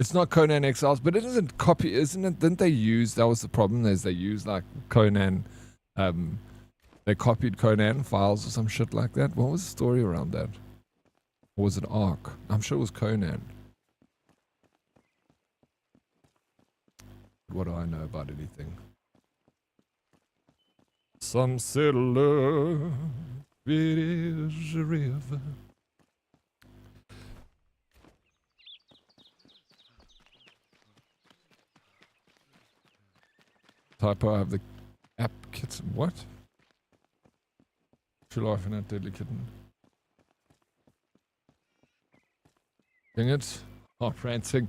It's not Conan Exiles, but it isn't copy, isn't it? Didn't they use? That was the problem. Is they used like Conan. They copied Conan files or some shit like that. What was the story around that? Or was it Ark? I'm sure it was Conan. What do I know about anything? Some said love, it is a river. Typo, I have the app kitten. What? You're laughing at Deadly Kitten. Dang it. Oh, ranting.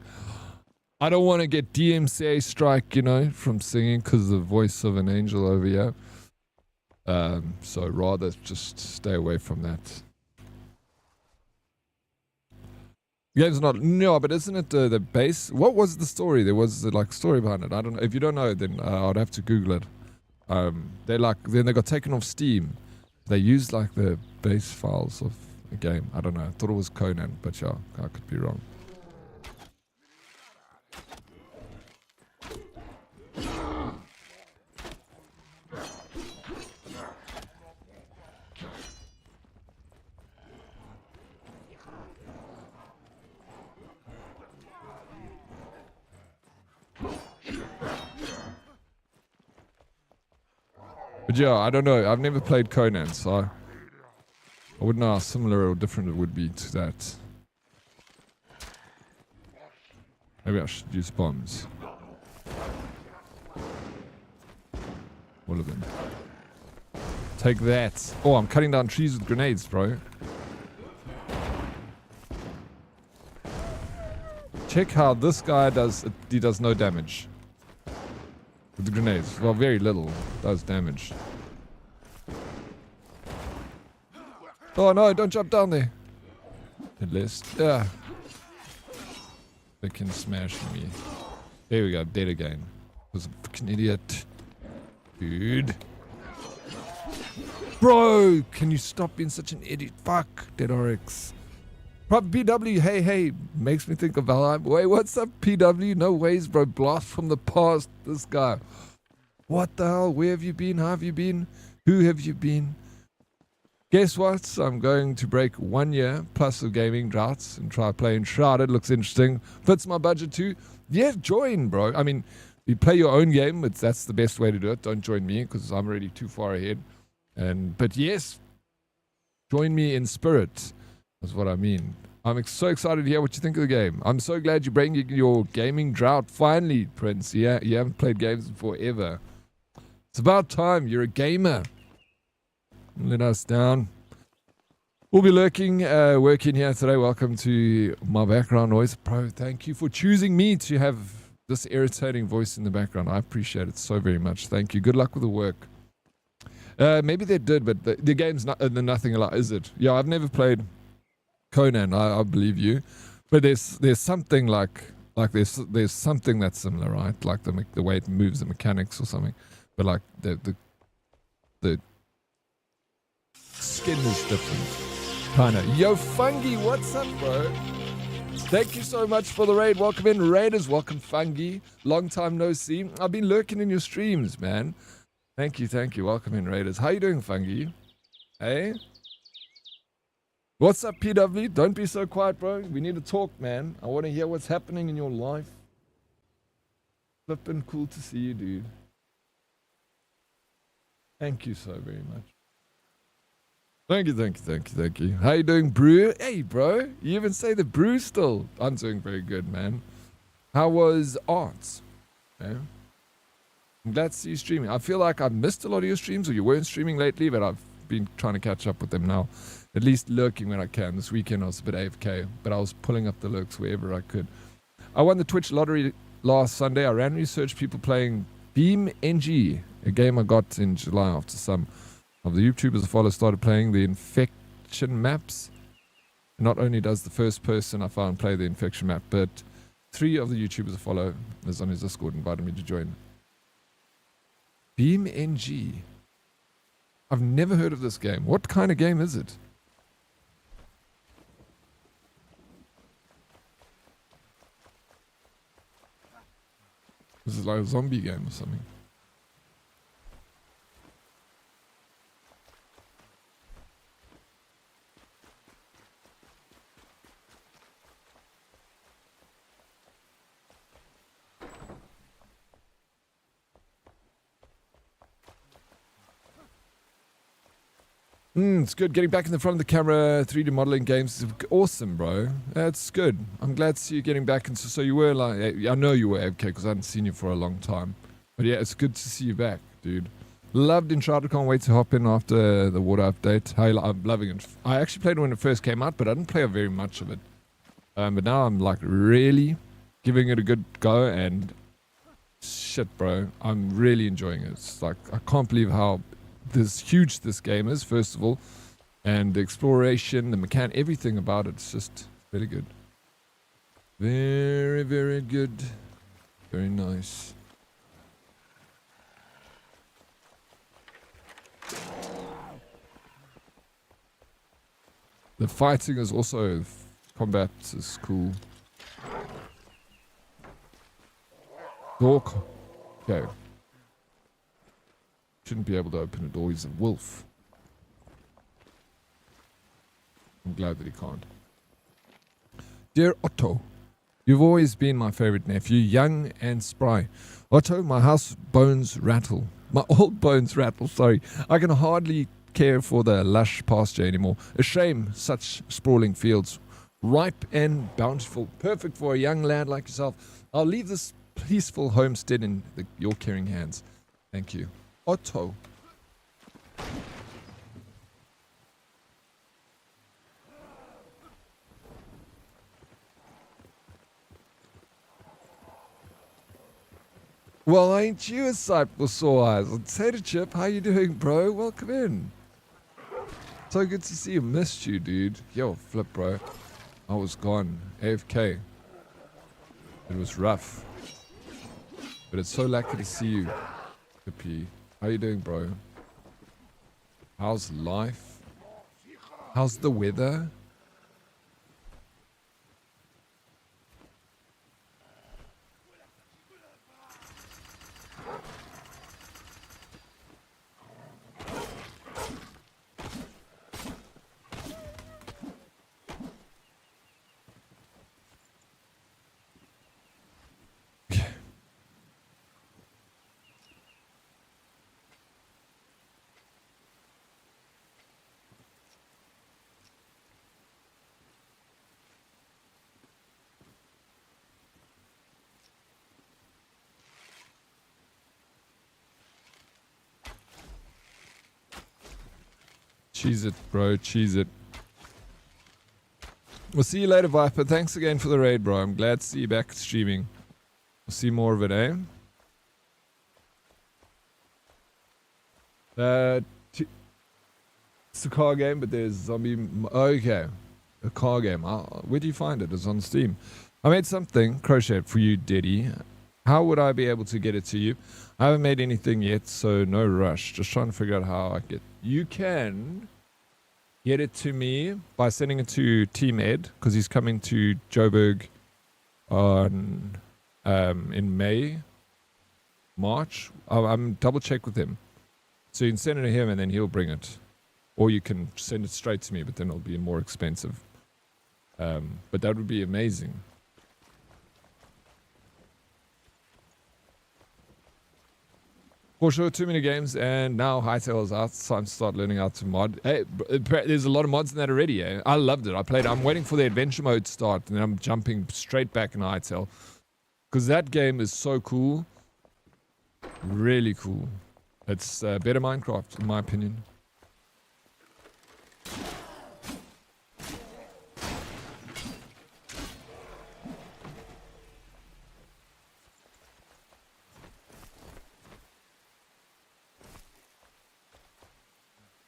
I don't want to get DMCA strike, you know, from singing because the voice of an angel over here. So rather just stay away from that. The game's not, no, but isn't it the base? What was the story? There was like story behind it. I don't know. If you don't know, then I'd have to Google it. Then they got taken off Steam. They used like the base files of the game. I don't know. I thought it was Conan, but yeah, I could be wrong. But yeah, I don't know. I've never played Conan, so I wouldn't know how similar or different it would be to that. Maybe I should use bombs. All of them. Take that. Oh, I'm cutting down trees with grenades, bro. Check how this guy does. He does no damage. With the grenades. Well, very little does damage. Oh no, don't jump down there. At least. Yeah. They can smash me. There we go, dead again. I was a fucking idiot. Dude. Bro, can you stop being such an idiot? Fuck, Dead Oryx. PW, hey, makes me think of Valheim. Wait, what's up, PW? No ways, bro. Blast from the past, this guy. What the hell? Where have you been? How have you been? Who have you been? Guess what? I'm going to break 1 year plus of gaming droughts and try playing Enshrouded. Looks interesting. Fits my budget too. Yeah, join, bro. I mean, you play your own game. That's the best way to do it. Don't join me because I'm already too far ahead. But yes, join me in spirit. That's what I mean. I'm so excited to hear what you think of the game. I'm so glad you're breaking your gaming drought finally, Prince. Yeah, you haven't played games in forever. It's about time. You're a gamer. Let us down. We'll be working here today. Welcome to my background noise. Bro, thank you for choosing me to have this irritating voice in the background. I appreciate it so very much. Thank you. Good luck with the work. Maybe they did, but the game's nothing alike, is it? Yeah, I've never played Conan, I believe you, but there's something like there's something that's similar, right? Like the way it moves, the mechanics or something, but like the skin is different, kinda. Yo, Fungi, what's up, bro? Thank you so much for the raid. Welcome in, Raiders. Welcome, Fungi. Long time no see. I've been lurking in your streams, man. Thank you. Welcome in, Raiders. How you doing, Fungi? Hey. What's up, PW? Don't be so quiet, bro. We need to talk, man. I want to hear what's happening in your life. Flippin' cool to see you, dude. Thank you so very much. Thank you. How you doing, Brew? Hey, bro. You even say the Brew still. I'm doing very good, man. How was arts? Yeah. I'm glad to see you streaming. I feel like I've missed a lot of your streams, or you weren't streaming lately, but I've been trying to catch up with them now. At least lurking when I can. This weekend I was a bit AFK, but I was pulling up the lurks wherever I could. I won the Twitch lottery last Sunday. I randomly searched people playing Beam NG, a game I got in July after some of the YouTubers I follow started playing the infection maps. Not only does the first person I found play the infection map, but 3 of the YouTubers I follow is on his Discord invited me to join. Beam NG. I've never heard of this game. What kind of game is it? This is like a zombie game or something. It's good. Getting back in the front of the camera, 3D modeling games is awesome, bro. That's good. I'm glad to see you getting back. And so you were like, I know you were AFK because I hadn't seen you for a long time. But yeah, it's good to see you back, dude. Loved Enshrouded. Can't wait to hop in after the water update. I'm loving it. I actually played it when it first came out, but I didn't play very much of it. But now I'm like really giving it a good go, and shit, bro, I'm really enjoying it. It's like, I can't believe how huge this game is, first of all, and the exploration, the mechanic, everything about it's just very good. Very, very good. Very nice. The fighting is also, combat is cool. Dork. Okay. Shouldn't be able to open a door. He's a wolf. I'm glad that he can't. Dear Otto, you've always been my favorite nephew, young and spry. Otto, my house bones rattle. My old bones rattle, sorry. I can hardly care for the lush pasture anymore. A shame, such sprawling fields. Ripe and bountiful. Perfect for a young lad like yourself. I'll leave this peaceful homestead in your caring hands. Thank you. Otto. Well, ain't you a sight for sore eyes? Tater Chip, how you doing, bro? Welcome in. So good to see you. Missed you, dude. Yo, flip, bro. I was gone. AFK. It was rough. But it's so lucky to see you, Hippie. How you doing, bro? How's life? How's the weather? Cheese it, bro. Cheese it. We'll see you later, Viper. Thanks again for the raid, bro. I'm glad to see you back streaming. We'll see more of it, eh? It's a car game, but there's zombie... Okay. A car game. Where do you find it? It's on Steam. I made something, crochet, for you, Diddy. How would I be able to get it to you? I haven't made anything yet, so no rush. Just trying to figure out how I get... You can get it to me by sending it to Team Ed, because he's coming to Joburg on in May, March. I'm double check with him. So you can send it to him and then he'll bring it. Or you can send it straight to me, but then it'll be more expensive. But that would be amazing. For sure, too many games, and now Hytale is out. It's time to start learning how to mod. Hey, there's a lot of mods in that already, eh? I loved it. I played it. I'm waiting for the adventure mode to start, and then I'm jumping straight back in Hytale. Because that game is so cool. Really cool. It's better Minecraft, in my opinion.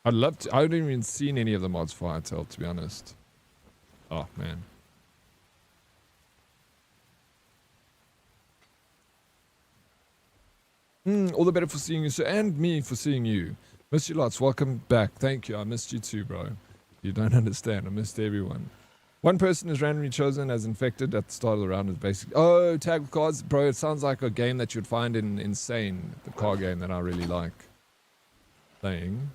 I'd love to. I haven't even seen any of the mods for Hytale, to be honest. Oh, man. All the better for seeing you, sir, and me for seeing you. Missed you lots. Welcome back. Thank you. I missed you too, bro. You don't understand. I missed everyone. One person is randomly chosen as infected at the start of the round. Is basically... Oh, tag with cards. Bro, it sounds like a game that you'd find in Insane. The car game that I really like playing.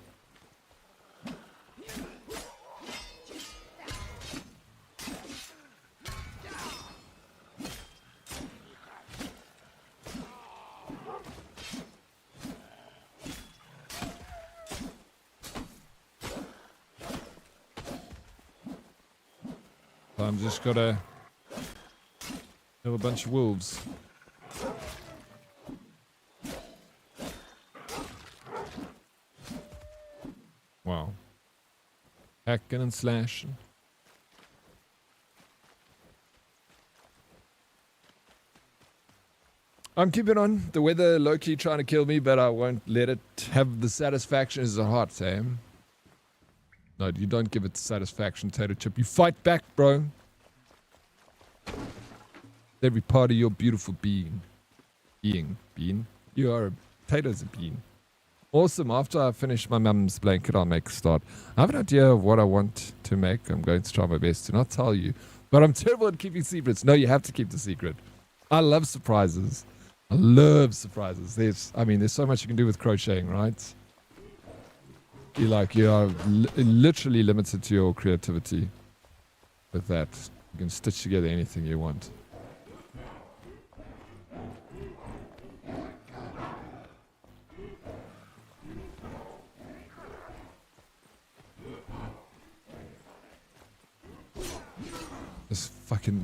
I'm just gotta kill a bunch of wolves. Wow. Hacking and slashing. I'm keeping on. The weather low-key trying to kill me, but I won't let it have the satisfaction as a heart, Sam. No, you don't give it the satisfaction, Tater Chip. You fight back, bro. Every part of your beautiful being. Bean. You are a... Tater's a bean. Awesome. After I finish my mum's blanket, I'll make a start. I have an idea of what I want to make. I'm going to try my best to not tell you. But I'm terrible at keeping secrets. No, you have to keep the secret. I love surprises. I love surprises. There's so much you can do with crocheting, right? You are literally limited to your creativity with that. You can stitch together anything you want.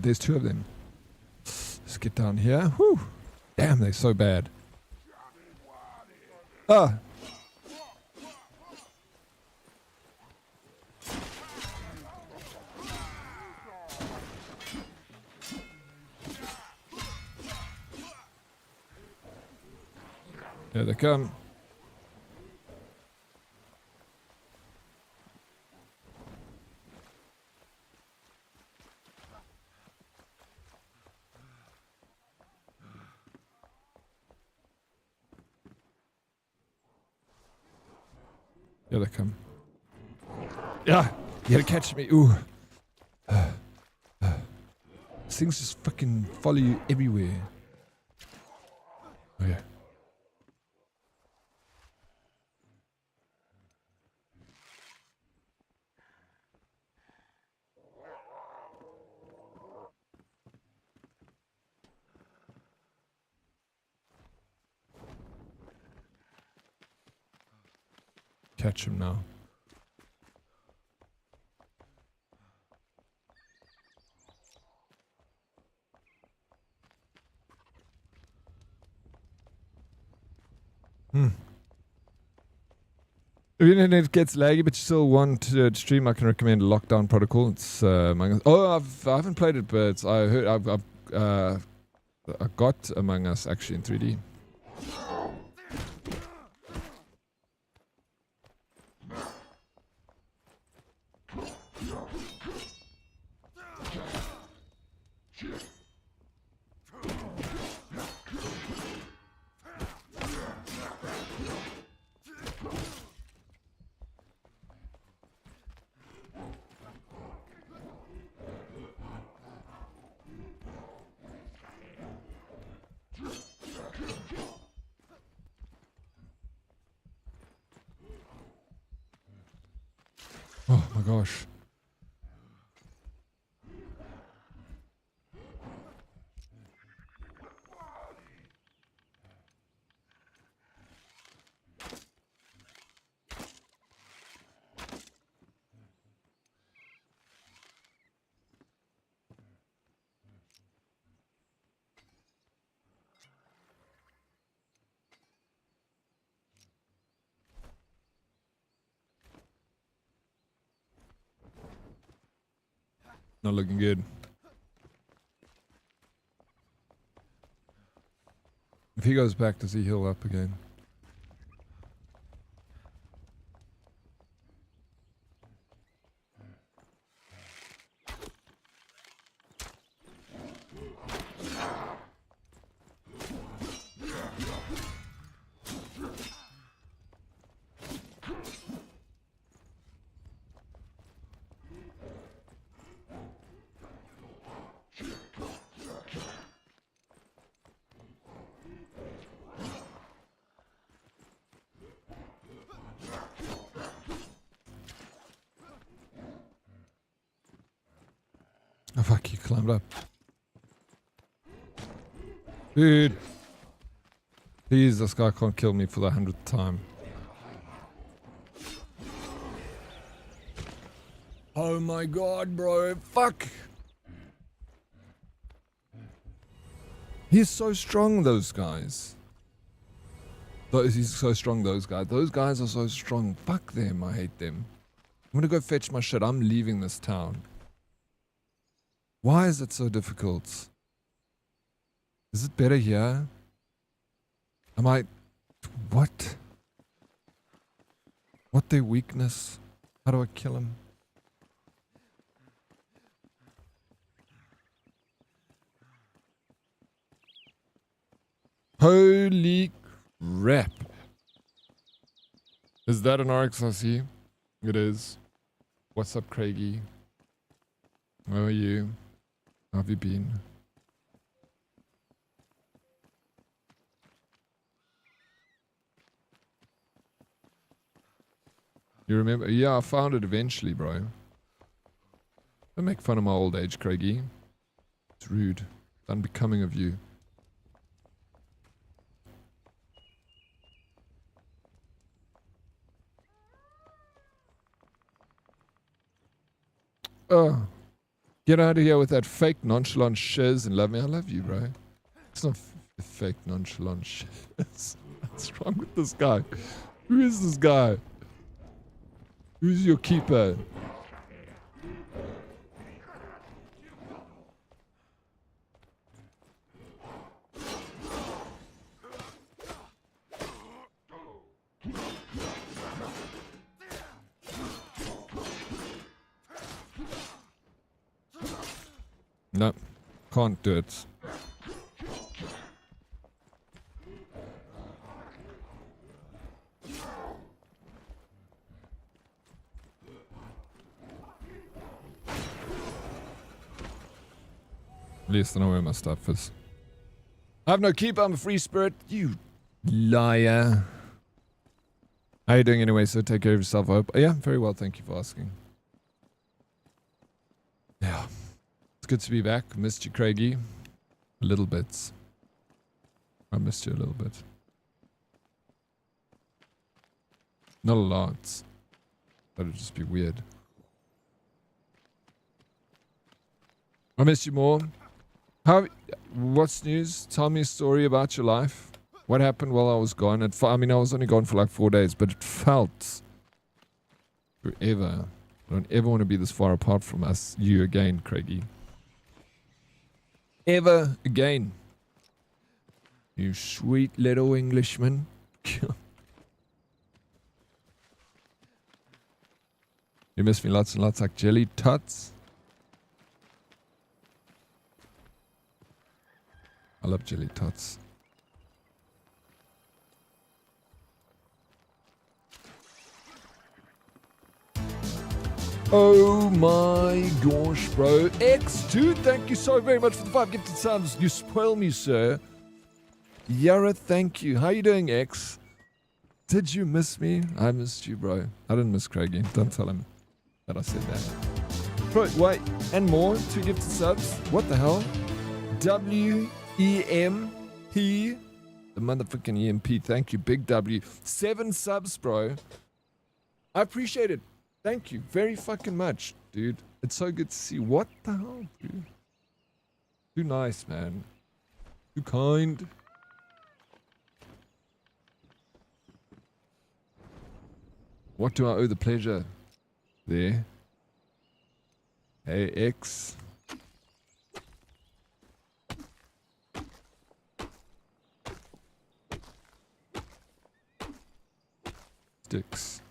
There's two of them. Let's get down here. Whew. Damn, they're so bad. Ah. Here they come. Here they come. Yeah, you gotta catch me. Ooh. These things just fucking follow you everywhere. Oh yeah. Catch him now. If your internet gets laggy, but you still want to stream, I can recommend Lockdown Protocol. It's Among Us. Oh, I haven't played it, but I heard I got Among Us actually in 3D. Oh my gosh. Not looking good. If he goes back, does he heal up again? climbed up. Dude. Please, this guy can't kill me for the 100th time. Oh my god, bro. Fuck. He's so strong, those guys. He's so strong, those guys. Those guys are so strong. Fuck them. I hate them. I'm gonna go fetch my shit. I'm leaving this town. Why is it so difficult? Is it better here? Am I... What? What their weakness? How do I kill him? Holy crap. Is that an Oryx I see? It is. What's up, Craigie? How are you? How have you been? You remember? Yeah, I found it eventually, bro. Don't make fun of my old age, Craigie. It's rude. It's unbecoming of you. Oh, get out of here with that fake nonchalant shiz and love me. I love you, bro. It's not fake nonchalant shiz. What's wrong with this guy? Who is this guy? Who's your keeper? No, can't do it. At least I know where my stuff is. I have no keeper, I'm a free spirit. You liar. How are you doing anyway, so take care of yourself, I hope. Yeah, very well, thank you for asking. Yeah. It's good to be back. Missed you, Craigie. A little bit. I missed you a little bit. Not a lot. That'd just be weird. I missed you more. What's news? Tell me a story about your life. What happened while I was gone? I mean, I was only gone for like 4 days, but it felt forever. I don't ever want to be this far apart from you again, Craigie. Ever again. You sweet little Englishman. You miss me lots and lots like jelly tots. I love jelly tots. Oh my gosh, bro. X2, thank you so very much for the 5 gifted subs. You spoil me, sir. Yara, thank you. How you doing, X? Did you miss me? I missed you, bro. I didn't miss Craigie. Don't tell him that I said that. Bro, wait. And more. 2 gifted subs. What the hell? WEMP. The motherfucking EMP. Thank you, Big W. 7 subs, bro. I appreciate it. Thank you very fucking much, dude. It's so good to see. What the hell, dude? Too nice, man. Too kind. What do I owe the pleasure? There. Hey, X. Sticks.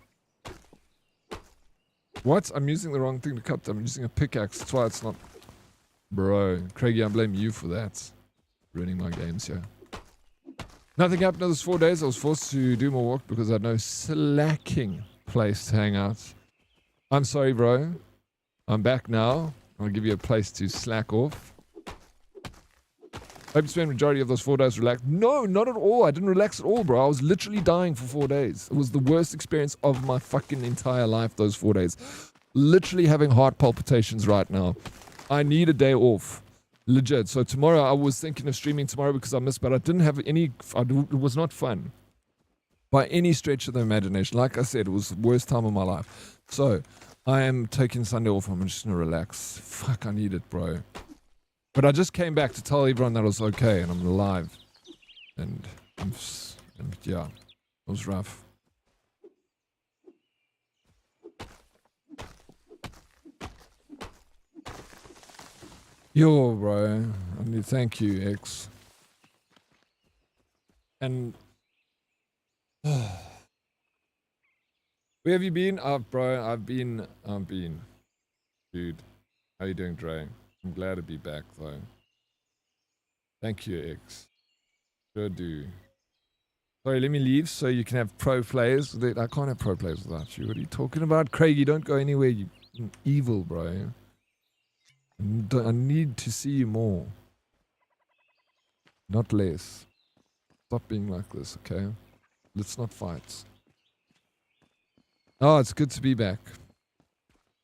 What? I'm using the wrong thing to cut them. I'm using a pickaxe. That's why it's not... Bro. Craigie, I blame you for that. Ruining my games here. Nothing happened in those 4 days. I was forced to do more work because I had no slacking place to hang out. I'm sorry, bro. I'm back now. I'll give you a place to slack off. Hope you spent the majority of those 4 days relaxed. No, not at all. I didn't relax at all, bro. I was literally dying for 4 days. It was the worst experience of my fucking entire life, those 4 days. Literally having heart palpitations right now. I need a day off. Legit. So tomorrow, I was thinking of streaming tomorrow because I missed, but I didn't have any, it was not fun. By any stretch of the imagination. Like I said, it was the worst time of my life. So, I am taking Sunday off. I'm just going to relax. Fuck, I need it, bro. But I just came back to tell everyone that I was okay and I'm alive. And yeah, it was rough. Yo, bro. I need thank you, X. And where have you been? Bro, I've been. Dude, how you doing, Dre? I'm glad to be back, though. Thank you, X. Sure do. Sorry, let me leave so you can have pro players. I can't have pro players without you. What are you talking about? Craig, you don't go anywhere, you evil, bro. I need to see you more. Not less. Stop being like this, okay? Let's not fight. Oh, it's good to be back.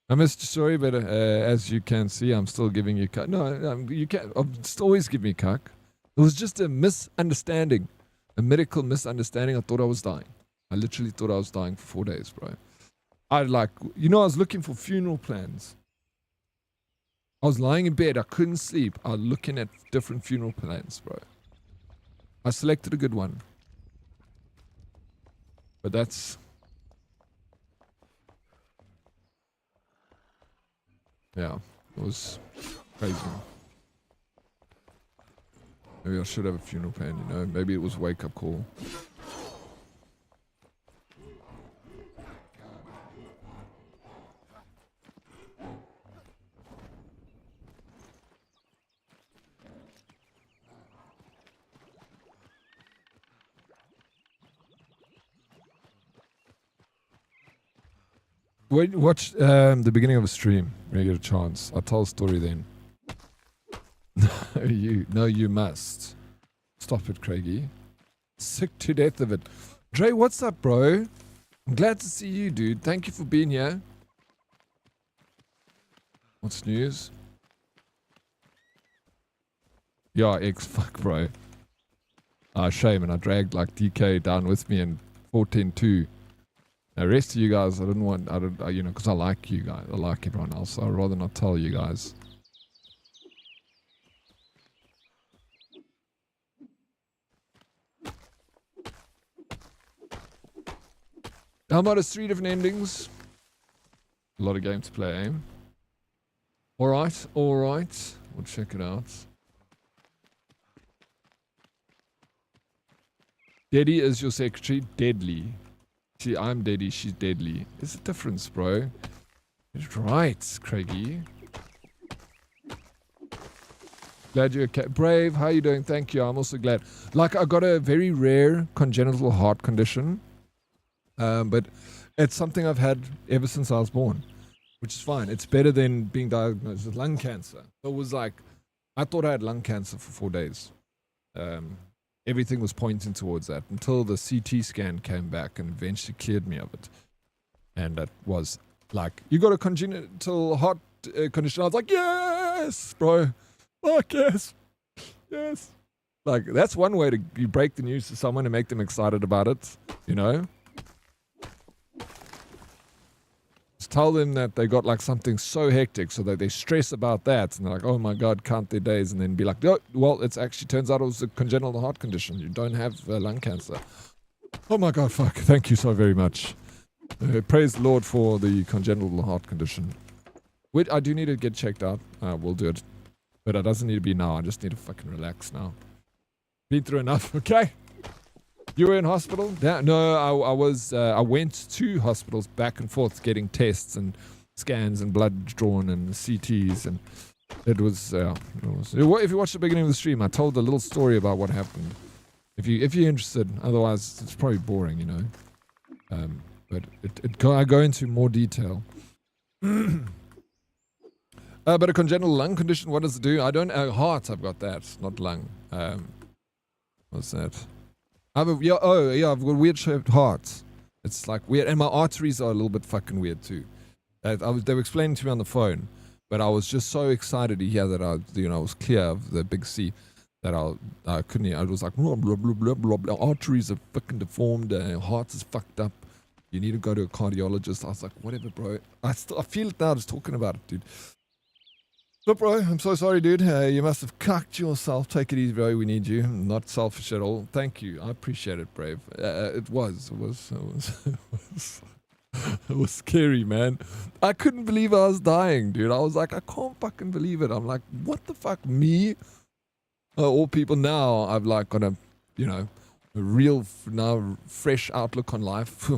I missed your story, but as you can see, I'm still giving you cuck. No, you can't. Always give me cuck. It was just a misunderstanding. A medical misunderstanding. I thought I was dying. I literally thought I was dying for 4 days, bro. I was looking for funeral plans. I was lying in bed. I couldn't sleep. I was looking at different funeral plans, bro. I selected a good one. But that's... yeah, it was crazy. Maybe I should have a funeral plan, you know? Maybe it was a wake-up call. Wait, watch the beginning of a stream when you get a chance. I'll tell a story then. You must. Stop it, Craigie. Sick to death of it. Dre, what's up, bro? I'm glad to see you, dude. Thank you for being here. What's news? Yeah, fuck, bro. Shame, and I dragged like DK down with me in 14-2. The rest of you guys, because I like you guys. I like everyone else. So I'd rather not tell you guys. How about us 3 different endings? A lot of games to play, eh? Alright. We'll check it out. Daddy is your secretary. Deadly. See, I'm Daddy, she's deadly. There's a difference, bro. Right, Craigie. Glad you're okay. Brave, how you doing? Thank you. I'm also glad. Like, I got a very rare congenital heart condition. But it's something I've had ever since I was born. Which is fine. It's better than being diagnosed with lung cancer. So it was like, I thought I had lung cancer for 4 days. Everything was pointing towards that until the CT scan came back and eventually cleared me of it. And that was like, you got a congenital heart condition. I was like, yes, bro. Fuck yes. Yes. Like, that's one way to you break the news to someone and make them excited about it, you know? Just tell them that they got like something so hectic so that they stress about that and they're like, oh my God, count their days, and then be like, oh, well, it actually turns out it was a congenital heart condition. You don't have lung cancer. Oh my God, fuck. Thank you so very much. Praise the Lord for the congenital heart condition. Wait, I do need to get checked out. We'll do it. But it doesn't need to be now. I just need to fucking relax now. Been through enough, okay? You were in hospital? No, I went to hospitals back and forth getting tests and scans and blood drawn and CTs, and it was if you watch the beginning of the stream, I told a little story about what happened. If you're interested, otherwise it's probably boring, you know. But I go into more detail. But a congenital lung condition, what does it do? I don't heart. I've got that, not lung. What's that? I've got weird shaped hearts. It's like weird, and my arteries are a little bit fucking weird too. They were explaining to me on the phone. But I was just so excited to hear that I was clear of the big C, that I couldn't hear. I was like, blah, blah, blah, blah, blah, blah. Arteries are fucking deformed, heart is fucked up. You need to go to a cardiologist. I was like, whatever, bro. I feel it now just talking about it, dude. But bro, I'm so sorry, dude. You must have cucked yourself. Take it easy, bro. We need you. I'm not selfish at all. Thank you. I appreciate it, Brave. It was it was scary, man. I couldn't believe I was dying, dude. I was like, I can't fucking believe it. I'm like, what the fuck, me? All people now, I've like got a real now fresh outlook on life.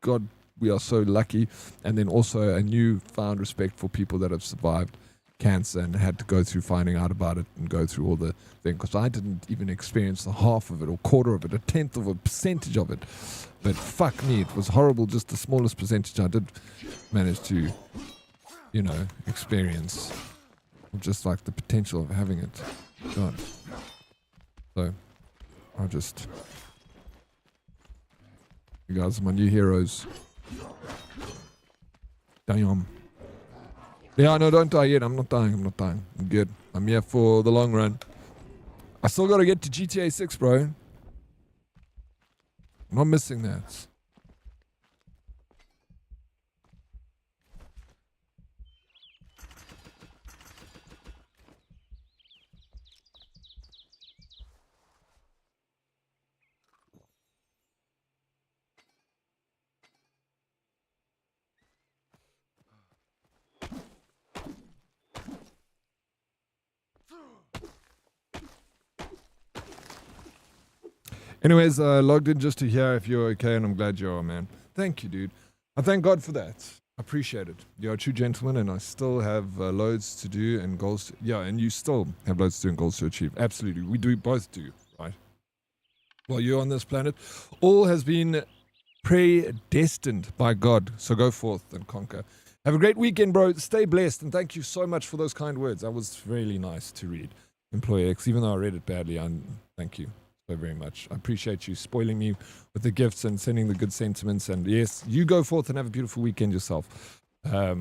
God, we are so lucky. And then also a newfound respect for people that have survived cancer and had to go through finding out about it and go through all the thing, because I didn't even experience the half of it or quarter of it, a tenth of a percentage of it. But fuck me, it was horrible. Just the smallest percentage I did manage to experience, just like the potential of having it. God. So you guys are my new heroes. Damn. Yeah, no, don't die yet. I'm not dying. I'm good. I'm here for the long run. I still got to get to GTA 6, bro. I'm not missing that. Anyways, logged in just to hear if you're okay, and I'm glad you are, man. Thank you, dude. I thank God for that. I appreciate it. You're a true gentleman, and I still have loads to do and goals. And you still have loads to do and goals to achieve. Absolutely. We both do, right? While you're on this planet, all has been predestined by God. So go forth and conquer. Have a great weekend, bro. Stay blessed, and thank you so much for those kind words. That was really nice to read. Employee X, even though I read it badly, thank you very much. I appreciate you spoiling me with the gifts and sending the good sentiments. And yes, you go forth and have a beautiful weekend yourself. I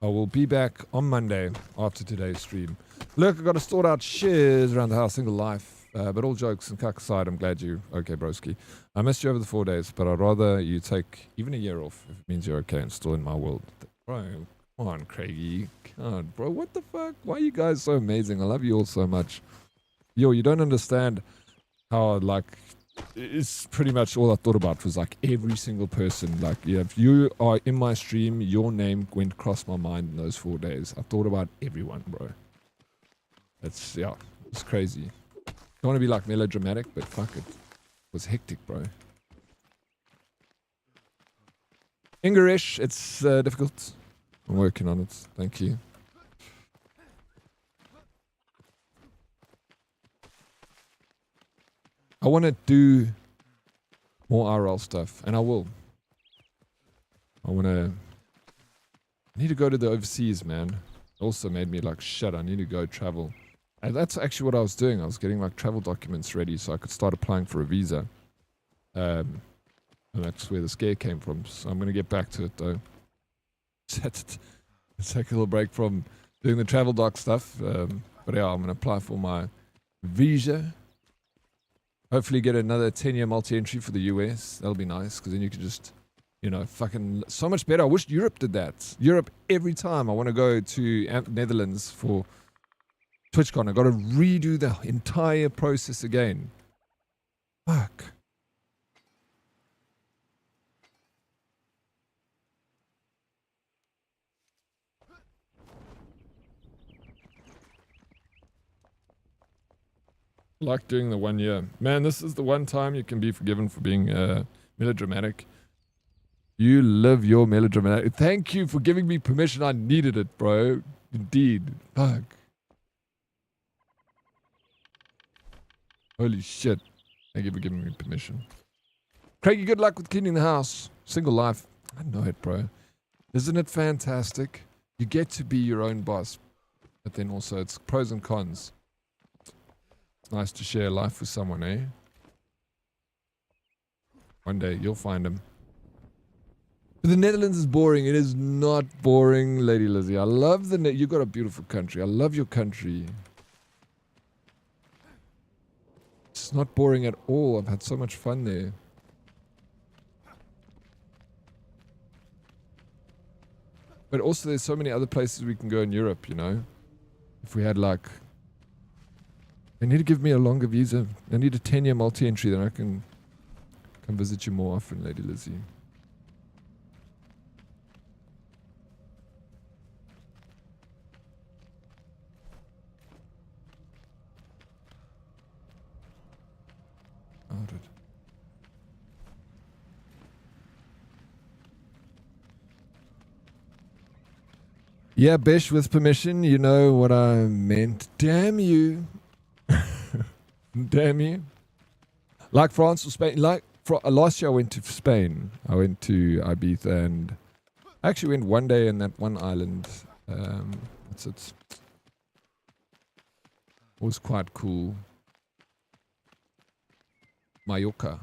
will be back on Monday after today's stream. Look, I've got to sort out shares around the house, single life. But all jokes and cuck aside, I'm glad you okay, broski. I missed you over the 4 days, but I'd rather you take even a year off if it means you're okay and still in my world. Bro, come on, Craigie. God, bro, what the fuck? Why are you guys so amazing? I love you all so much. Yo, you don't understand how, like, it's pretty much all I thought about was, like, every single person. Like, if you are in my stream, your name went across my mind in those 4 days. I thought about everyone, bro. It's crazy. Don't want to be, like, melodramatic, but fuck it. It was hectic, bro. English, it's difficult. I'm working on it. Thank you. I want to do more RL stuff, and I will. I need to go to the overseas, man. It also made me like, shit, I need to go travel. And that's actually what I was doing. I was getting like travel documents ready so I could start applying for a visa. And that's where the scare came from. So I'm going to get back to it, though. Take a little break from doing the travel doc stuff. But yeah, I'm going to apply for my visa. Hopefully get another 10-year multi-entry for the US. That'll be nice, because then you can just, fucking so much better. I wish Europe did that. Europe, every time I want to go to Netherlands for TwitchCon, I got to redo the entire process again. Fuck. Like doing the 1 year. Man, this is the one time you can be forgiven for being melodramatic. You live your melodramatic. Thank you for giving me permission. I needed it, bro. Indeed. Fuck. Holy shit. Thank you for giving me permission. Craigie, good luck with cleaning the house. Single life. I know it, bro. Isn't it fantastic? You get to be your own boss. But then also it's pros and cons. Nice to share life with someone, eh? One day you'll find him. But the Netherlands is boring. It is not boring, Lady Lizzie. I love the you got a beautiful country. I love your country. It's not boring at all. I've had so much fun there. But also there's so many other places we can go in Europe, you know? If we had like... They need to give me a longer visa. I need a 10-year multi-entry, then I can come visit you more often, Lady Lizzie. Oh, dude. Yeah, Bish, with permission, you know what I meant. Damn you. Damn you. Like France or Spain. Like last year I went to Spain. I went to Ibiza and I actually went one day in that one island. It was quite cool. Mallorca.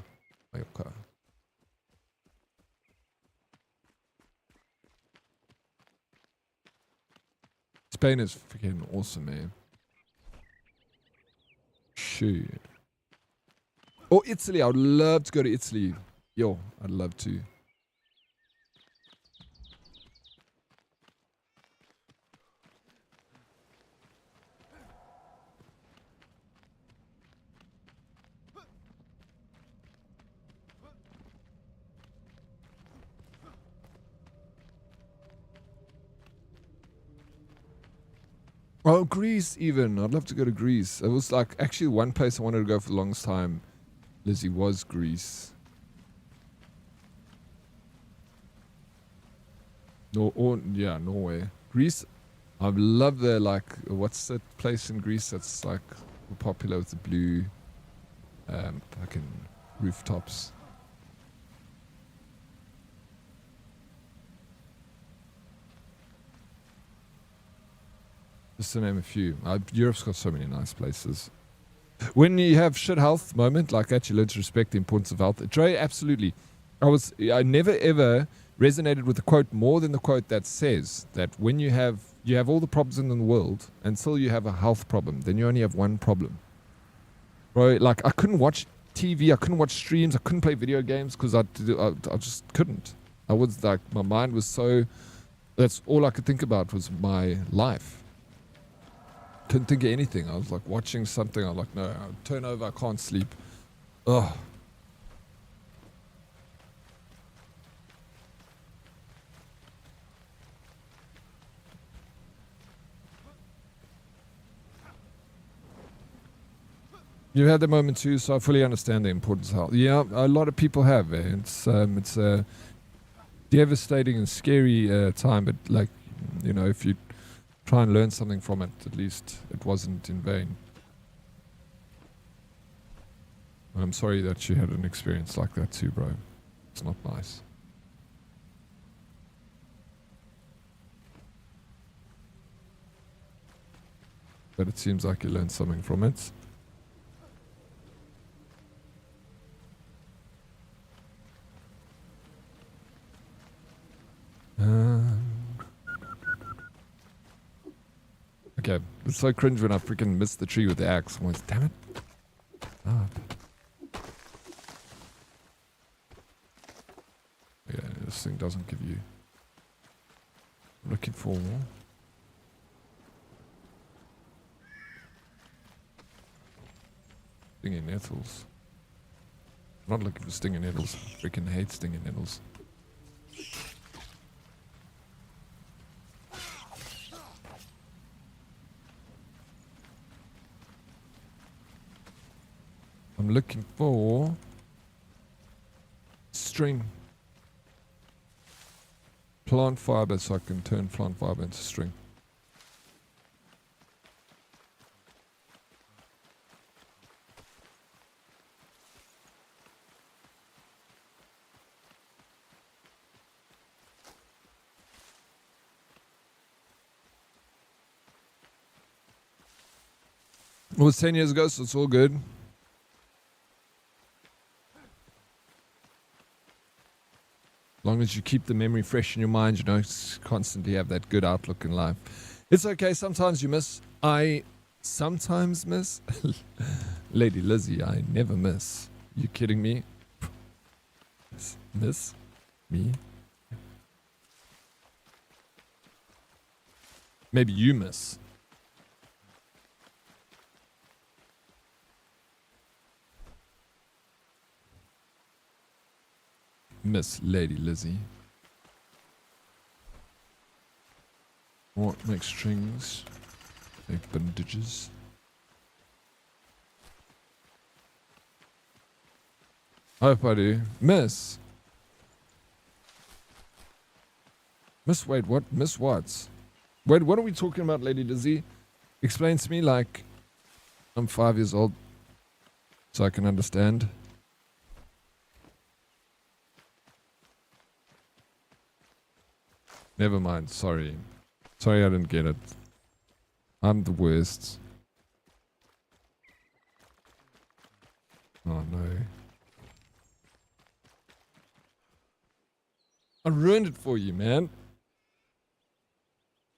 Spain is freaking awesome, man. Shoot. Or Italy. I would love to go to Italy. Yo, I'd love to. Oh, Greece even. I'd love to go to Greece. It was like actually one place I wanted to go for the longest time, Lizzie, was Greece. Norway. Greece, I love the like, what's that place in Greece that's like popular with the blue fucking rooftops? Just to name a few. Europe's got so many nice places. When you have shit health moment like that, you learn to respect the importance of health. Dre, absolutely. I never ever resonated with the quote more than the quote that says that when you have all the problems in the world until you have a health problem, then you only have one problem. Bro, like I couldn't watch TV, I couldn't watch streams, I couldn't play video games because I just couldn't. I was like, my mind was so, that's all I could think about was my life. Couldn't think of anything. I was like watching something. I'm like, no, I'll turn over. I can't sleep. Ugh. You had the moment too, so I fully understand the importance of health. Yeah, a lot of people have. It's a devastating and scary time, but like, you know, if you try and learn something from it, at least it wasn't in vain. I'm sorry that you had an experience like that too, bro. It's not nice. But it seems like you learned something from it. Okay, it's so cringe when I freaking missed the tree with the axe. I'm like, damn it. Yeah, this thing doesn't give you... I'm looking for more. Stinging nettles. I'm not looking for stinging nettles. I freaking hate stinging nettles. I'm looking for string. Plant fiber, so I can turn plant fiber into string. It was 10 years ago, so it's all good. As long long as you keep the memory fresh in your mind, you know, constantly have that good outlook in life. It's okay. Sometimes you miss. I sometimes miss. Lady Lizzie, I never miss. You kidding me? Miss me? Maybe you miss. Miss Lady Lizzie. What makes strings? Make bandages. I hope I do. Miss. Wait, what? Miss what? Wait, what are we talking about, Lady Lizzie? Explain to me like I'm 5 years old so I can understand. Never mind, sorry. Sorry I didn't get it. I'm the worst. Oh no. I ruined it for you, man.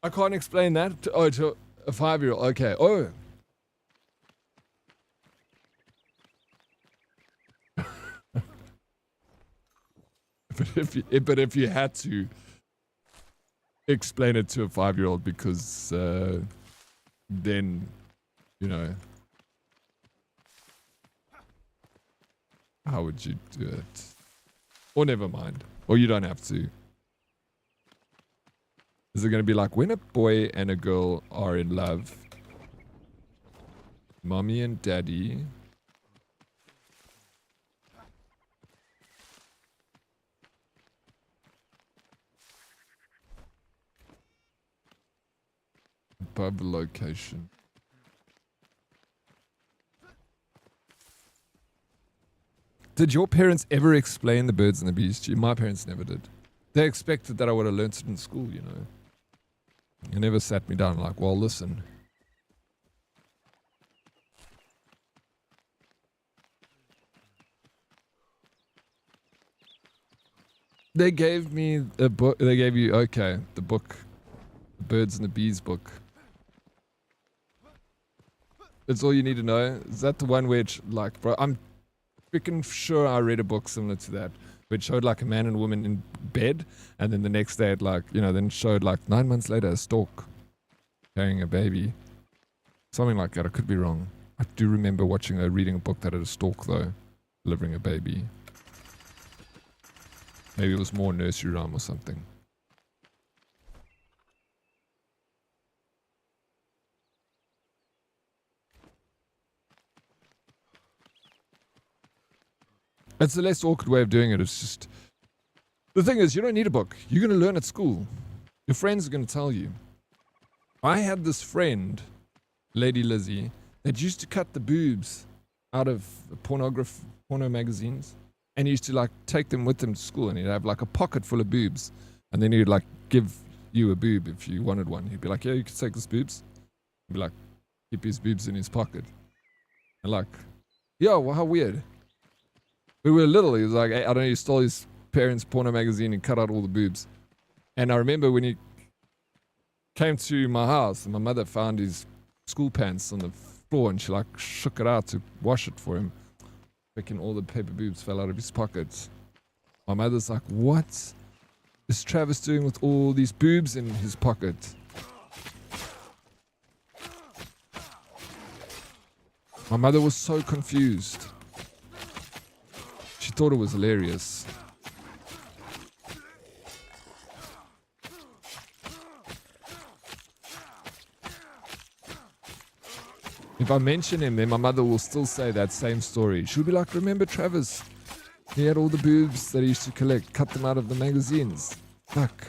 I can't explain that to a 5-year-old. Okay. Oh. but if you had to explain it to a 5-year-old, because then, you know, how would you do it? Or never mind. Or you don't have to. Is it going to be like when a boy and a girl are in love? Mommy and daddy. Above location. Did your parents ever explain the birds and the bees to you? My parents never did. They expected that I would have learnt it in school, you know. They never sat me down like, well, listen. They gave me a book. They gave you, okay, the book. The birds and the bees book. That's all you need to know. Is that the one which, like, bro, I'm freaking sure I read a book similar to that, which showed like a man and a woman in bed, and then the next day it like, you know, then showed like 9 months later a stork carrying a baby. Something like that. I could be wrong. I do remember reading a book that had a stork though, delivering a baby. Maybe it was more nursery rhyme or something. It's a less awkward way of doing it. It's just... The thing is, you don't need a book. You're going to learn at school. Your friends are going to tell you. I had this friend, Lady Lizzie, that used to cut the boobs out of porno magazines. And he used to, like, take them with him to school. And he'd have, like, a pocket full of boobs. And then he'd, like, give you a boob if you wanted one. He'd be like, yeah, you can take this boobs. He'd be like, keep his boobs in his pocket. And, like, yo, well, how weird. We were little. He was like, I don't know, he stole his parents' porno magazine and cut out all the boobs. And I remember when he came to my house and my mother found his school pants on the floor and she like shook it out to wash it for him. Freaking all the paper boobs fell out of his pockets. My mother's like, what is Travis doing with all these boobs in his pocket? My mother was so confused. She thought it was hilarious. If I mention him, then my mother will still say that same story. She'll be like, remember Travis? He had all the boobs that he used to collect, cut them out of the magazines. Fuck.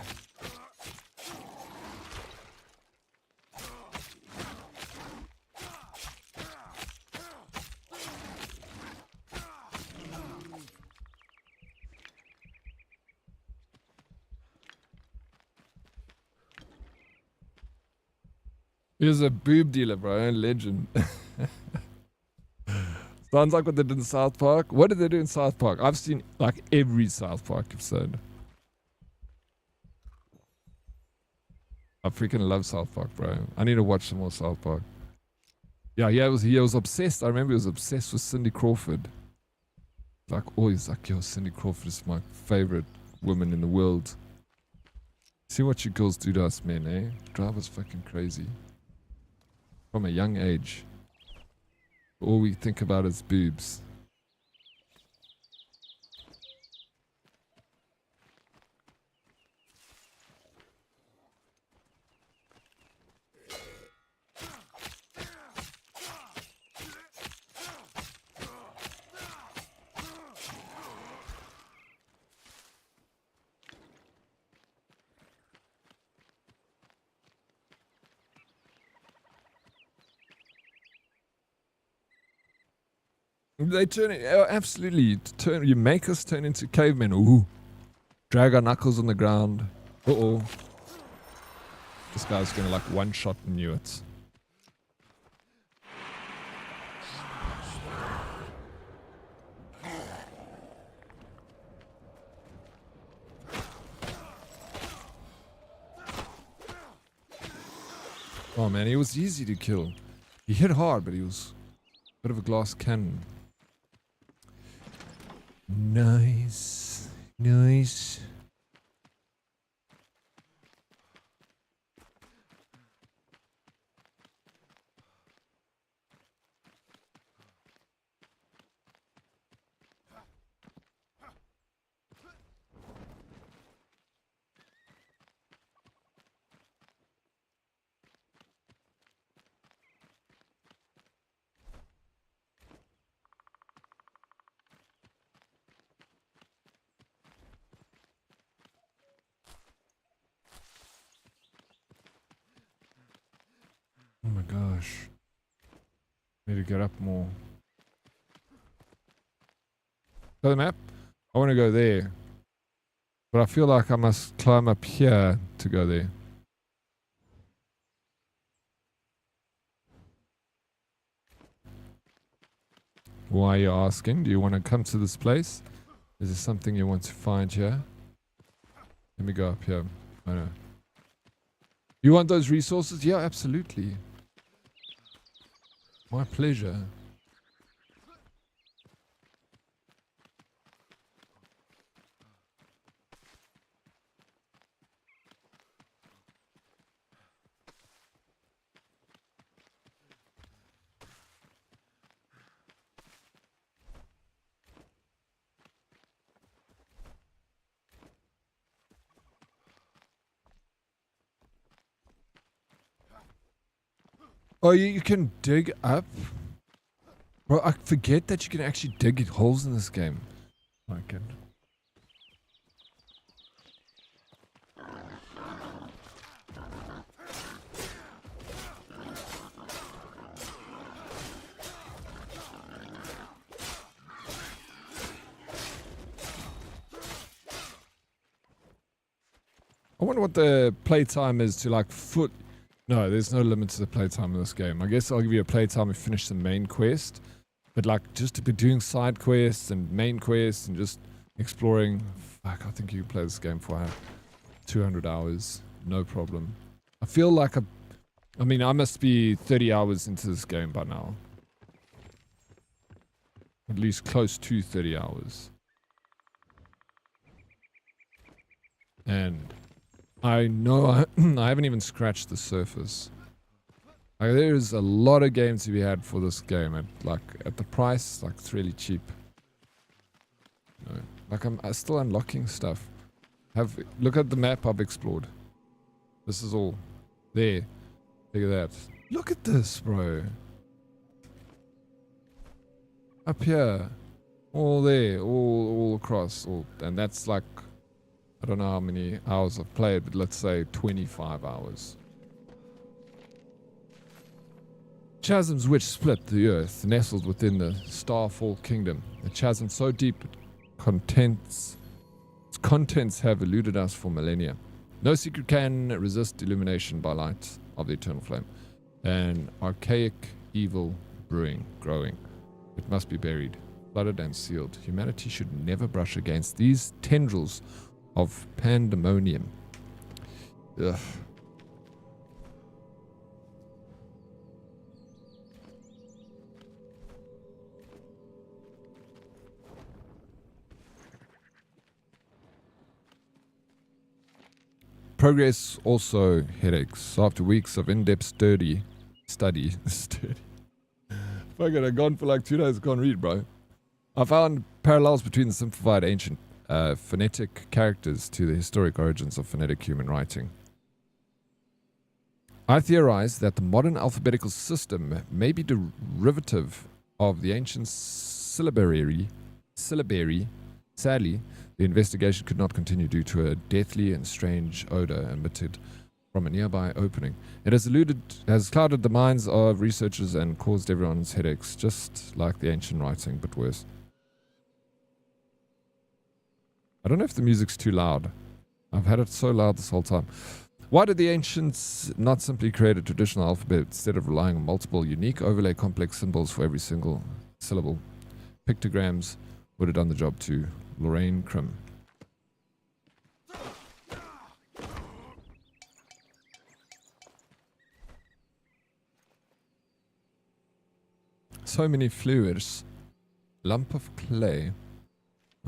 He was a boob dealer, bro. Legend. Sounds like what they did in South Park. What did they do in South Park? I've seen like every South Park episode. freaking love South Park, bro. I need to watch some more South Park. Yeah, he was obsessed. I remember he was obsessed with Cindy Crawford. Like always, like, yo, Cindy Crawford is my favorite woman in the world. See what you girls do to us men, eh? Drive us fucking crazy. From a young age. All we think about is boobs. They turn it, absolutely. You make us turn into cavemen. Ooh. Drag our knuckles on the ground. Uh-oh. This guy's gonna like one-shot knew it. Oh man, he was easy to kill. He hit hard, but he was a bit of a glass cannon. Nice. Nice. Oh my gosh. Need to get up more. Go the map? I want to go there. But I feel like I must climb up here to go there. Why are you asking? Do you want to come to this place? Is there something you want to find here? Let me go up here. I know. You want those resources? Yeah, absolutely. My pleasure. Oh, you can dig up? Bro, I forget that you can actually dig holes in this game. I can. I wonder what the playtime is to like foot... No, there's no limit to the playtime in this game. I guess I'll give you a playtime and finish the main quest. But like, just to be doing side quests and main quests and just exploring... Fuck, I think you can play this game for 200 hours. No problem. I feel like I mean, I must be 30 hours into this game by now. At least close to 30 hours. And... I know I haven't even scratched the surface. Like, there's a lot of games to be had for this game at the price, like it's really cheap. You know, like I'm still unlocking stuff. Look at the map I've explored. This is all there. Look at that. Look at this, bro. Up here, all there, all across, and that's like. I don't know how many hours I've played, but let's say 25 hours. Chasms which split the earth, nestled within the Starfall Kingdom. A chasm so deep its contents have eluded us for millennia. No secret can resist illumination by light of the eternal flame. An archaic evil growing. It must be buried, flooded and sealed. Humanity should never brush against these tendrils of pandemonium. Ugh. Progress also headaches. So after weeks of in-depth study. Fuck it, I've gone for like 2 days, I can't read, bro. I found parallels between the simplified ancient phonetic characters to the historic origins of phonetic human writing. I theorize that the modern alphabetical system may be derivative of the ancient syllabary. Sadly, the investigation could not continue due to a deathly and strange odor emitted from a nearby opening. It has clouded the minds of researchers and caused everyone's headaches, just like the ancient writing, but worse. I don't know if the music's too loud. I've had it so loud this whole time. Why did the ancients not simply create a traditional alphabet instead of relying on multiple unique overlay complex symbols for every single syllable? Pictograms would have done the job too. Lorraine Krim. So many fluids. Lump of clay.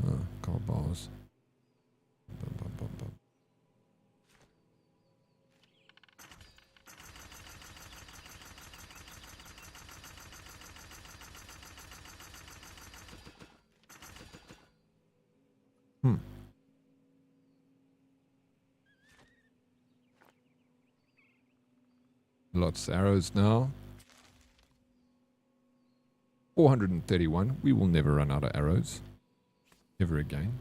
Oh, gold bars. Bum, bum, bum, bum. Lots of arrows now. 431. We will never run out of arrows. Ever again.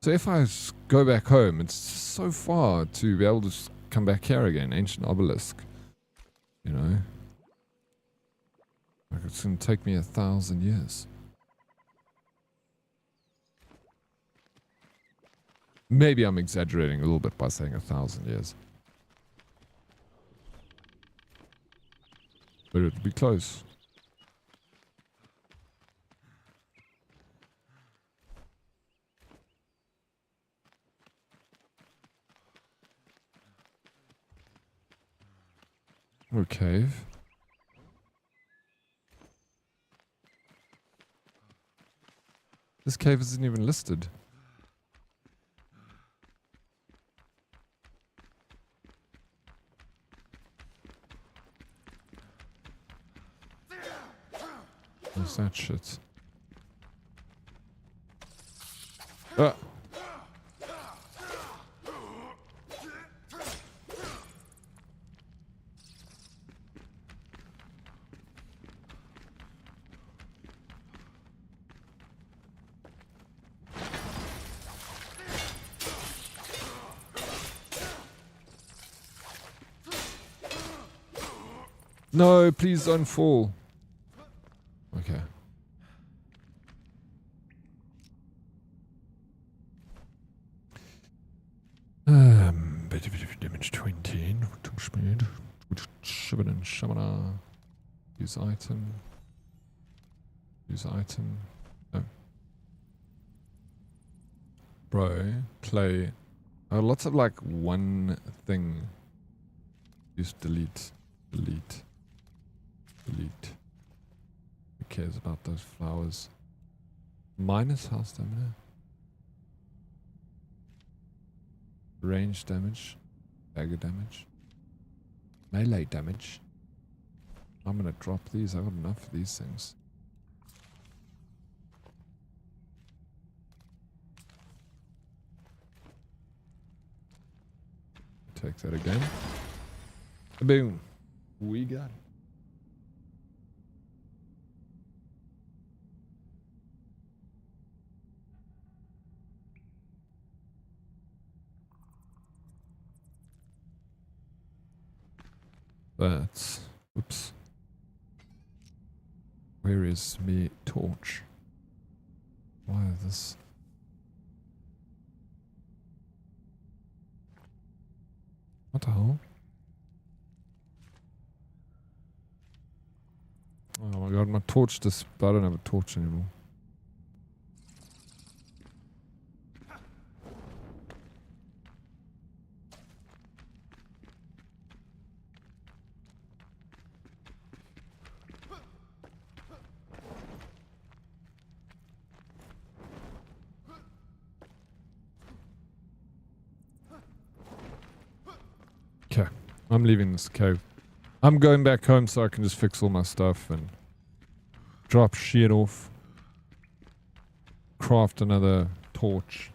So if I go back home, it's so far to be able to come back here again. Ancient obelisk. You know? Like it's going to take me 1,000 years. Maybe I'm exaggerating a little bit by saying 1,000 years. But it'll be close. Or cave. This cave isn't even listed. What's that shit? Ah! No, please don't fall. Okay. Damage 20. Speed. Shamana. Use item. Use item. No. Bro, play. Oh, lots of like one thing. Use delete. Delete. Delete. Who cares about those flowers? Minus health stamina. Range damage. Dagger damage. Melee damage. I'm gonna drop these. I've got enough of these things. Take that again. Boom. We got it. But, oops. Where is me torch? Why is this? What the hell? Oh my god, my torch just... I don't have a torch anymore. Okay, I'm leaving this cave. I'm going back home so I can just fix all my stuff and drop shit off. Craft another torch.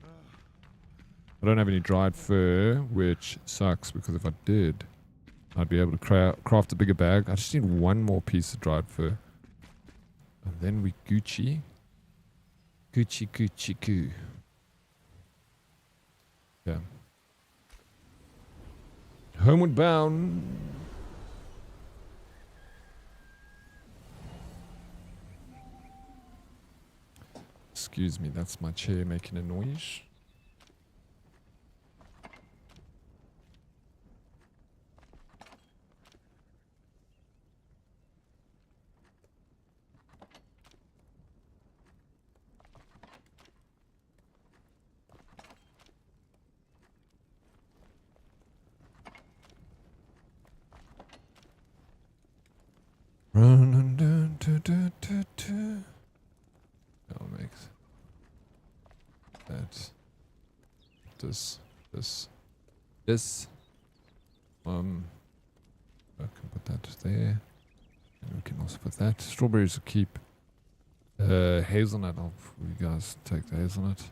I don't have any dried fur, which sucks because if I did, I'd be able to craft a bigger bag. I just need one more piece of dried fur. And then we Gucci. Gucci, Gucci, goo. Yeah. Homeward bound. Excuse me, that's my chair making a noise. That'll make that. This. I can put that there. And we can also put that. Strawberries will keep. Hazelnut. I'll you guys take the hazelnut.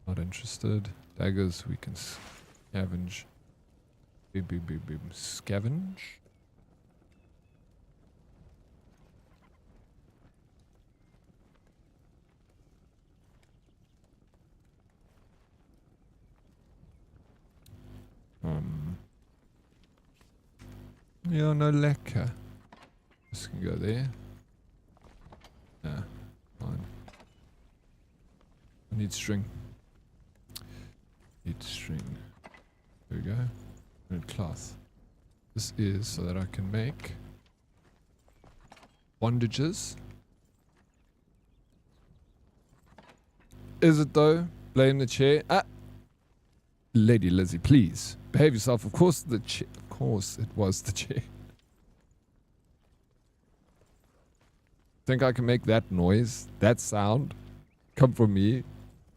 Not interested. Daggers we can scavenge. Scavenge. Yeah, no lekker. This can go there. Yeah, fine. I need string. Need string. There we go. And cloth. This is so that I can make bondages. Is it though? Blame the chair. Lady Lizzie, please behave yourself. Of course, the chair. Of course, it was the chair. Think I can make that noise, that sound, come from me?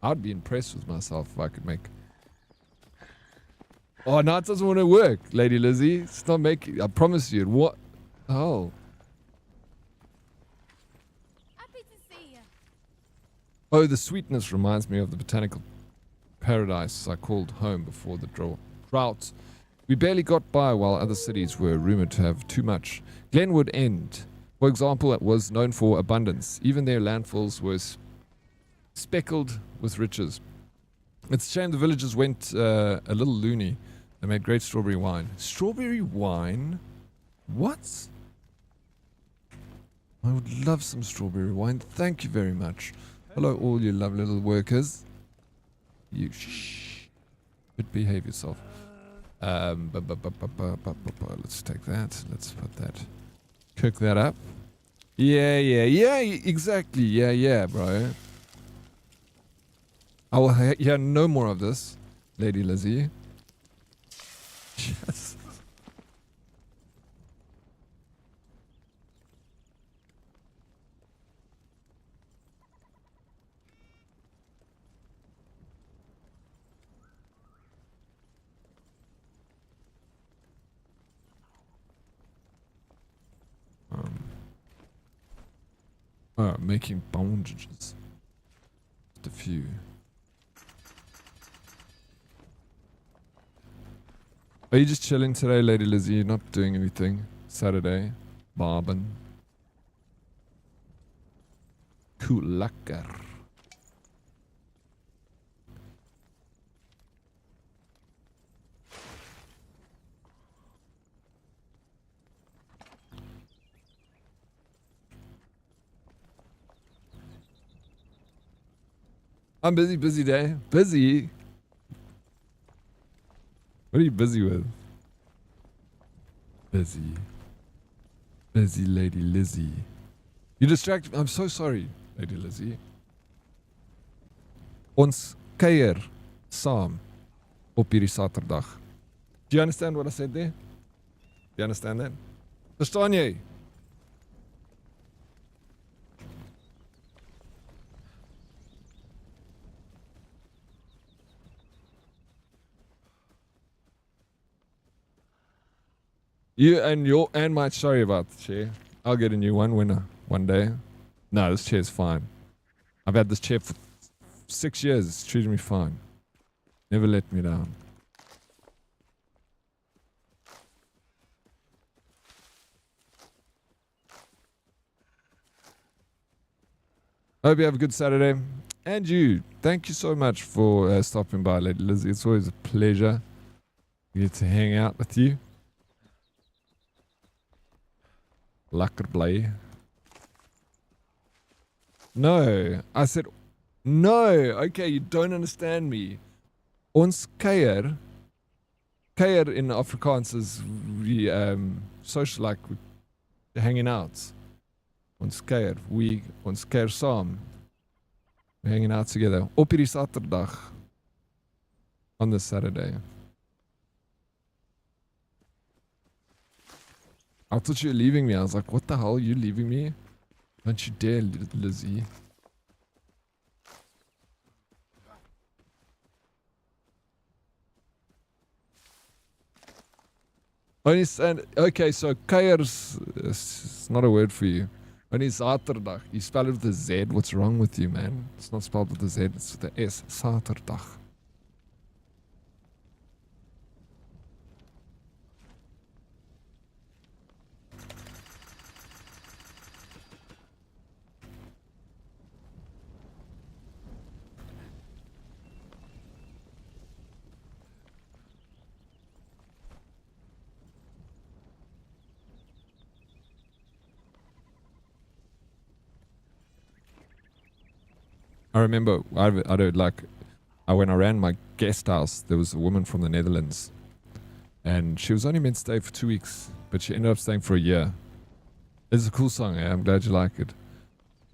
I'd be impressed with myself if I could make. Oh, no, it doesn't want to work, Lady Lizzie. It's not making. I promise you. What? Oh. Happy to see you. Oh, the sweetness reminds me of the botanical paradise I called home before the drought. We barely got by while other cities were rumored to have too much. Glenwood End, for example, it was known for abundance. Even their landfills were speckled with riches. It's a shame the villagers went a little loony. They made great strawberry wine. Strawberry wine? What? I would love some strawberry wine. Thank you very much. Hello, all you lovely little workers. You should behave yourself. Let's take that. Let's put that. Cook that up. Yeah, exactly. Yeah, bro. I will hear no more of this, Lady Lizzie. Yes. Making bondages. Just a few. Are you just chilling today, Lady Lizzie? You're not doing anything? Saturday? Barbin? Cool lekker. I'm busy day. Busy? What are you busy with? Busy. Lady Lizzie. You distracted me. I'm so sorry, Lady Lizzie. Ons kuier saam op hierdie Saterdag. Do you understand what I said there? Do you understand that? Verstaan jy? You and my sorry about the chair. I'll get a new one one day. No, this chair's fine. I've had this chair for 6 years. It's treated me fine. Never let me down. I hope you have a good Saturday. And you, thank you so much for stopping by, Lady Lizzie. It's always a pleasure to get to hang out with you. Lekker bly. No, I said no. Okay, you don't understand me. Ons kuier in Afrikaans is we social, like hanging out. Ons kuier, ons kuier saam. We're hanging out together. Op hierdie Saterdag. On this Saturday. I thought you were leaving me. I was like, what the hell? Are you leaving me? Don't you dare, Lizzie. Only stand. Okay, so kuiers is not a word for you. Only Saterdag. You spell it with a Z. What's wrong with you, man? It's not spelled with a Z. It's with a S. Saterdag. I remember, when I ran my guest house, there was a woman from the Netherlands, and she was only meant to stay for 2 weeks, but she ended up staying for a year. It's a cool song, eh? I'm glad you like it.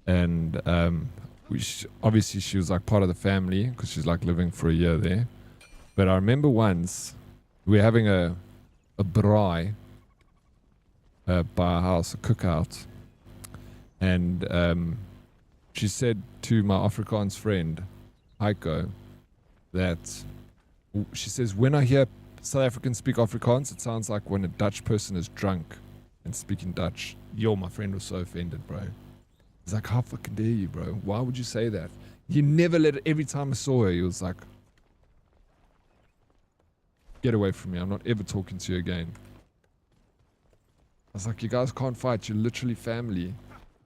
And obviously she was like part of the family because she's like living for a year there. But I remember once we were having a braai by our house, a cookout, and she said to my Afrikaans friend, Heiko, that she says, when I hear South Africans speak Afrikaans, it sounds like when a Dutch person is drunk and speaking Dutch. Yo, my friend was so offended, bro. He's like, how fucking dare you, bro? Why would you say that? He never let it. Every time I saw her, he was like, get away from me. I'm not ever talking to you again. I was like, you guys can't fight. You're literally family.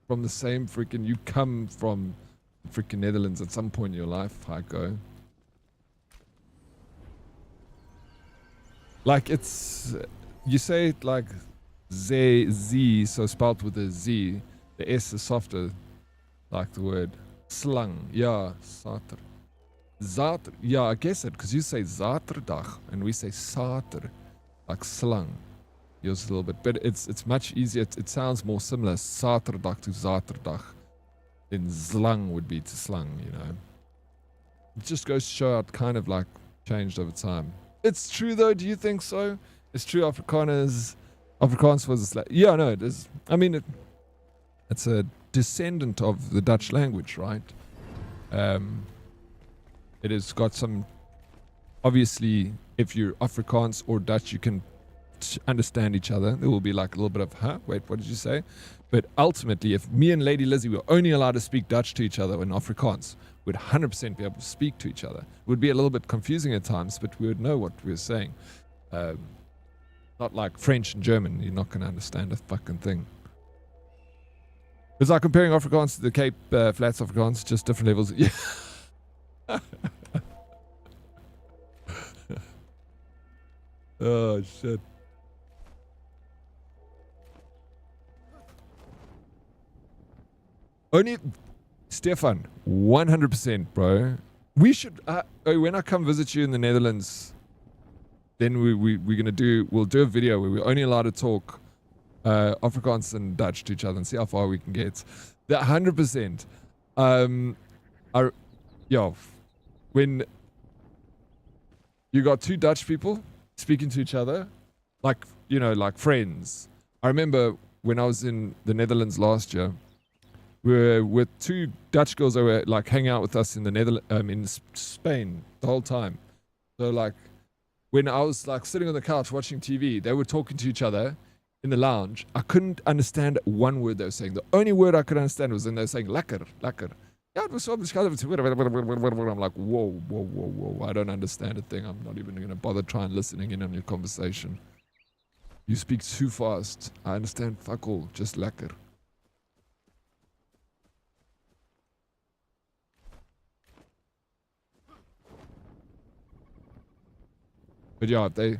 From the same freaking, you come from freaking Netherlands at some point in your life, Heiko. Like it's, you say it like Z, so spelled with a Z. The S is softer, like the word slung. Yeah, Sater. Zater. Yeah, I guess it, because you say Zaterdag and we say Sater, like slung. Yours a little bit, but it's much easier. It sounds more similar, Saterdag to Zaterdag, than Zlang would be to slung, you know. It just goes to show how it kind of like changed over time. It's true though, do you think so? It's true Afrikaans was like, yeah, no, it is. I mean, it's a descendant of the Dutch language, right? It has got some, obviously, if you're Afrikaans or Dutch, you can understand each other. There will be like a little bit of, huh? Wait, what did you say? But ultimately, if me and Lady Lizzie were only allowed to speak Dutch to each other in Afrikaans, we'd 100% be able to speak to each other. It would be a little bit confusing at times, but we would know what we were saying. Not like French and German. You're not going to understand a fucking thing. It's like comparing Afrikaans to the Cape Flats Afrikaans, just different levels. Yeah. Oh, shit. Only Stefan, 100%, bro. We should, when I come visit you in the Netherlands, then we'll do a video where we're only allowed to talk Afrikaans and Dutch to each other and see how far we can get. That 100%. Yeah, when you got two Dutch people speaking to each other, like, you know, like friends. I remember when I was in the Netherlands last year, we were with two Dutch girls that were like hanging out with us in the in Spain the whole time. So like when I was like sitting on the couch watching TV, they were talking to each other in the lounge. I couldn't understand one word they were saying. The only word I could understand was when they were saying lekker, lekker. Yeah, it was so much. I'm like, whoa. I don't understand a thing. I'm not even going to bother trying listening in on your conversation. You speak too fast. I understand fuck all. Just lekker. But yeah, they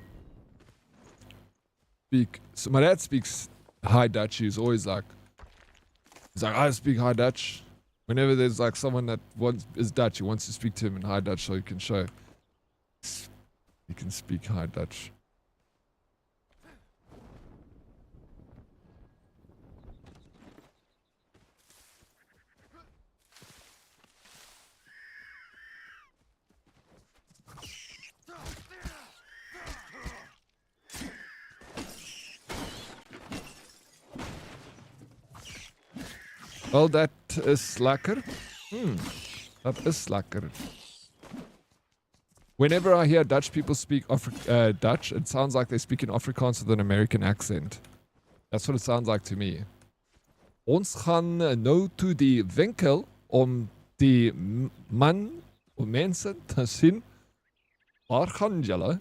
speak. So my dad speaks High Dutch. He's always like, I speak High Dutch. Whenever there's like someone that is Dutch, he wants to speak to him in High Dutch so he can show he can speak High Dutch. Well, that is lekker. That is lekker. Whenever I hear Dutch people speak Dutch, it sounds like they speak in Afrikaans with an American accent. That's what it sounds like to me. Ons gaan nou to die winkel om die man of mensen te zien. Waar gaan julle?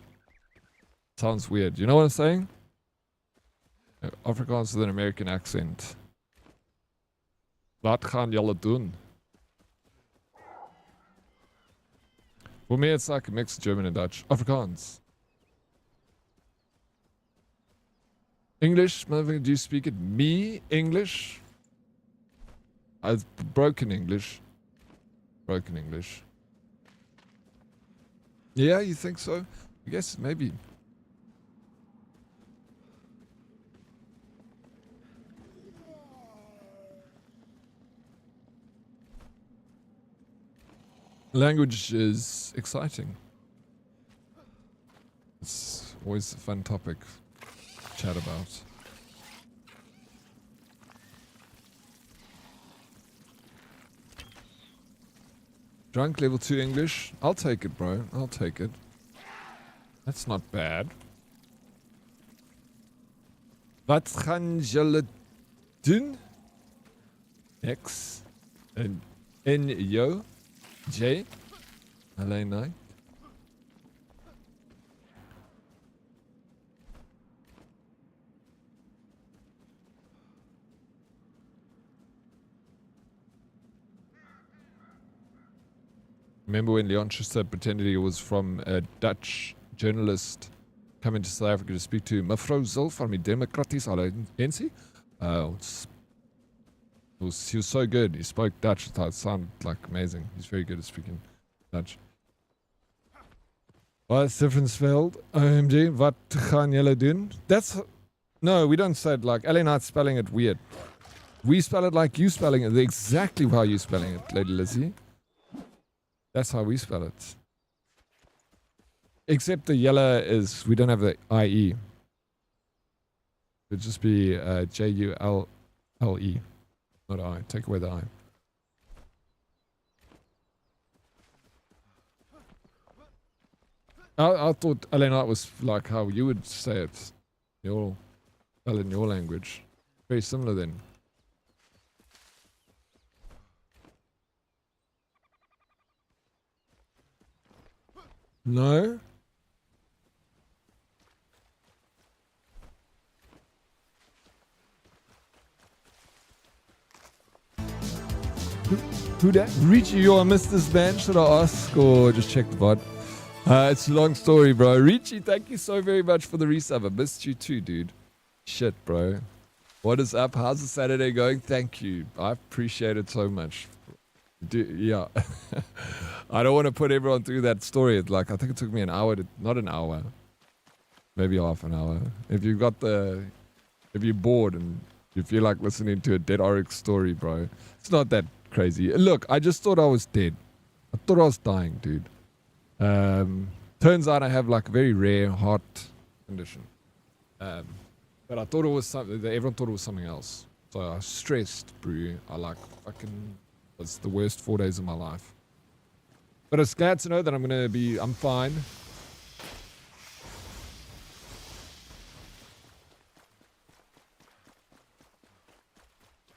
Sounds weird. You know what I'm saying? Afrikaans with an American accent. Wat gaan julle doen? For me, it's like a mix of German and Dutch. Afrikaans. English, motherfucker, do you speak it? Me, English? Broken English. Broken English. Yeah, you think so? I guess maybe. Language is exciting. It's always a fun topic to chat about. Drunk level 2 English. I'll take it, bro. I'll take it. That's not bad. Wat gaan julle doen? X en yo J LA night. Remember when Leon Schuster pretended he was from a Dutch journalist coming to South Africa to speak to Mevrou Zil van die Demokratische Alliantie? He was so good. He spoke Dutch. It sounded like amazing. He's very good at speaking Dutch. What's difference spelled? OMG, wat gaan julle doen? That's... No, we don't say it like... LA Knight's spelling it weird. We spell it like you spelling it. Exactly how you spelling it, Lady Lizzie. That's how we spell it. Except the yellow is... We don't have the IE. It'd just be J-U-L-L-E. Not I. Take away the I. I thought LA Knight was like how you would say it. Well, in your language. Very similar then. No? Who that? Richie, you missed this band? Should I ask or just check the VOD? It's a long story, bro. Richie, thank you so very much for the resub. I missed you too, dude. Shit, bro. What is up? How's the Saturday going? Thank you. I appreciate it so much. Yeah. I don't want to put everyone through that story. Like, I think it took me an hour to... Not an hour. Maybe half an hour. If if you're bored and you feel like listening to a Dead Oryx story, bro, it's not that crazy. Look, I just thought I was dead. I thought I was dying, dude. Turns out I have like a very rare heart condition. But I thought it was something, everyone thought it was something else. So I was stressed, bro. I like fucking, it's the worst 4 days of my life. But it's glad to know that I'm fine.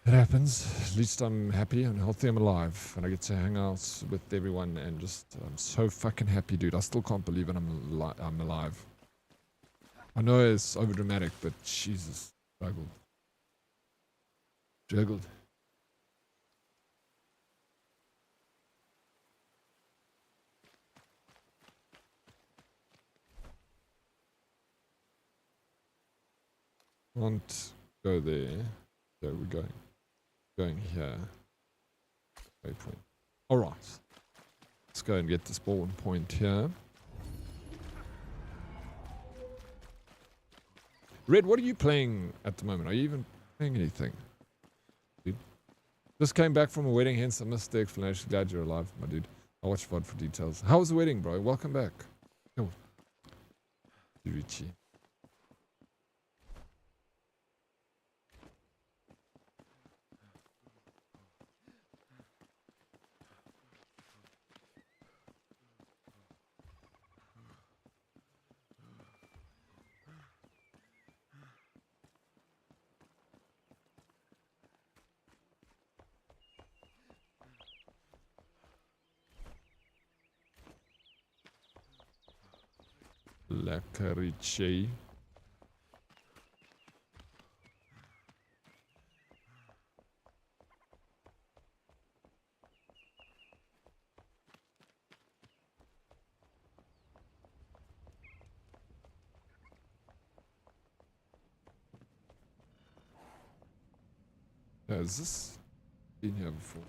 It happens. At least I'm happy and healthy. I'm alive, and I get to hang out with everyone, and just I'm so fucking happy, dude. I still can't believe it. I'm alive. I know it's over dramatic, but Jesus, struggled. Can't go there. There we're going. Going here. Waypoint. Alright. Let's go and get the spawn point here. Red, what are you playing at the moment? Are you even playing anything? Dude. Just came back from a wedding, hence I missed the explanation. Glad you're alive, my dude. I'll watch VOD for details. How was the wedding, bro? Welcome back. Yo. Richie. Lacarice. Has this been here before?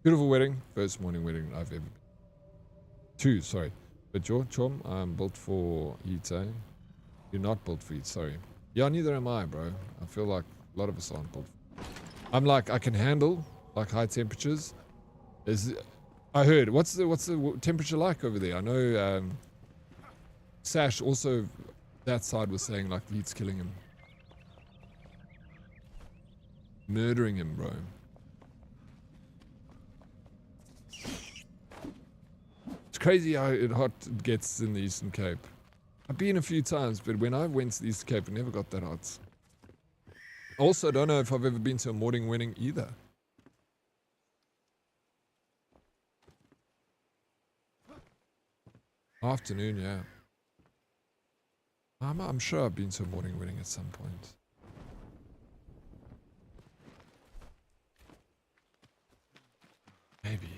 Beautiful wedding. First morning wedding I've ever been. Two, sorry. But you're Chom, I'm built for heat, eh? You're not built for heat, sorry. Yeah, neither am I, bro. I feel like a lot of us aren't built. I'm like, I can handle like high temperatures. I heard, what's the temperature like over there? I know Sash also, that side was saying like the heat's killing him. Murdering him, bro. It's crazy how hot it gets in the Eastern Cape. I've been a few times, but when I went to the Eastern Cape, it never got that hot. Also, I don't know if I've ever been to a morning wedding either. Afternoon, yeah. I'm sure I've been to a morning wedding at some point. Maybe.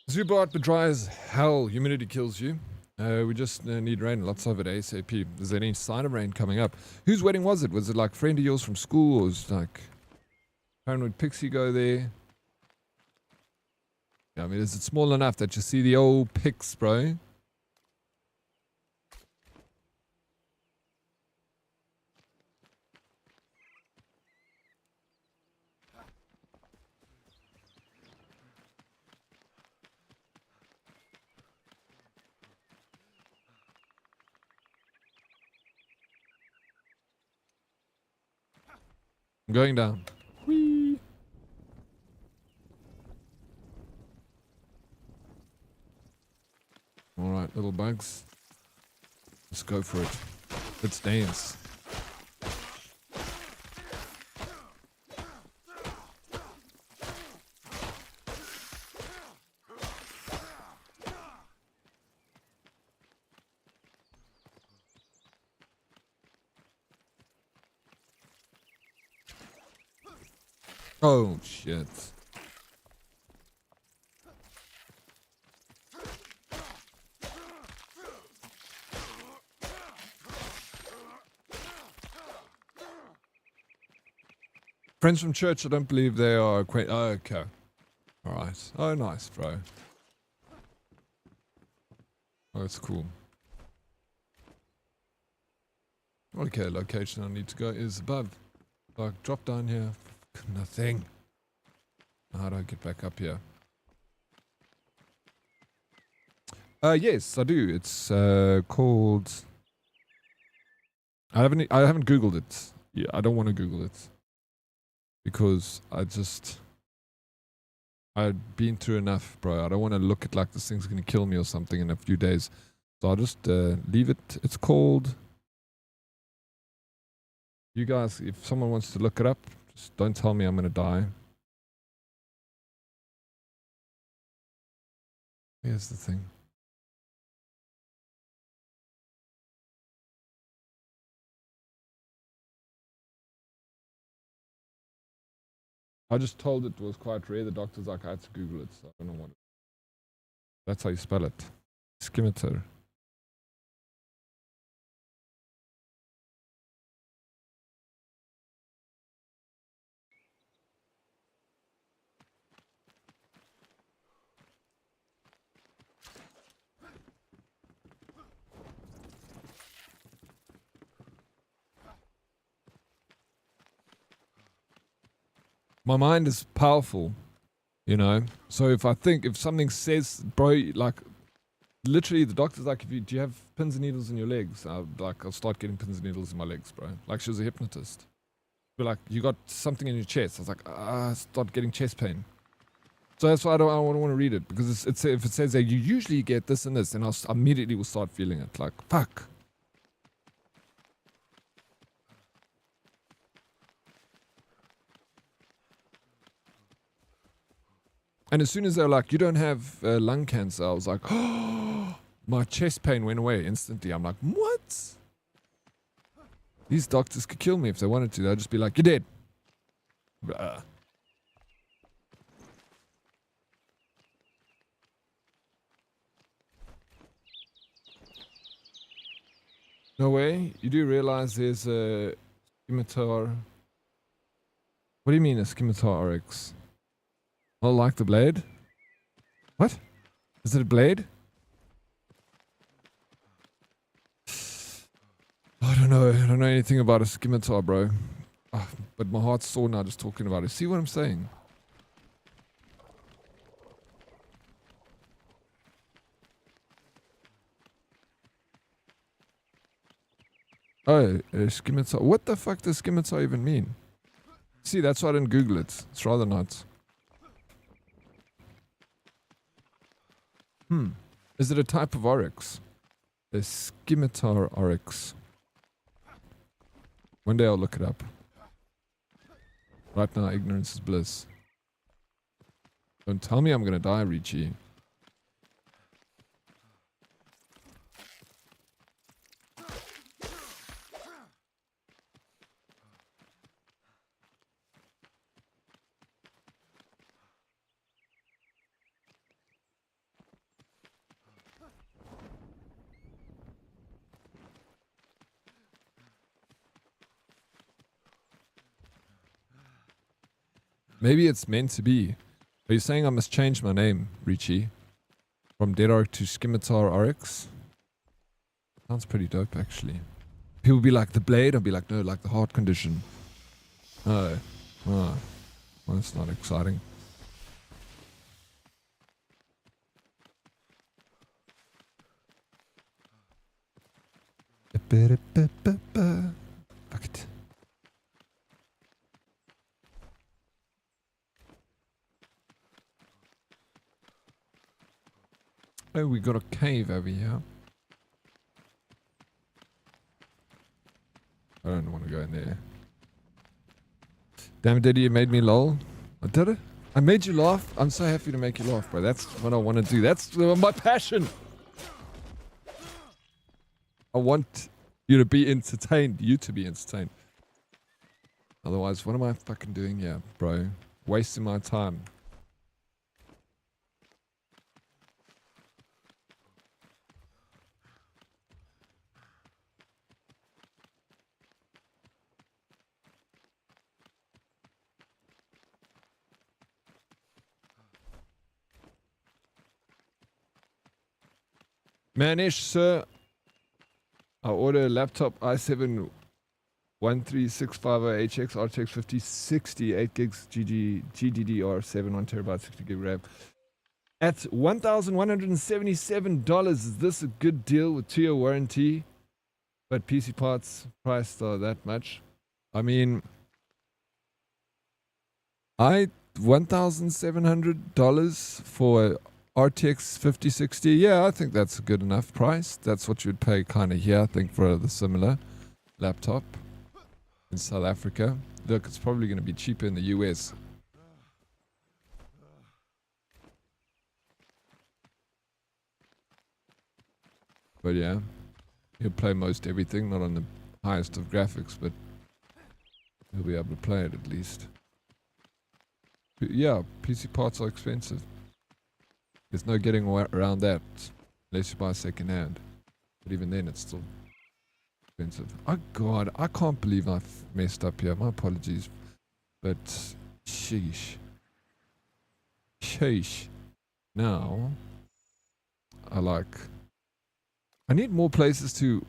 Zubat, but dry as hell. Humidity kills you. We just need rain. Lots of it ASAP. Is there any sign of rain coming up? Whose wedding was it? Was it like a friend of yours from school? Or was it like Paranoid Pixie go there? Yeah, I mean, is it small enough that you see the old pics, bro? I'm going down. Whee! Alright, little bugs. Let's go for it. Let's dance. Oh, shit. Friends from church, I don't believe they are acquainted. Oh, okay. Alright. Oh, nice, bro. Oh, that's cool. Okay, location I need to go is above. Like, drop down here. Nothing. How do I get back up here? Yes, I do. It's called. I haven't Googled it. Yeah, I don't want to Google it because I've been through enough, bro. I don't want to look at like this thing's gonna kill me or something in a few days. So I'll just leave it. It's called. You guys, if someone wants to look it up, just don't tell me I'm gonna die. Here's the thing. I just told it was quite rare. The doctor's like, I had to Google it, so I don't know what it is. That's how you spell it. Scimitar. My mind is powerful, you know? So if something says, bro, like, literally the doctor's like, do you have pins and needles in your legs? I'll start getting pins and needles in my legs, bro. Like she was a hypnotist. Be like, you got something in your chest. I was like, I start getting chest pain. So that's why I don't want to read it, because if it says that you usually get this and this, then I immediately will start feeling it. Like, fuck. And as soon as they're like, you don't have lung cancer, I was like, oh, my chest pain went away instantly. I'm like, what? These doctors could kill me if they wanted to. They'd just be like, you're dead. Blah. No way. You do realize there's a scimitar. What do you mean a scimitar oryx? Oh, like the blade? What? Is it a blade? I don't know. I don't know anything about a scimitar, bro. But my heart's sore now just talking about it. See what I'm saying? Oh, a scimitar. What the fuck does scimitar even mean? See, that's why I didn't Google it. It's rather not. Is it a type of oryx? A scimitar oryx. One day I'll look it up. Right now, ignorance is bliss. Don't tell me I'm gonna die, Richie. Maybe it's meant to be. Are you saying I must change my name, Richie? From Dead Oryx to Scimitar Oryx? Sounds pretty dope, actually. People be like, the blade? I'll be like, no, like the heart condition. Oh. Oh. Well, that's not exciting. Fuck it. Oh, we got a cave over here. I don't want to go in there. Damn it, Daddy, you made me lol. I did it. I made you laugh. I'm so happy to make you laugh, bro. That's what I want to do. That's my passion. I want you to be entertained. You to be entertained. Otherwise, what am I fucking doing here, bro? Wasting my time. Manish, sir. I order a laptop i7 13650HX RTX 5060 8 gigs GDDR7 1 terabyte 60 gig RAM at $1,177. Is this a good deal with 2-year warranty? But PC parts priced are that much. I mean, $1,700 for a RTX 5060. Yeah, I think that's a good enough price. That's what you'd pay kind of here, I think, for the similar laptop in South Africa. Look, it's probably going to be cheaper in the US. But yeah, he'll play most everything, not on the highest of graphics, but he'll be able to play it at least. But yeah, PC parts are expensive. There's no getting around that unless you buy second hand. But even then, it's still expensive. Oh God, I can't believe I've messed up here. My apologies. But sheesh. Sheesh. Now, I need more places to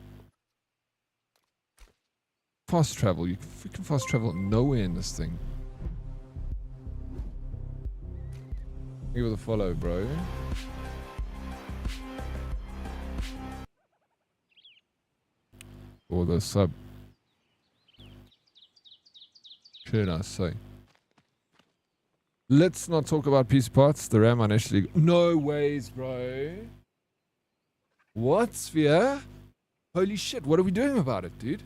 fast travel. You can freaking fast travel nowhere in this thing. Give it a follow, bro. Or the sub. Should I say? Let's not talk about PC parts. The RAM initially. No ways, bro. What, Sphere? Holy shit, what are we doing about it, dude?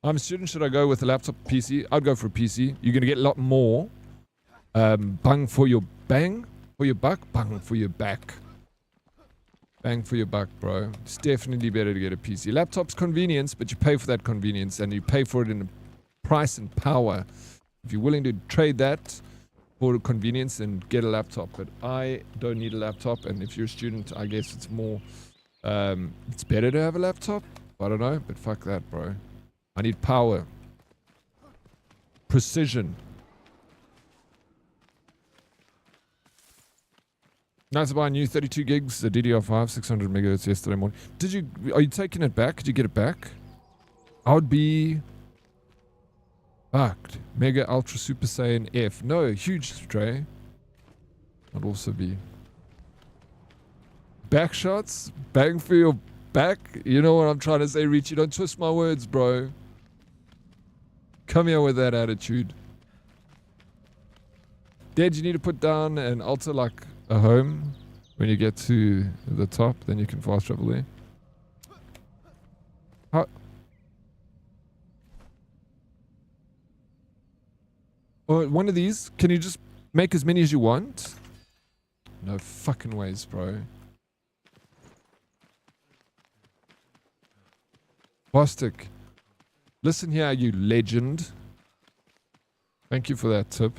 I'm a student. Should I go with a laptop PC? I'd go for a PC. You're going to get a lot more. Bang for your bang. For your buck. Bang for your back. Bang for your buck, bro. It's definitely better to get a PC. Laptop's convenience, but you pay for that convenience, and you pay for it in price and power. If you're willing to trade that for convenience, then get a laptop. But I don't need a laptop, and if you're a student, I guess it's more... it's better to have a laptop. I don't know, but fuck that, bro. I need power. Precision. Nice to buy a new 32 gigs, the DDR5, 600 megahertz yesterday morning. Are you taking it back? Could you get it back? I would be fucked. Mega Ultra Super Saiyan F. No, huge stray. I'd also be back shots. Bang for your back. You know what I'm trying to say, Richie. Don't twist my words, bro. Come here with that attitude. Dad, you need to put down an altar like a home when you get to the top, then you can fast travel there. How? Or one of these, can you just make as many as you want? No fucking ways, bro. Bostic. Listen here, you legend. Thank you for that tip.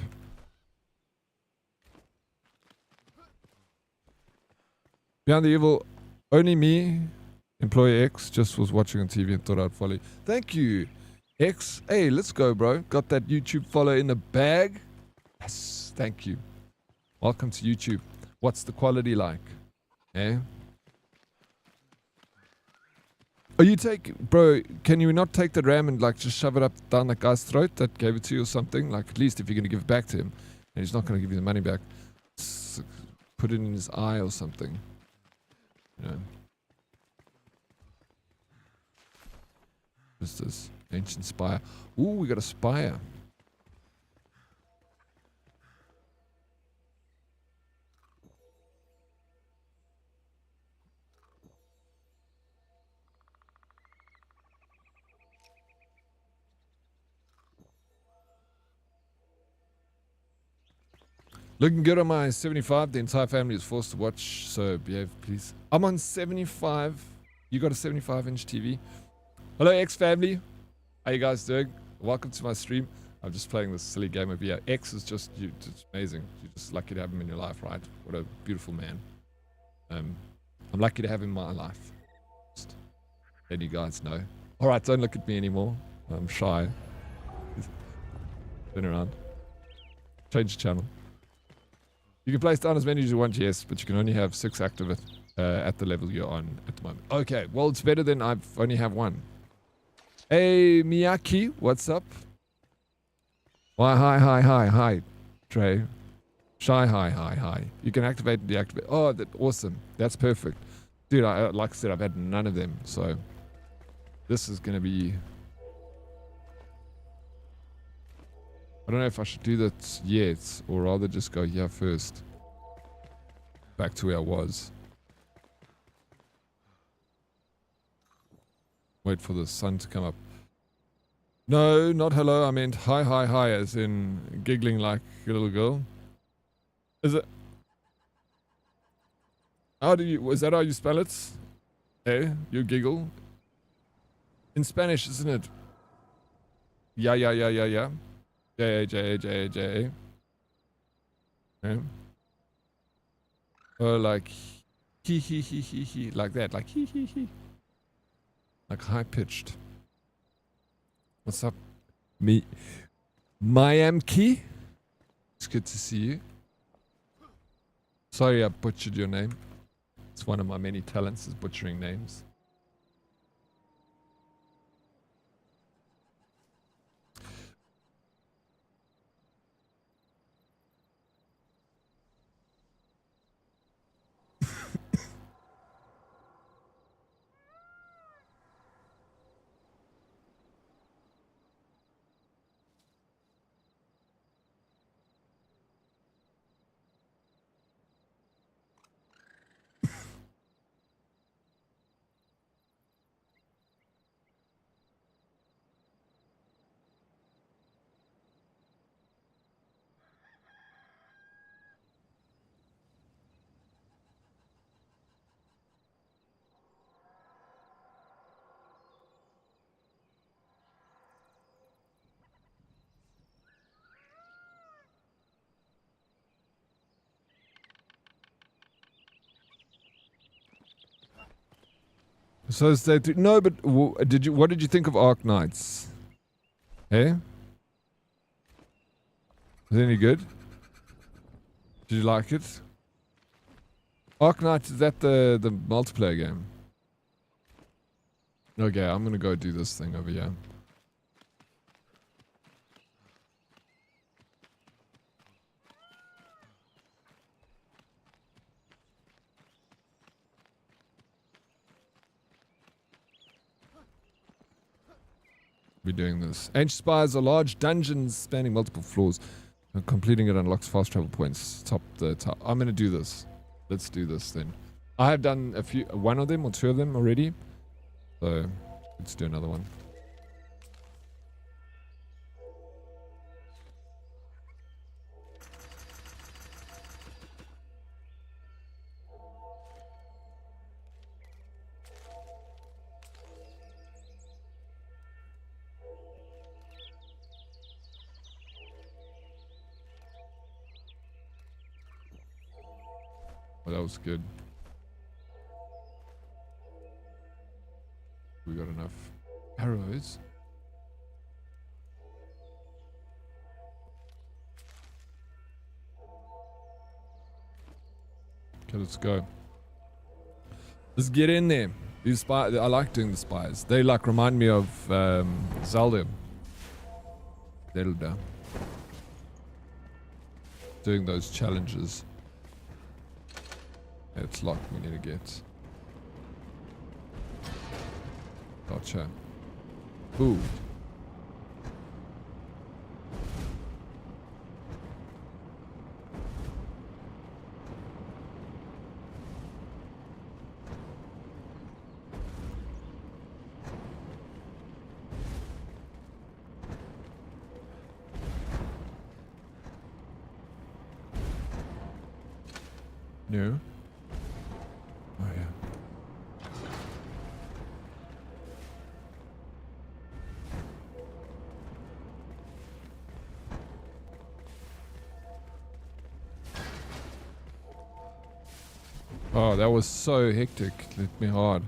Beyond the Evil, only me, employee X, just was watching on TV and thought I'd follow you. Thank you, X. Hey, let's go, bro. Got that YouTube follow in the bag. Yes, thank you. Welcome to YouTube. What's the quality like? Eh? Oh, bro, can you not take the RAM and like just shove it up down that guy's throat that gave it to you or something? Like, at least if you're going to give it back to him and he's not going to give you the money back, put it in his eye or something. You know. What's this? Ancient spire. Ooh, we got a spire. Looking good on my 75. The entire family is forced to watch, so behave, please. I'm on 75. You got a 75-inch TV. Hello, X family. How you guys doing? Welcome to my stream. I'm just playing this silly game of here. X is just it's amazing. You're just lucky to have him in your life, right? What a beautiful man. I'm lucky to have him in my life. Just letting you guys know. All right, don't look at me anymore. I'm shy. Turn around. Change the channel. You can place down as many as you want, yes, but you can only have 6 active at the level you're on at the moment. Okay, well, it's better than I've only have one. Hey, Miyaki, what's up? Why, hi, Trey. Shy, hi. You can activate and deactivate. Oh, awesome. That's perfect. Dude, like I said, I've had none of them, so this is going to be... I don't know if I should do that yet, or rather just go here first. Back to where I was. Wait for the sun to come up. No, not hello. I meant hi, as in giggling like a little girl. Is it? How do you... Is that how you spell it? Hey, you giggle? In Spanish, isn't it? Yeah. J. Okay. Or like he. Like that. Like he. Like high pitched. What's up? Mayamki? It's good to see you. Sorry I butchered your name. It's one of my many talents is butchering names. So no, but what did you think of Ark Knights? Hey? Was it any good? Did you like it? Ark Knights, is that the multiplayer game? Okay, I'm gonna go do this thing over here. Be doing this. Ancient Spires are large dungeons spanning multiple floors. And completing it unlocks fast travel points. I'm gonna do this. Let's do this then. I have done one of them or two of them already. So let's do another one. Oh, that was good. We got enough arrows. Okay, let's go. Let's get in there. These spires, I like doing the spires. They like remind me of Zelda. Doing those challenges. It's locked. We need to get. Gotcha. Ooh. No. Oh yeah. Oh, that was so hectic. Hit me hard.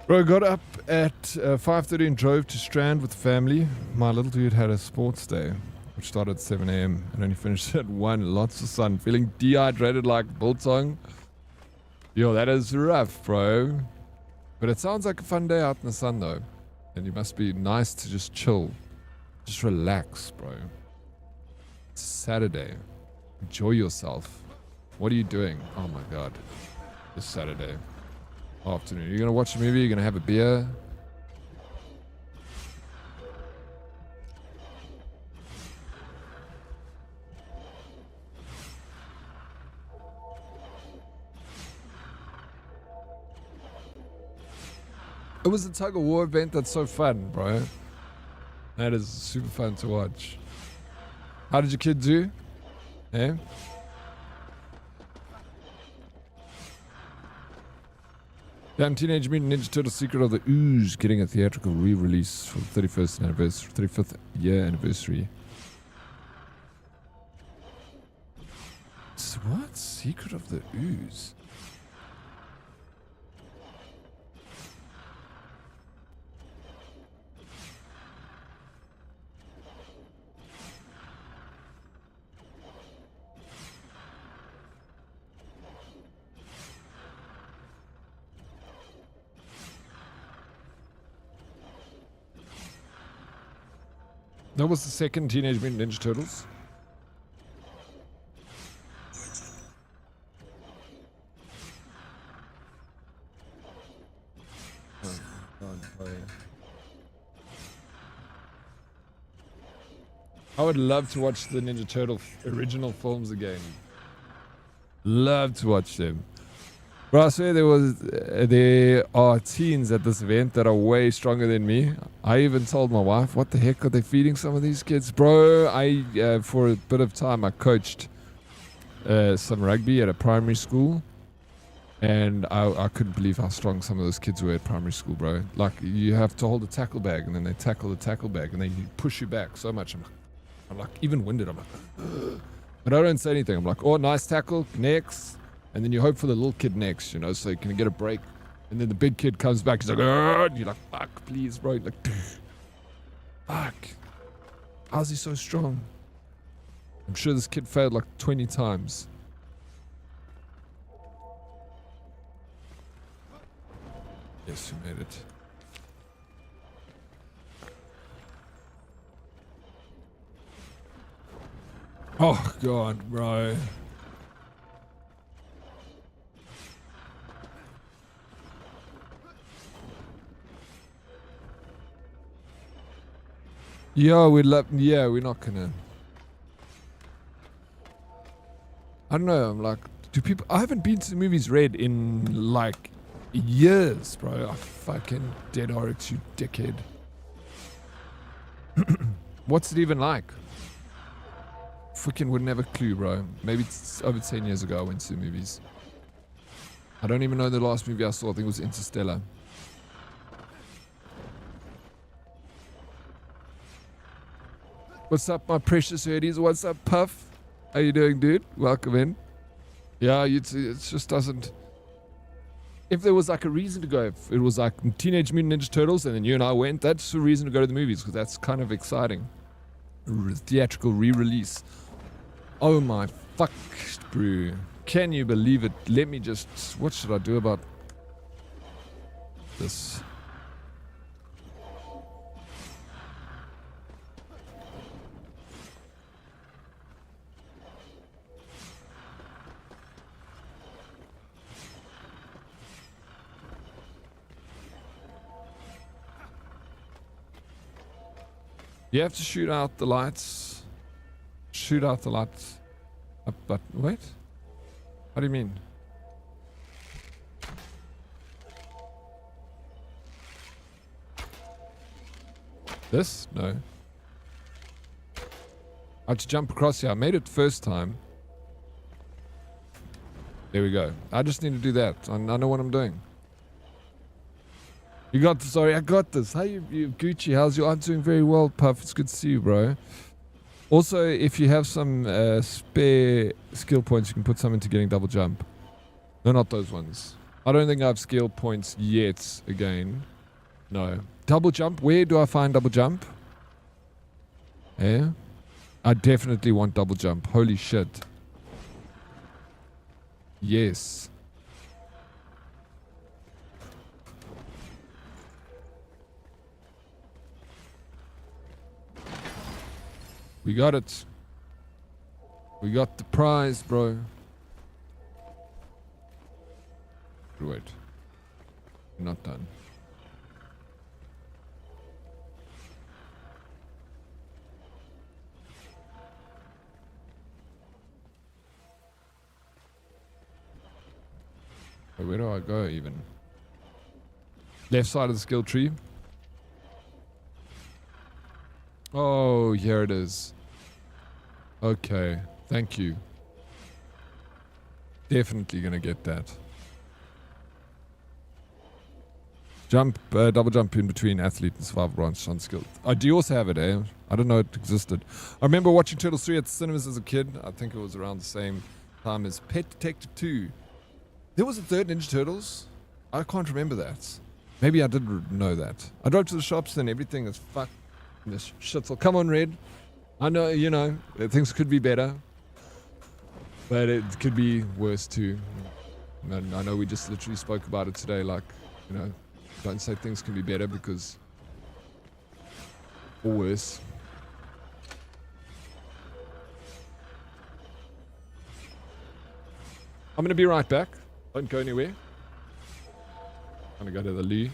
Bro, got up at 5:30 and drove to Strand with the family. My little dude had a sports day, which started at 7 a.m. and only finished at 1. Lots of sun. Feeling dehydrated like biltong. Yo, that is rough, bro. But it sounds like a fun day out in the sun, though. And you must be nice to just chill. Just relax, bro. It's Saturday. Enjoy yourself. What are you doing? Oh my god. It's Saturday afternoon. You're gonna watch a movie? You're gonna have a beer? It was a tug of war event that's so fun, bro. That is super fun to watch. How did your kid do? Eh? Damn, Teenage Mutant Ninja Turtle Secret of the Ooze getting a theatrical re-release for the 35th year anniversary. What? Secret of the Ooze? That was the second Teenage Mutant Ninja Turtles. Oh, God, I would love to watch the Ninja Turtle original films again. Love to watch them. Bro, I swear there are teens at this event that are way stronger than me. I even told my wife, what the heck are they feeding some of these kids? Bro, for a bit of time, I coached some rugby at a primary school. And I couldn't believe how strong some of those kids were at primary school, bro. Like, you have to hold a tackle bag, and then they tackle the tackle bag, and they push you back so much. I'm like even winded. I'm like, ugh. But I don't say anything. I'm like, oh, nice tackle, next. And then you hope for the little kid next, you know, so you can get a break. And then the big kid comes back, he's like, and you're like, fuck, please, bro. Like, fuck. How's he so strong? I'm sure this kid failed like 20 times. Yes, you made it. Oh, God, bro. Yeah, we're not gonna. I don't know, I'm like, I haven't been to the movies Red in like years, bro. Fucking Dead Oryx, you dickhead. What's it even like? Freaking wouldn't have a clue, bro. Maybe it's over 10 years ago I went to the movies. I don't even know the last movie I saw. I think it was Interstellar. What's up, my precious herdies? What's up, Puff? How you doing, dude? Welcome in. Yeah, it just doesn't... If there was like a reason to go, if it was like Teenage Mutant Ninja Turtles and then you and I went, that's a reason to go to the movies, because that's kind of exciting. Theatrical re-release. Oh my fuck, bro. Can you believe it? Let me just... What should I do about this? You have to shoot out the lights. Shoot out the lights. But wait. What do you mean? This? No. I had to jump across here. I made it first time. There we go. I just need to do that. I know what I'm doing. You got this. Sorry, I got this. How you Gucci? How's you? I'm doing very well, Puff. It's good to see you, bro. Also, if you have some spare skill points, you can put some into getting double jump. No, not those ones. I don't think I have skill points yet again. No. Double jump. Where do I find double jump? Yeah. I definitely want double jump. Holy shit. Yes. We got it. We got the prize, bro. Wait. Not done. Wait, where do I go even? Left side of the skill tree. Oh, here it is. Okay, thank you. Definitely gonna get that. Jump, double jump in between athlete and survival branch on skill. I do also have it, eh? I don't know it existed. I remember watching Turtles 3 at the cinemas as a kid. I think it was around the same time as Pet Detective 2. There was a third Ninja Turtles. I can't remember that. Maybe I did know that. I drove to the shops and everything is fucked. This shit's all, come on, Red. I know, you know, things could be better. But it could be worse too. And I know we just literally spoke about it today, like, you know, don't say things can be better because, or worse. I'm going to be right back. Don't go anywhere. I'm going to go to the loo.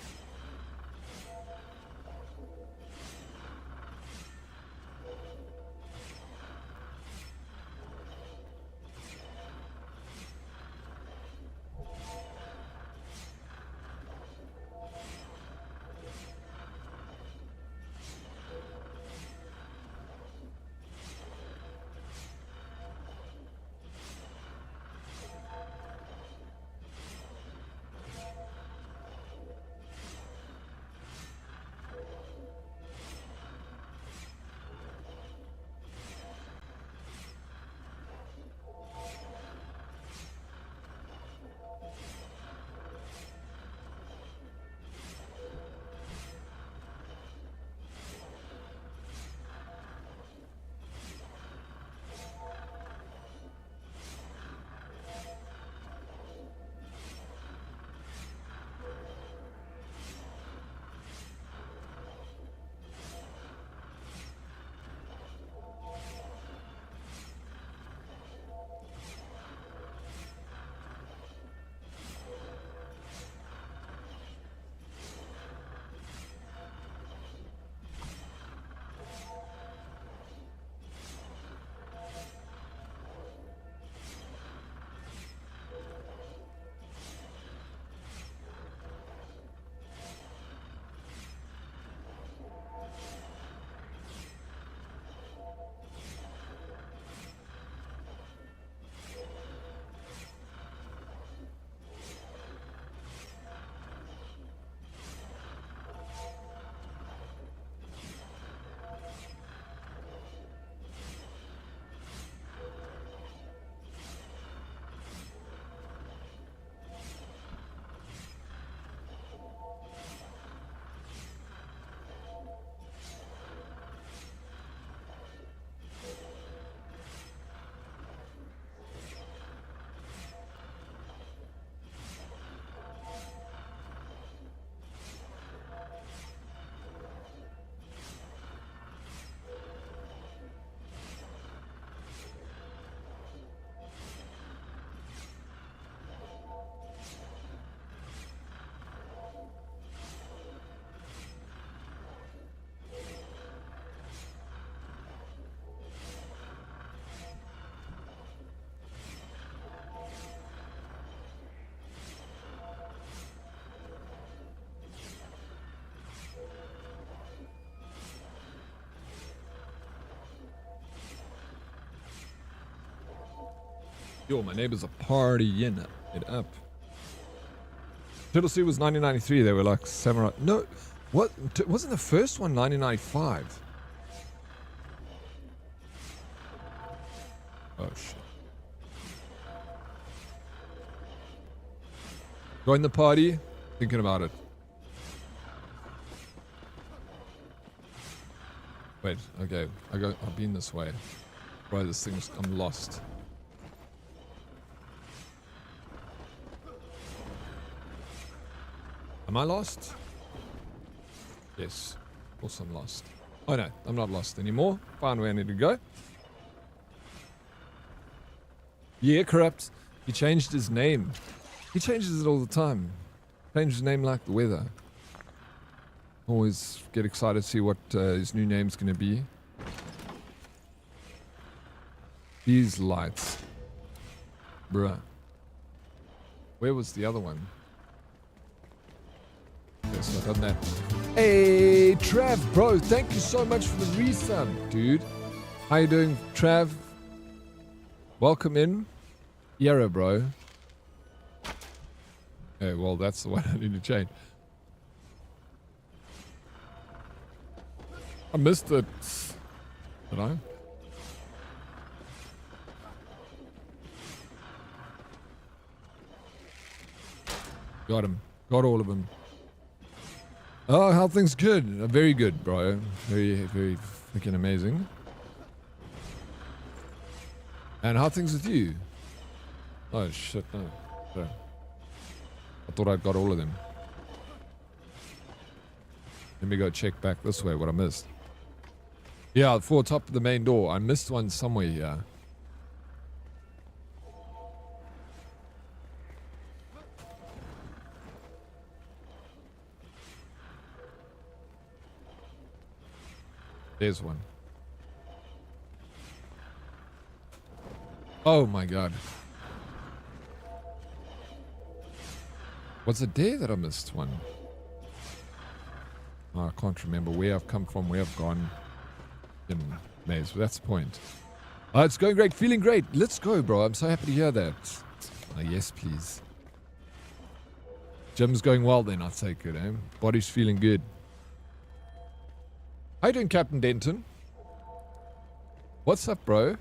Yo, my neighbors are partying it up. Turtle Sea was 1993. They were like samurai. No, what? Wasn't the first one 1995? Oh, shit. Join the party. Thinking about it. Wait, okay. I've been this way. Bro, this thing's... I'm lost. Am I lost? Yes. Of course I'm lost. Oh no, I'm not lost anymore. Found where I need to go. Yeah, Corrupt. He changed his name. He changes it all the time. Changes his name like the weather. Always get excited to see what his new name's gonna be. These lights. Bruh. Where was the other one? Okay, so I've done that. Hey, Trav, bro, thank you so much for the resub, dude. How you doing, Trav? Welcome in. Yara, bro. Okay, well, that's the one I need to change. I missed it. Did I? Got him. Got all of them. Oh, how things good? Very good, bro. Very, very freaking amazing. And how things with you? Oh shit, no. Sorry. I thought I'd got all of them. Let me go check back this way what I missed. Yeah, for top of the main door. I missed one somewhere here. There's one. Oh my god. Was it there that I missed one? Oh, I can't remember where I've come from, where I've gone. In maze, but that's the point. It's going great, feeling great. Let's go, bro. I'm so happy to hear that. Yes, please. Gym's going well then, I'll take it, eh? Body's feeling good. How you doing, Captain Denton? What's up, bro?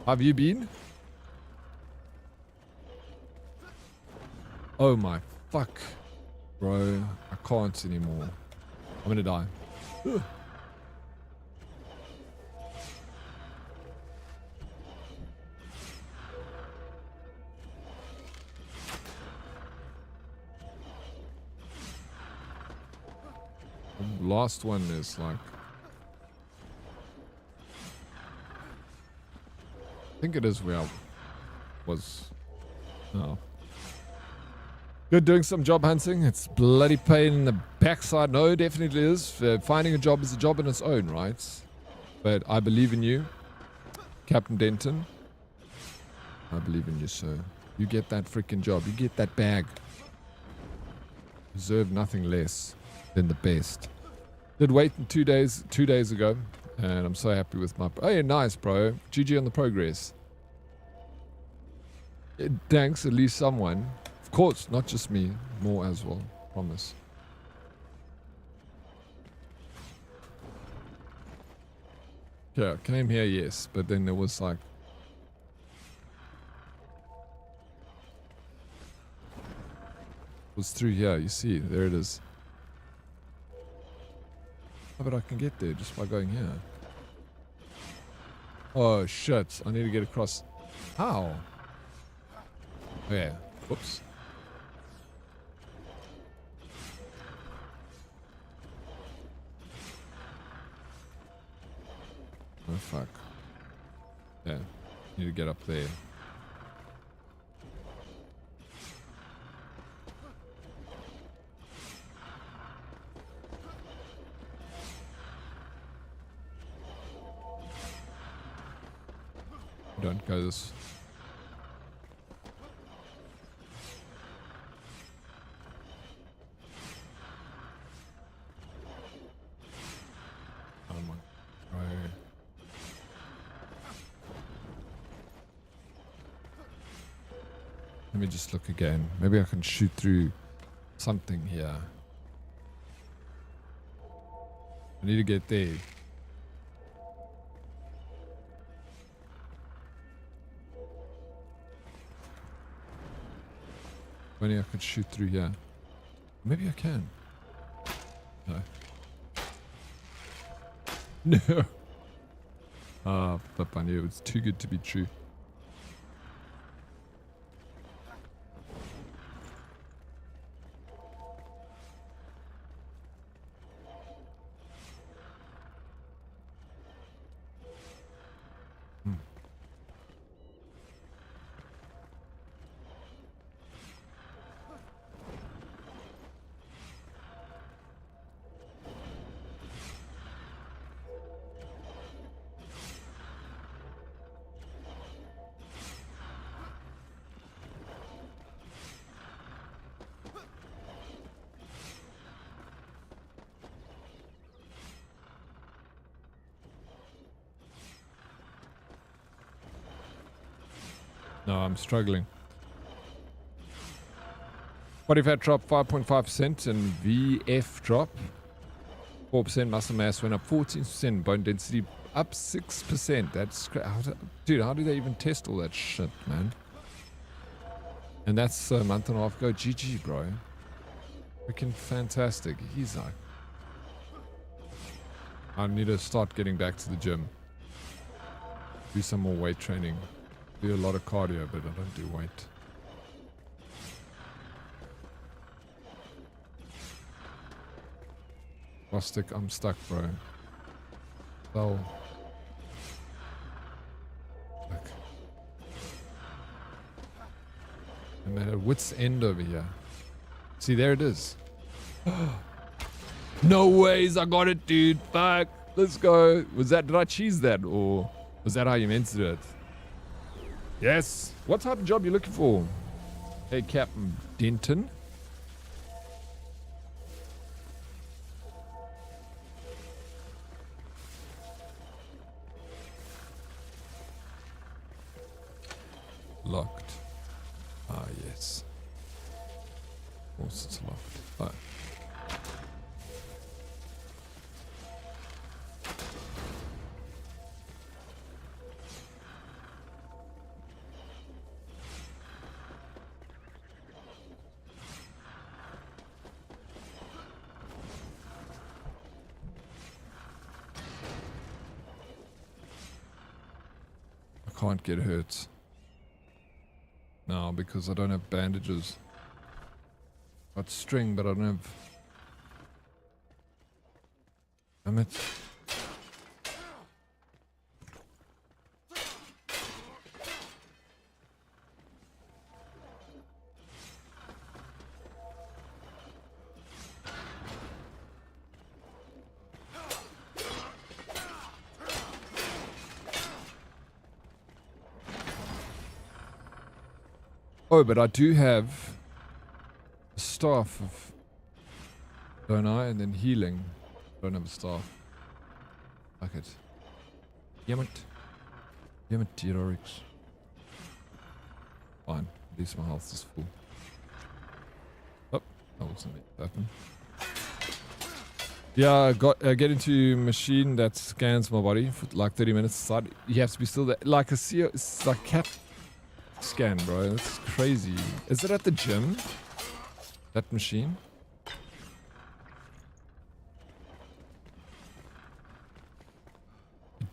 How have you been? Oh my fuck. Bro, I can't anymore. I'm gonna die. Ugh. The last one is like... I think it is where I was... Oh. Good, doing some job hunting. It's bloody pain in the backside. No, definitely is. Finding a job is a job in its own, right? But I believe in you, Captain Denton. I believe in you, sir. You get that freaking job. You get that bag. Deserve nothing less than the best. Did wait in 2 days ago, and I'm so happy with my... Oh yeah, nice, bro. GG on the progress. Thanks, at least someone. Of course, not just me. More as well. Promise. Yeah, came here, yes, but then there was like... It was through here, you see, there it is. Oh, but I can get there just by going here. Oh shit, I need to get across. How? Oh yeah, whoops. Oh fuck. Yeah, need to get up there. Don't go this. Oh my god. Let me just look again. Maybe I can shoot through something here. I need to get there. Only I could shoot through here. Maybe I can. No. No. Ah, flip, I knew it was too good to be true. No, I'm struggling. Body fat drop 5.5% and VF drop 4%. Muscle mass went up 14%. Bone density up 6%. That's dude. How do they even test all that shit, man? And that's a month and a half ago. GG, bro. Freaking fantastic. He's like, I need to start getting back to the gym. Do some more weight training. Do a lot of cardio, but I don't do weight. Rustic, I'm stuck, bro. So, fuck. I'm at a wit's end over here. See, there it is. No ways, I got it, dude. Fuck. Let's go. Did I cheese that, or was that how you meant to do it? Yes. What type of job you looking for? Hey, Captain Denton. Locked. Ah, yes. Of course it's locked. Oh. I can't get hurt. No, because I don't have bandages. Got string, but I don't have... Damn it. Oh, but I do have a staff of, don't I? And then healing. Don't have a staff. Fuck it. Damn it. Damn it, Dead Oryx. Fine. At least my health is full. Oh, that wasn't meant to happen. Yeah, I get into machine that scans my body for like 30 minutes aside. You have to be still there. Like a CO, it's like CAT scan, bro. That's crazy. Is it at the gym? That machine?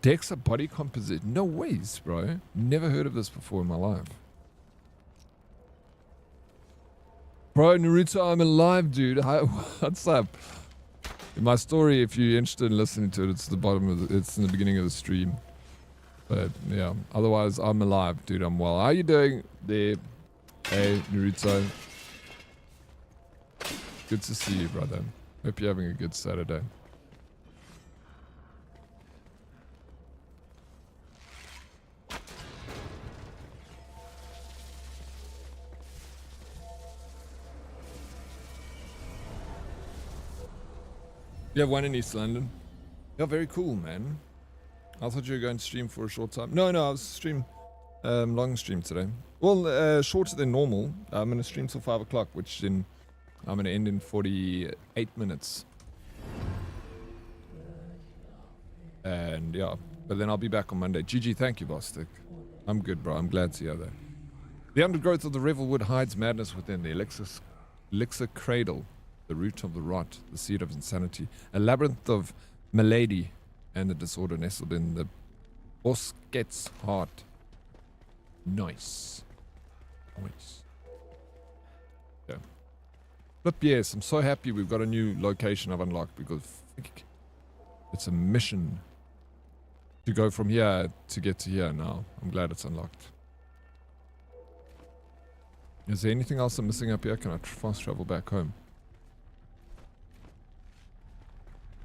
DEXA body composition. No ways, bro. Never heard of this before in my life. Bro, Naruto, I'm alive, dude. Hi, what's up? My story, if you're interested in listening to it, it's the bottom of the, it's in the beginning of the stream. But yeah, otherwise I'm alive, dude. I'm well. How you doing there? Hey, Naruto. Good to see you, brother. Hope you're having a good Saturday. You have one in East London? Yeah, very cool, man. I thought you were going to stream for a short time. No, I was stream, long stream today. Well, shorter than normal. I'm going to stream till 5 o'clock, which then I'm going to end in 48 minutes. And yeah, but then I'll be back on Monday. GG, thank you, Bostic. I'm good, bro. I'm glad to hear that. The undergrowth of the Revelwood hides madness within. The elixir cradle, the root of the rot, the seed of insanity, a labyrinth of malady and the disorder nestled in the Bosket's heart. Nice. Nice. Yeah. But yes, I'm so happy we've got a new location I've unlocked because it's a mission to go from here to get to here now. I'm glad it's unlocked. Is there anything else I'm missing up here? Can I fast travel back home?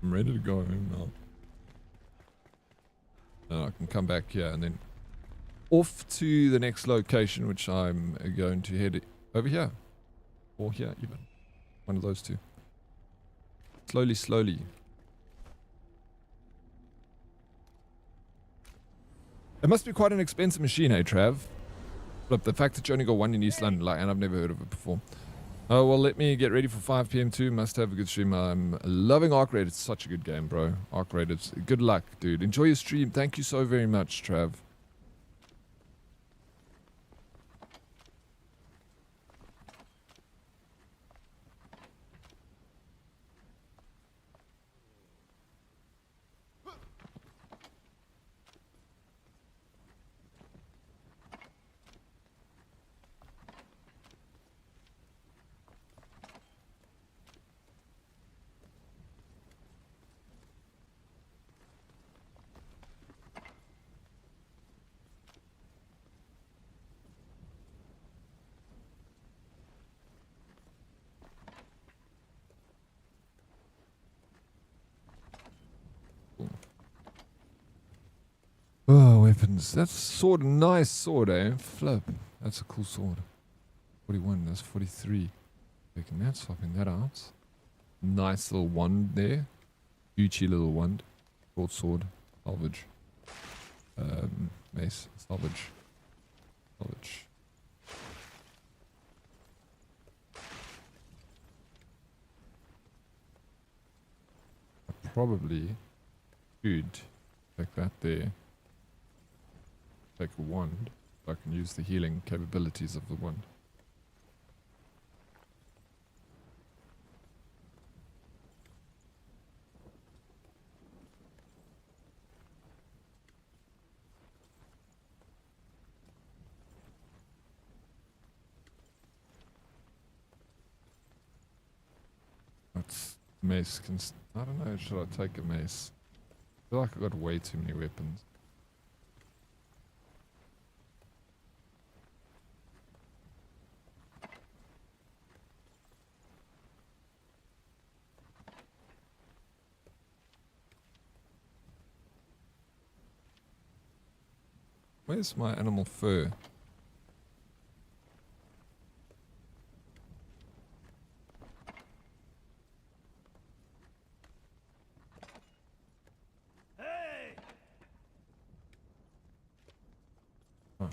I'm ready to go home now. And I can come back here and then off to the next location, which I'm going to head over here. Or here even. One of those two. Slowly, slowly. It must be quite an expensive machine, eh, Trav? But the fact that you only got one in East London, like, and I've never heard of it before. Oh, well, let me get ready for 5 p.m. too. Must have a good stream. I'm loving Arc Raid. It's such a good game, bro. Arc Raid, it's good luck, dude. Enjoy your stream. Thank you so very much, Trav. Oh, weapons. That's sword. Nice sword, eh? Flip. That's a cool sword. 41. That's 43. Taking that, swapping that out. Nice little wand there. Gucci little wand. Short sword. Salvage. Mace. Salvage. Salvage. I probably should take that there. Take a wand, so I can use the healing capabilities of the wand. That's mace. I don't know, should I take a mace? I feel like I've got way too many weapons. Where's my animal fur? Hey! Huh.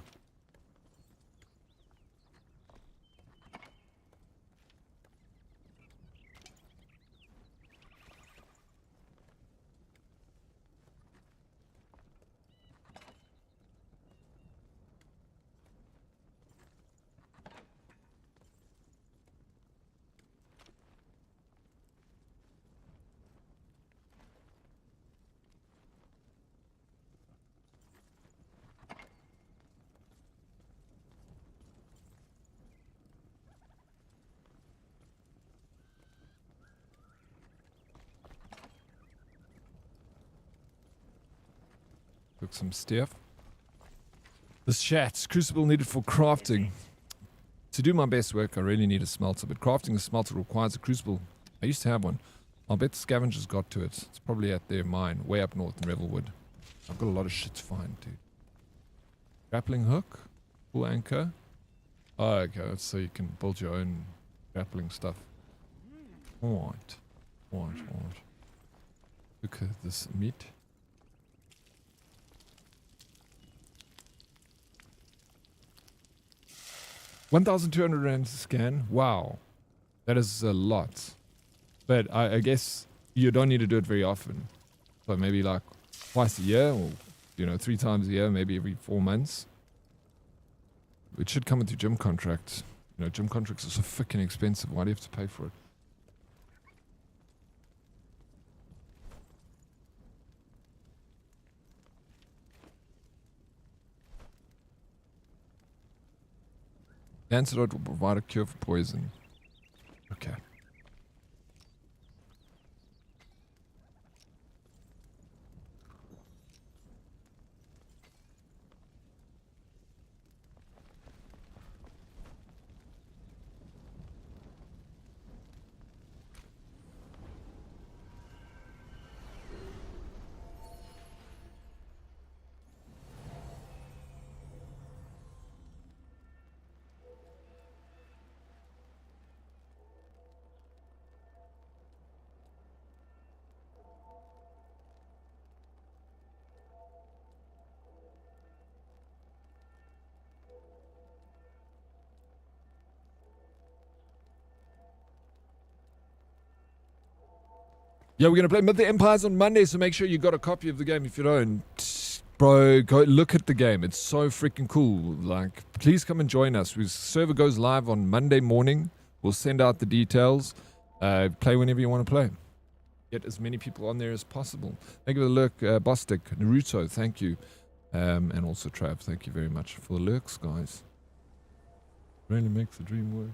Took some stuff. This chat. Crucible needed for crafting. To do my best work, I really need a smelter, but crafting a smelter requires a crucible. I used to have one. I'll bet the scavengers got to it. It's probably at their mine, way up north in Revelwood. I've got a lot of shit to find, dude. Grappling hook? Full anchor? Oh, okay, that's so you can build your own grappling stuff. Alright. Alright. Look at this meat. 1,200 rand to scan. Wow. That is a lot. But I guess you don't need to do it very often. So maybe like twice a year or, 3 times a year, maybe every 4 months. it should come with your gym contract. You know, gym contracts are so freaking expensive. Why do you have to pay for it? The antidote will provide a cure for poison. Okay. Yeah, we're going to play Myth the Empires on Monday, so make sure you got a copy of the game if you don't. Bro, go look at the game. It's so freaking cool. Like, please come and join us. The server goes live on Monday morning. We'll send out the details. Play whenever you want to play. Get as many people on there as possible. Thank you for the lurk, Bostic, Naruto, thank you. And also Trav, thank you very much for the lurks, guys. Really makes the dream work.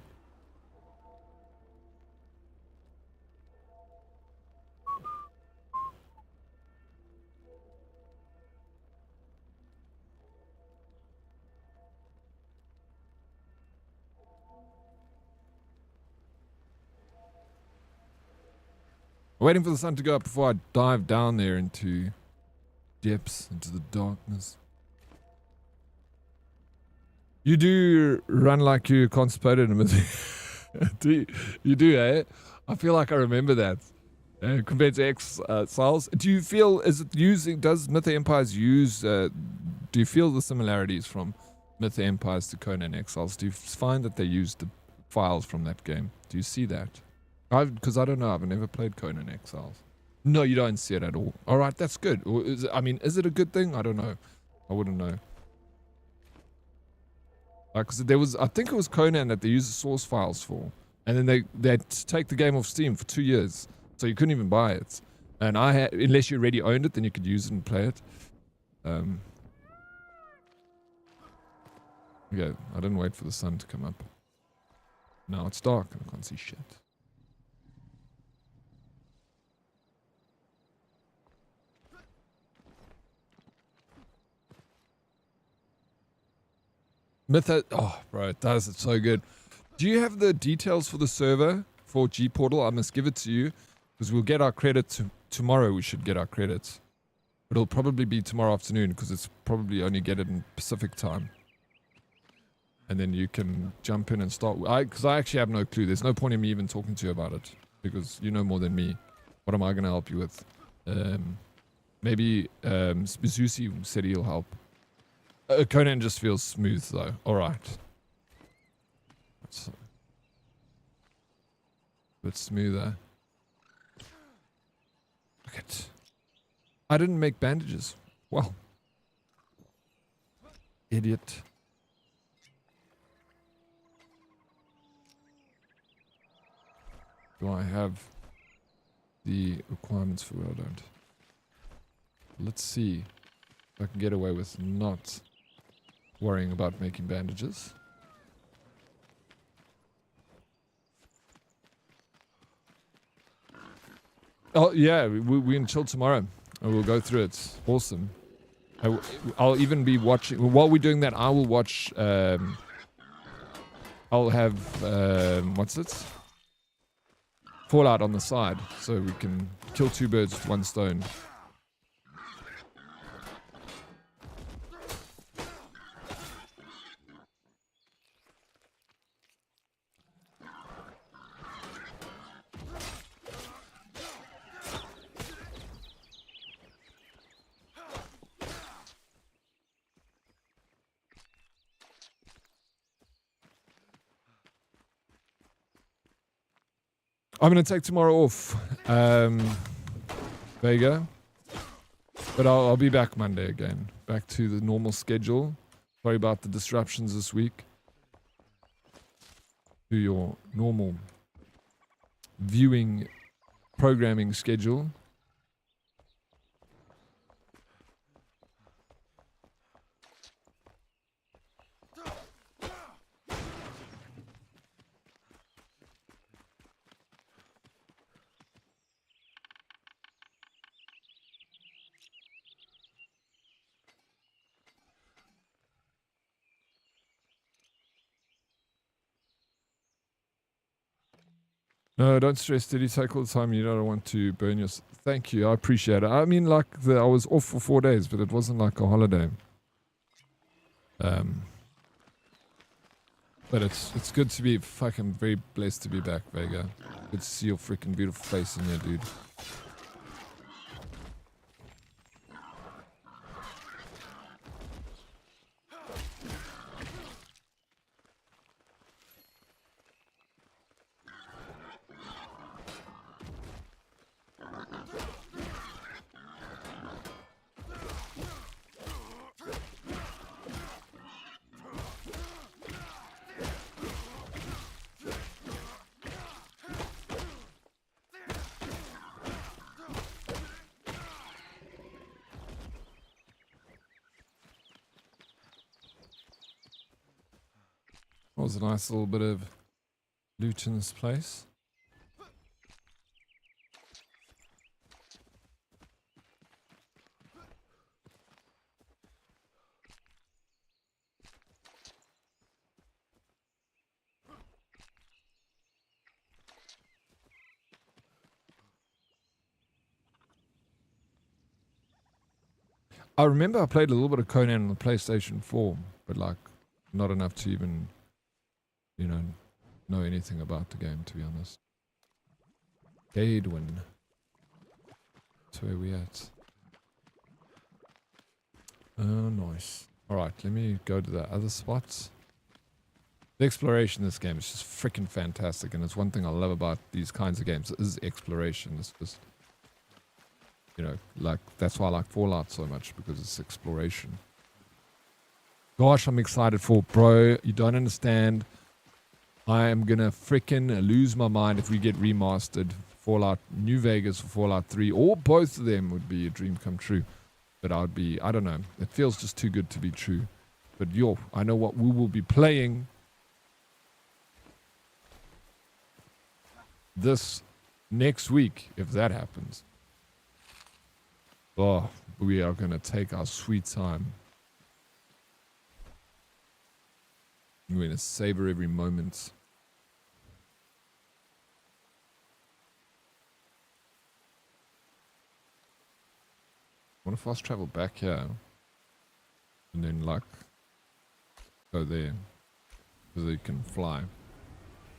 Waiting for the sun to go up before I dive down there into depths, into the darkness. You do run like you constipated in you do, eh? I feel like I remember that. Compared to Exiles. Do you feel, does Myth the Empires use, do you feel the similarities from Myth the Empires to Conan Exiles? Do you find that they use the files from that game? Do you see that? Because I don't know, I've never played Conan Exiles. No, you don't see it at all. Alright, that's good. Is it a good thing? I don't know. I wouldn't know. Because there was, I think it was Conan that they used the source files for. And then they'd take the game off Steam for 2 years. So you couldn't even buy it. And unless you already owned it, then you could use it and play it. Yeah, I didn't wait for the sun to come up. Now it's dark and I can't see shit. Oh, bro, it does. It's so good. Do you have the details for the server for G Portal? I must give it to you because we'll get our credits tomorrow. We should get our credits. It'll probably be tomorrow afternoon because it's probably only get it in Pacific time. And then you can jump in and start. Because I actually have no clue. There's no point in me even talking to you about it because you know more than me. What am I going to help you with? Maybe Zusi said he'll help. Conan just feels smooth though. Alright. That's a bit smoother. Look at. I didn't make bandages. Well. Idiot. Do I have the requirements for it? I don't. Let's see if I can get away with not worrying about making bandages. Oh yeah, we can chill tomorrow and we'll go through it. Awesome. I'll even be watching while we're doing that. I will watch. I'll have what's it? Fallout on the side, so we can kill two birds with one stone. I'm going to take tomorrow off. There you go. But I'll be back Monday again. Back to the normal schedule. Sorry about the disruptions this week. to your normal viewing programming schedule. No, don't stress. Did you take all the time? You don't want to burn your... Thank you. I appreciate it. I mean, like, I was off for 4 days, but it wasn't like a holiday. But it's good to be... Fucking very blessed to be back, Vega. Good to see your freaking beautiful face in here, dude. That was a nice little bit of loot in this place. I remember I played a little bit of Conan on the PlayStation 4, but like not enough to even, you know anything about the game, to be honest. Gaedwin. That's where we at. Oh, nice. Alright, let me go to the other spots. The exploration in this game is just freaking fantastic, and it's one thing I love about these kinds of games is exploration. It's just, you know, like, that's why I like Fallout so much, because it's exploration. Gosh, I'm excited for it, bro. You don't understand. I am gonna freaking lose my mind if we get remastered. Fallout New Vegas or Fallout 3, or both of them would be a dream come true. But I don't know. It feels just too good to be true. But I know what we will be playing this next week, if that happens. Oh, we are gonna take our sweet time. We're gonna savor every moment. I want to fast travel back here and then like go there so that you can fly.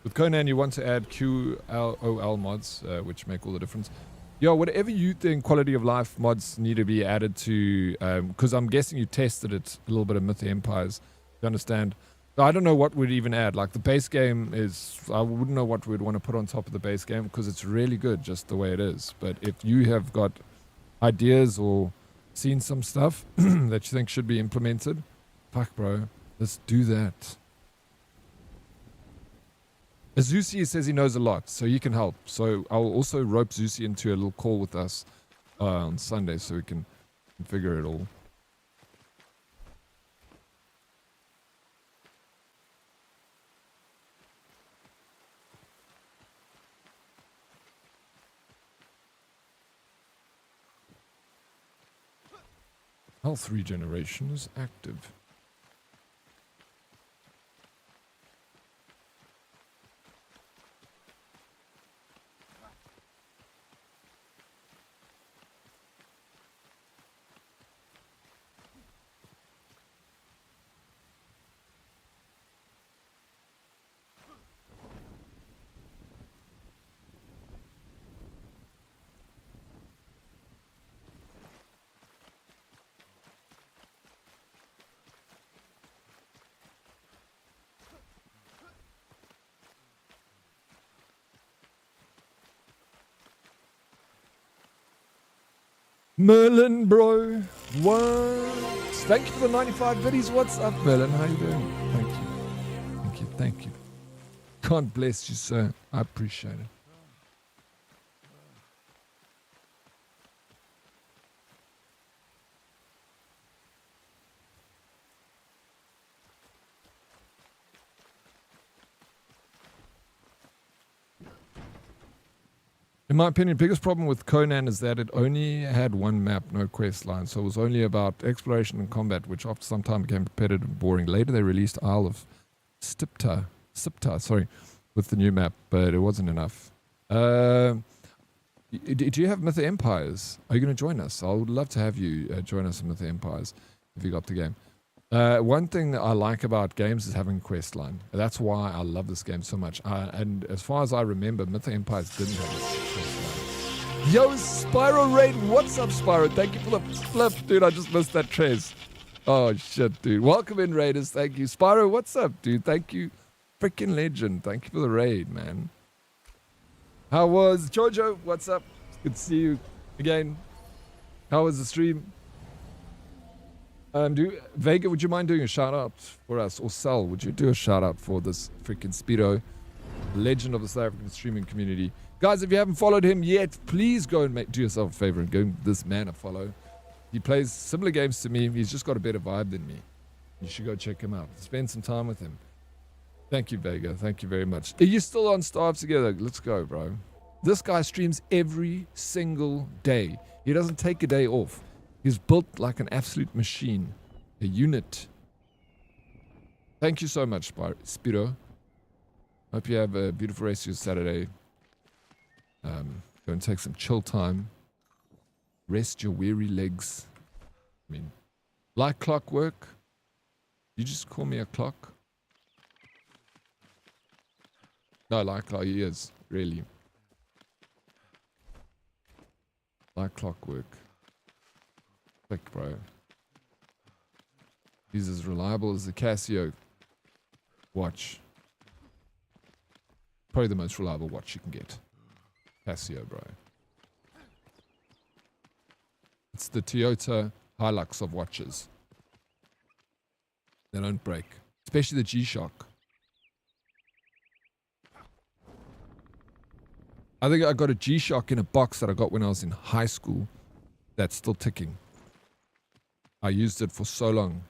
With Conan, you want to add QOL mods, which make all the difference. Yeah, whatever you think quality of life mods need to be added to, because I'm guessing you tested it a little bit of Myth Empires. You understand? I don't know what we'd even add. Like the base game is, I wouldn't know what we'd want to put on top of the base game because it's really good just the way it is. But if you have got ideas or seen some stuff that you think should be implemented, fuck bro, let's do that. Zusi says he knows a lot, so he can help. So I'll also rope Zusi into a little call with us on Sunday so we can figure it all. Health regeneration is active. Merlin, bro. What? Thank you for the 95 biddies. What's up, Merlin? How you doing? Thank you. Thank you. Thank you. God bless you, sir. I appreciate it. In my opinion, biggest problem with Conan is that it only had one map, no quest line. So it was only about exploration and combat, which after some time became repetitive and boring. Later they released Isle of Sipta, with the new map, but it wasn't enough. Do you have Myth of Empires? Are you going to join us? I would love to have you join us in Myth of Empires if you got the game. One thing that I like about games is having a quest line. That's why I love this game so much. And as far as I remember, Myth of Empires didn't have a quest line. Yo, Spyro Raid, what's up, Spyro? Thank you for the flip, dude. I just missed that Trez. Oh, shit, dude. Welcome in, Raiders. Thank you. Spyro, what's up, dude? Thank you. Freaking legend. Thank you for the raid, man. How was Jojo? What's up? Good to see you again. How was the stream? Vega, would you mind doing a shout out for us? Or Sal, would you do a shout out for this freaking Speedo, legend of the South African streaming community? Guys, if you haven't followed him yet, please go and do yourself a favor and give this man a follow. He plays similar games to me. He's just got a better vibe than me. You should go check him out. Spend some time with him. Thank you, Vega. Thank you very much. Are you still on Starve Together? Let's go, bro. This guy streams every single day. He doesn't take a day off. He's built like an absolute machine. A unit. Thank you so much, Spiro. Hope you have a beautiful rest of your Saturday. Go and take some chill time. Rest your weary legs. I mean, like clockwork. You just call me a clock? No, like our ears, really. Like clockwork. Click, bro. He's as reliable as the Casio watch. Probably the most reliable watch you can get. Casio, bro. It's the Toyota Hilux of watches. They don't break. Especially the G-Shock. I think I got a G-Shock in a box that I got when I was in high school. That's still ticking. I used it for so long.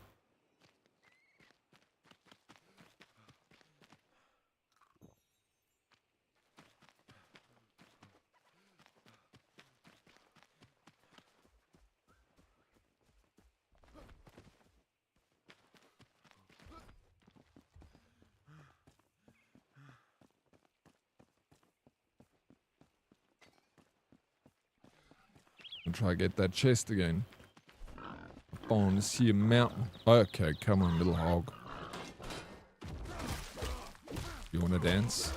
Try to get that chest again. I want to see a mountain. Okay, come on, little hog. You want to dance?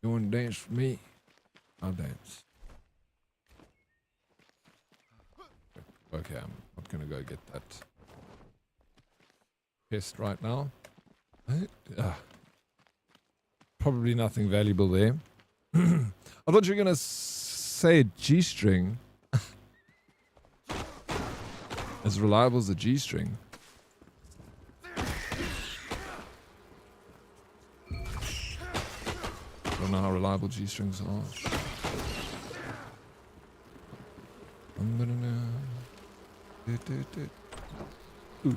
You want to dance with me? I'll dance. Okay, I'm not going to go get that chest right now. Probably nothing valuable there. I thought you were going to say a G-string. As reliable as a G-string. Don't know how reliable G-strings are. I'm gonna know. Ooh.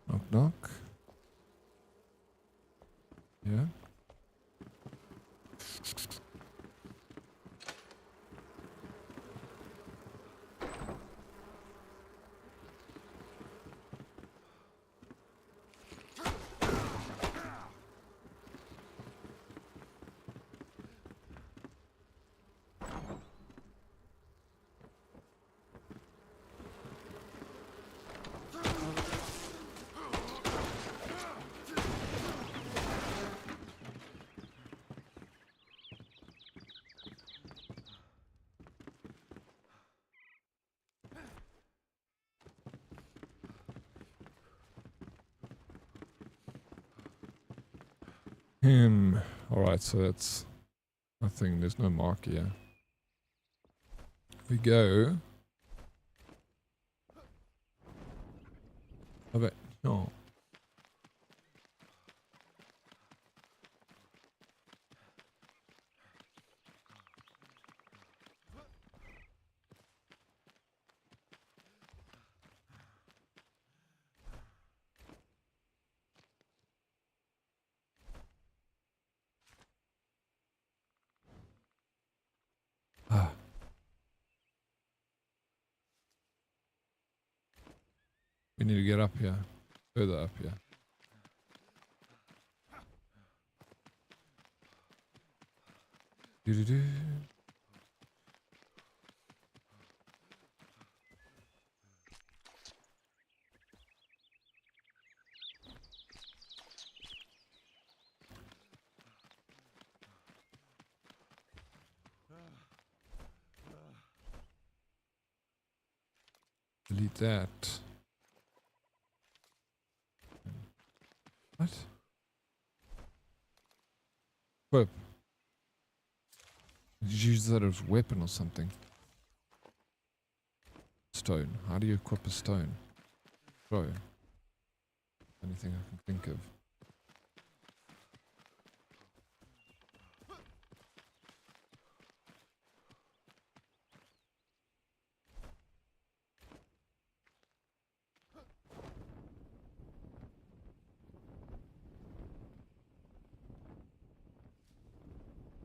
Knock, knock. Yeah. Alright, so that's nothing. There's no mark here. We go. I bet. No. Ah. We need to get up here. Further up here. Do-do-do. Delete that. What? Whip. Did you use that as a weapon or something? Stone. How do you equip a stone? Bro. Anything I can think of.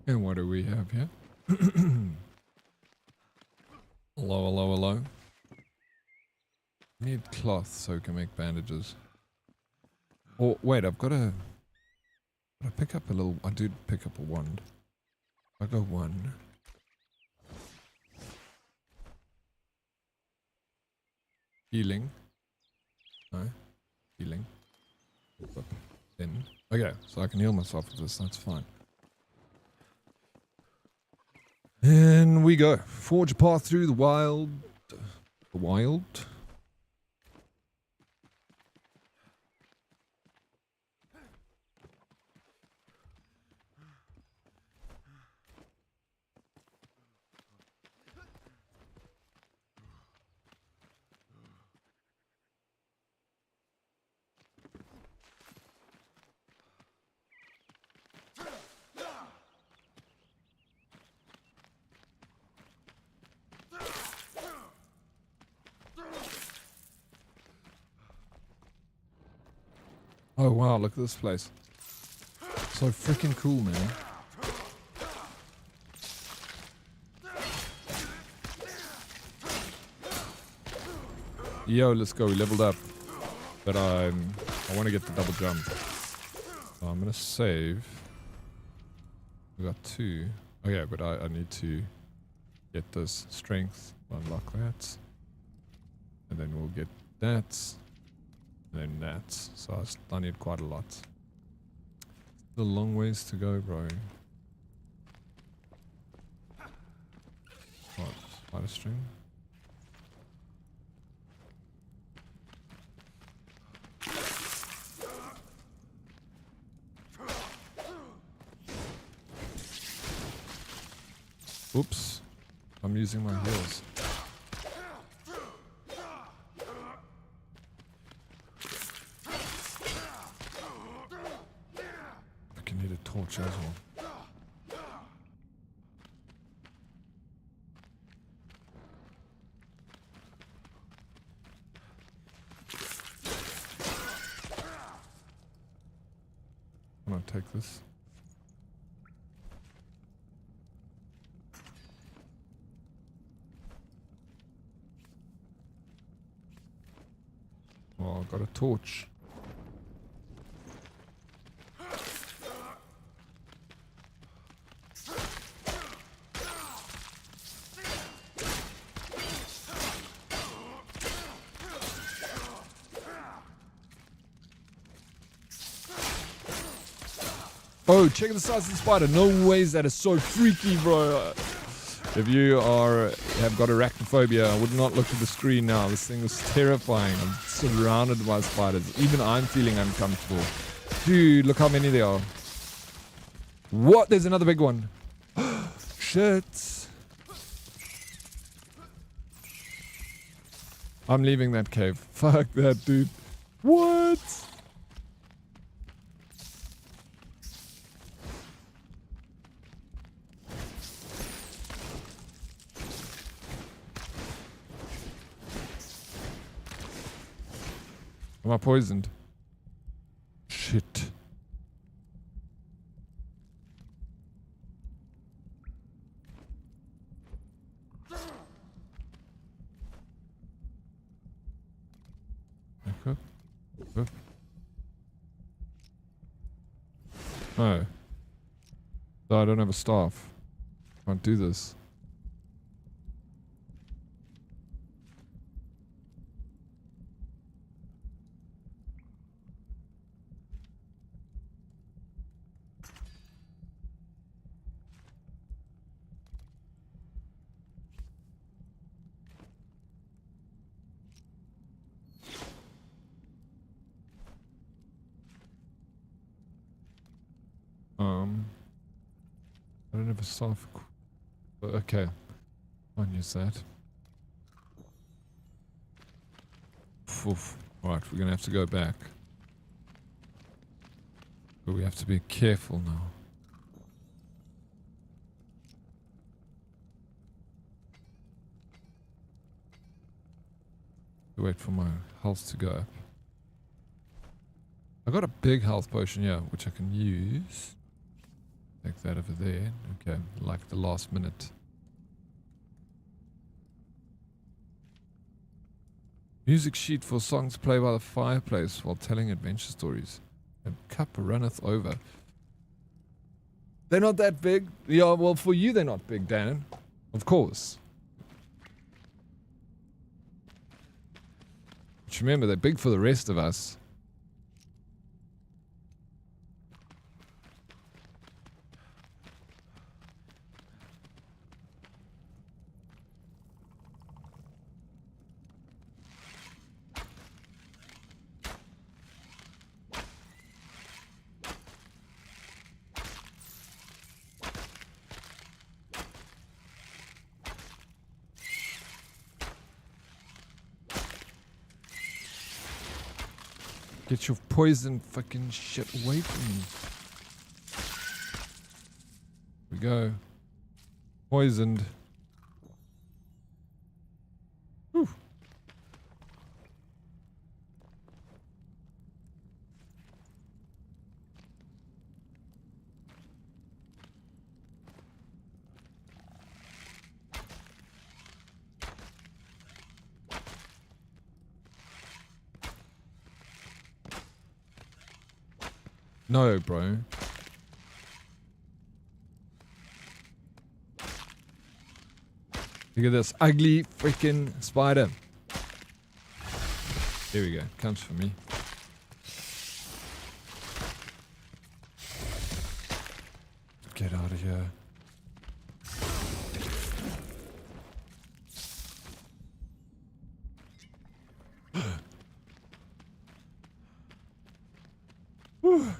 And what do we have here? Hello. Need cloth so we can make bandages. Oh, wait, I've got to... I pick up a little... I did pick up a wand. I go one. Healing. No. Healing. Then. Okay, so I can heal myself with this, that's fine. And we go. Forge a path through the wild. The wild? Oh wow, look at this place. So freaking cool, man. Yo, let's go. We leveled up. But I want to get the double jump. So I'm going to save. We got 2. Okay, but I need to get this strength. Unlock that. And then we'll get that. And then that. So I need quite a lot. Still a long ways to go, bro. What? Spider string? Oops. I'm using my heels. I need a torch as well. I'm gonna take this. Oh, I've got a torch. Oh, check the size of the spider. No ways, that is so freaky, bro. If you have got arachnophobia, I would not look at the screen now. This thing is terrifying. I'm surrounded by spiders. Even I'm feeling uncomfortable. Dude, look how many there are. What? There's another big one. Shit. I'm leaving that cave. Fuck that, dude. What? Am I poisoned? Shit. Okay. No. No, I don't have a staff. Can't do this. I don't have a staff. Okay. I'll use that. Oof. Right, we're gonna have to go back. But we have to be careful now. Wait for my health to go up. I got a big health potion here, which I can use. Take that over there. Okay, like the last minute. Music sheet for songs play by the fireplace while telling adventure stories. And cup runneth over. They're not that big. Yeah, well, for you they're not big, Dan. Of course. But remember, they're big for the rest of us. Get your poison fucking shit away from me. Here we go. Poisoned. Whew. No, bro. Look at this ugly freaking spider. Here we go. Comes for me. Get out of here. Whew.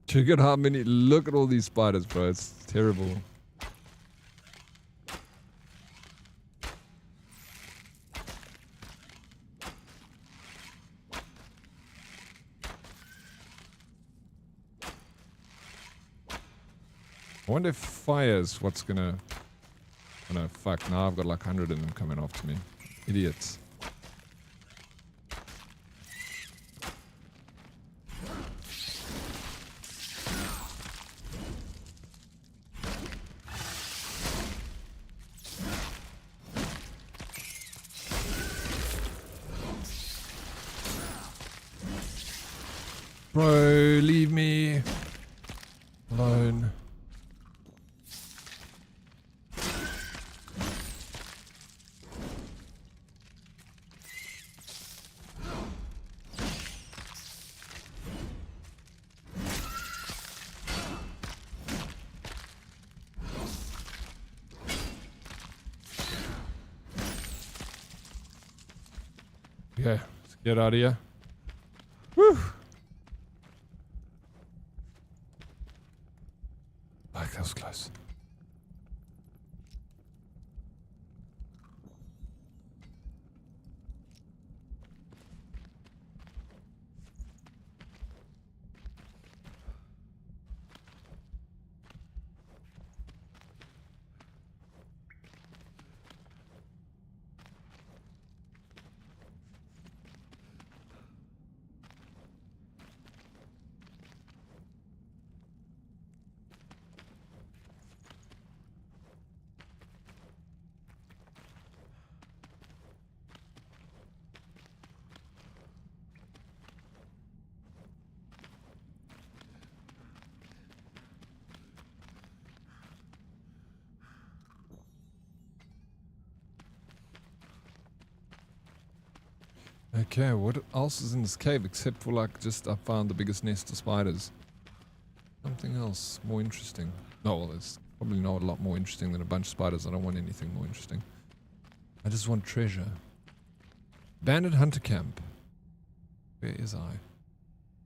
Check out how many. Look at all these spiders, bro. It's terrible. I wonder if fire's what's gonna. Oh no, fuck. Now I've got like 100 of them coming after me. Idiots. Bro, leave me alone. Okay, let's get out of here. Woo! Like, that was close. Okay, what else is in this cave except for like just I found the biggest nest of spiders? Something else more interesting. No, well, there's probably not a lot more interesting than a bunch of spiders. I don't want anything more interesting. I just want treasure. Bandit hunter camp. Where is I?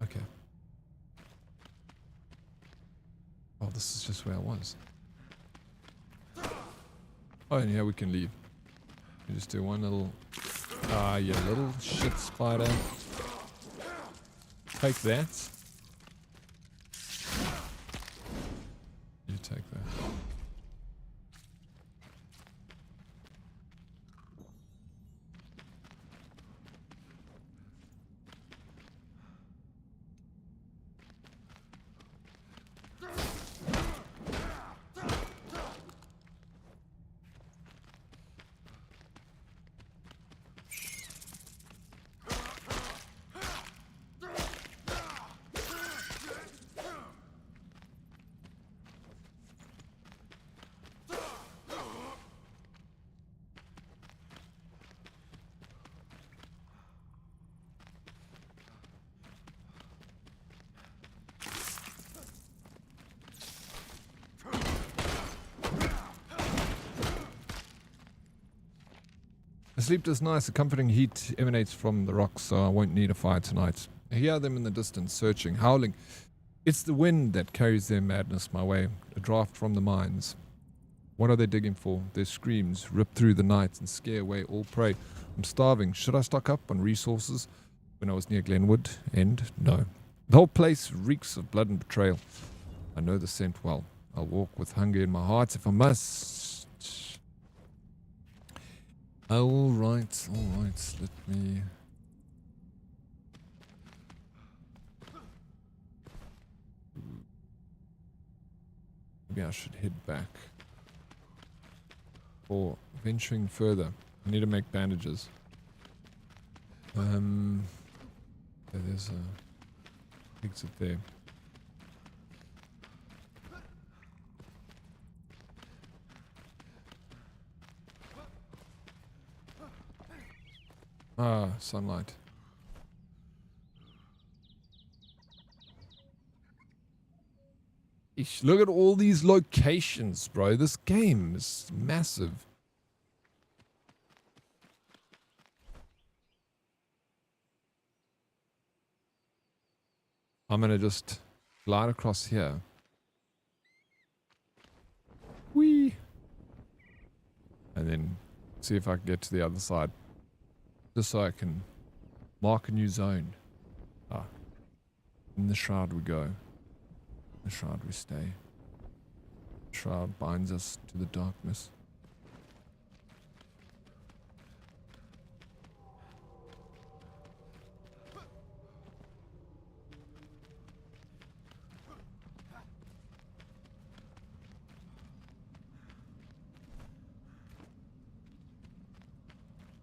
Okay. Oh, this is just where I was. Oh, and here we can leave. You just do one little... Ah, you little shit spider. Take that. You take that. The sleep does nice. A comforting heat emanates from the rocks, so I won't need a fire tonight. I hear them in the distance, searching, howling. It's the wind that carries their madness my way, a draft from the mines. What are they digging for? Their screams rip through the night and scare away all prey. I'm starving. Should I stock up on resources? When I was near Glenwood, no. The whole place reeks of blood and betrayal. I know the scent well. I'll walk with hunger in my heart if I must. All right. Let me... Maybe I should head back. Or venturing further. I need to make bandages. There's a exit there. Ah, sunlight. Ish, look at all these locations, bro. This game is massive. I'm gonna just glide across here. Whee! And then see if I can get to the other side. Just so I can mark a new zone. Ah. In the Shroud we go. In the Shroud we stay. The Shroud binds us to the darkness.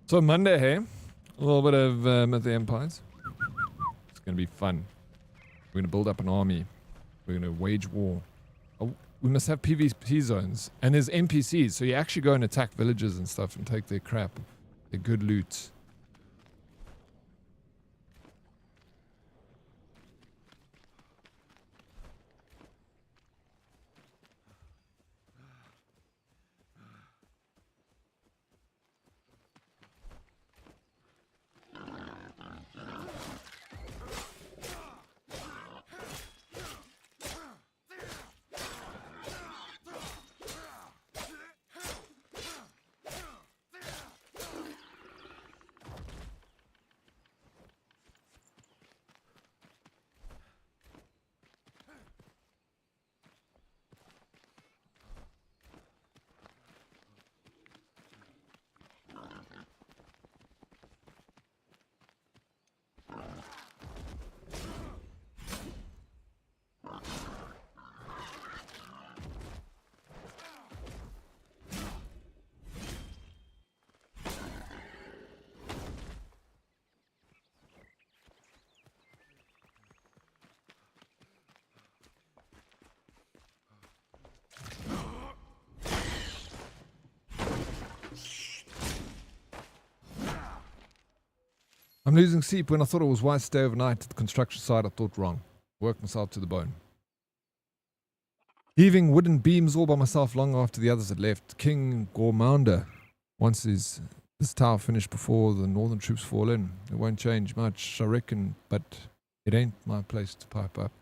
So Monday, hey? A little bit of Myth of the Empires. It's gonna be fun. We're going to build up an army. We're going to wage war. Oh, we must have PvP zones. And there's NPCs, so you actually go and attack villages and stuff and take their crap. Their good loot. I'm losing sleep when I thought it was wise to stay overnight at the construction site. I thought wrong. Worked myself to the bone. Heaving wooden beams all by myself long after the others had left. King Gormander wants this tower finished before the northern troops fall in. It won't change much, I reckon, but it ain't my place to pipe up.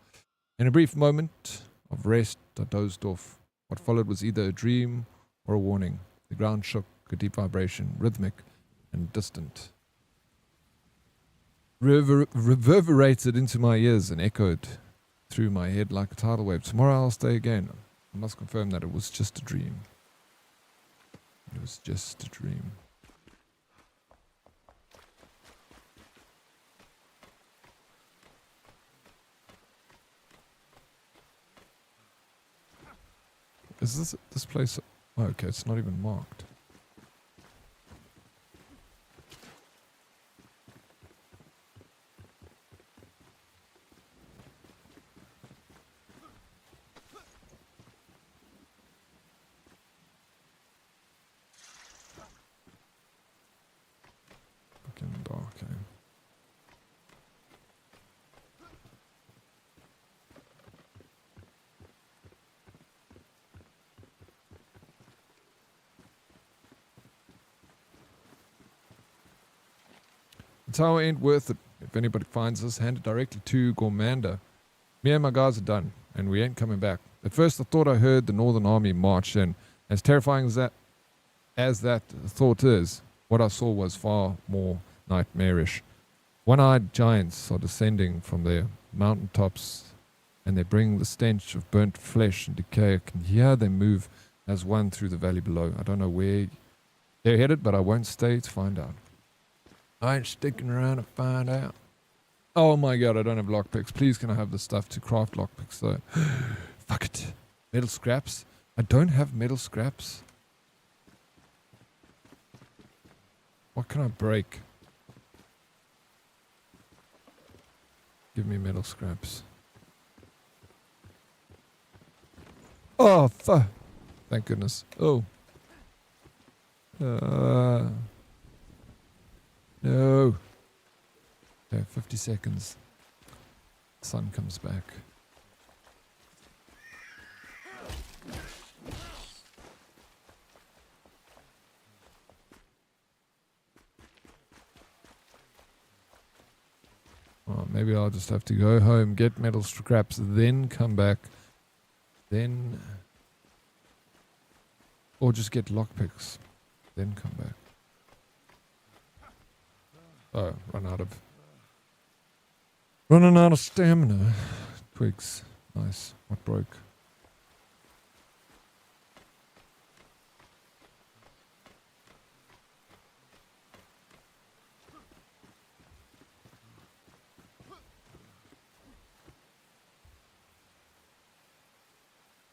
In a brief moment of rest, I dozed off. What followed was either a dream or a warning. The ground shook, a deep vibration, rhythmic and distant. Reverberated into my ears and echoed through my head like a tidal wave. Tomorrow I'll stay again. I must confirm that it was just a dream. It was just a dream. Is this place? Oh, okay, it's not even marked. Okay. The tower ain't worth it. If anybody finds us, hand it directly to Gormander. Me and my guys are done, and we ain't coming back. At first I thought I heard the Northern Army march in. As terrifying as that thought is, what I saw was far more nightmarish. One-eyed giants are descending from their mountaintops, and they bring the stench of burnt flesh and decay. I can hear them move as one through the valley below. I don't know where they're headed, but I won't stay to find out. I ain't sticking around to find out. Oh my god, I don't have lockpicks. Please can I have the stuff to craft lockpicks though? Fuck it. Metal scraps? I don't have metal scraps. What can I break? Give me metal scraps. Oh, fuck. Thank goodness. Oh. No. Okay, 50 seconds. Sun comes back. Oh, maybe I'll just have to go home, get metal scraps, then come back. Then... Or just get lockpicks, then come back. Oh, running out of stamina. Twigs. Nice. What broke?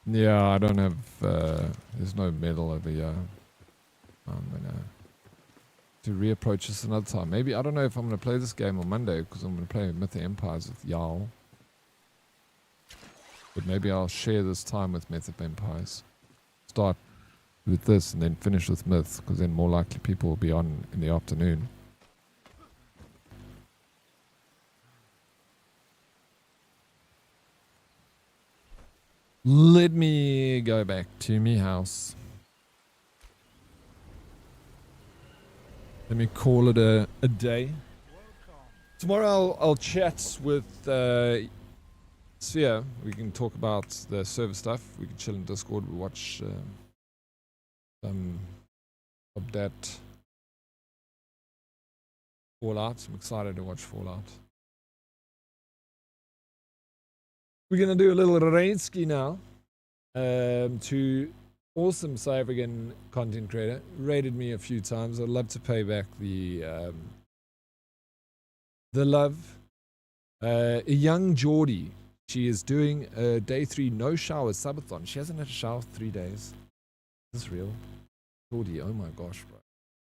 Yeah, I don't have, there's no metal over here. I'm gonna to reapproach this another time. Maybe, I don't know if I'm gonna play this game on Monday, because I'm gonna play Myth of Empires with Jarl. But maybe I'll share this time with Myth of Vampires. Start with this and then finish with Myth, because then more likely people will be on in the afternoon. Let me go back to me house. Let me call it a day. Tomorrow I'll chat with Sphere. We can talk about the server stuff. We can chill in Discord. We'll watch some of that Fallout. I'm excited to watch Fallout. We're going to do a little raid ski now to awesome South African content creator. Raided me a few times. I'd love to pay back the love. A young Geordie. She is doing a day 3 no shower subathon. She hasn't had a shower for 3 days. Is this real? Geordie, oh my gosh, bro.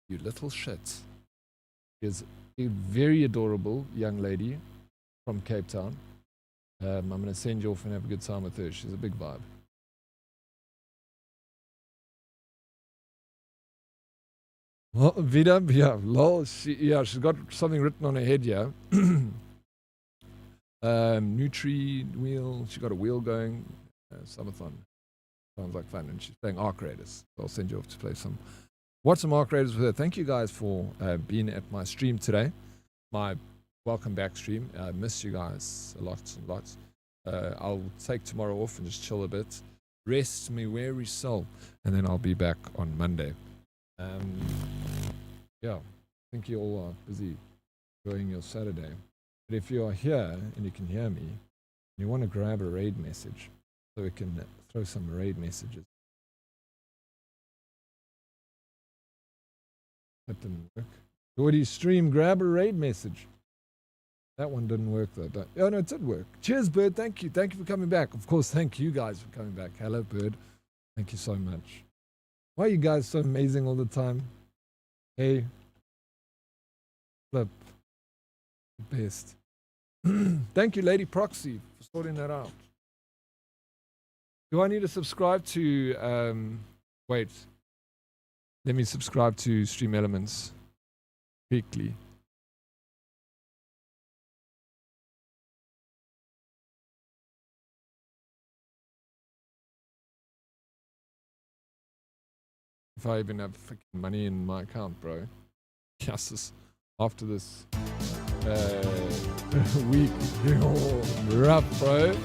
You little shit. She is a very adorable young lady from Cape Town. I'm going to send you off and have a good time with her. She's a big vibe. Well, Vida, yeah, lol. She's got something written on her head, yeah. Nutri wheel. She got a wheel going. Subathon. Sounds like fun. And she's playing Arc Raiders. So I'll send you off to play some. Watch some Arc Raiders with her. Thank you guys for being at my stream today. My welcome back stream. I miss you guys a lot and lots. I'll take tomorrow off and just chill a bit. Rest me weary soul. And then I'll be back on Monday. Yeah, I think you all are busy enjoying your Saturday. But if you are here and you can hear me, and you want to grab a raid message, so we can throw some raid messages. That didn't work. Geordie stream, grab a raid message. That one didn't work though. Oh no, it did work. Cheers, Bird. Thank you. Thank you for coming back. Of course, thank you guys for coming back. Hello, Bird. Thank you so much. Why are you guys so amazing all the time? Hey. Flip. The best. Thank you, Lady Proxy, for sorting that out. Do I need to subscribe to wait. Let me subscribe to Stream Elements quickly. If I even have fucking money in my account, bro. Yes, after this week, rough, bro.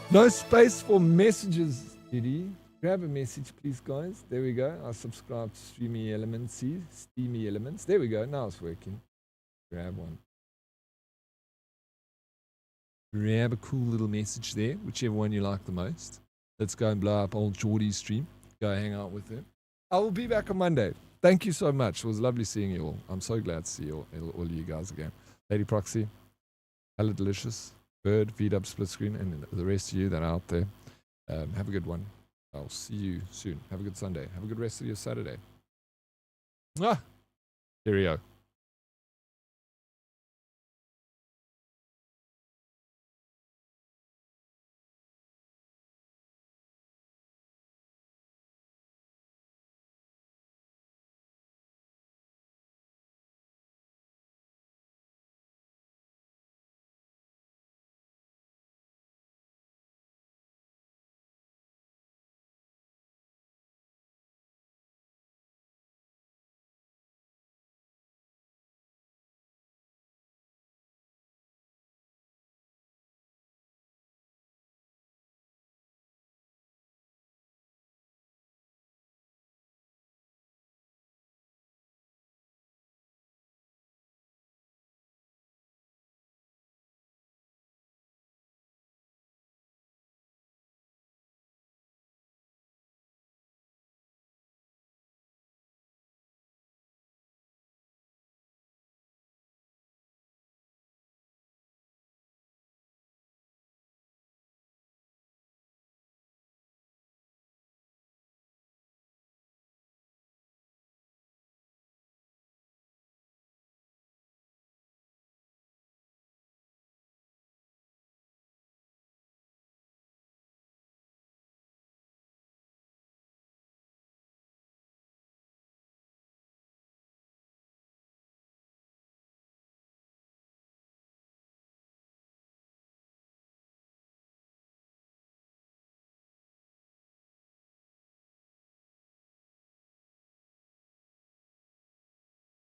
No space for messages, Diddy. Grab a message, please, guys. There we go. I subscribe to Streamy Elements. See? Steamy Elements. There we go. Now it's working. Grab one. Grab a cool little message there, whichever one you like the most. Let's go and blow up old Geordie's stream. Go hang out with him. I will be back on Monday. Thank you so much. It was lovely seeing you all. I'm so glad to see all of you guys again. Lady Proxy, Hello Delicious, Bird, VW Split Screen, and the rest of you that are out there. Have a good one. I'll see you soon. Have a good Sunday. Have a good rest of your Saturday. Cheerio.